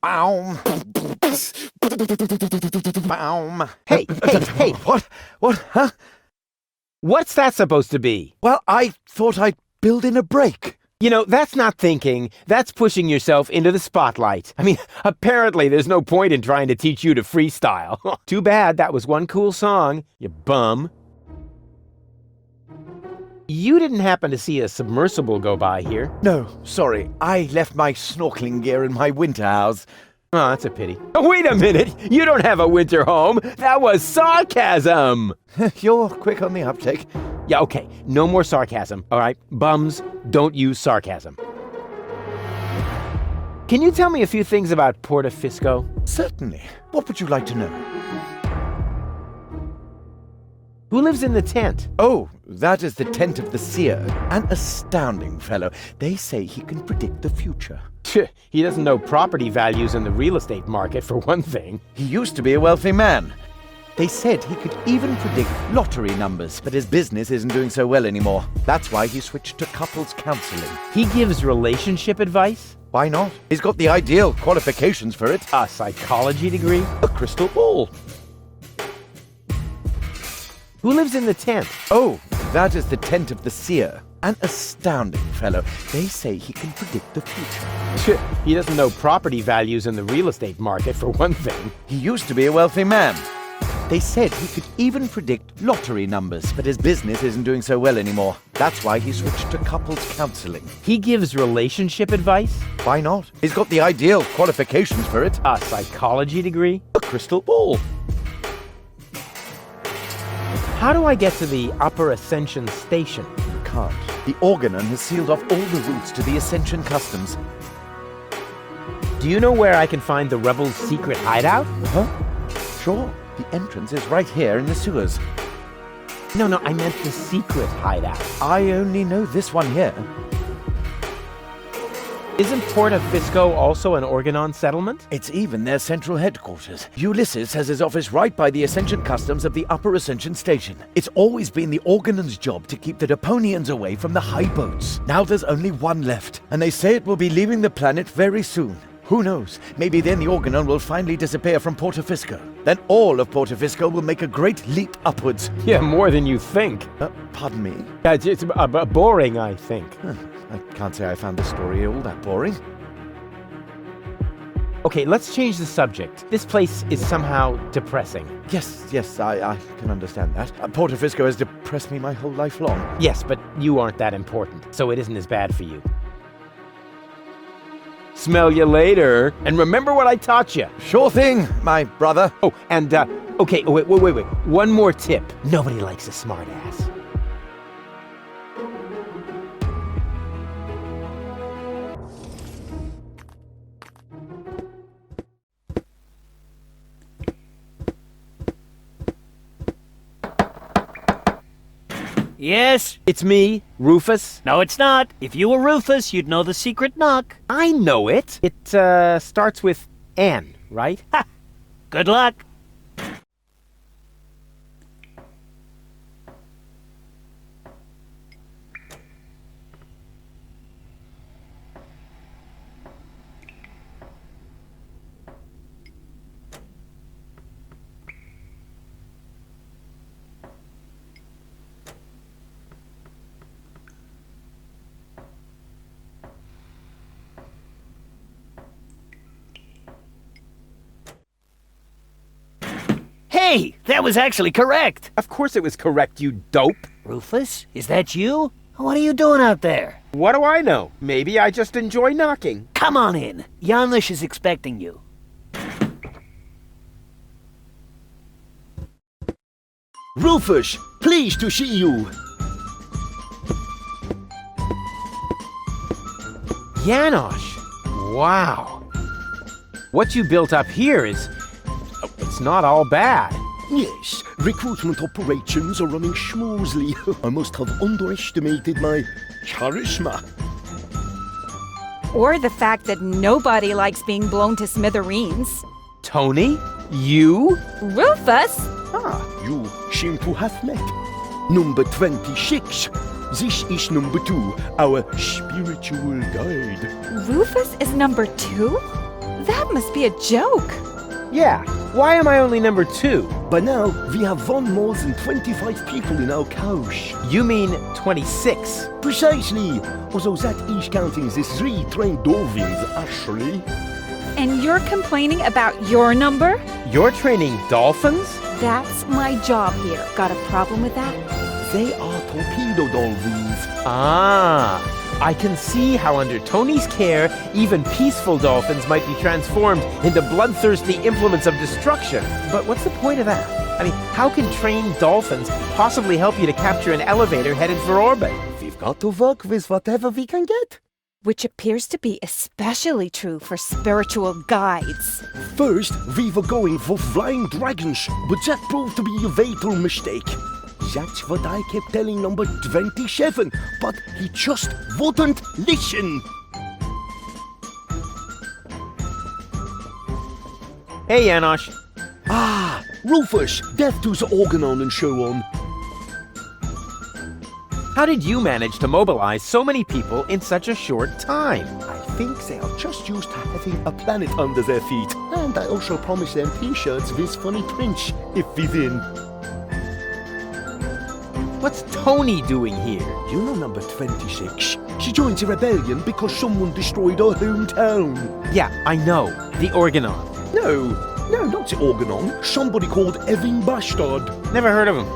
Baum. Baum. Hey! What, huh? What's that supposed to be? Well, I thought I'd build in a break. You know, that's not thinking. That's pushing yourself into the spotlight. I mean, apparently there's no point in trying to teach you to freestyle. Too bad that was one cool song, you bum. You didn't happen to see a submersible go by here? No, sorry. I left my snorkeling gear in my winter house. Oh, that's a pity. Oh, wait a minute! You don't have a winter home! That was sarcasm! You're quick on the uptake. Yeah, okay. No more sarcasm, all right? Bums, don't use sarcasm. Can you tell me a few things about Portofisco? Certainly. What would you like to know? Who lives in the tent? Oh, that is the tent of the seer. An astounding fellow. They say he can predict the future. He doesn't know property values in the real estate market, for one thing. He used to be a wealthy man. They said he could even predict lottery numbers, but his business isn't doing so well anymore. That's why he switched to couples counseling. He gives relationship advice? Why not? He's got the ideal qualifications for it. A psychology degree? A crystal ball. Who lives in the tent? Oh, that is the tent of the seer. An astounding fellow. They say he can predict the future. He doesn't know property values in the real estate market, for one thing. He used to be a wealthy man. They said he could even predict lottery numbers, but his business isn't doing so well anymore. That's why he switched to couples counseling. He gives relationship advice? Why not? He's got the ideal qualifications for it. A psychology degree? A crystal ball. How do I get to the Upper Ascension Station? You can't. The Organon has sealed off all the routes to the Ascension Customs. Do you know where I can find the rebels' secret hideout? Huh? Sure. The entrance is right here in the sewers. No, I meant the secret hideout. I only know this one here. Isn't Portofisco also an Organon settlement? It's even their central headquarters. Ulysses has his office right by the Ascension Customs of the Upper Ascension Station. It's always been the Organon's job to keep the Deponians away from the high boats. Now there's only one left, and they say it will be leaving the planet very soon. Who knows? Maybe then the Organon will finally disappear from Portofisco. Then all of Portofisco will make a great leap upwards. Yeah, more than you think. Pardon me? It's boring, I think. I can't say I found the story all that boring. Okay, let's change the subject. This place is somehow depressing. Yes, I can understand that. Portofisco has depressed me my whole life long. Yes, but you aren't that important, so it isn't as bad for you. Smell you later. And remember what I taught you. Sure thing, my brother. Oh, and, okay, wait. One more tip. Nobody likes a smartass. Yes? It's me, Rufus. No, it's not. If you were Rufus, you'd know the secret knock. I know it. It, starts with N, right? Ha! Good luck. Hey, that was actually correct. Of course it was correct, you dope. Rufus, is that you? What are you doing out there? What do I know? Maybe I just enjoy knocking. Come on in. Janusz is expecting you. Rufus, pleased to see you. Janusz, wow. What you built up here is... it's not all bad. Yes, recruitment operations are running smoothly. I must have underestimated my charisma. Or the fact that nobody likes being blown to smithereens. Tony? You? Rufus? You seem to have met. Number 26. This is number 2, our spiritual guide. Rufus is number 2? That must be a joke. Yeah, why am I only number 2? By now, we have won more than 25 people in our couch. You mean 26? Precisely, although that is counting the 3 trained dolphins, actually. And you're complaining about your number? You're training dolphins? That's my job here. Got a problem with that? They are torpedo dolphins. Ah, I can see how under Tony's care, even peaceful dolphins might be transformed into bloodthirsty implements of destruction. But what's the point of that? I mean, how can trained dolphins possibly help you to capture an elevator headed for orbit? We've got to work with whatever we can get. Which appears to be especially true for spiritual guides. First, we were going for flying dragons, but that proved to be a fatal mistake. That's what I kept telling number 27, but he just wouldn't listen. Hey, Janusz. Ah, Rufus, death to the Organon and so on. How did you manage to mobilize so many people in such a short time? I think they are just used to having a planet under their feet. And I also promised them t-shirts with funny prints, if we win. What's Tony doing here? You know number 26. She joined the rebellion because someone destroyed her hometown. Yeah, I know. The Organon. No, not the Organon. Somebody called Evan Bastard. Never heard of him.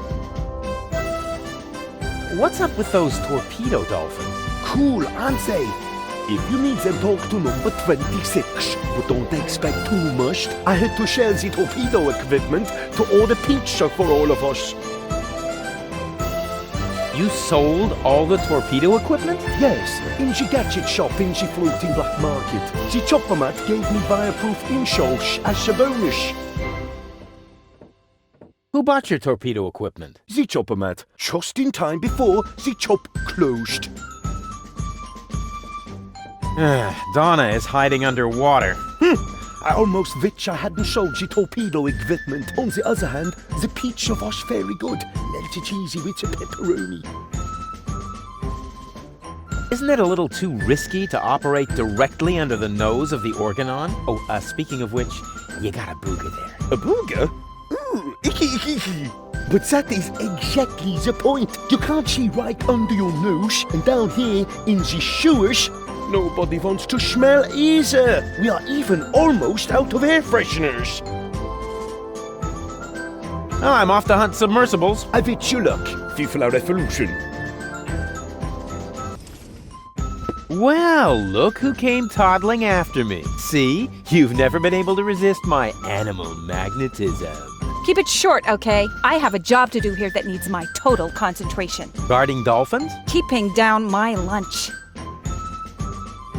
What's up with those torpedo dolphins? Cool, aren't they? If you need them, talk to number 26. But don't expect too much. I had to sell the torpedo equipment to order pizza for all of us. You sold all the torpedo equipment? Yes, in the gadget shop in the floating black market. The chopper mat gave me fireproof insoles as a bonus. Who bought your torpedo equipment? The chopper mat, just in time before the chop closed. Donna is hiding underwater. I almost wish I hadn't sold the torpedo equipment. On the other hand, the pizza was very good. Melted cheesy with the pepperoni. Isn't it a little too risky to operate directly under the nose of the organon? Oh, speaking of which, you got a booger there. A booger? Ooh, icky, icky, icky. But that is exactly the point. You can't see right under your nose, and down here in the sewers, nobody wants to smell either. We are even almost out of air fresheners. Oh, I'm off to hunt submersibles. I wish you luck, FIFA Revolution. Well, look who came toddling after me. See? You've never been able to resist my animal magnetism. Keep it short, okay? I have a job to do here that needs my total concentration. Guarding dolphins? Keeping down my lunch.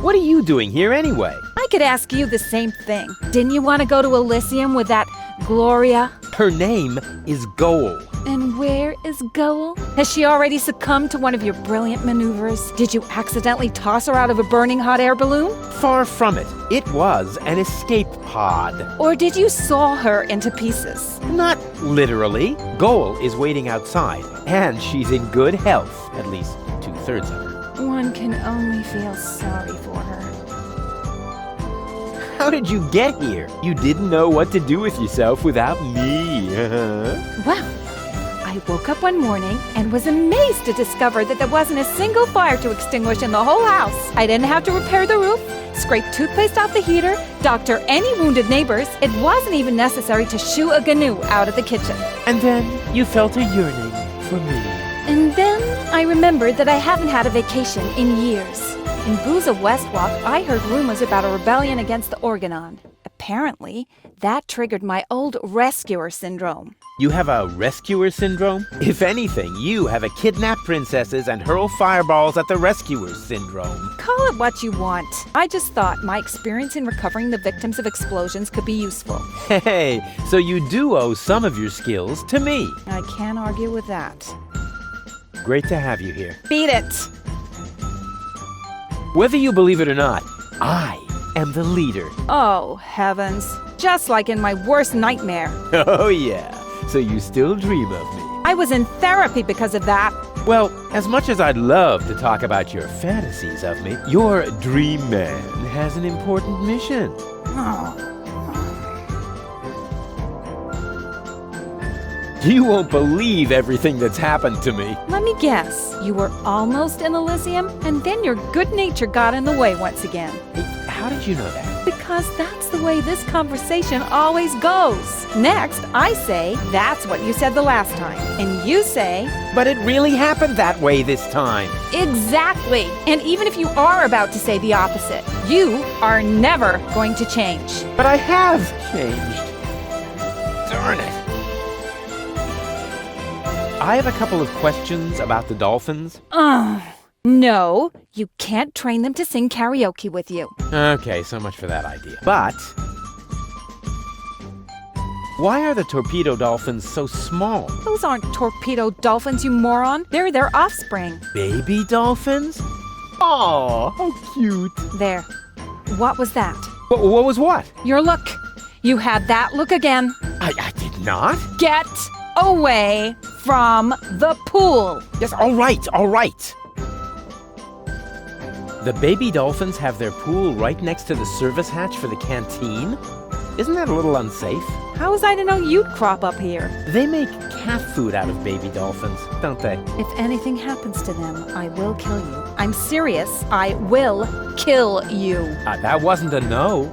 What are you doing here anyway? I could ask you the same thing. Didn't you want to go to Elysium with that Gloria? Her name is Goal. And where is Goal? Has she already succumbed to one of your brilliant maneuvers? Did you accidentally toss her out of a burning hot air balloon? Far from it. It was an escape pod. Or did you saw her into pieces? Not literally. Goal is waiting outside, and she's in good health. At least 2/3 of her. One can only feel sorry for her. How did you get here? You didn't know what to do with yourself without me. Well, I woke up one morning and was amazed to discover that there wasn't a single fire to extinguish in the whole house. I didn't have to repair the roof, scrape toothpaste off the heater, doctor any wounded neighbors. It wasn't even necessary to shoo a GNU out of the kitchen. And then you felt a yearning for me. And then I remembered that I haven't had a vacation in years. In Booza Westwalk, I heard rumors about a rebellion against the Organon. Apparently, that triggered my old rescuer syndrome. You have a rescuer syndrome? If anything, you have a kidnap princesses and hurl fireballs at the rescuers syndrome. Call it what you want. I just thought my experience in recovering the victims of explosions could be useful. Hey, so you do owe some of your skills to me. I can't argue with that. Great to have you here. Beat it! Whether you believe it or not, I am the leader. Oh, heavens. Just like in my worst nightmare. Oh, yeah. So you still dream of me. I was in therapy because of that. Well, as much as I'd love to talk about your fantasies of me, your dream man has an important mission. Oh. You won't believe everything that's happened to me. Let me guess. You were almost in Elysium, and then your good nature got in the way once again. How did you know that? Because that's the way this conversation always goes. Next, I say, that's what you said the last time. And you say, but it really happened that way this time. Exactly. And even if you are about to say the opposite, you are never going to change. But I have changed. Darn it. I have a couple of questions about the dolphins. No, you can't train them to sing karaoke with you. Okay, so much for that idea. But why are the torpedo dolphins so small? Those aren't torpedo dolphins, you moron. They're their offspring. Baby dolphins? Aw, how cute. There. What was that? What was what? Your look. You had that look again. I did not. Get away from the pool. Yes, all right, all right. The baby dolphins have their pool right next to the service hatch for the canteen? Isn't that a little unsafe? How was I to know you'd crop up here? They make cat food out of baby dolphins, don't they? If anything happens to them, I will kill you. I'm serious. I will kill you. That wasn't a no.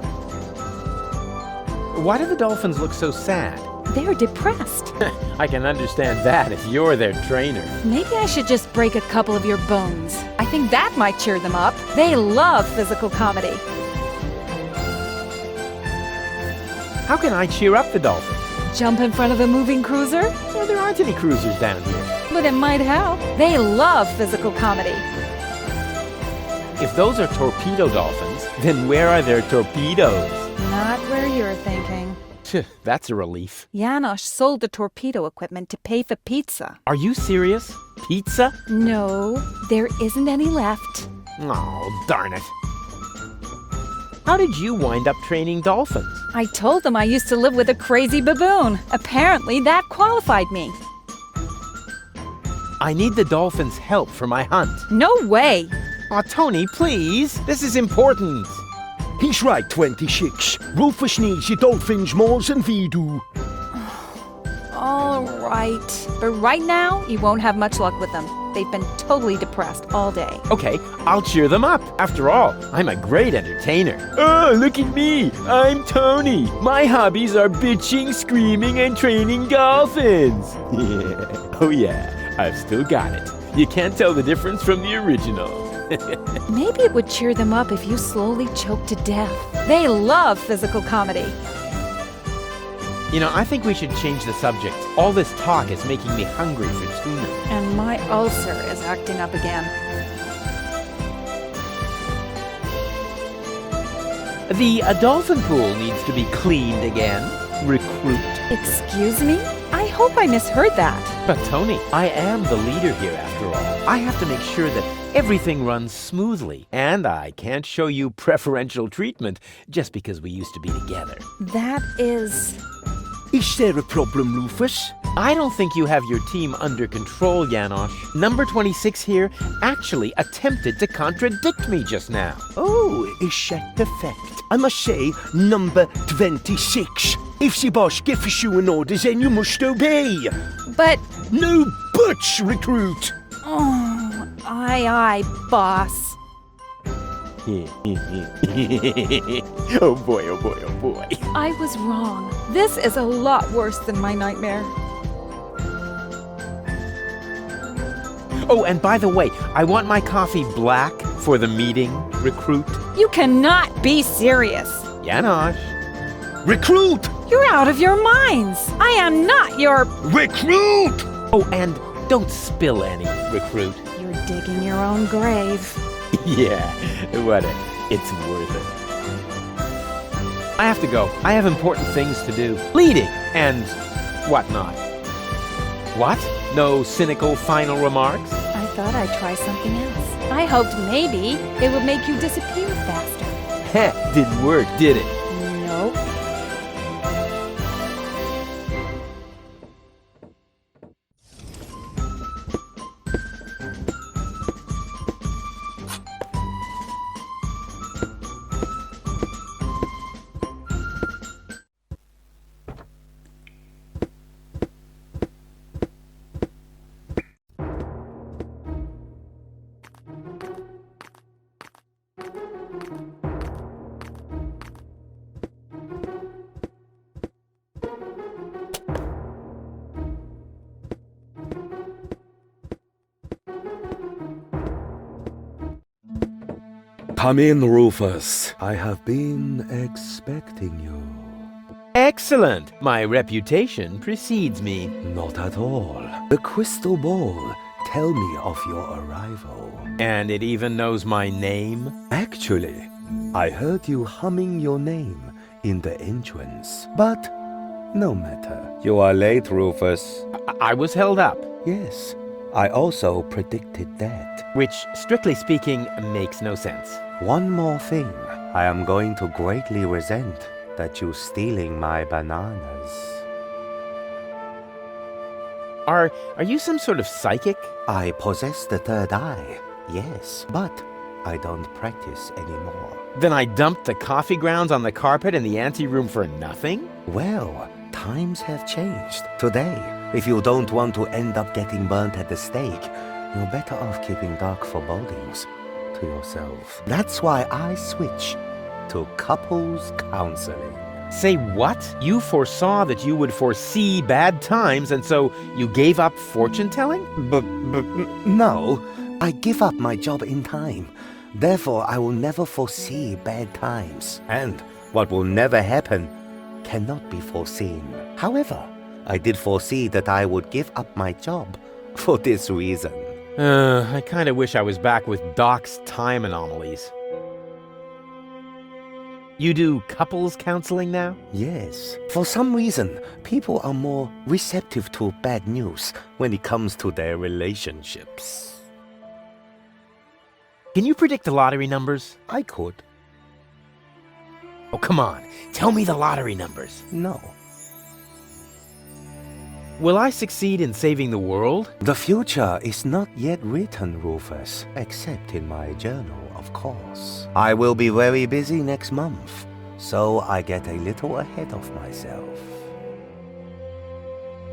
Why do the dolphins look so sad? They're depressed. I can understand that if you're their trainer. Maybe I should just break a couple of your bones. I think that might cheer them up. They love physical comedy. How can I cheer up the dolphins? Jump in front of a moving cruiser? Well, there aren't any cruisers down here. But it might help. They love physical comedy. If those are torpedo dolphins, then where are their torpedoes? Not where you're thinking. That's a relief. Janosch sold the torpedo equipment to pay for pizza. Are you serious? Pizza? No, there isn't any left. Oh, darn it. How did you wind up training dolphins? I told them I used to live with a crazy baboon. Apparently, that qualified me. I need the dolphins' help for my hunt. No way. Aw, Tony, please. This is important. He's right, 26. Rufus needs your dolphins more than we do. All right. But right now, you won't have much luck with them. They've been totally depressed all day. Okay, I'll cheer them up. After all, I'm a great entertainer. Oh, look at me. I'm Tony. My hobbies are bitching, screaming, and training dolphins. Yeah. Oh, yeah. I've still got it. You can't tell the difference from the original. Maybe it would cheer them up if you slowly choke to death. They love physical comedy. You know, I think we should change the subject. All this talk is making me hungry for tuna. And my ulcer is acting up again. The dolphin pool needs to be cleaned again. Recruit. Excuse me? I hope I misheard that. But Tony, I am the leader here after all. I have to make sure that everything runs smoothly. And I can't show you preferential treatment just because we used to be together. That is... Is there a problem, Rufus? I don't think you have your team under control, Janosch. Number 26 here actually attempted to contradict me just now. Oh, is that the fact? I must say, number 26. If the boss gives you an order, then you must obey. But... No buts, recruit. Oh, aye, boss. Oh boy, oh boy, oh boy. I was wrong. This is a lot worse than my nightmare. Oh, and by the way, I want my coffee black for the meeting, recruit. You cannot be serious. Janosch. Recruit! You're out of your minds. I am not your... Recruit! Oh, and don't spill any, recruit. You're digging your own grave. Yeah, whatever. It's worth it. I have to go. I have important things to do. Leading and whatnot. What? No cynical final remarks? I thought I'd try something else. I hoped maybe it would make you disappear faster. Heh, didn't work, did it? Nope. Come in, Rufus. I have been expecting you. Excellent. My reputation precedes me. Not at all. The crystal ball tell me of your arrival. And it even knows my name? Actually, I heard you humming your name in the entrance. But no matter. You are late, Rufus. I was held up. Yes, I also predicted that. Which, strictly speaking, makes no sense. One more thing. I am going to greatly resent that you stealing my bananas. Are you some sort of psychic? I possess the third eye, yes, but I don't practice anymore. Then I dumped the coffee grounds on the carpet in the anteroom for nothing? Well, times have changed. Today, if you don't want to end up getting burnt at the stake, you're better off keeping dark forebodings to yourself. That's why I switch to couples counseling. Say what? You foresaw that you would foresee bad times, and so you gave up fortune-telling? No, I give up my job in time. Therefore, I will never foresee bad times. And what will never happen cannot be foreseen. However, I did foresee that I would give up my job for this reason. I kinda wish I was back with Doc's time anomalies. You do couples counseling now? Yes. For some reason, people are more receptive to bad news when it comes to their relationships. Can you predict the lottery numbers? I could. Oh, come on. Tell me the lottery numbers. No. Will I succeed in saving the world? The future is not yet written, Rufus, except in my journal, of course. I will be very busy next month, so I get a little ahead of myself.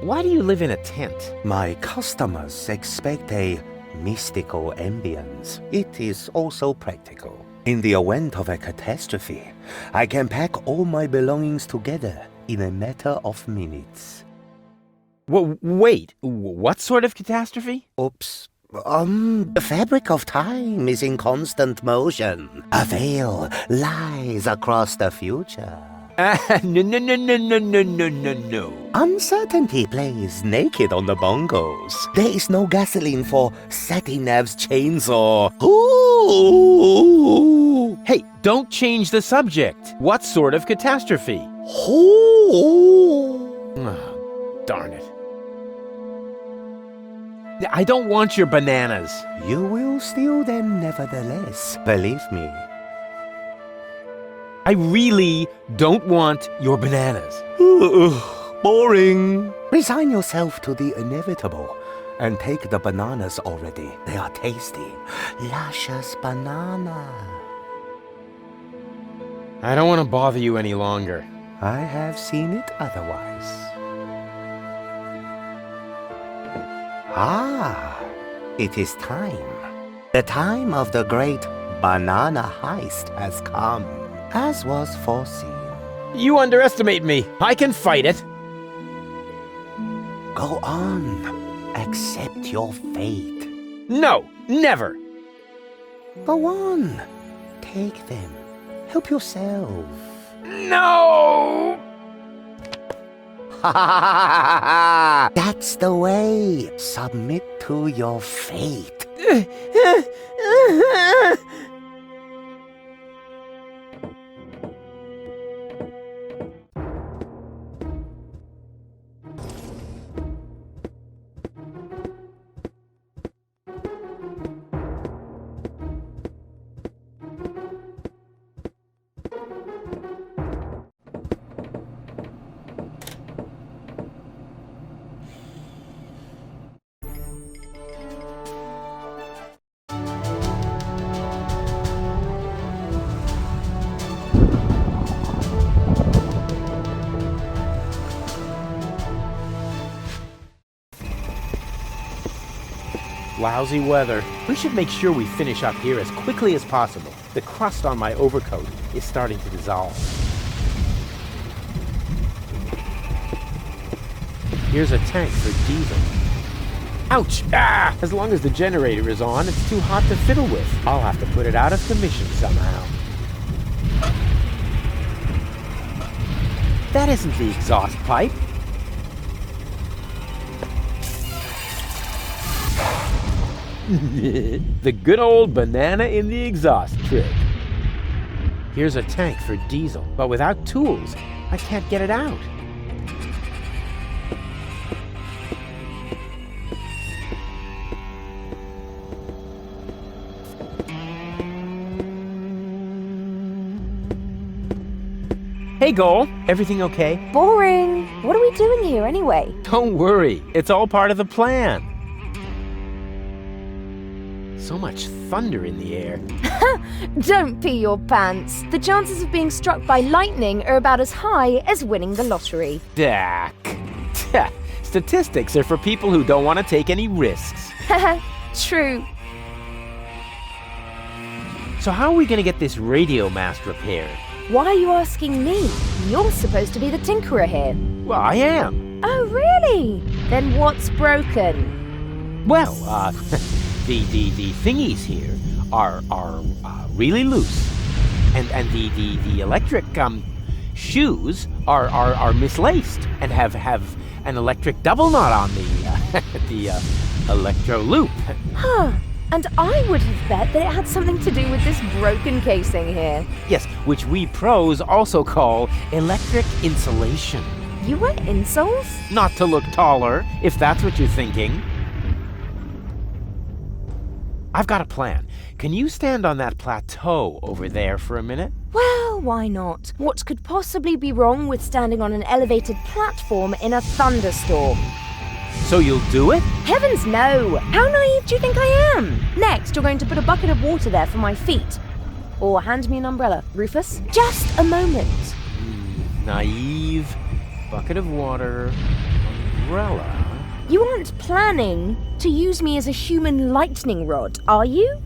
Why do you live in a tent? My customers expect a mystical ambience. It is also practical. In the event of a catastrophe, I can pack all my belongings together in a matter of minutes. Wait, what sort of catastrophe? Oops. The fabric of time is in constant motion. A veil lies across the future. No. Uncertainty plays naked on the bongos. There is no gasoline for Satinav's chainsaw. Ooh. Hey, don't change the subject. What sort of catastrophe? Oh, darn it. I don't want your bananas. You will steal them nevertheless, believe me. I really don't want your bananas. Boring. Resign yourself to the inevitable and take the bananas already. They are tasty. Luscious banana. I don't want to bother you any longer. I have seen it otherwise. Ah, it is time. The time of the great banana heist has come, as was foreseen. You underestimate me. I can fight it. Go on. Accept your fate. No, never. Go on. Take them. Help yourself. No! That's the way. Submit to your fate. Lousy weather. We should make sure we finish up here as quickly as possible. The crust on my overcoat is starting to dissolve. Here's a tank for diesel. Ouch! Ah! As long as the generator is on, it's too hot to fiddle with. I'll have to put it out of commission somehow. That isn't the exhaust pipe. The good old banana in the exhaust trick. Here's a tank for diesel, but without tools, I can't get it out. Hey, Goal. Everything okay? Boring. What are we doing here anyway? Don't worry. It's all part of the plan. So much thunder in the air. Don't pee your pants. The chances of being struck by lightning are about as high as winning the lottery. Dak. Statistics are for people who don't want to take any risks. True. So how are we going to get this radio mast repaired? Why are you asking me? You're supposed to be the tinkerer here. Well, I am. Oh, really? Then what's broken? Well, the thingies here are really loose, and the electric shoes are mislaced and have an electric double knot on the electro loop. Huh. And I would have bet that it had something to do with this broken casing here. Yes, which we pros also call electric insulation. You wear insoles? Not to look taller, if that's what you're thinking. I've got a plan. Can you stand on that plateau over there for a minute? Well, why not? What could possibly be wrong with standing on an elevated platform in a thunderstorm? So you'll do it? Heavens no! How naive do you think I am? Next, you're going to put a bucket of water there for my feet. Or hand me an umbrella. Rufus, just a moment. Naive, bucket of water, umbrella. You aren't planning to use me as a human lightning rod, are you?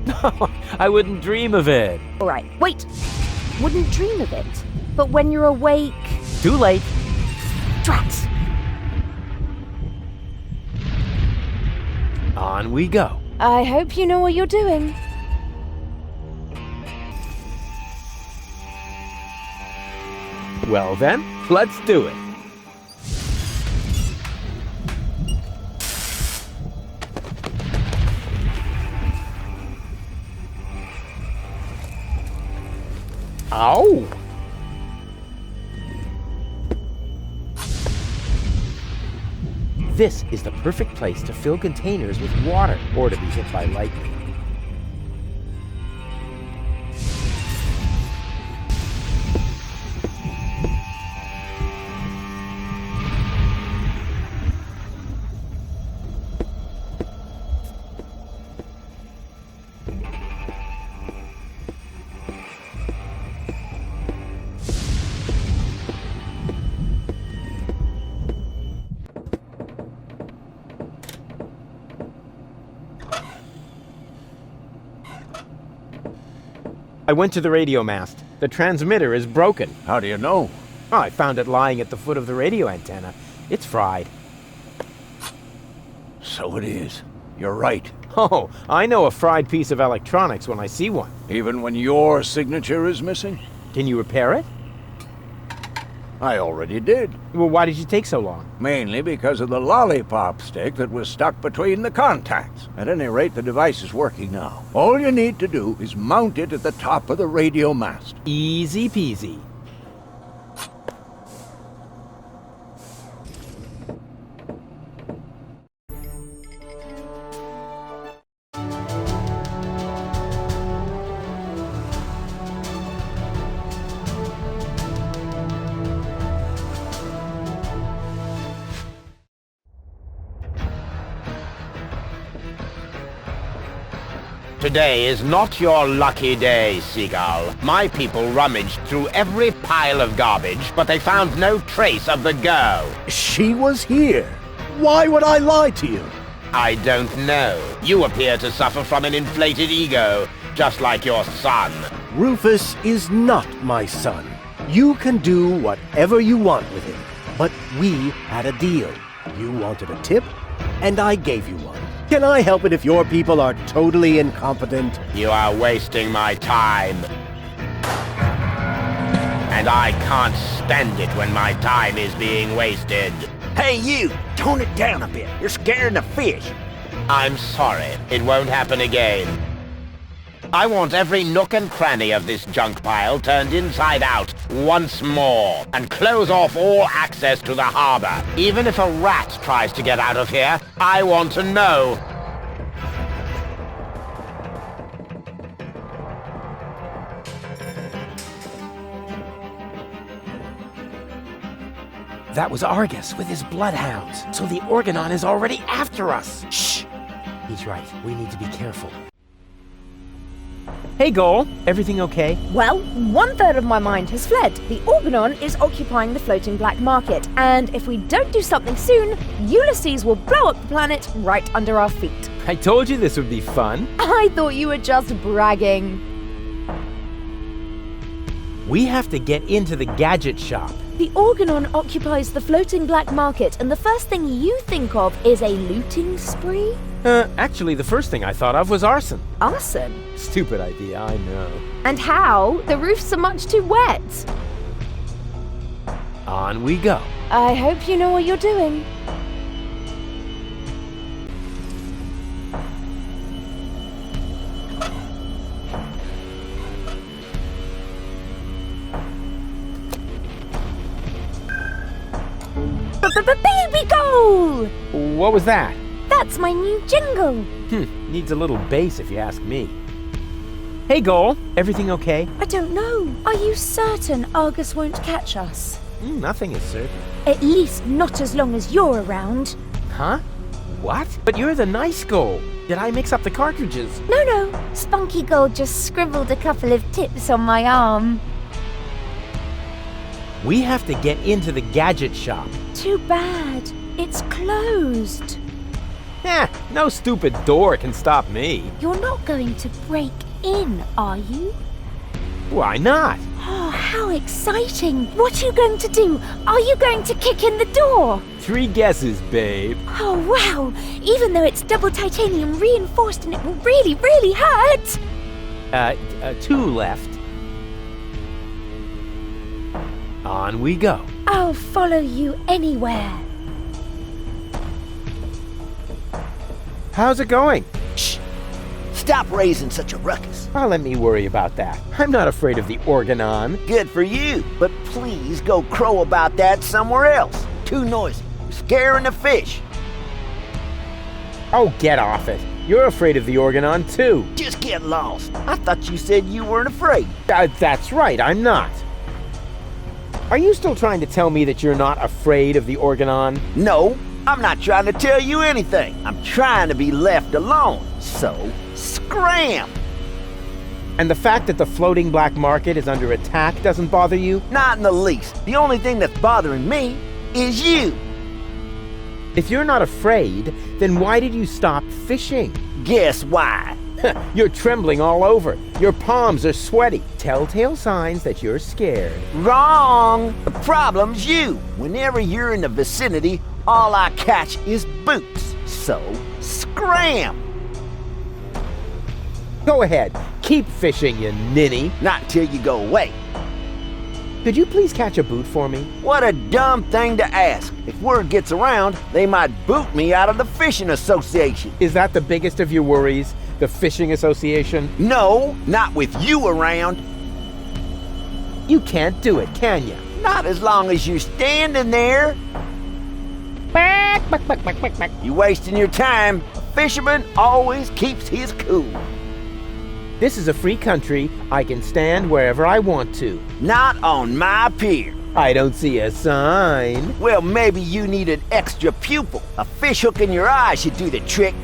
No, I wouldn't dream of it. All right, wait. Wouldn't dream of it. But when you're awake... Too late. Drat! On we go. I hope you know what you're doing. Well then, let's do it. Ow! This is the perfect place to fill containers with water or to be hit by lightning. I went to the radio mast. The transmitter is broken. How do you know? Oh, I found it lying at the foot of the radio antenna. It's fried. So it is. You're right. Oh, I know a fried piece of electronics when I see one. Even when your signature is missing? Can you repair it? I already did. Well, why did you take so long? Mainly because of the lollipop stick that was stuck between the contacts. At any rate, the device is working now. All you need to do is mount it at the top of the radio mast. Easy peasy. Today is not your lucky day, Seagull. My people rummaged through every pile of garbage, but they found no trace of the girl. She was here. Why would I lie to you? I don't know. You appear to suffer from an inflated ego, just like your son. Rufus is not my son. You can do whatever you want with him. But we had a deal. You wanted a tip, and I gave you one. Can I help it if your people are totally incompetent? You are wasting my time. And I can't stand it when my time is being wasted. Hey, you! Tone it down a bit. You're scaring the fish. I'm sorry. It won't happen again. I want every nook and cranny of this junk pile turned inside out once more, and close off all access to the harbor. Even if a rat tries to get out of here, I want to know. That was Argus with his bloodhounds, so the Organon is already after us. Shh! He's right. We need to be careful. Hey, Goal. Everything okay? Well, 1/3 of my mind has fled. The Organon is occupying the floating black market, and if we don't do something soon, Ulysses will blow up the planet right under our feet. I told you this would be fun. I thought you were just bragging. We have to get into the gadget shop. The Organon occupies the floating black market, and the first thing you think of is a looting spree? Actually, the first thing I thought of was arson. Arson? Stupid idea, I know. And how? The roofs are much too wet. On we go. I hope you know what you're doing. Baby Goal! What was that? That's my new jingle. Needs a little bass if you ask me. Hey, Goal. Everything okay? I don't know. Are you certain Argus won't catch us? Nothing is certain. At least not as long as you're around. Huh? What? But you're the nice Goal. Did I mix up the cartridges? No. Spunky Gold just scribbled a couple of tips on my arm. We have to get into the gadget shop. Too bad. It's closed. No stupid door can stop me. You're not going to break in, are you? Why not? Oh, how exciting! What are you going to do? Are you going to kick in the door? 3 guesses, babe. Oh, wow! Even though it's double titanium reinforced and it will really, really hurt! 2 left. On we go. I'll follow you anywhere. How's it going? Shh! Stop raising such a ruckus. Well, let me worry about that. I'm not afraid of the organon. Good for you, but please go crow about that somewhere else. Too noisy. You're scaring the fish. Oh, get off it. You're afraid of the organon, too. Just get lost. I thought you said you weren't afraid. That's right, I'm not. Are you still trying to tell me that you're not afraid of the organon? No, I'm not trying to tell you anything. I'm trying to be left alone. So, scram! And the fact that the floating black market is under attack doesn't bother you? Not in the least. The only thing that's bothering me is you. If you're not afraid, then why did you stop fishing? Guess why? You're trembling all over. Your palms are sweaty. Telltale signs that you're scared. Wrong! The problem's you. Whenever you're in the vicinity, all I catch is boots. So, scram! Go ahead. Keep fishing, you ninny. Not till you go away. Could you please catch a boot for me? What a dumb thing to ask. If word gets around, they might boot me out of the fishing association. Is that the biggest of your worries? The fishing association? No, not with you around. You can't do it, can you? Not as long as you're standing there. You're wasting your time. A fisherman always keeps his cool. This is a free country. I can stand wherever I want to. Not on my pier. I don't see a sign. Well, maybe you need an extra pupil. A fish hook in your eye should do the trick.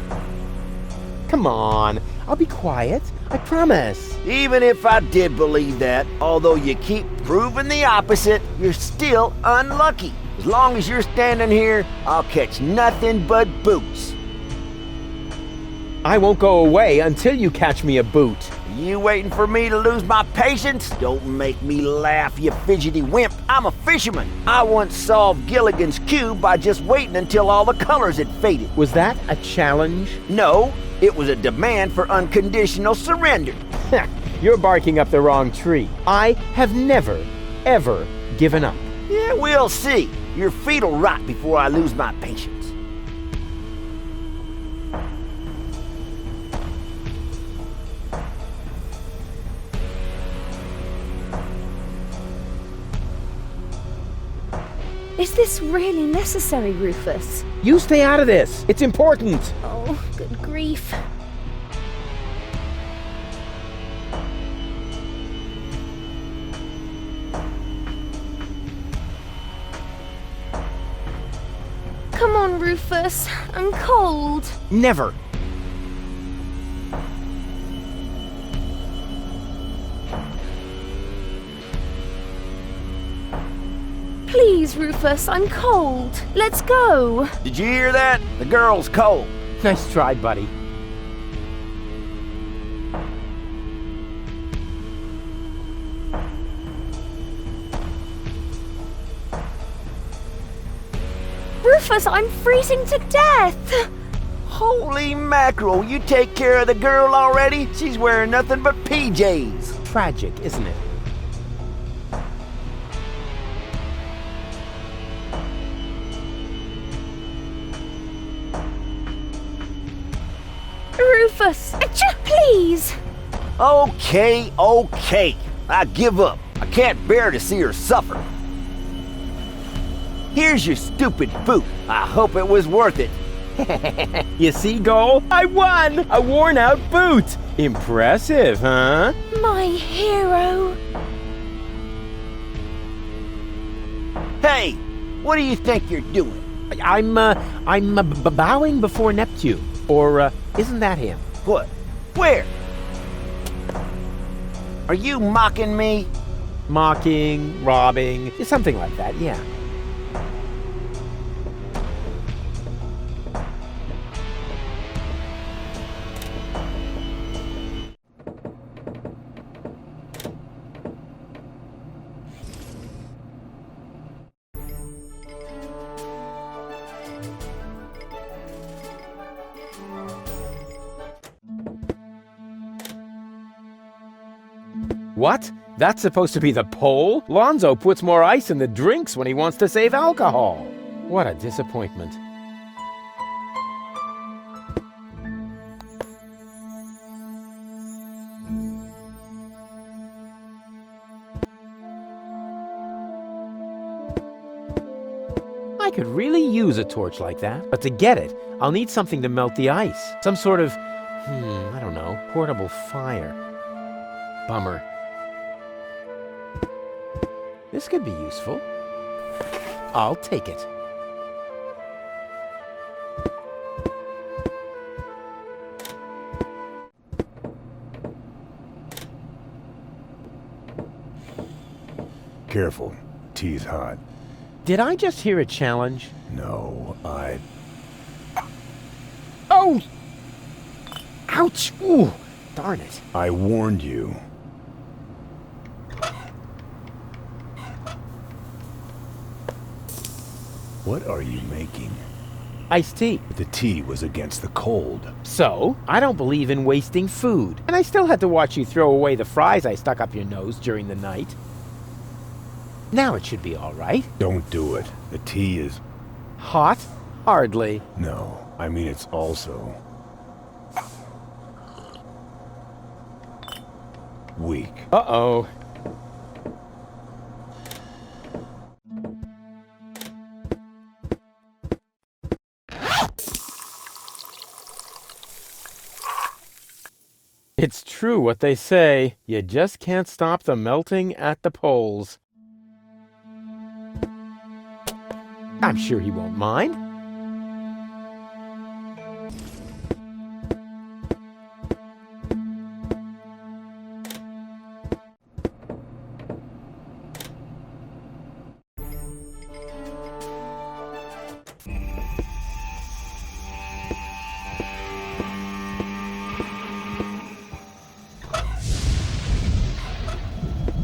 Come on. I'll be quiet. I promise. Even if I did believe that, although you keep proving the opposite, you're still unlucky. As long as you're standing here, I'll catch nothing but boots. I won't go away until you catch me a boot. You waiting for me to lose my patience? Don't make me laugh, you fidgety wimp. I'm a fisherman. I once solved Gilligan's Cube by just waiting until all the colors had faded. Was that a challenge? No, it was a demand for unconditional surrender. You're barking up the wrong tree. I have never, ever given up. Yeah, we'll see. Your feet'll rot before I lose my patience. Is this really necessary, Rufus? You stay out of this. It's important. Oh, good grief. Come on, Rufus. I'm cold. Never. Please, Rufus, I'm cold. Let's go. Did you hear that? The girl's cold. Nice try, buddy. Rufus, I'm freezing to death. Holy mackerel, you take care of the girl already? She's wearing nothing but PJs. Tragic, isn't it? Rufus, please. Okay. I give up. I can't bear to see her suffer. Here's your stupid boot. I hope it was worth it. You see, Goal? I won! A worn-out boot! Impressive, huh? My hero. Hey, what do you think you're doing? I'm bowing before Neptune. Or, isn't that him? What? Where? Are you mocking me? Mocking, robbing, something like that, yeah. What? That's supposed to be the pole? Lonzo puts more ice in the drinks when he wants to save alcohol. What a disappointment. I could really use a torch like that. But to get it, I'll need something to melt the ice. Some sort of, I don't know, portable fire. Bummer. This could be useful. I'll take it. Careful. Tea's hot. Did I just hear a challenge? No, Oh! Ouch! Ooh! Darn it. I warned you. What are you making? Iced tea. But the tea was against the cold. So, I don't believe in wasting food. And I still had to watch you throw away the fries I stuck up your nose during the night. Now it should be all right. Don't do it. The tea is... Hot? Hardly. No, I mean it's also... weak. Uh-oh. It's true what they say. You just can't stop the melting at the poles. I'm sure he won't mind.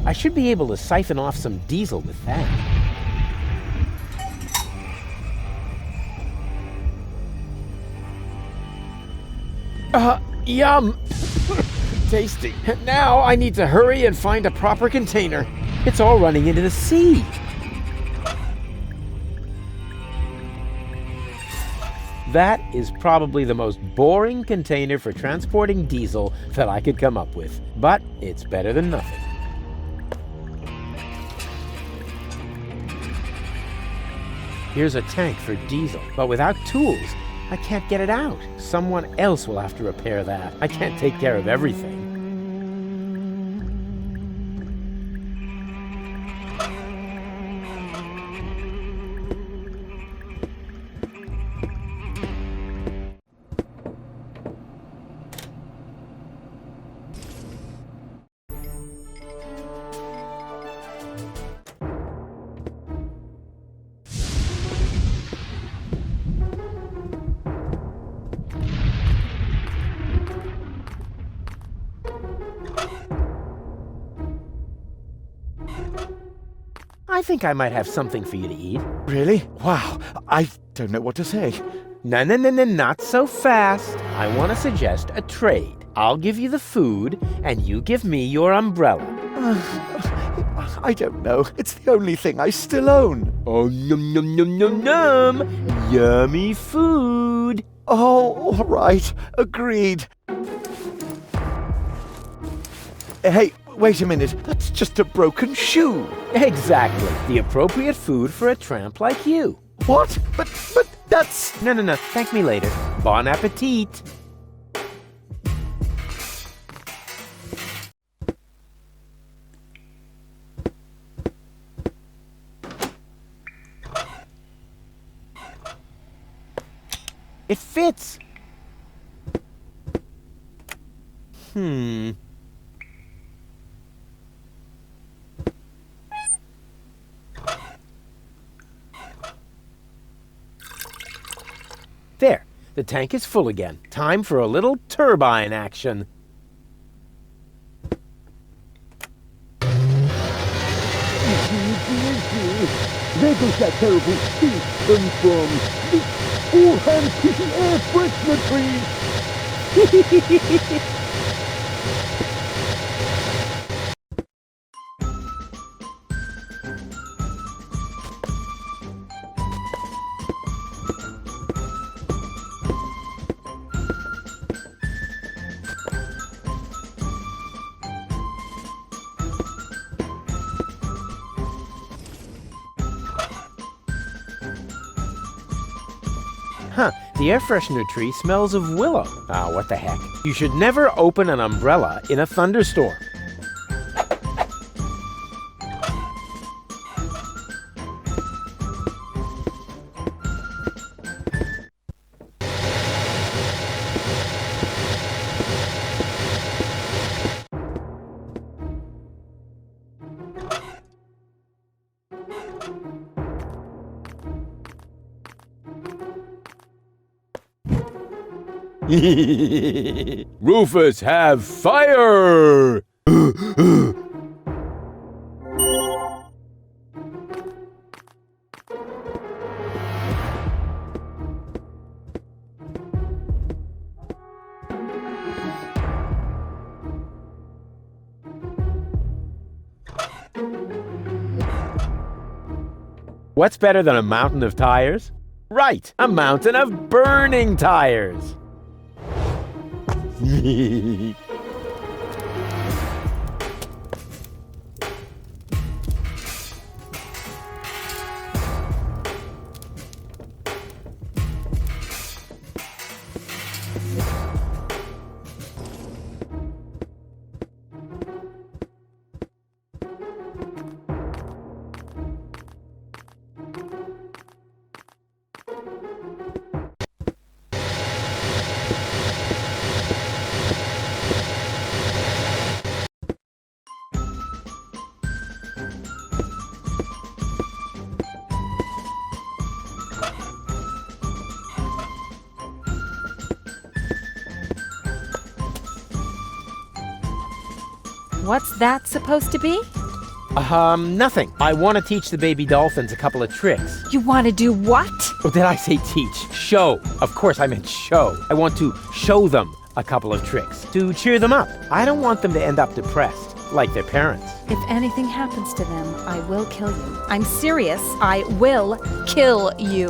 I should be able to siphon off some diesel with that. Yum! Tasty. Now I need to hurry and find a proper container. It's all running into the sea. That is probably the most boring container for transporting diesel that I could come up with. But it's better than nothing. Here's a tank for diesel, but without tools, I can't get it out. Someone else will have to repair that. I can't take care of everything. I think I might have something for you to eat. Really? Wow, I don't know what to say. No, not so fast. I want to suggest a trade. I'll give you the food, and you give me your umbrella. I don't know. It's the only thing I still own. Oh, num num num num num. Yummy food. Oh, all right. Agreed. Hey, wait a minute. That's just a broken shoe. Exactly. The appropriate food for a tramp like you. What? But that's... No. Thank me later. Bon appetit. It fits. There, the tank is full again. Time for a little turbine action. There goes that terrible stink come from the all-hand pretty air freshener tree. Huh, the air freshener tree smells of willow. Ah, what the heck. You should never open an umbrella in a thunderstorm. Rufus, have fire! What's better than a mountain of tires? Right, a mountain of burning tires. What's that supposed to be? Nothing. I want to teach the baby dolphins a couple of tricks. You want to do what? Oh, did I say teach? Show. Of course I meant show. I want to show them a couple of tricks to cheer them up. I don't want them to end up depressed, like their parents. If anything happens to them, I will kill you. I'm serious. I will kill you.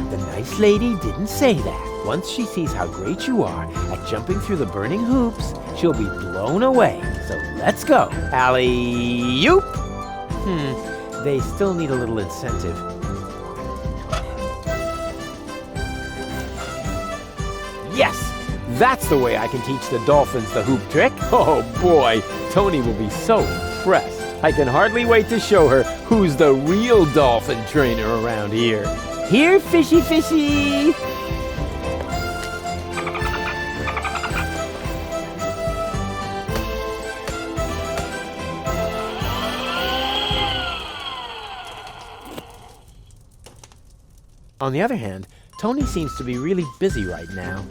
The nice lady didn't say that. Once she sees how great you are at jumping through the burning hoops, she'll be blown away. So let's go. Alley-oop! They still need a little incentive. Yes! That's the way I can teach the dolphins the hoop trick. Oh boy, Tony will be so impressed. I can hardly wait to show her who's the real dolphin trainer around here. Here, fishy fishy! On the other hand, Tony seems to be really busy right now.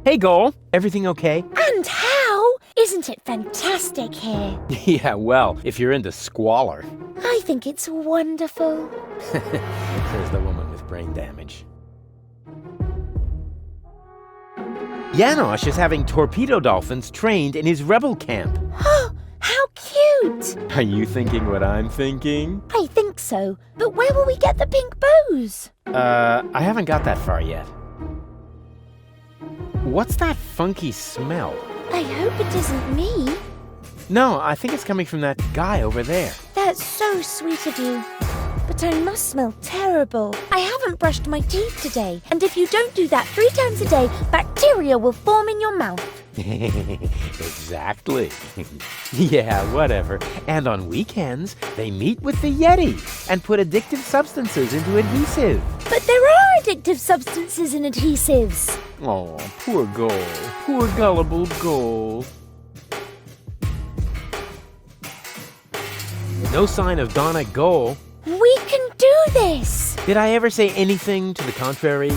Hey, Goal. Everything okay? And how? Isn't it fantastic here? Yeah, well, if you're into squalor. I think it's wonderful. Says the woman with brain damage. Janosch is having torpedo dolphins trained in his rebel camp. Oh, how cute! Are you thinking what I'm thinking? I think think so. But where will we get the pink bows? I haven't got that far yet. What's that funky smell? I hope it isn't me. No, I think it's coming from that guy over there. That's so sweet of you. But I must smell terrible. I haven't brushed my teeth today, and if you don't do that 3 times a day, bacteria will form in your mouth. Exactly. Yeah, whatever. And on weekends, they meet with the Yeti and put addictive substances into adhesive. But there are addictive substances in adhesives. Oh, poor Goal. Poor gullible Goal. No sign of Donna Goal. We can do this! Did I ever say anything to the contrary?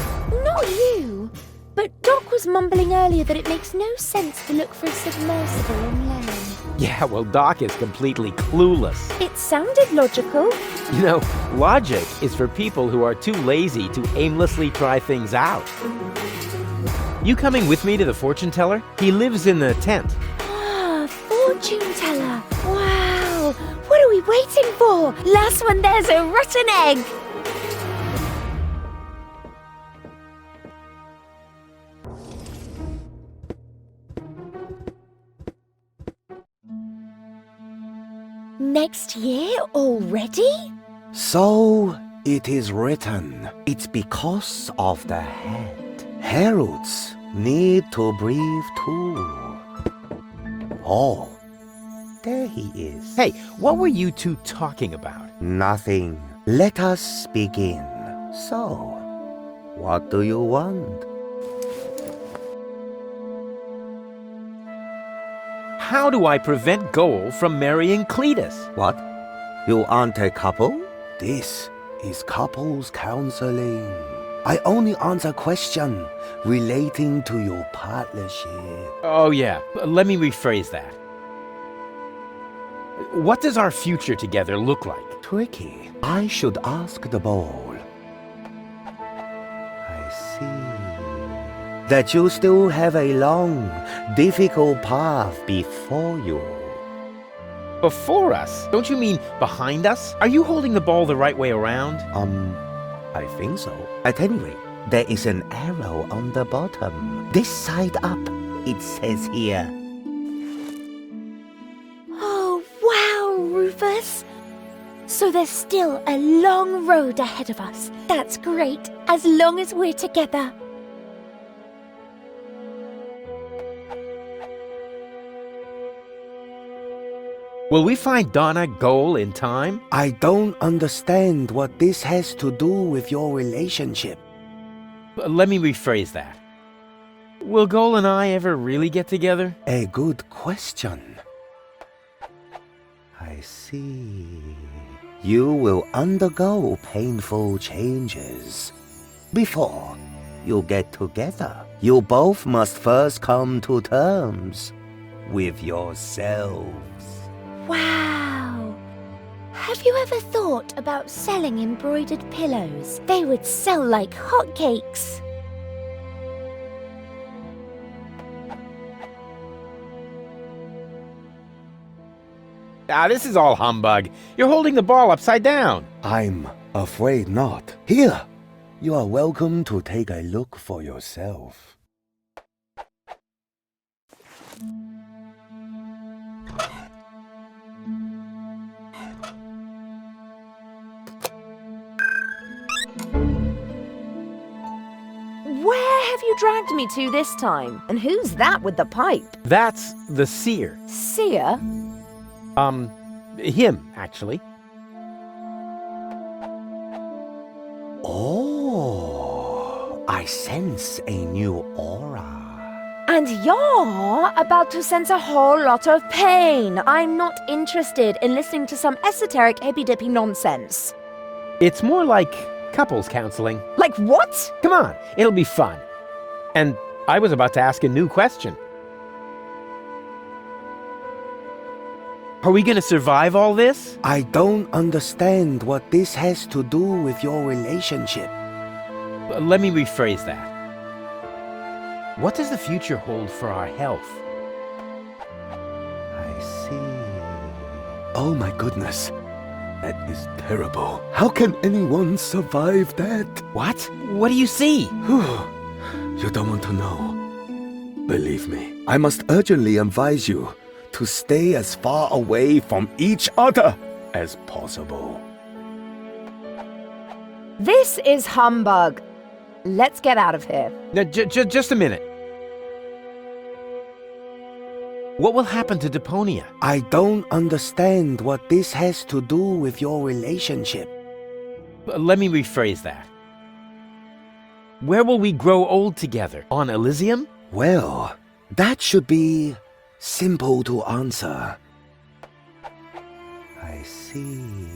Not you. But Doc was mumbling earlier that it makes no sense to look for a submersible on land. Yeah, well, Doc is completely clueless. It sounded logical. You know, logic is for people who are too lazy to aimlessly try things out. You coming with me to the fortune teller? He lives in the tent. Ah, fortune teller. Wow. What are we waiting for? Last one, there's a rotten egg. Next year already? So it is written. It's because of the head. Heralds need to breathe too. Oh, there he is. Hey, what were you two talking about? Nothing. Let us begin. So, what do you want? How do I prevent Goal from marrying Cletus? What? You aren't a couple? This is couples counseling. I only answer questions relating to your partnership. Oh yeah, let me rephrase that. What does our future together look like? Tricky. I should ask the ball. I see. That you still have a long, difficult path before you. Before us? Don't you mean behind us? Are you holding the ball the right way around? I think so. At any rate, there is an arrow on the bottom. This side up, it says here. Oh, wow, Rufus. So there's still a long road ahead of us. That's great, as long as we're together. Will we find Donna Goal in time? I don't understand what this has to do with your relationship. Let me rephrase that. Will Goal and I ever really get together? A good question. I see. You will undergo painful changes. Before you get together, you both must first come to terms with yourselves. Wow. Have you ever thought about selling embroidered pillows? They would sell like hotcakes. This is all humbug. You're holding the ball upside down. I'm afraid not. Here, you are welcome to take a look for yourself. Where have you dragged me to this time? And who's that with the pipe? That's the seer. Seer? Him, actually. Oh, I sense a new aura. And you're about to sense a whole lot of pain. I'm not interested in listening to some esoteric hippy-dippy nonsense. It's more like couples counseling. Like what? Come on, it'll be fun. And I was about to ask a new question. Are we gonna survive all this? I don't understand what this has to do with your relationship. Let me rephrase that. What does the future hold for our health? I see. Oh my goodness. That is terrible. How can anyone survive that? What? What do you see? You don't want to know. Believe me, I must urgently advise you to stay as far away from each other as possible. This is humbug. Let's get out of here. Now, just a minute. What will happen to Deponia? I don't understand what this has to do with your relationship. Let me rephrase that. Where will we grow old together? On Elysium? Well, that should be simple to answer. I see.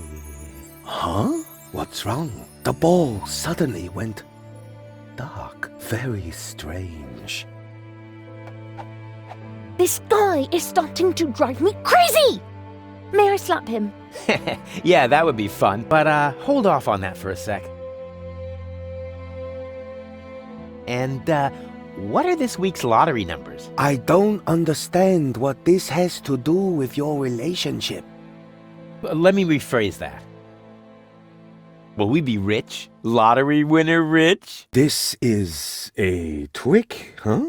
Huh? What's wrong? The ball suddenly went dark. Very strange. This guy is starting to drive me crazy! May I slap him? Yeah, that would be fun, but hold off on that for a sec. And, what are this week's lottery numbers? I don't understand what this has to do with your relationship. Let me rephrase that. Will we be rich? Lottery winner rich? This is a trick, huh?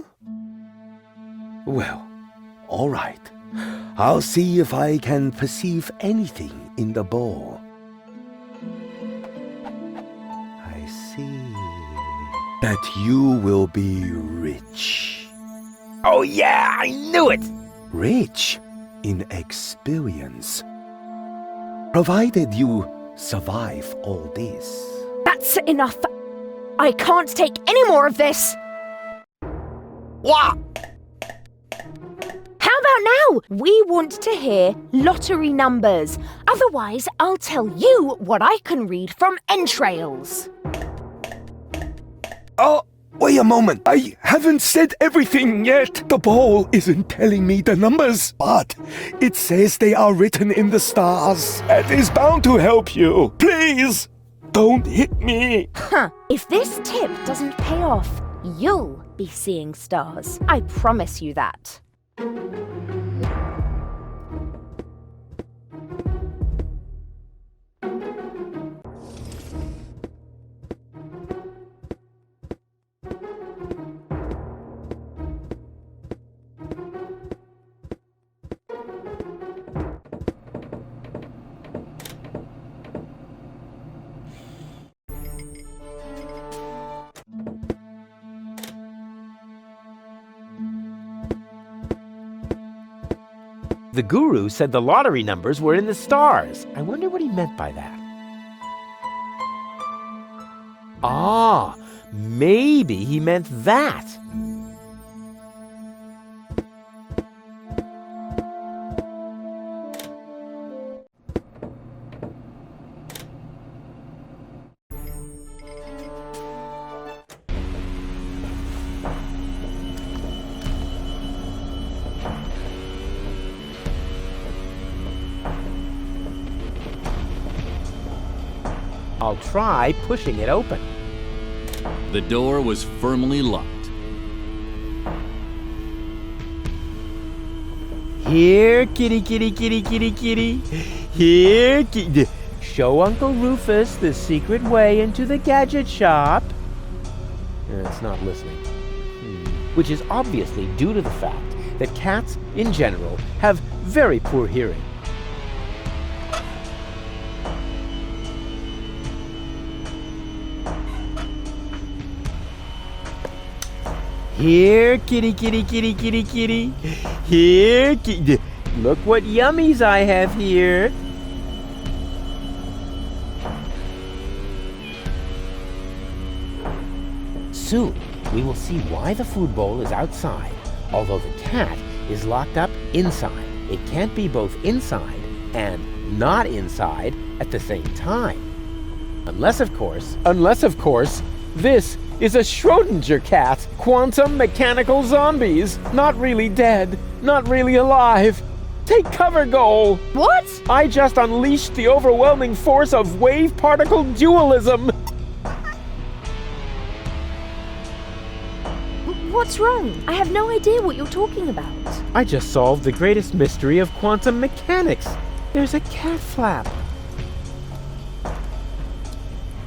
Well, all right. I'll see if I can perceive anything in the ball. I see that you will be rich. Oh yeah, I knew it! Rich in experience. Provided you survive all this. That's enough. I can't take any more of this. What? How about now? We want to hear lottery numbers. Otherwise, I'll tell you what I can read from entrails. Oh, wait a moment. I haven't said everything yet. The ball isn't telling me the numbers, but it says they are written in the stars. That is bound to help you. Please, don't hit me. If this tip doesn't pay off, you'll be seeing stars. I promise you that. The guru said the lottery numbers were in the stars. I wonder what he meant by that. Ah, maybe he meant that. I'll try pushing it open. The door was firmly locked. Here, kitty, kitty, kitty, kitty, kitty. Here, kitty. Show Uncle Rufus the secret way into the gadget shop. It's not listening. Which is obviously due to the fact that cats, in general, have very poor hearing. Here, kitty, kitty, kitty, kitty, kitty. Here, kitty. Look what yummies I have here. Soon, we will see why the food bowl is outside, although the cat is locked up inside. It can't be both inside and not inside at the same time. Unless, of course, this is a Schrödinger cat. Quantum mechanical zombies. Not really dead. Not really alive. Take cover, Goal. What? I just unleashed the overwhelming force of wave-particle dualism. What's wrong? I have no idea what you're talking about. I just solved the greatest mystery of quantum mechanics. There's a cat flap.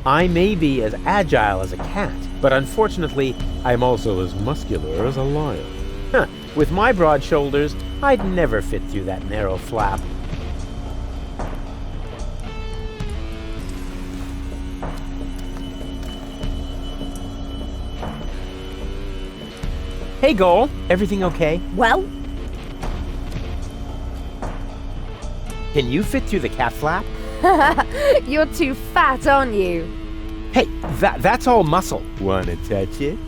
I may be as agile as a cat, but unfortunately, I'm also as muscular as a lion. Huh, with my broad shoulders, I'd never fit through that narrow flap. Hey, Goal. Everything okay? Well? Can you fit through the cat flap? You're too fat, aren't you? Hey, that's all muscle. Wanna touch it?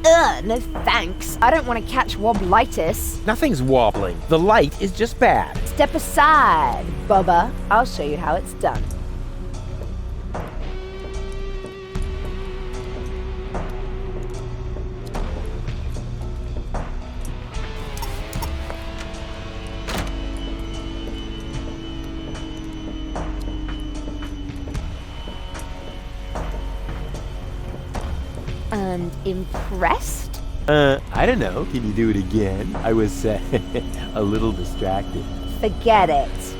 No thanks. I don't want to catch wobblitis. Nothing's wobbling. The light is just bad. Step aside, Bubba. I'll show you how it's done. And impressed? I don't know. Can you do it again? I was a little distracted. Forget it.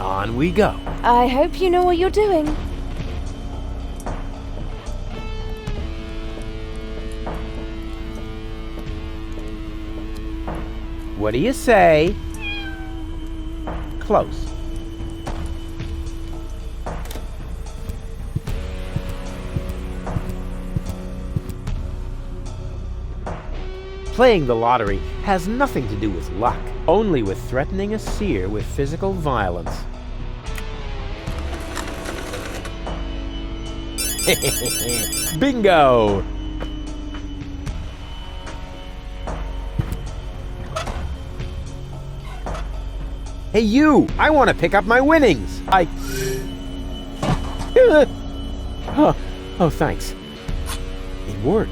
On we go. I hope you know what you're doing. What do you say? Close. Playing the lottery has nothing to do with luck, only with threatening a seer with physical violence. Bingo! Hey you! I want to pick up my winnings! Oh, thanks. It worked.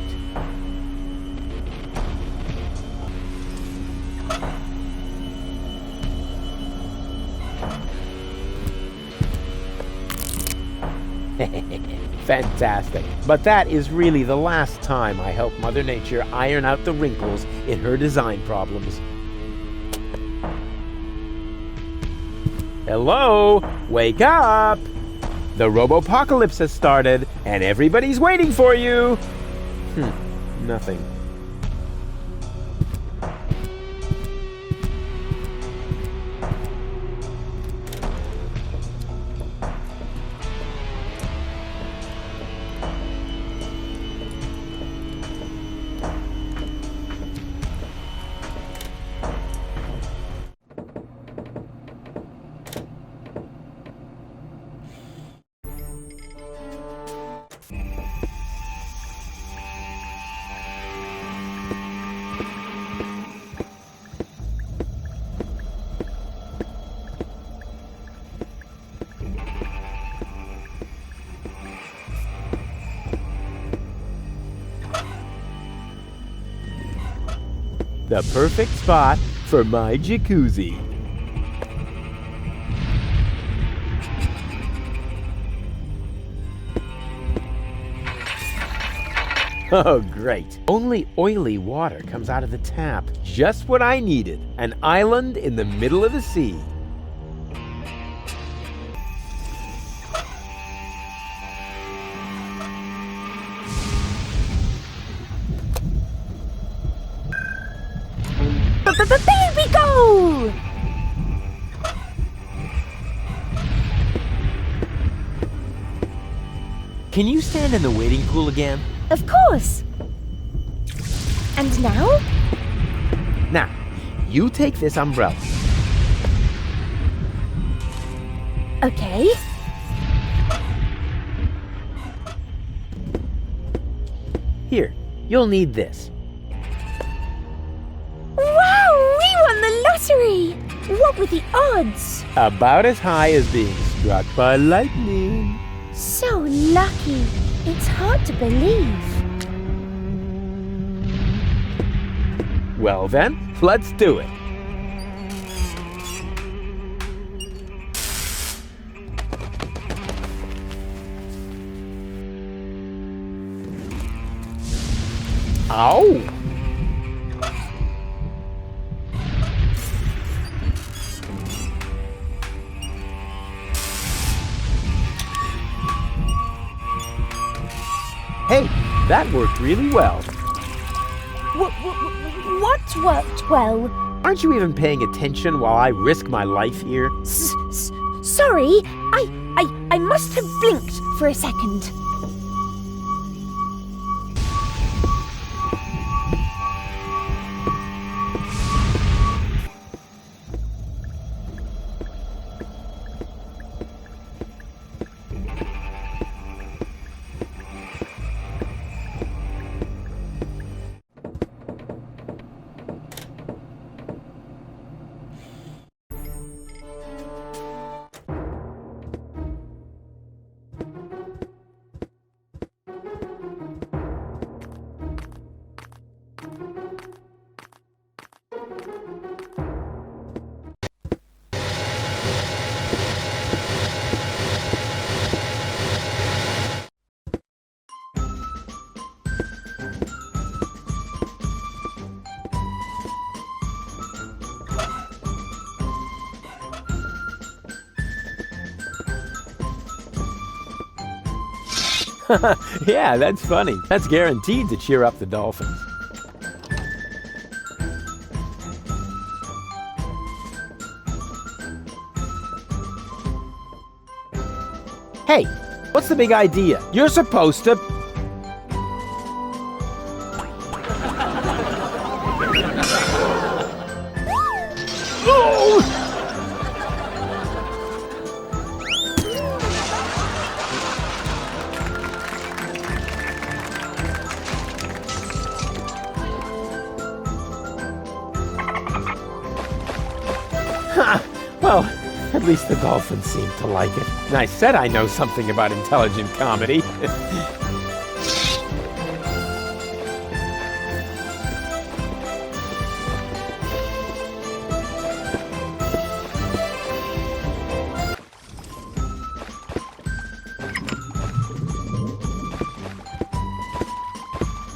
Fantastic. But that is really the last time I help Mother Nature iron out the wrinkles in her design problems. Hello? Wake up! The Robopocalypse has started, and everybody's waiting for you! Nothing. The perfect spot for my jacuzzi. Oh, great. Only oily water comes out of the tap. Just what I needed. An island in the middle of the sea. There we go! Can you stand in the wading pool again? Of course. And now? Now, you take this umbrella. Okay. Here, you'll need this. Wow, we won the lottery! What were the odds? About as high as being struck by lightning. So lucky. It's hard to believe. Well then, let's do it. Ow! Hey, that worked really well. What worked well? Aren't you even paying attention while I risk my life here? Sorry, I must have blinked for a second. Yeah, that's funny. That's guaranteed to cheer up the dolphins. Hey, what's the big idea? You're supposed to... Oh! Well, at least the dolphins seem to like it. And I said I know something about intelligent comedy.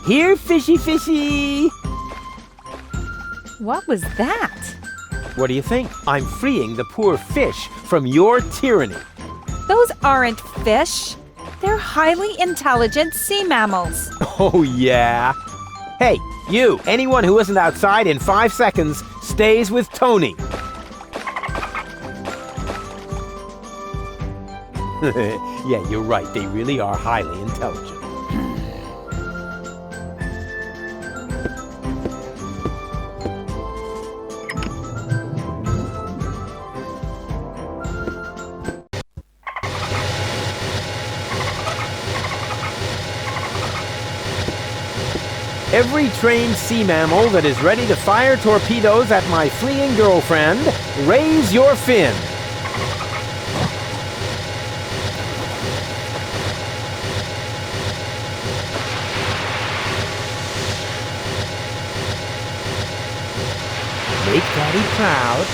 Here, fishy fishy! What was that? What do you think? I'm freeing the poor fish from your tyranny. Those aren't fish. They're highly intelligent sea mammals. Oh, yeah? Hey, you! Anyone who isn't outside in 5 seconds stays with Tony. Yeah, you're right. They really are highly intelligent. Every trained sea mammal that is ready to fire torpedoes at my fleeing girlfriend, raise your fin. Make Daddy proud.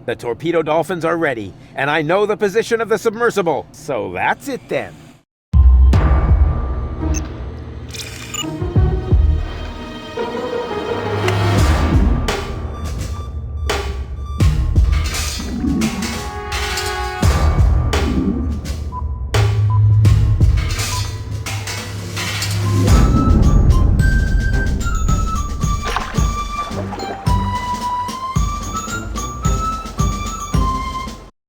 The torpedo dolphins are ready, and I know the position of the submersible. So that's it then.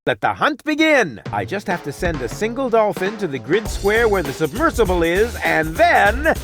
Let the hunt begin! I just have to send a single dolphin to the grid square where the submersible is, and then...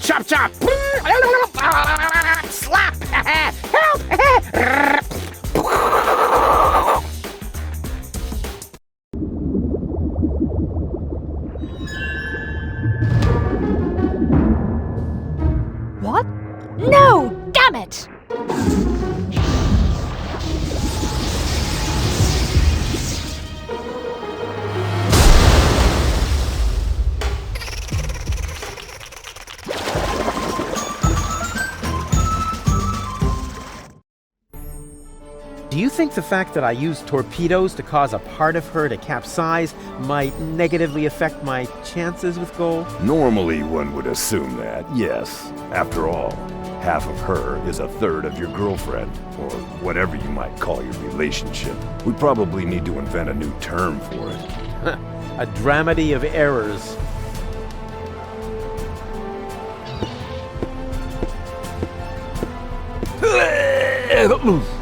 Chop chop! Slap! Help! What? No! Damn it! Do you think the fact that I used torpedoes to cause a part of her to capsize might negatively affect my chances with Goal? Normally one would assume that, yes. After all, half of her is a third of your girlfriend, or whatever you might call your relationship. We probably need to invent a new term for it. A dramedy of errors.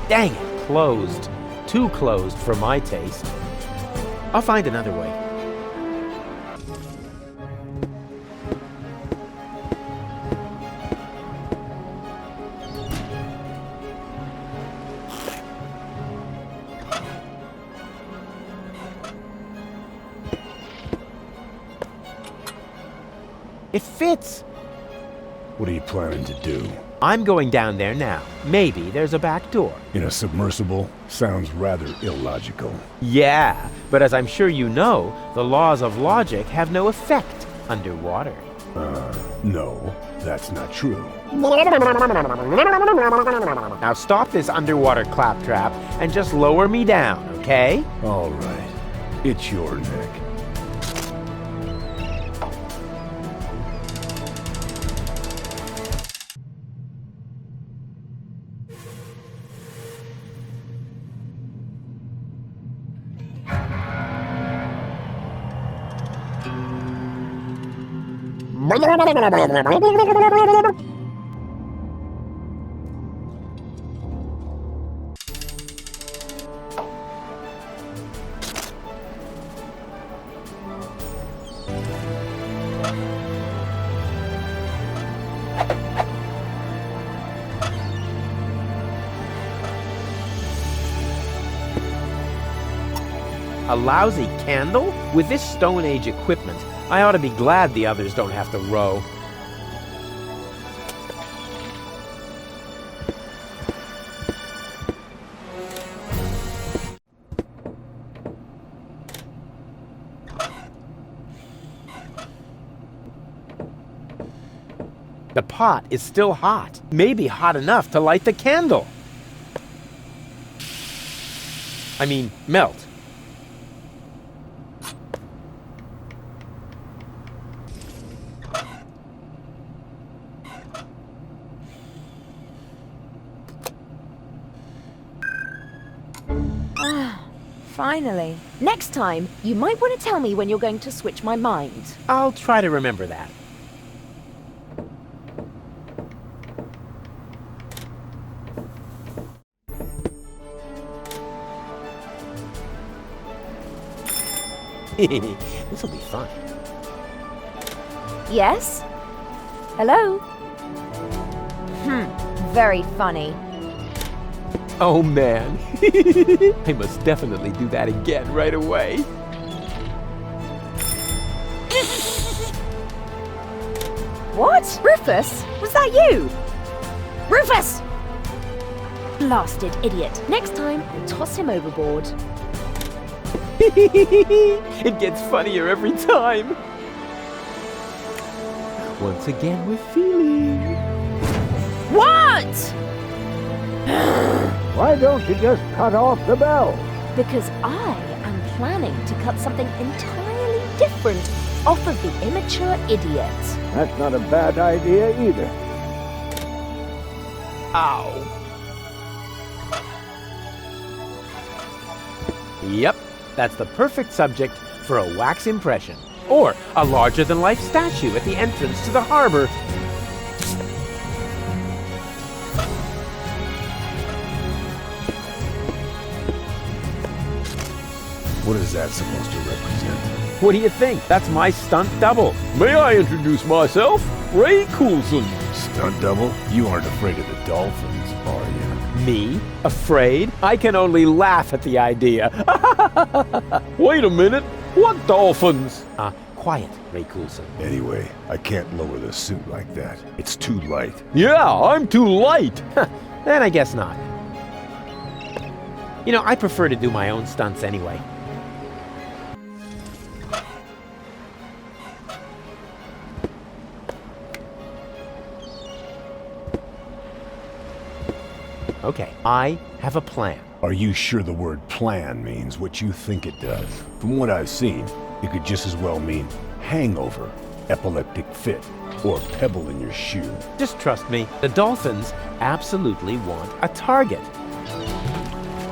Dang it. Closed. Too closed for my taste. I'll find another way. It fits! What are you planning to do? I'm going down there now. Maybe there's a back door. In a submersible? Sounds rather illogical. Yeah, but as I'm sure you know, the laws of logic have no effect underwater. No, that's not true. Now stop this underwater claptrap and just lower me down, okay? All right. It's your neck. A lousy candle? With this Stone Age equipment, I ought to be glad the others don't have to row. The pot is still hot. Maybe hot enough to light the candle. I mean, melt. Finally. Next time, you might want to tell me when you're going to switch my mind. I'll try to remember that. This'll be fun. Yes? Hello? Very funny. Oh man, I must definitely do that again right away. What? Rufus? Was that you? Rufus! Blasted idiot. Next time, toss him overboard. It gets funnier every time. Once again with feeling. What? Why don't you just cut off the bell? Because I am planning to cut something entirely different off of the immature idiot. That's not a bad idea either. Ow. Yep, that's the perfect subject for a wax impression. Or a larger-than-life statue at the entrance to the harbor. What is that supposed to represent? What do you think? That's my stunt double. May I introduce myself? Ray Coulson. Stunt double? You aren't afraid of the dolphins, are you? Me? Afraid? I can only laugh at the idea. Wait a minute. What dolphins? Quiet, Ray Coulson. Anyway, I can't lower the suit like that. It's too light. Yeah, I'm too light. Then I guess not. You know, I prefer to do my own stunts anyway. Okay, I have a plan. Are you sure the word plan means what you think it does? From what I've seen, it could just as well mean hangover, epileptic fit, or pebble in your shoe. Just trust me, the dolphins absolutely want a target.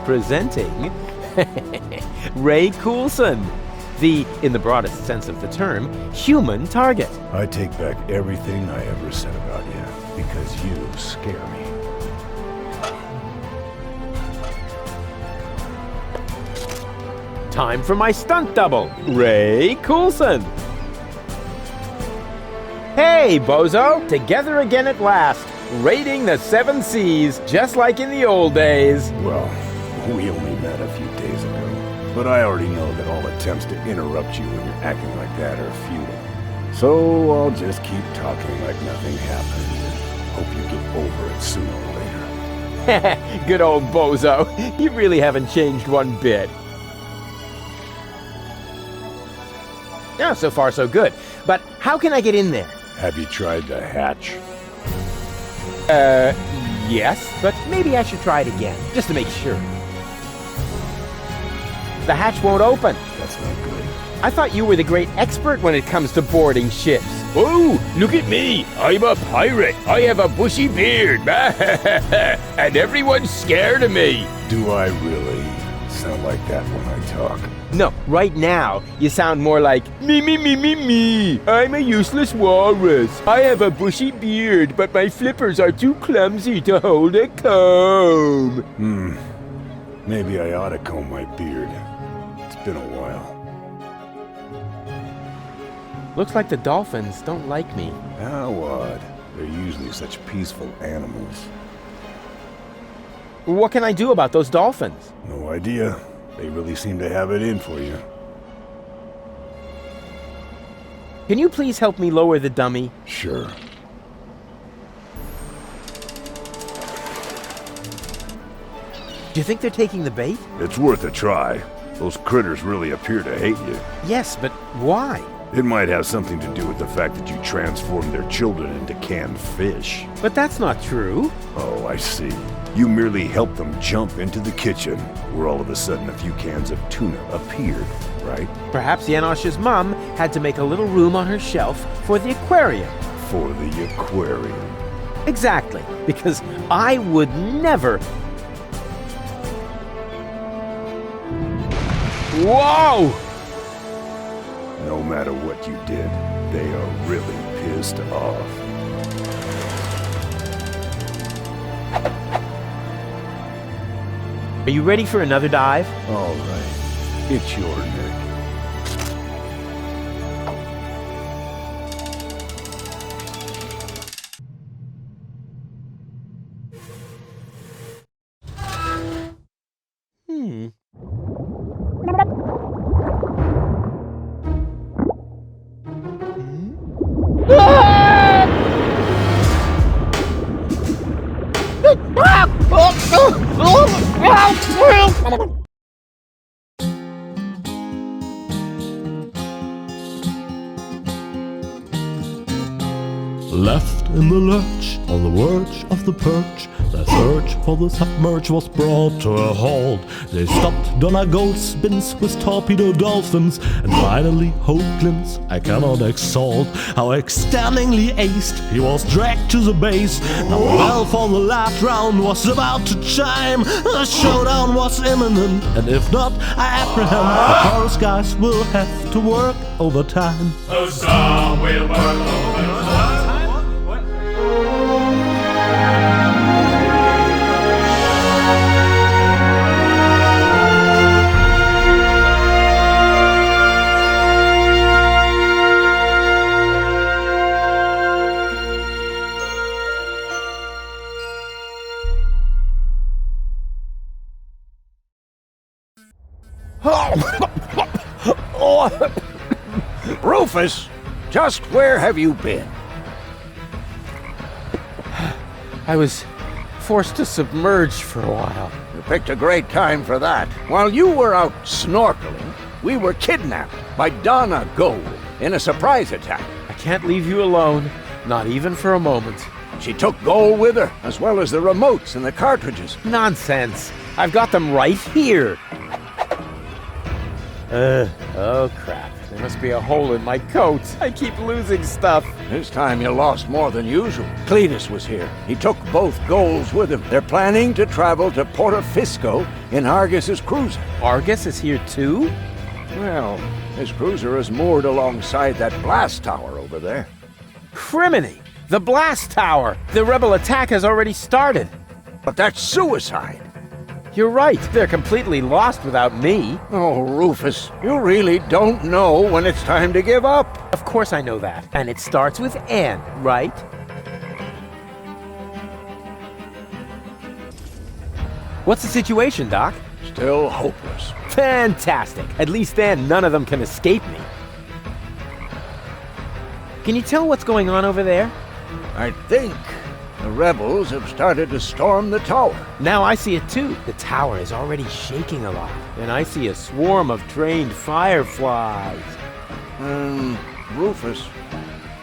Presenting Ray Coulson, the, in the broadest sense of the term, human target. I take back everything I ever said about you, because you scare me. Time for my stunt double, Ray Coulson. Hey, bozo! Together again at last, raiding the 7 seas, just like in the old days. Well, we only met a few days ago, but I already know that all attempts to interrupt you when you're acting like that are futile. So I'll just keep talking like nothing happened, and hope you get over it sooner or later. Good old bozo. You really haven't changed one bit. Yeah, so far so good. But how can I get in there? Have you tried the hatch? Yes, but maybe I should try it again, just to make sure. The hatch won't open. That's not good. I thought you were the great expert when it comes to boarding ships. Oh, look at me. I'm a pirate. I have a bushy beard. And everyone's scared of me. Do I really sound like that when I talk? No, right now, you sound more like, me. I'm a useless walrus. I have a bushy beard, but my flippers are too clumsy to hold a comb. Maybe I ought to comb my beard. It's been a while. Looks like the dolphins don't like me. How odd. They're usually such peaceful animals. What can I do about those dolphins? No idea. They really seem to have it in for you. Can you please help me lower the dummy? Sure. Do you think they're taking the bait? It's worth a try. Those critters really appear to hate you. Yes, but why? It might have something to do with the fact that you transformed their children into canned fish. But that's not true. Oh, I see. You merely helped them jump into the kitchen, where all of a sudden a few cans of tuna appeared, right? Perhaps Janosch's mom had to make a little room on her shelf for the aquarium. For the aquarium. Exactly, because I would never... Whoa! No matter what you did, they are really pissed off. Are you ready for another dive? All right. It's your neck. Left in the lurch, on the verge of the perch, the search for the submerge was brought to a halt. They stopped Donna Goldspins with torpedo dolphins, and finally Hoaglands I cannot exalt. How extendingly aced he was dragged to the base. Now the bell for the last round was about to chime. The showdown was imminent, and if not, I apprehend the chorus guys will have to work overtime. The song will work overtime. Rufus, just where have you been? I was forced to submerge for a while. You picked a great time for that. While you were out snorkeling, we were kidnapped by Donna Gold in a surprise attack. I can't leave you alone, not even for a moment. She took Gold with her, as well as the remotes and the cartridges. Nonsense. I've got them right here. Oh crap. There must be a hole in my coat. I keep losing stuff. This time you lost more than usual. Cletus was here. He took both Golds with him. They're planning to travel to Portofisco in Argus's cruiser. Argus is here too? Well, his cruiser is moored alongside that blast tower over there. Criminy! The blast tower! The rebel attack has already started. But that's suicide. You're right. They're completely lost without me. Oh, Rufus, you really don't know when it's time to give up. Of course I know that. And it starts with N, right? What's the situation, Doc? Still hopeless. Fantastic. At least then none of them can escape me. Can you tell what's going on over there? I think the rebels have started to storm the tower. Now I see it too. The tower is already shaking a lot. And I see a swarm of trained fireflies. Rufus,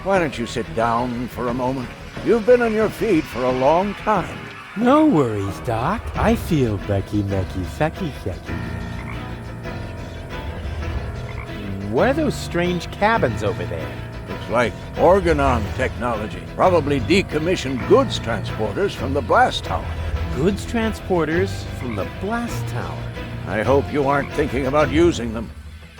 why don't you sit down for a moment? You've been on your feet for a long time. No worries, Doc. I feel Becky, Sucky. What are those strange cabins over there? Looks like organon technology. Probably decommissioned goods transporters from the blast tower. Goods transporters from the blast tower? I hope you aren't thinking about using them.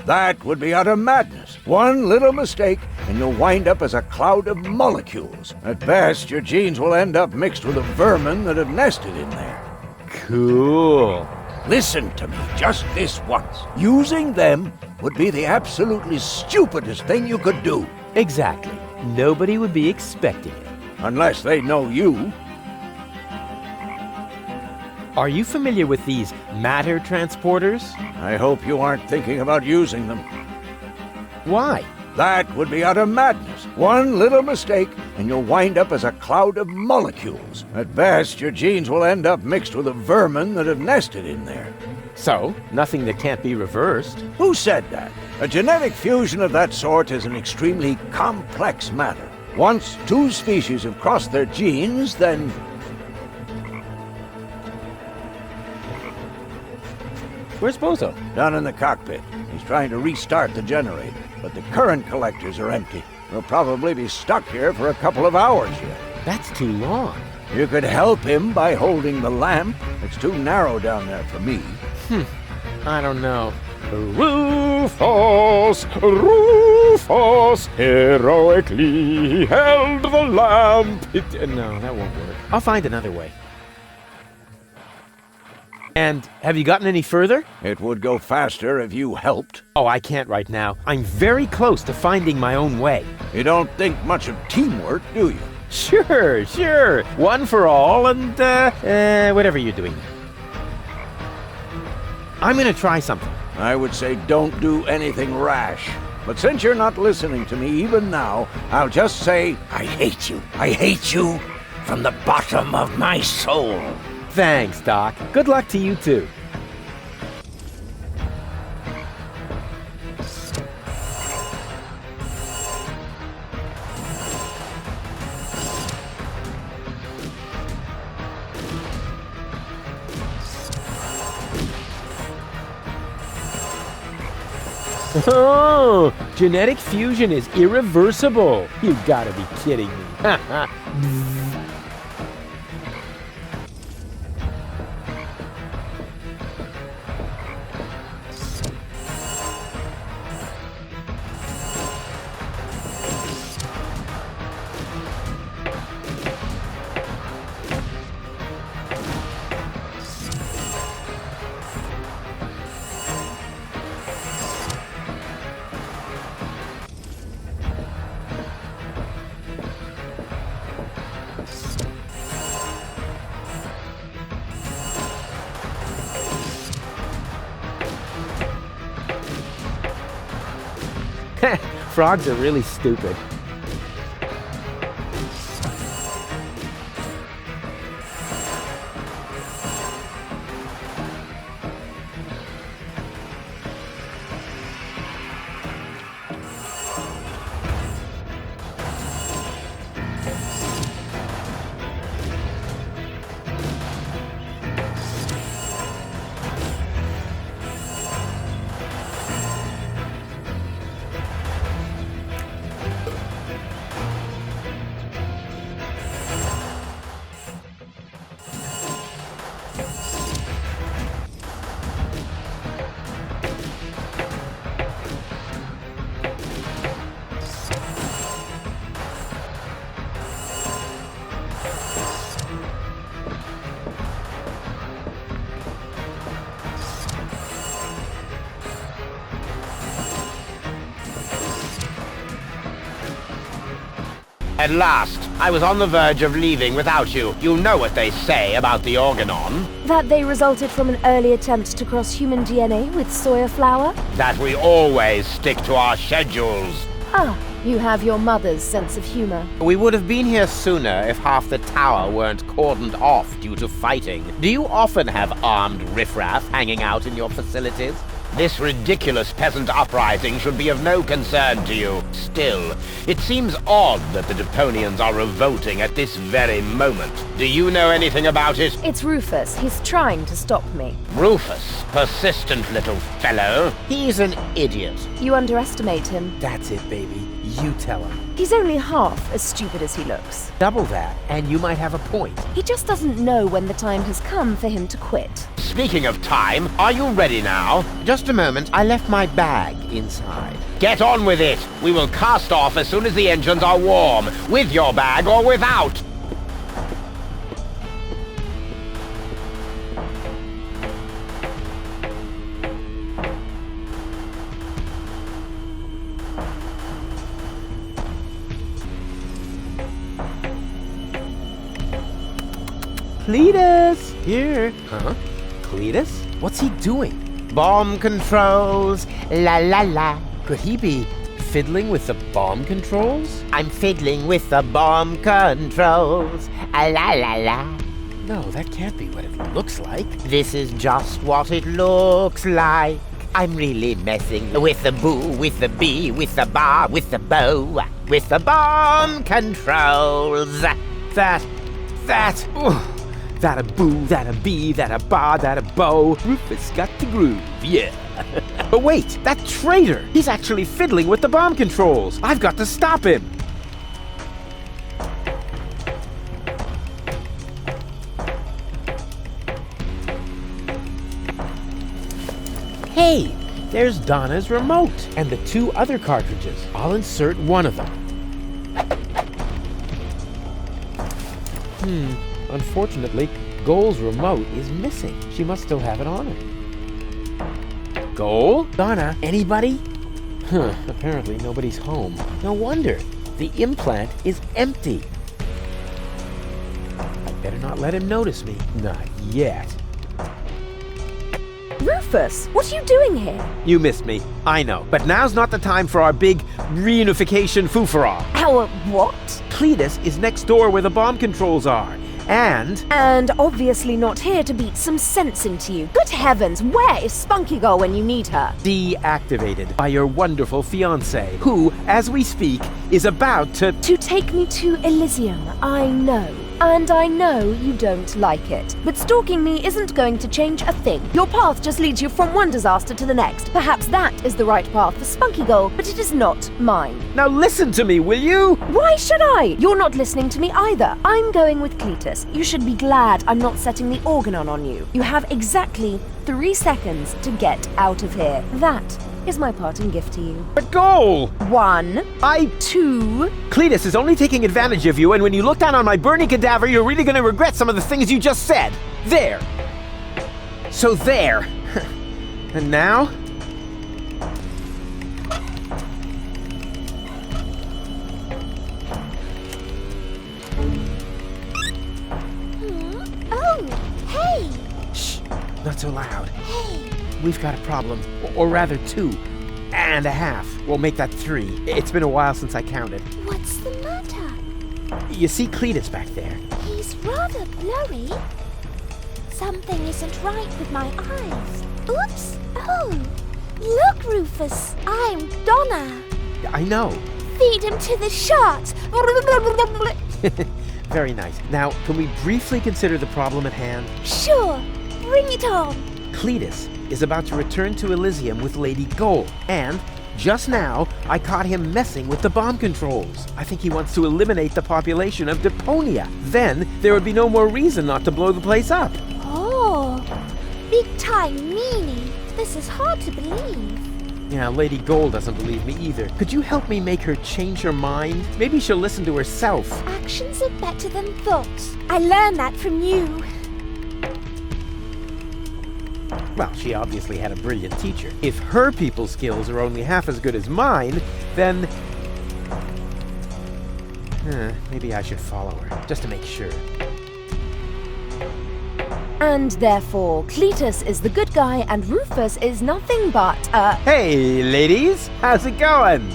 That would be utter madness. One little mistake, and you'll wind up as a cloud of molecules. At best, your genes will end up mixed with the vermin that have nested in there. Cool. Listen to me just this once. Using them would be the absolutely stupidest thing you could do. Exactly. Nobody would be expecting it. Unless they know you. Are you familiar with these matter transporters? I hope you aren't thinking about using them. Why? That would be utter madness. One little mistake, and you'll wind up as a cloud of molecules. At best, your genes will end up mixed with the vermin that have nested in there. So, nothing that can't be reversed. Who said that? A genetic fusion of that sort is an extremely complex matter. Once two species have crossed their genes, then... Where's Bozo? Down in the cockpit. He's trying to restart the generator, but the current collectors are empty. We'll probably be stuck here for a couple of hours yet. That's too long. You could help him by holding the lamp. It's too narrow down there for me. I don't know. Rufus heroically held the lamp. No, that won't work. I'll find another way. And have you gotten any further? It would go faster if you helped. Oh, I can't right now. I'm very close to finding my own way. You don't think much of teamwork, do you? Sure. One for all and, whatever you're doing. I'm gonna try something. I would say don't do anything rash. But since you're not listening to me even now, I'll just say, I hate you. I hate you from the bottom of my soul. Thanks, Doc. Good luck to you too. Oh, genetic fusion is irreversible. You gotta be kidding me. Frogs are really stupid. At last, I was on the verge of leaving without you. You know what they say about the organon. That they resulted from an early attempt to cross human DNA with soya flour? That we always stick to our schedules. Ah, you have your mother's sense of humor. We would have been here sooner if half the tower weren't cordoned off due to fighting. Do you often have armed riffraff hanging out in your facilities? This ridiculous peasant uprising should be of no concern to you. Still, it seems odd that the Deponians are revolting at this very moment. Do you know anything about it? It's Rufus. He's trying to stop me. Rufus, persistent little fellow. He's an idiot. You underestimate him. That's it, baby. You tell him. He's only half as stupid as he looks. Double that, and you might have a point. He just doesn't know when the time has come for him to quit. Speaking of time, are you ready now? Just a moment. I left my bag inside. Get on with it. We will cast off as soon as the engines are warm, with your bag or without. Cletus! Here. Huh? Cletus? What's he doing? Bomb controls. La la la. Could he be fiddling with the bomb controls? I'm fiddling with the bomb controls. La la la. No, that can't be what it looks like. This is just what it looks like. I'm really messing with the boo, with the bee, with the bar, with the bow, with the bomb controls. That a boo, that a bee, that a bar, that a bow. Rufus got the groove, yeah. But wait, that traitor! He's actually fiddling with the bomb controls. I've got to stop him. Hey, there's Donna's remote and the 2 other cartridges. I'll insert one of them. Unfortunately, Goal's remote is missing. She must still have it on her. Goal? Donna? Anybody? Apparently nobody's home. No wonder. The implant is empty. I better not let him notice me. Not yet. Rufus, what are you doing here? You missed me, I know. But now's not the time for our big reunification foo-for-all. Our what? Cletus is next door where the bomb controls are. And obviously not here to beat some sense into you. Good heavens, where is Spunky Girl when you need her? Deactivated by your wonderful fiancé, who, as we speak, is about to take me to Elysium, I know. And I know you don't like it. But stalking me isn't going to change a thing. Your path just leads you from one disaster to the next. Perhaps that is the right path for Spunky Girl, but it is not mine. Now listen to me, will you? Why should I? You're not listening to me either. I'm going with Cletus. You should be glad I'm not setting the organon on you. You have exactly 3 seconds to get out of here. That is my parting gift to you. But Goal! 1, 2... Cletus is only taking advantage of you, and when you look down on my burning cadaver, you're really gonna regret some of the things you just said. There. So there. And now? Oh, hey! Shh, not so loud. Hey! We've got a problem, or rather 2.5. We'll make that 3. It's been a while since I counted. What's the matter? You see Cletus back there? He's rather blurry. Something isn't right with my eyes. Oops! Oh! Look, Rufus! I'm Donna! I know. Feed him to the sharks! Very nice. Now, can we briefly consider the problem at hand? Sure! Bring it on! Cletus is about to return to Elysium with Lady Goal, and just now, I caught him messing with the bomb controls. I think he wants to eliminate the population of Deponia. Then, there would be no more reason not to blow the place up. Oh, big time meanie. This is hard to believe. Yeah, Lady Goal doesn't believe me either. Could you help me make her change her mind? Maybe she'll listen to herself. Actions are better than thoughts. I learned that from you. Well, she obviously had a brilliant teacher. If her people skills are only half as good as mine, then... maybe I should follow her, just to make sure. And therefore, Cletus is the good guy and Rufus is nothing but Hey, ladies! How's it going?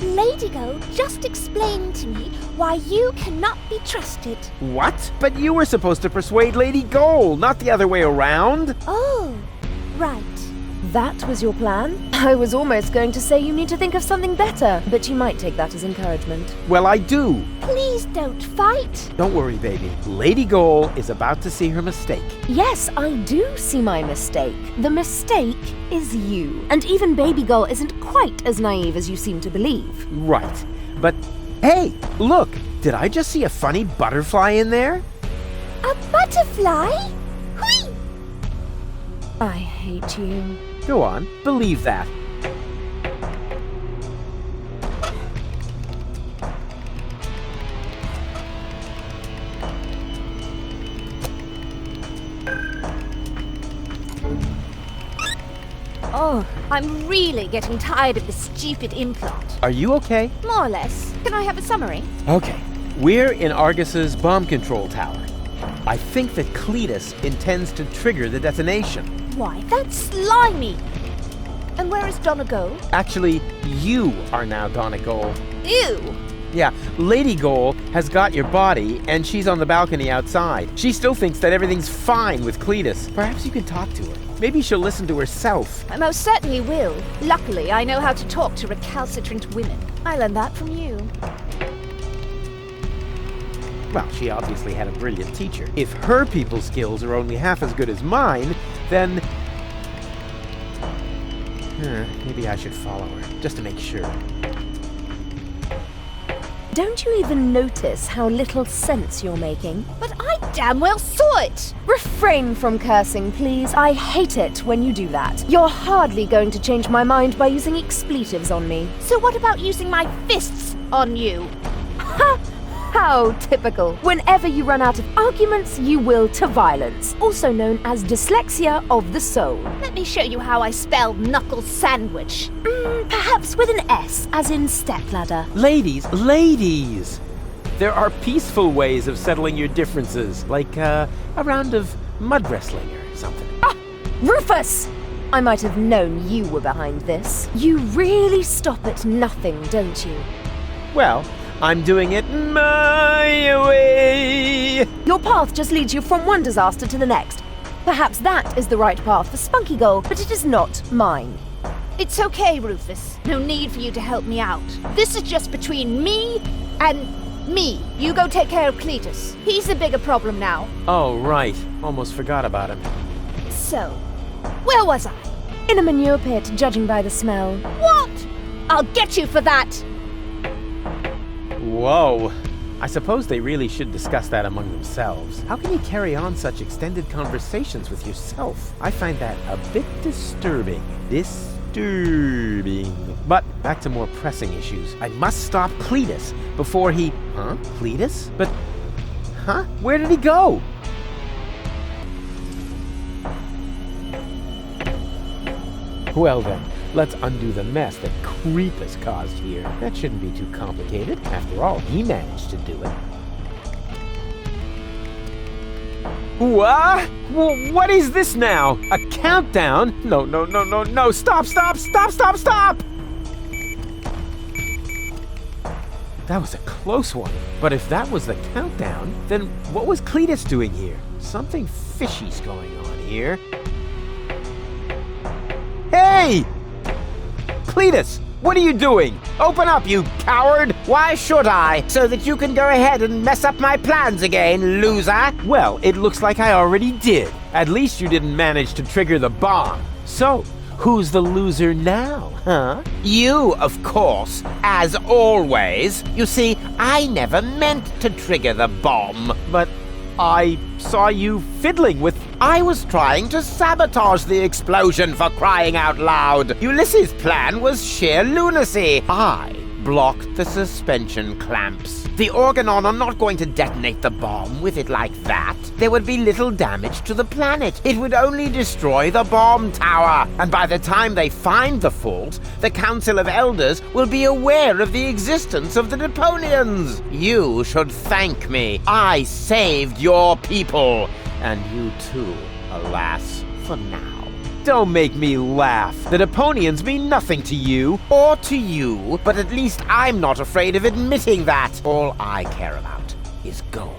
Lady Go just explained to me why you cannot be trusted. What? But you were supposed to persuade Lady Goal, not the other way around. Oh, right. That was your plan? I was almost going to say you need to think of something better, but you might take that as encouragement. Well, I do. Please don't fight. Don't worry, baby. Lady Goal is about to see her mistake. Yes, I do see my mistake. The mistake is you. And even Baby Girl isn't quite as naive as you seem to believe. Right. But, hey, look! Did I just see a funny butterfly in there? A butterfly? Whee! I hate you. Go on, believe that. Oh, I'm really getting tired of this stupid implant. Are you okay? More or less. Can I have a summary? Okay. We're in Argus's bomb control tower. I think that Cletus intends to trigger the detonation. Why, that's slimy! And where is Donna Go? Actually, you are now Donna Goal. Ew! Yeah, Lady Goal has got your body, and she's on the balcony outside. She still thinks that everything's fine with Cletus. Perhaps you can talk to her. Maybe she'll listen to herself. I most certainly will. Luckily, I know how to talk to recalcitrant women. I learned that from you. Well, she obviously had a brilliant teacher. If her people skills are only half as good as mine, then... maybe I should follow her, just to make sure. Don't you even notice how little sense you're making? But I damn well saw it! Refrain from cursing, please. I hate it when you do that. You're hardly going to change my mind by using expletives on me. So what about using my fists on you? Ha! How typical. Whenever you run out of arguments, you will to violence, also known as dyslexia of the soul. Let me show you how I spell knuckle sandwich. Perhaps with an S, as in stepladder. Ladies, ladies! There are peaceful ways of settling your differences, like a round of mud wrestling or something. Rufus! I might have known you were behind this. You really stop at nothing, don't you? Well, I'm doing it my way. Your path just leads you from one disaster to the next. Perhaps that is the right path for Spunky Goal, but it is not mine. It's okay, Rufus. No need for you to help me out. This is just between me and me. You go take care of Cletus. He's the bigger problem now. Oh, right. Almost forgot about him. So, where was I? In a manure pit, judging by the smell. What? I'll get you for that. Whoa. I suppose they really should discuss that among themselves. How can you carry on such extended conversations with yourself? I find that a bit disturbing. But back to more pressing issues. I must stop Cletus before he... Huh? Cletus? But... Huh? Where did he go? Well then, let's undo the mess that Creepus caused here. That shouldn't be too complicated. After all, he managed to do it. What? What is this now? A countdown? No. Stop! That was a close one. But if that was the countdown, then what was Cletus doing here? Something fishy's going on here. Hey! Cletus, what are you doing? Open up, you coward! Why should I? So that you can go ahead and mess up my plans again, loser? Well, it looks like I already did. At least you didn't manage to trigger the bomb. So, who's the loser now, huh? You, of course, as always. You see, I never meant to trigger the bomb. But I saw you fiddling with... I was trying to sabotage the explosion, for crying out loud. Ulysses' plan was sheer lunacy. I blocked the suspension clamps. The Organon are not going to detonate the bomb with it like that. There would be little damage to the planet. It would only destroy the bomb tower. And by the time they find the fault, the Council of Elders will be aware of the existence of the Deponians. You should thank me. I saved your people. And you too, alas, for now. Don't make me laugh. The Deponians mean nothing to you. Or to you, but at least I'm not afraid of admitting that. All I care about is Goal.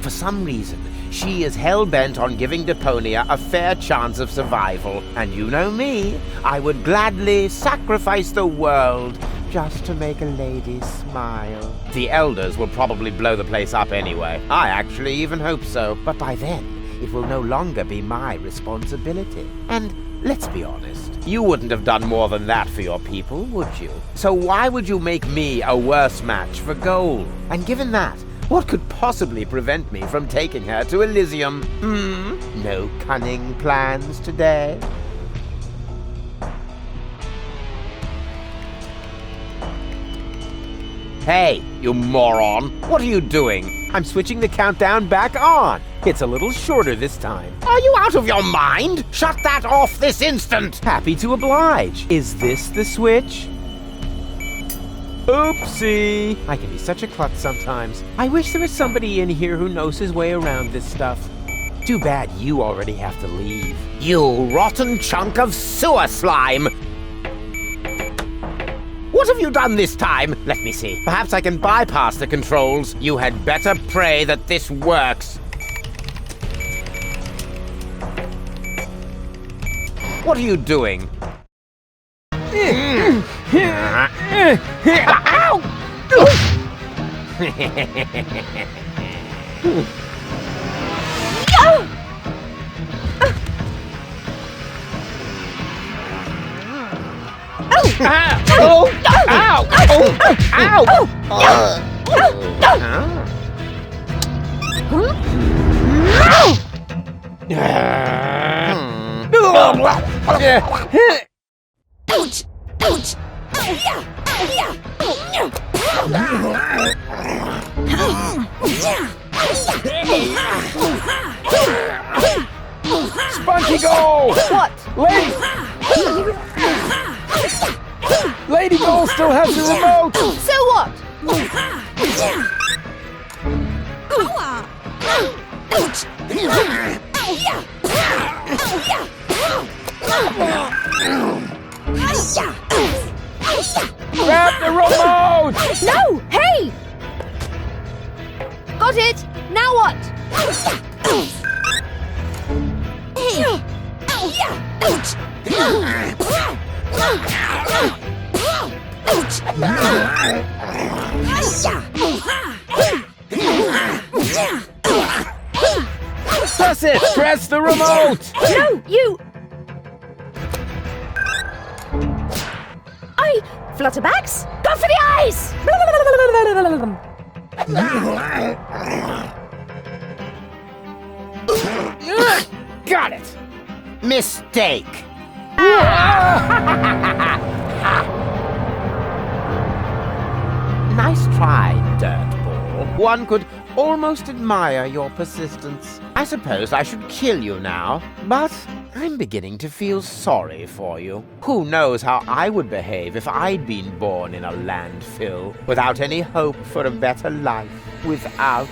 For some reason, she is hell-bent on giving Deponia a fair chance of survival. And you know me, I would gladly sacrifice the world just to make a lady smile. The Elders will probably blow the place up anyway. I actually even hope so. But by then, it will no longer be my responsibility. And let's be honest, you wouldn't have done more than that for your people, would you? So why would you make me a worse match for Goal? And given that, what could possibly prevent me from taking her to Elysium? No cunning plans today? Hey, you moron! What are you doing? I'm switching the countdown back on. It's a little shorter this time. Are you out of your mind? Shut that off this instant! Happy to oblige. Is this the switch? Oopsie! I can be such a klutz sometimes. I wish there was somebody in here who knows his way around this stuff. Too bad you already have to leave. You rotten chunk of sewer slime! What have you done this time? Let me see. Perhaps I can bypass the controls. You had better pray that this works. What are you doing? Ouch! Ouch! Spunky Goal! What? Lady Goal still has the remote! So what? Grab the remote! No! Hey! Got it! Now what? Press it! Press the remote! No, you... Flutterbacks? Go for the eyes! Got it! Mistake! Nice try, dirtball. One could almost admire your persistence. I suppose I should kill you now, but I'm beginning to feel sorry for you. Who knows how I would behave if I'd been born in a landfill, without any hope for a better life, without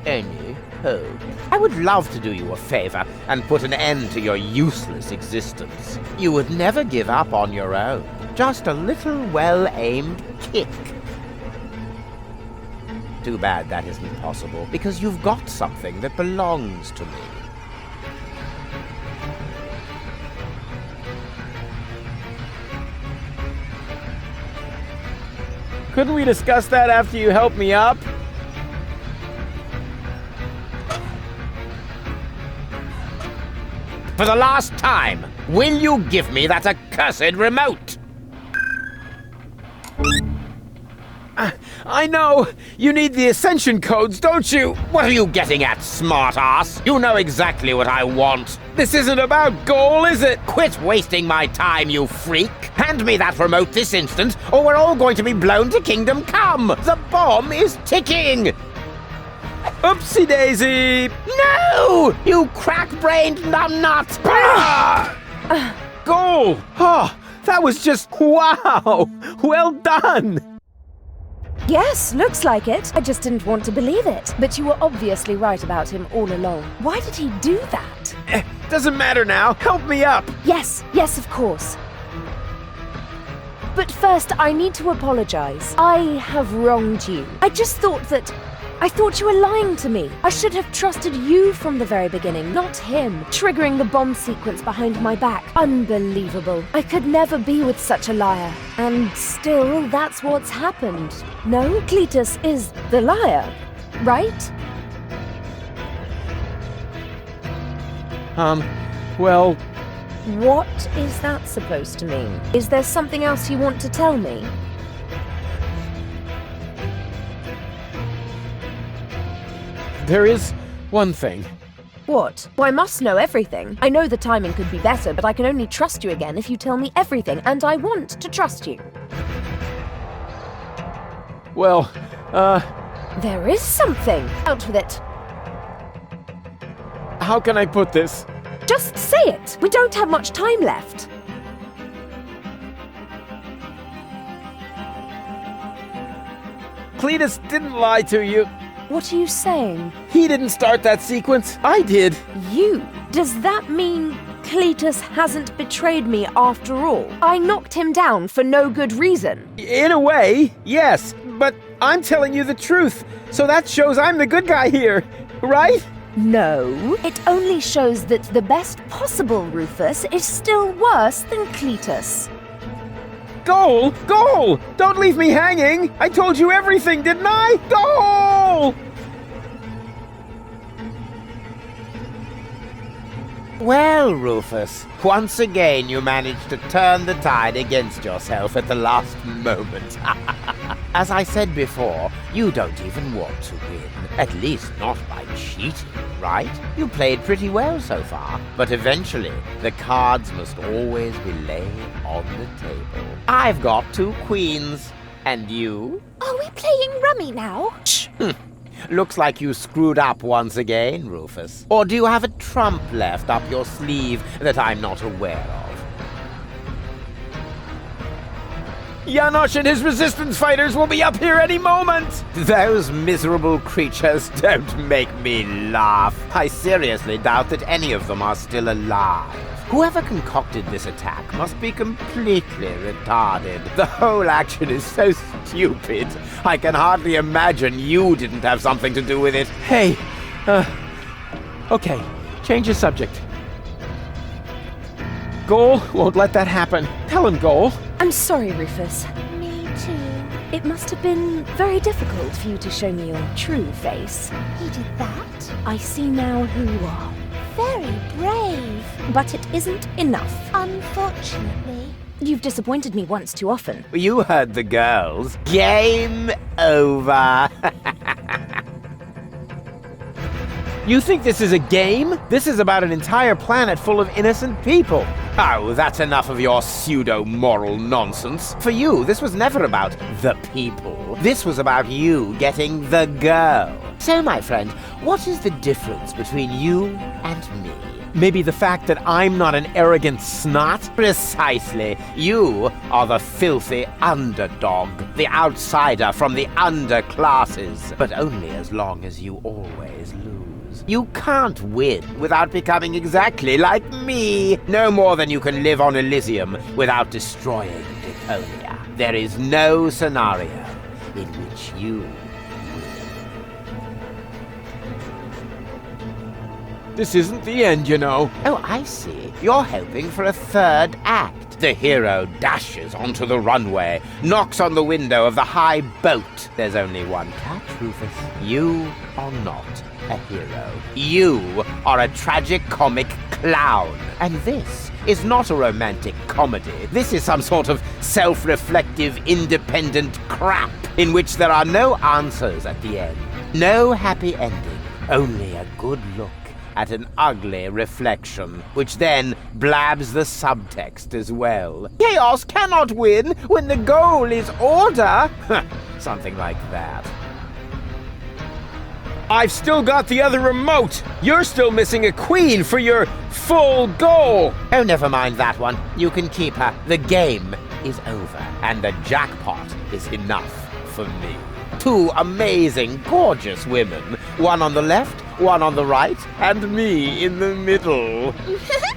any hope. I would love to do you a favor and put an end to your useless existence. You would never give up on your own. Just a little well-aimed kick. Too bad that isn't possible, because you've got something that belongs to me. Couldn't we discuss that after you helped me up? For the last time, will you give me that accursed remote? I know! You need the ascension codes, don't you? What are you getting at, smartass? You know exactly what I want. This isn't about Goal, is it? Quit wasting my time, you freak! Hand me that remote this instant, or we're all going to be blown to Kingdom Come! The bomb is ticking! Oopsie daisy! No! You crack-brained numbnut! Goal! Oh, that was just wow! Well done! Yes, looks like it. I just didn't want to believe it. But you were obviously right about him all along. Why did he do that? Doesn't matter now. Help me up. Yes, of course. But first, I need to apologize. I have wronged you. I thought you were lying to me. I should have trusted you from the very beginning, not him. Triggering the bomb sequence behind my back. Unbelievable. I could never be with such a liar. And still, that's what's happened. No, Cletus is the liar, right? Well... What is that supposed to mean? Is there something else you want to tell me? There is one thing. What? Well, I must know everything. I know the timing could be better, but I can only trust you again if you tell me everything, and I want to trust you. Well, There is something. Out with it. How can I put this? Just say it. We don't have much time left. Cletus didn't lie to you. What are you saying? He didn't start that sequence. I did. You? Does that mean Cletus hasn't betrayed me after all? I knocked him down for no good reason. In a way, yes. But I'm telling you the truth. So that shows I'm the good guy here, right? No, it only shows that the best possible Rufus is still worse than Cletus. Goal! Goal! Don't leave me hanging! I told you everything, didn't I? Goal! Well, Rufus, once again you managed to turn the tide against yourself at the last moment. As I said before, you don't even want to win. At least not by cheating, right? You played pretty well so far, but eventually the cards must always be laid on the table. I've got 2 queens, and you? Are we playing rummy now? Shh! Looks like you screwed up once again, Rufus. Or do you have a trump left up your sleeve that I'm not aware of? Janosch and his resistance fighters will be up here any moment! Those miserable creatures don't make me laugh. I seriously doubt that any of them are still alive. Whoever concocted this attack must be completely retarded. The whole action is so stupid. I can hardly imagine you didn't have something to do with it. Hey, okay, change the subject. Goal won't let that happen. Tell him, Goal. I'm sorry, Rufus. Me too. It must have been very difficult for you to show me your true face. He did that? I see now who you are. Very brave. But it isn't enough. Unfortunately. You've disappointed me once too often. You heard the girls. Game over. You think this is a game? This is about an entire planet full of innocent people. Oh, that's enough of your pseudo-moral nonsense. For you, this was never about the people. This was about you getting the girl. So, my friend, what is the difference between you and me? Maybe the fact that I'm not an arrogant snot? Precisely. You are the filthy underdog, the outsider from the underclasses. But only as long as you always lose. You can't win without becoming exactly like me. No more than you can live on Elysium without destroying Deponia. There is no scenario in which you... This isn't the end, you know. Oh, I see. You're hoping for a third act. The hero dashes onto the runway, knocks on the window of the high boat. There's only one catch, Rufus. You are not a hero. You are a tragic-comic clown. And this is not a romantic comedy. This is some sort of self-reflective, independent crap in which there are no answers at the end. No happy ending. Only a good look at an ugly reflection, which then blabs the subtext as well. Chaos cannot win when the goal is order. Something like that. I've still got the other remote. You're still missing a queen for your full goal. Oh, never mind that one. You can keep her. The game is over, and the jackpot is enough for me. Two amazing, gorgeous women. One on the left, one on the right, and me in the middle.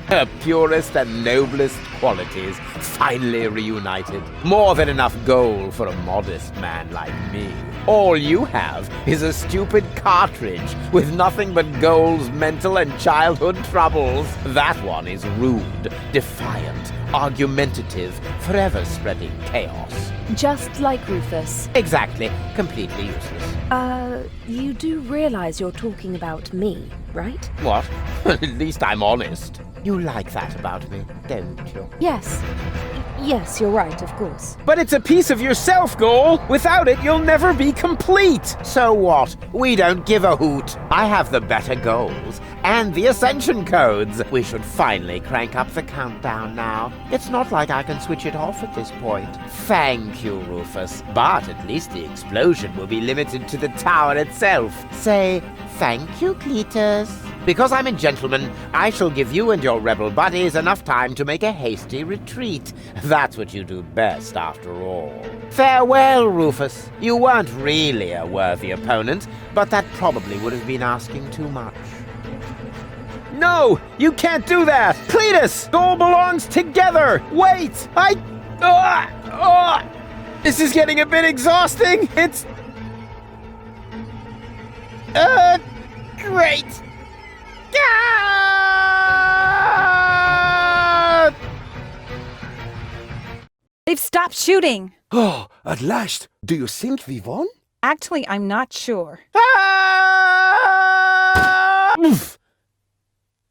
Her purest and noblest qualities finally reunited. More than enough gold for a modest man like me. All you have is a stupid cartridge with nothing but Goal's mental and childhood troubles. That one is rude, defiant, argumentative, forever spreading chaos. Just like Rufus. Exactly. Completely useless. You do realize you're talking about me, right? What? At least I'm honest. You like that about me, don't you? Yes. Yes, you're right, of course. But it's a piece of yourself, Goal. Without it, you'll never be complete. So what? We don't give a hoot. I have the better goals and the ascension codes. We should finally crank up the countdown now. It's not like I can switch it off at this point. Thank you, Rufus. But at least the explosion will be limited to the tower itself. Say thank you, Cletus. Because I'm a gentleman, I shall give you and your rebel buddies enough time to make a hasty retreat. That's what you do best, after all. Farewell, Rufus. You weren't really a worthy opponent, but that probably would have been asking too much. No! You can't do that! Cletus! Goal belongs together! Wait! This is getting a bit exhausting! It's... great! They've stopped shooting. Oh, at last. Do you think we won? Actually, I'm not sure. Oof.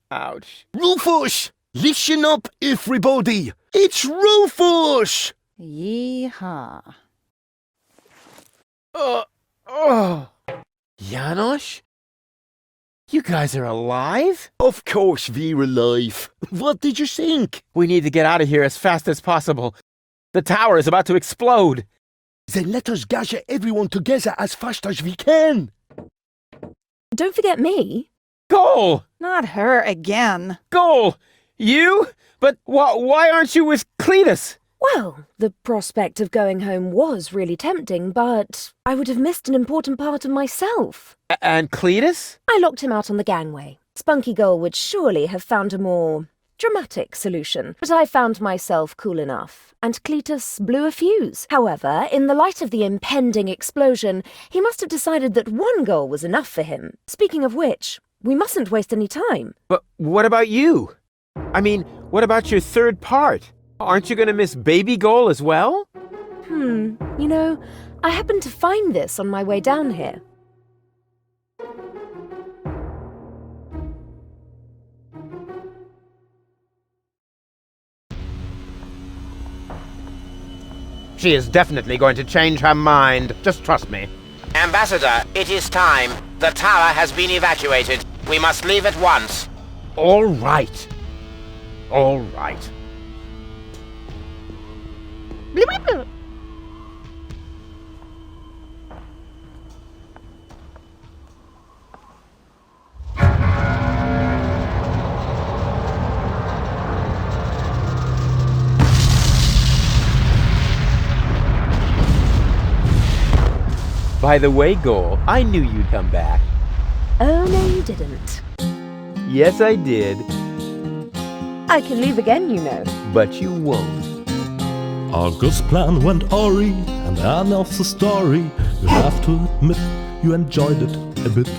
Ouch. Rufus! Listen up, everybody! It's Rufus! Yeehaw. Janosch? You guys are alive? Of course we're alive. What did you think? We need to get out of here as fast as possible. The tower is about to explode. Then let us gather everyone together as fast as we can. Don't forget me. Goal! Not her again. Goal! You? But why aren't you with Cletus? Well, the prospect of going home was really tempting, but I would have missed an important part of myself. And Cletus? I locked him out on the gangway. Spunky Goal would surely have found a more dramatic solution, but I found myself cool enough, and Cletus blew a fuse. However, in the light of the impending explosion, he must have decided that one goal was enough for him. Speaking of which, we mustn't waste any time. But what about you? I mean, what about your third part? Aren't you going to miss Baby Goal as well? You know, I happened to find this on my way down here. She is definitely going to change her mind. Just trust me. Ambassador, it is time. The tower has been evacuated. We must leave at once. All right. All right. By the way, Goal, I knew you'd come back. Oh, no, you didn't. Yes, I did. I can leave again, you know. But you won't. August's plan went awry, and the end of the story. You have to admit you enjoyed it a bit.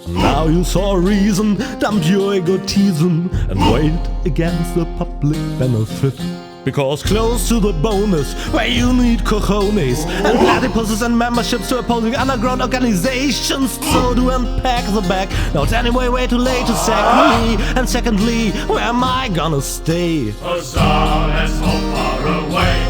Now you saw a reason, dump your egotism, and weigh it against the public benefit. Because close to the bonus, where you need cojones and platypuses and memberships to opposing underground organizations. So to unpack the bag, now it's anyway way too late to sack me. And secondly, where am I gonna stay? Huzzah, let's all far away.